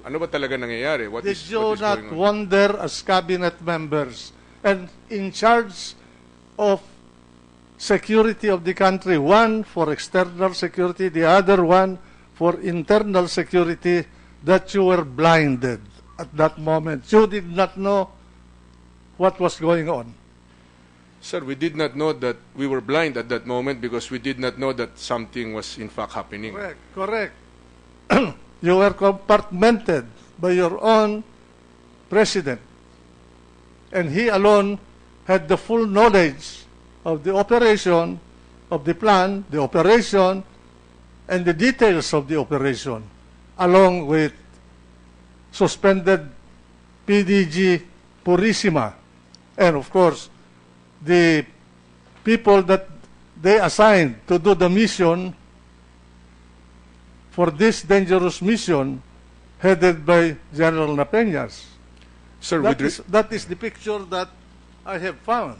Speaker 16: ano ba talaga nangyayari?
Speaker 1: Did you not wonder as cabinet members and in charge of security of the country, one for external security, the other one for internal security, that you were blinded at that moment? You did not know what was going on.
Speaker 16: Sir, we did not know that we were blind at that moment because we did not know that something was in fact happening.
Speaker 1: Correct. You were compartmented by your own president, and he alone had the full knowledge of the operation, of the plan, the operation, and the details of the operation, along with suspended PDG Purisima, and of course, the people that they assigned to do the mission for this dangerous mission headed by General Napeñas.
Speaker 16: Sir,
Speaker 1: that is the picture that I have found.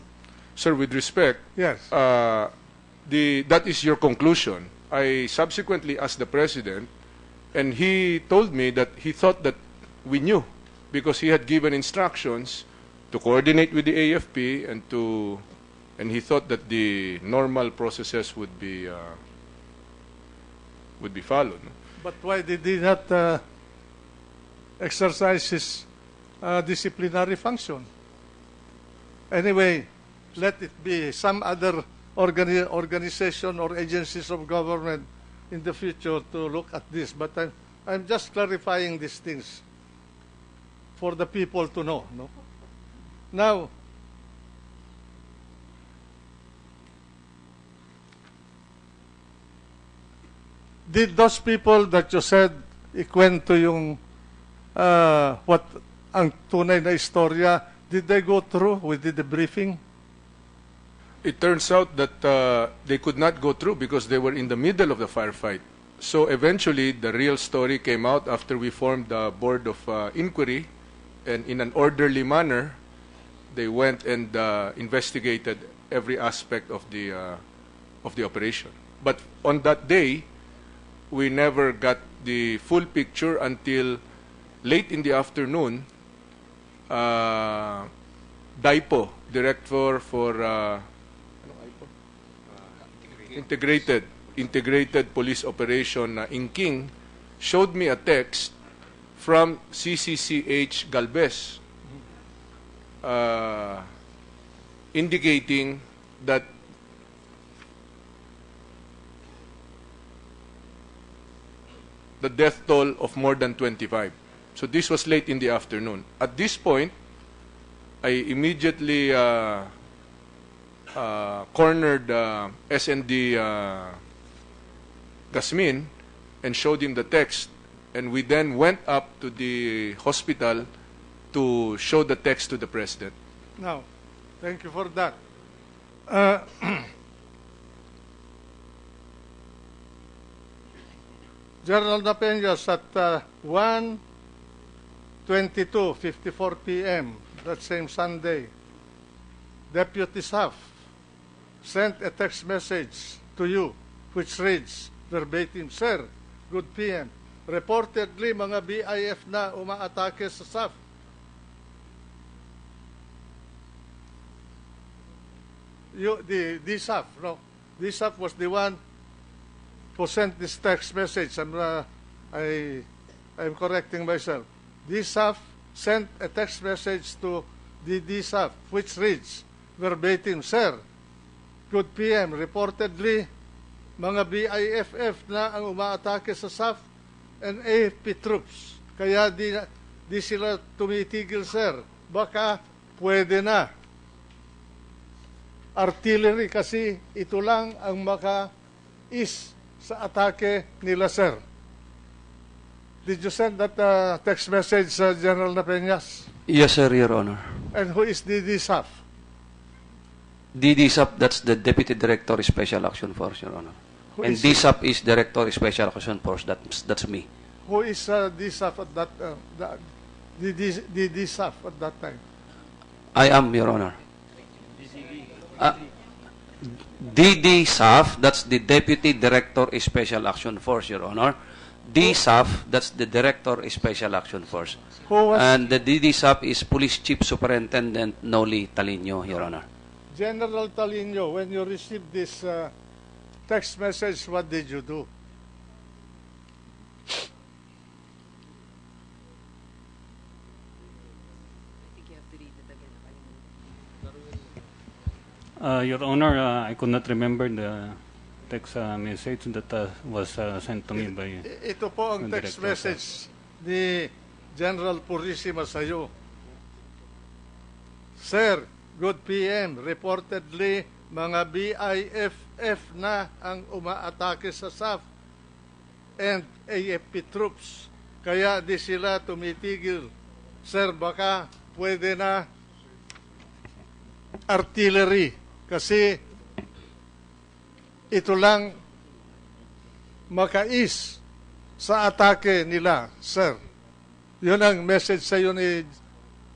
Speaker 16: Sir, with respect,
Speaker 1: yes,
Speaker 16: that is your conclusion. I subsequently asked the President, and he told me that he thought that we knew because he had given instructions to coordinate with the AFP and he thought that the normal processes would be followed. No?
Speaker 1: But why did he not exercise his disciplinary function? Anyway, let it be some other organization or agencies of government in the future to look at this. But I'm just clarifying these things for the people to know. No? Now, did those people that you said ikwento yung what ang tunay na istorya, did they go through with the debriefing?
Speaker 16: It turns out that they could not go through because they were in the middle of the firefight. So eventually, the real story came out after we formed the Board of Inquiry, and in an orderly manner, they went and investigated every aspect of the operation. But on that day, we never got the full picture until late in the afternoon. DIPO, Director for Integrated Police Operation Inking, showed me a text from CCCH Galvez indicating that the death toll of more than 25. So this was late in the afternoon. At this point, I immediately cornered SND Gasmin and showed him the text. And we then went up to the hospital to show the text to the President.
Speaker 1: Now, thank you for that. General Napeñas at 1:22:54 p.m. that same Sunday Deputy Staff sent a text message to you which reads verbatim, Sir, good PM, reportedly mga BIF na umaatake sa SAF. The SAF, no? The SAF was the one who sent this text message. I'm correcting myself. The SAF sent a text message to the DSAF which reads verbatim, Sir, good PM, reportedly mga BIFF na ang umaatake sa SAF and AFP troops. Kaya di sila tumitigil, sir. Baka pwede na. Artillery kasi ito lang ang maka-is sa atake nila, sir. Did you send that text message, General Napeñas?
Speaker 6: Yes, sir, Your Honor.
Speaker 1: And who is DDSAF?
Speaker 6: DDSAP, that's the Deputy Director Special Action Force, Your Honor. And DSAP is Director Special Action Force. That's me.
Speaker 1: Who is DSAF at that DDSAF at that time?
Speaker 6: I am, Your Honor. DDSAF, that's the Deputy Director Special Action Force, Your Honor. DSAF, that's the Director Special Action Force. And the DDSAF is Police Chief Superintendent Noli Talino, Your Honor.
Speaker 1: General Talino, when you received this text message, what did you do?
Speaker 5: Your Honor, I could not remember the text message that was sent to me by...
Speaker 1: Ito po ang text message ni General Purisima sa iyo. Sir, good PM, reportedly mga BIFF na ang umaatake sa SAF and AFP troops. Kaya di sila tumitigil. Sir, baka pwede na artillery kasi ito lang makais sa atake nila, sir. Yun ang message sa iyo ni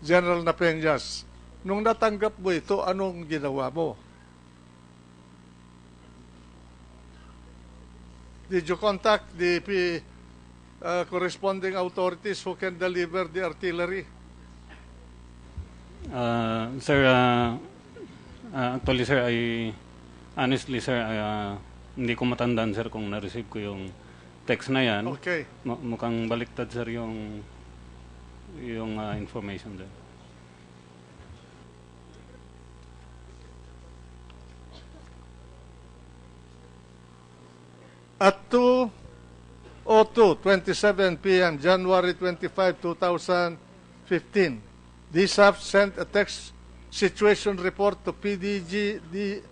Speaker 1: General Napeñas. Nung natanggap mo ito, anong ginawa mo? Did you contact the corresponding authorities who can deliver the artillery?
Speaker 5: Sir, actually, sir, honestly, sir, hindi ko matandaan, sir, kung na-receive ko yung text na yan.
Speaker 1: Okay.
Speaker 5: Mukhang baliktad, sir, yung information there.
Speaker 1: At 2:02, 27 p.m., January 25, 2015, DSAF sent a text situation report to PDDG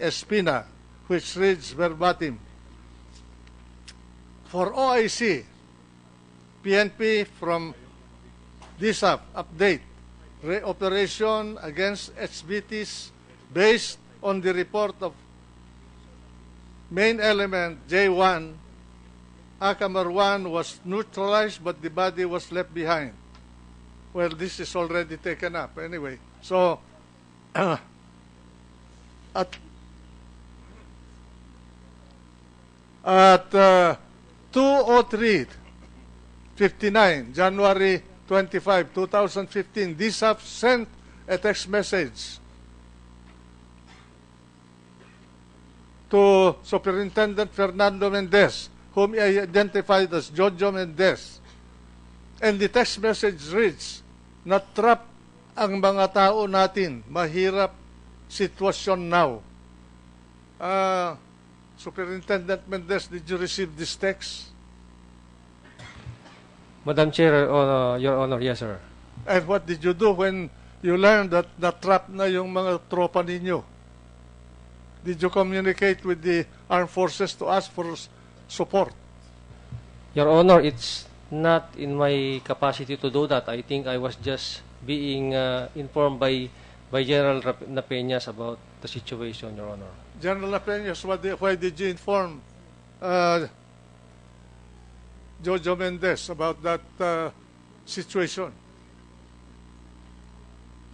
Speaker 1: Espina, which reads verbatim. For OIC, PNP from DSAF update, re-operation against HBTs based on the report of main element J1, Akamar 1 was neutralized but the body was left behind. Well, this is already taken up anyway. So, at 2:03:59, January 25, 2015, DSAF sent a text message to Superintendent Fernando Mendez, whom I identified as Jojo Mendez. And the text message reads, na-trap ang mga tao natin, mahirap sitwasyon now. Superintendent Mendez, did you receive this text?
Speaker 12: Madam Chair, Your Honor, yes, sir.
Speaker 1: And what did you do when you learned that na-trap na yung mga tropa ninyo? Did you communicate with the armed forces to ask for support?
Speaker 12: Your Honor, it's not in my capacity to do that. I think I was just being informed by General Napeñas about the situation, Your Honor.
Speaker 1: General Napeñas, why did you inform Jojo Mendez about that situation?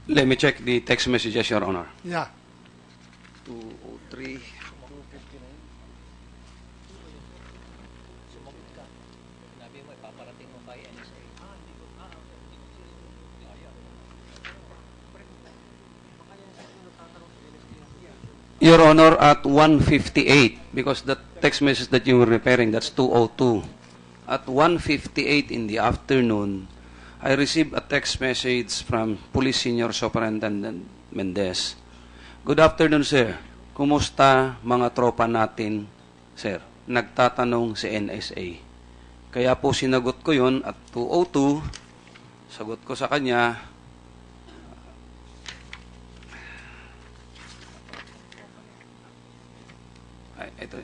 Speaker 6: Let me check the text messages, Your Honor.
Speaker 1: Yeah.
Speaker 6: 203. Your Honor, at 1:58, because the text message that you were referring, that's 2:02. At 1:58 in the afternoon, I received a text message from Police Senior Superintendent Mendez. Good afternoon, sir. Kumusta mga tropa natin, sir? Nagtatanong si NSA. Kaya po sinagot ko yun at 2:02. Sagot ko sa kanya, ito.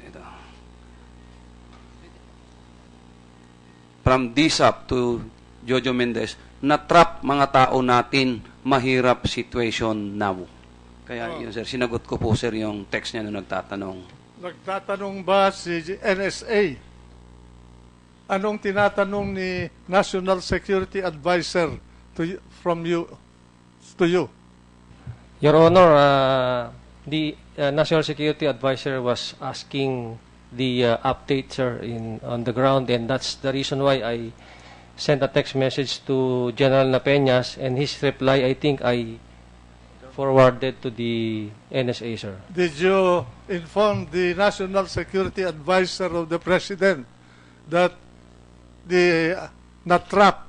Speaker 6: From DSAP to Jojo Mendez, na-trap mga tao natin, mahirap situation now. Kaya yun, sir, sinagot ko po, sir, yung text niya na nagtatanong.
Speaker 1: Nagtatanong ba si NSA? Anong tinatanong ni National Security Advisor from you to you?
Speaker 12: Your Honor, the National Security Advisor was asking the updates, sir, on the ground, and that's the reason why I sent a text message to General Napeñas, and his reply, I think, I forwarded to the NSA, sir.
Speaker 1: Did you inform the National Security Advisor of the President that the na-trap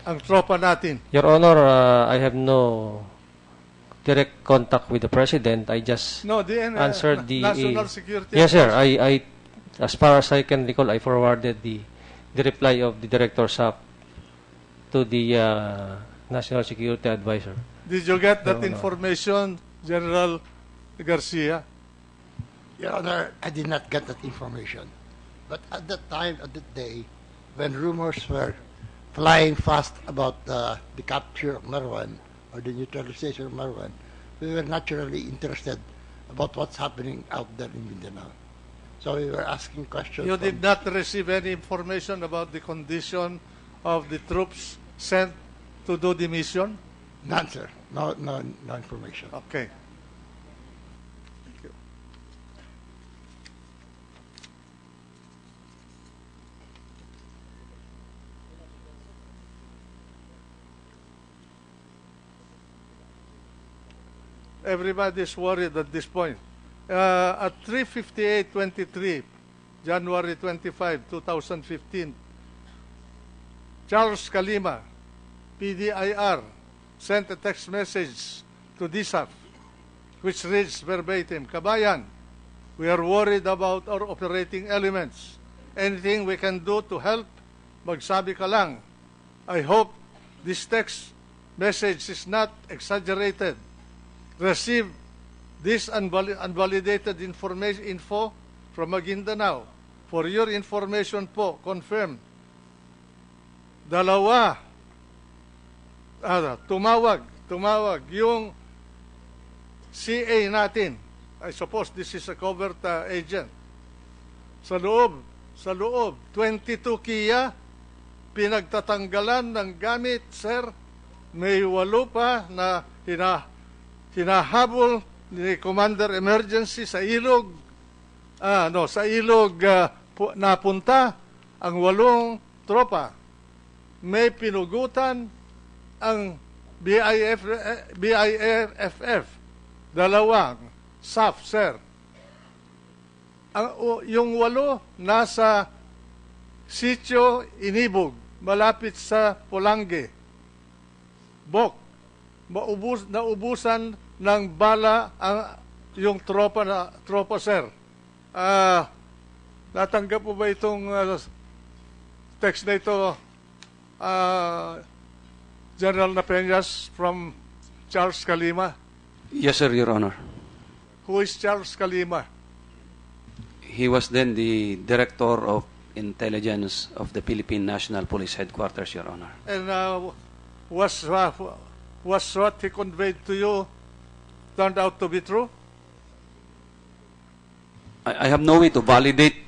Speaker 1: ang tropa natin?
Speaker 12: Your Honor, I have no direct contact with the President. I just answered the
Speaker 1: National Security
Speaker 12: Yes, sir.
Speaker 1: Advisor.
Speaker 12: I as far as I can recall, I forwarded the reply of the Director SAP to the National Security Advisor.
Speaker 1: Did you get that
Speaker 12: Your Honor.
Speaker 1: information, General Garcia?
Speaker 3: Your Honor, I did not get that information. But at that time, at that day, when rumors were flying fast about the capture of Marwan or the neutralization of Marwan, we were naturally interested about what's happening out there in Mindanao. So we were asking questions.
Speaker 1: You did not receive any information about the condition of the troops sent to do the mission?
Speaker 3: None, sir. No information.
Speaker 1: Okay. Thank you. Everybody's worried at this point. At 3:58:23, January 25, 2015, Charles Kalima, PDIR, sent a text message to DSAF, which reads verbatim, "Kabayan, we are worried about our operating elements. Anything we can do to help, magsabi ka lang. I hope this text message is not exaggerated. Receive this unvalidated info from Maguindanao. For your information po, confirm. Dalawa, tumawag yung CA natin. I suppose this is a covert agent. Sa loob, 22 Kia, pinagtatanggalan ng gamit, sir. May 8 pa na hinahabol ni Commander Emergency sa ilog. Sa ilog napunta ang 8 tropa. May pinugutan ang BIFF, 2 SAF, sir. Yung 8 nasa Sitio Inibog, malapit sa Polange. Bok, naubusan ng bala yung tropa, sir. Natanggap po ba itong text na ito, General Napeñas, from Charles Kalima?
Speaker 6: Yes, sir, Your Honor.
Speaker 1: Who is Charles Kalima?
Speaker 6: He was then the Director of Intelligence of the Philippine National Police Headquarters, Your Honor.
Speaker 1: And was what he conveyed to you turned out to be true?
Speaker 6: I have no way to validate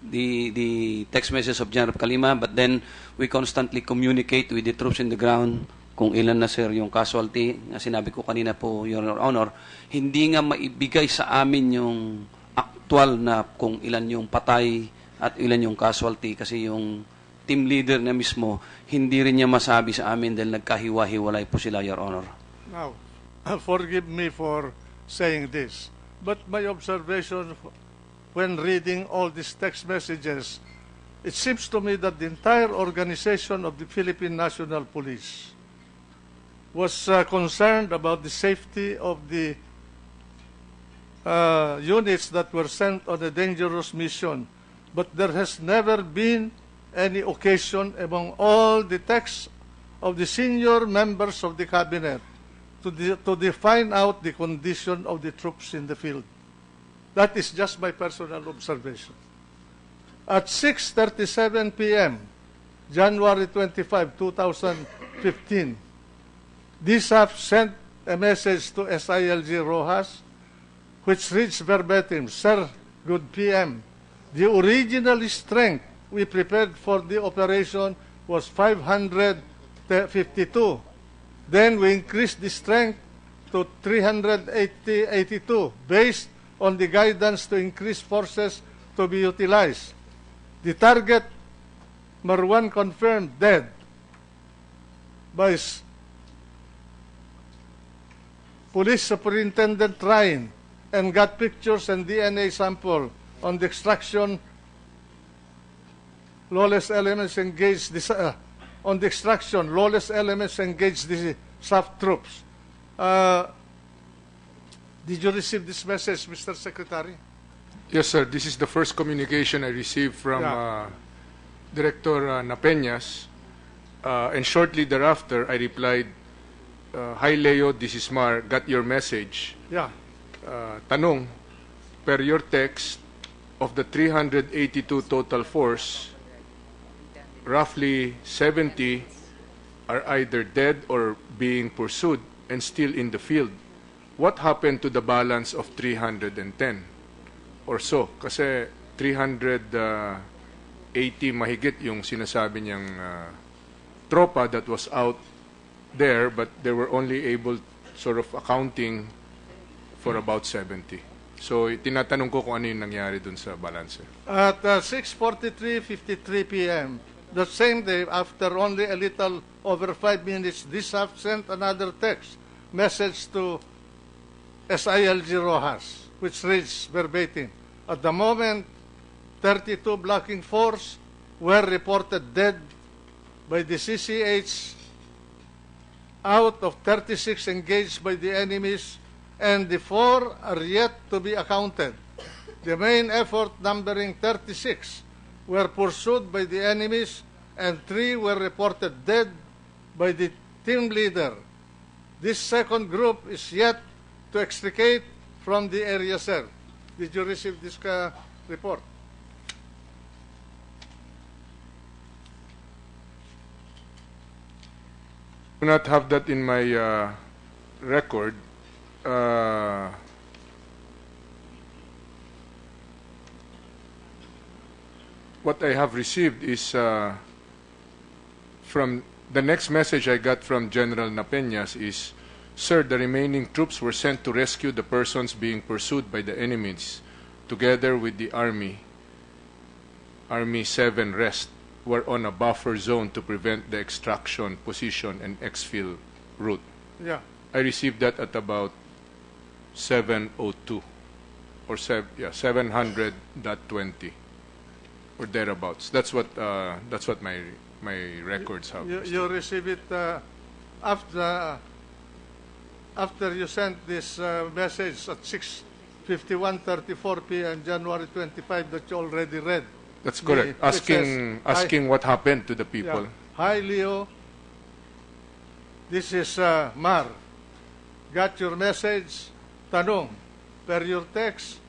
Speaker 6: the text message of General Kalima, but then we constantly communicate with the troops in the ground kung ilan na sir yung casualty, na sinabi ko kanina po, Your Honor, hindi nga maibigay sa amin yung actual na kung ilan yung patay at ilan yung casualty kasi yung team leader na mismo, hindi rin niya masabi sa amin dahil nagkahiwa-hiwalay po sila, Your Honor.
Speaker 1: Now, forgive me for saying this, but my observation when reading all these text messages, it seems to me that the entire organization of the Philippine National Police was concerned about the safety of the units that were sent on a dangerous mission. But there has never been any occasion among all the texts of the senior members of the cabinet to define out the condition of the troops in the field. That is just my personal observation. At 6:37 p.m., January 25, 2015, DSAF sent a message to SILG Rojas, which reads verbatim, Sir, good PM, the original strength we prepared for the operation was 552. Then we increased the strength to 382 based on the guidance to increase forces to be utilized. The target, Marwan confirmed dead by Police Superintendent Ryan and got pictures and DNA sample on the extraction. Lawless elements engaged on the extraction. Lawless elements engaged the SAF troops. Did you receive this message, Mr. Secretary?
Speaker 16: Yes, sir. This is the first communication I received from Director Napeñas. And shortly thereafter, I replied, Hi, Leo, this is Mar. Got your message.
Speaker 1: Yeah.
Speaker 16: Tanong, per your text, of the 382 total force, roughly 70 are either dead or being pursued and still in the field. What happened to the balance of 310 or so? Kasi 380 mahigit yung sinasabi niyang tropa that was out there, but they were only able sort of accounting for about 70. So, tinatanong ko kung ano yung nangyari dun sa balance.
Speaker 1: At 6:43:53 p.m., the same day, after only a little over 5 minutes, DSAF sent another text message to SILG Rojas, which reads verbatim, at the moment, 32 blocking force were reported dead by the CCH out of 36 engaged by the enemies, and the 4 are yet to be accounted. The main effort, numbering 36, were pursued by the enemies, and 3 were reported dead by the team leader. This second group is yet to extricate from the area, sir. Did you receive this report?
Speaker 16: I do not have that in my record. What I have received is from the next message I got from General Napeñas is, Sir, the remaining troops were sent to rescue the persons being pursued by the enemies, together with the Army 7 rest were on a buffer zone to prevent the extraction, position, and exfil route.
Speaker 1: Yeah.
Speaker 16: I received that at about 7:02 or 700.20 or thereabouts. That's what my records have.
Speaker 1: You receive it after you sent this message at 6:51:34 p.m. January 25 that you already read.
Speaker 16: That's correct. Asking what happened to the people.
Speaker 1: Yeah. Hi, Leo. This is Mar. Got your message? Tanong, per your text,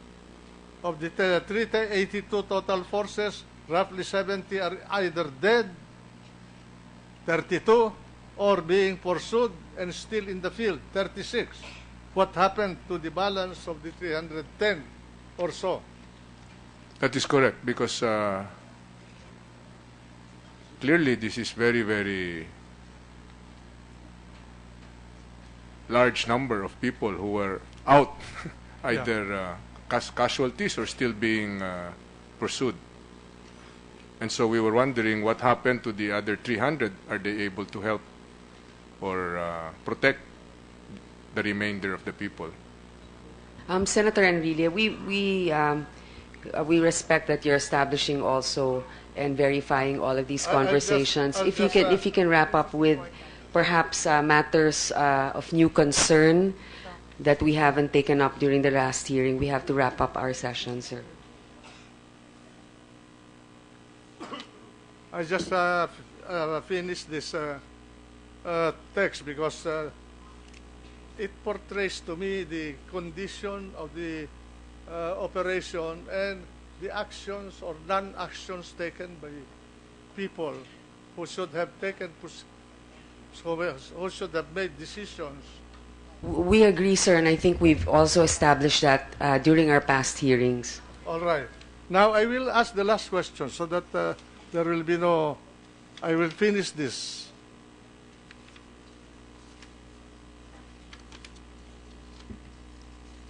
Speaker 1: of the 382 total forces, roughly 70 are either dead, 32, or being pursued and still in the field, 36. What happened to the balance of the 310 or so?
Speaker 16: That is correct, because clearly this is very, very large number of people who were out, either casualties or still being pursued. And so we were wondering what happened to the other 300. Are they able to help or protect the remainder of the people?
Speaker 2: Senator Enrile, we respect that you're establishing also and verifying all of these conversations. If you can wrap up with perhaps matters of new concern that we haven't taken up during the last hearing. We have to wrap up our session, sir.
Speaker 1: I just finished this text because it portrays to me the condition of the operation and the actions or non-actions taken by people who should have who should have made decisions.
Speaker 2: We agree, sir, and I think we've also established that during our past hearings.
Speaker 1: All right. Now I will ask the last question so that there will be no... I will finish this.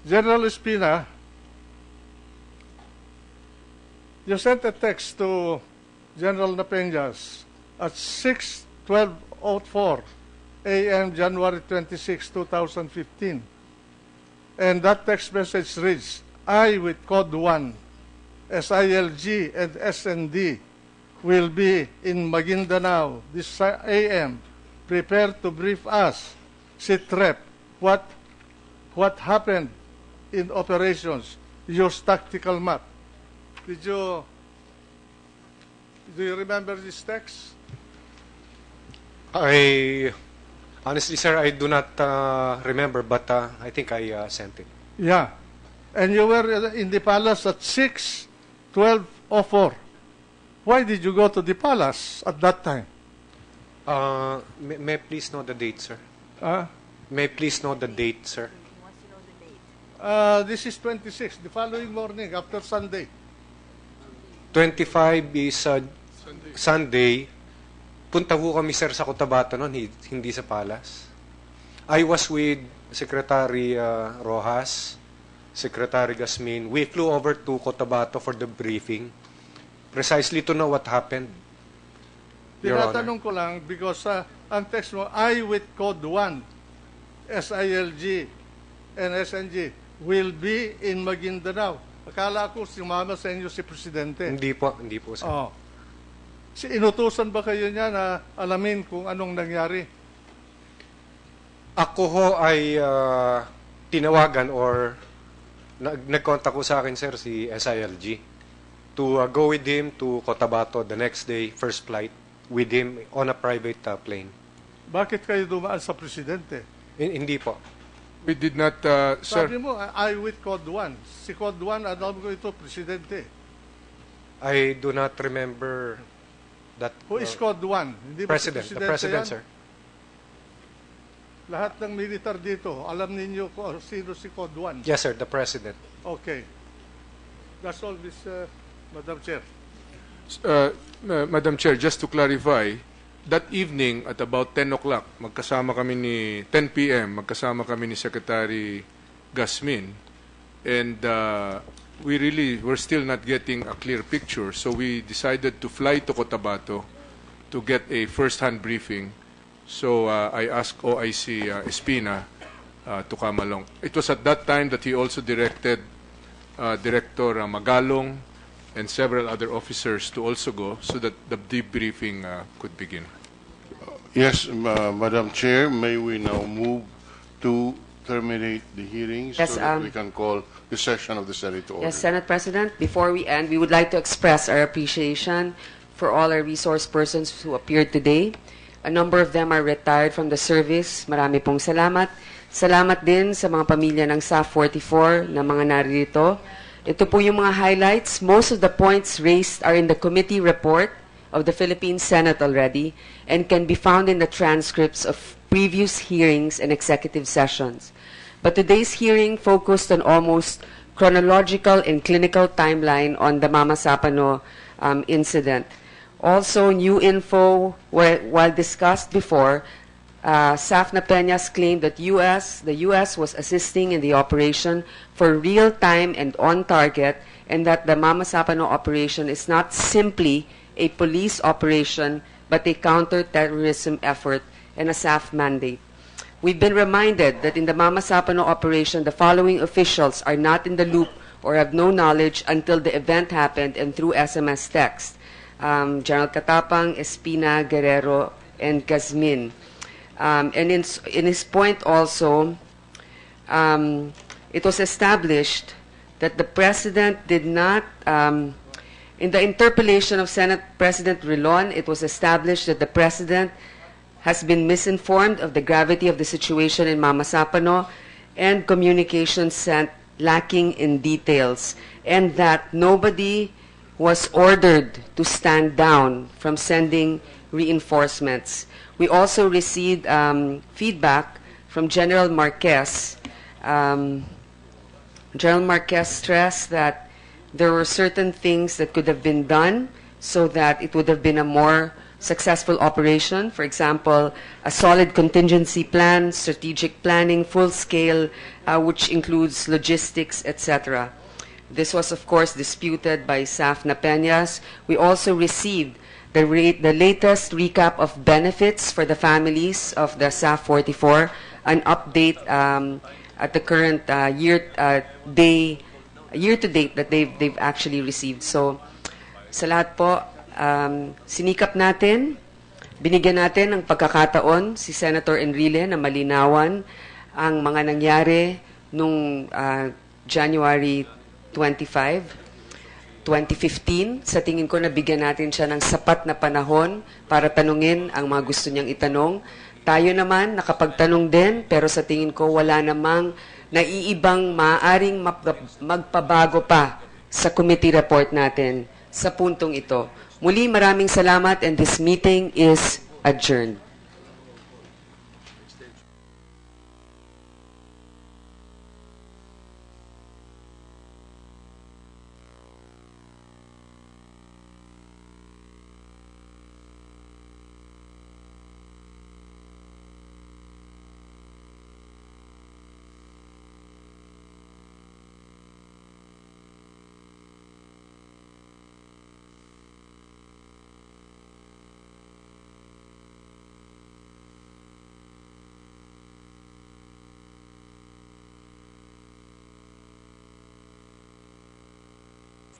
Speaker 1: General Espina, you sent a text to General Napeñas at 6:12:04 a.m. January 26, 2015. And that text message reads, I with Code 1, SILG and SND will be in Maguindanao this a.m. Prepare to brief us, SITREP, what happened in operations. Use tactical map. Do you remember this text?
Speaker 7: Honestly, sir, I do not remember, but I think I sent it.
Speaker 1: Yeah. And you were in the palace at 6:12:04. Why did you go to the palace at that time?
Speaker 7: May I please know the date, sir? May I please know the date, sir?
Speaker 1: This is 26, the following morning after Sunday.
Speaker 7: 25 is Sunday. Punta po kami, sir, sa Cotabato noon, hindi sa Palace. I was with Secretary Rojas, Secretary Gasmin. We flew over to Cotabato for the briefing, precisely to know what happened.
Speaker 1: Tinatanong ko lang because ang text mo, I with Code 1, SILG and SNG will be in Maguindanao. Akala ko si Mama sa inyo si Presidente.
Speaker 7: Hindi po, sir.
Speaker 1: Oh. Inutusan ba kayo niya na alamin kung anong nangyari?
Speaker 7: Ako ho ay tinawagan or nag-contact ko sa akin, sir, si SILG to go with him to Cotabato the next day, first flight, with him on a private plane.
Speaker 1: Bakit kayo dumaan sa Presidente?
Speaker 7: Hindi po.
Speaker 16: We did not, sir.
Speaker 1: Sabi mo, I with Code 1. Si Code 1, alam ko ito, Presidente.
Speaker 7: I do not remember that.
Speaker 1: Who is Code 1? Hindi
Speaker 7: President,
Speaker 1: ba si
Speaker 7: the President,
Speaker 1: yan?
Speaker 7: sir.
Speaker 1: Lahat ng militar dito, alam ninyo kung sino si Code 1.
Speaker 7: Yes, sir, the President.
Speaker 1: Okay. That's all, Madam Chair.
Speaker 16: Madam Chair, just to clarify, that evening at about 10 o'clock, 10 p.m., magkasama kami ni Secretary Gasmin, and we really were still not getting a clear picture, so we decided to fly to Cotabato to get a first-hand briefing. So I asked OIC Espina to come along. It was at that time that he also directed Director Magalong and several other officers to also go so that the debriefing could begin.
Speaker 9: Yes, Madam Chair, may we now move to terminate the hearings
Speaker 2: Yes,
Speaker 9: so that we can call the session of the Senate to order.
Speaker 2: Yes, Senate President, before we end, we would like to express our appreciation for all our resource persons who appeared today. A number of them are retired from the service. Marami pong salamat. Salamat din sa mga pamilya ng SAF 44 na mga naririto. Ito po yung mga highlights. Most of the points raised are in the committee report of the Philippine Senate already and can be found in the transcripts of previous hearings and executive sessions. But today's hearing focused on almost chronological and clinical timeline on the Mamasapano incident. Also, new info, while discussed before, Safna Peñas claimed that the U.S. was assisting in the operation for real-time and on-target, and that the Mamasapano operation is not simply a police operation, but a counter-terrorism effort and a SAF mandate. We've been reminded that in the Mamasapano operation, the following officials are not in the loop or have no knowledge until the event happened and through SMS text. General Katapang, Espina, Guerrero, and Gazmin. And in his point also, it was established that the President did not, in the interpellation of Senate President Rilon, it was established that the President has been misinformed of the gravity of the situation in Mamasapano and communications sent lacking in details, and that nobody was ordered to stand down from sending reinforcements. We also received feedback from General Marquez. General Marquez stressed that there were certain things that could have been done so that it would have been a more successful operation. For example, a solid contingency plan, strategic planning, full scale, which includes logistics, etc. This was, of course, disputed by Safna Peñas. We also received the latest recap of benefits for the families of the SAF 44, an update at the current year-to-date that they've actually received. So, sa lahat po, sinikap natin, binigyan natin ng pagkakataon si Senator Enrile na malinawan ang mga nangyari nung January 25, 2015. Sa tingin ko, nabigyan natin siya ng sapat na panahon para tanungin ang mga gusto niyang itanong. Tayo naman, nakapagtanong din, pero sa tingin ko, wala namang naiibang maaaring magpabago pa sa committee report natin sa puntong ito. Muli, maraming salamat, and this meeting is adjourned.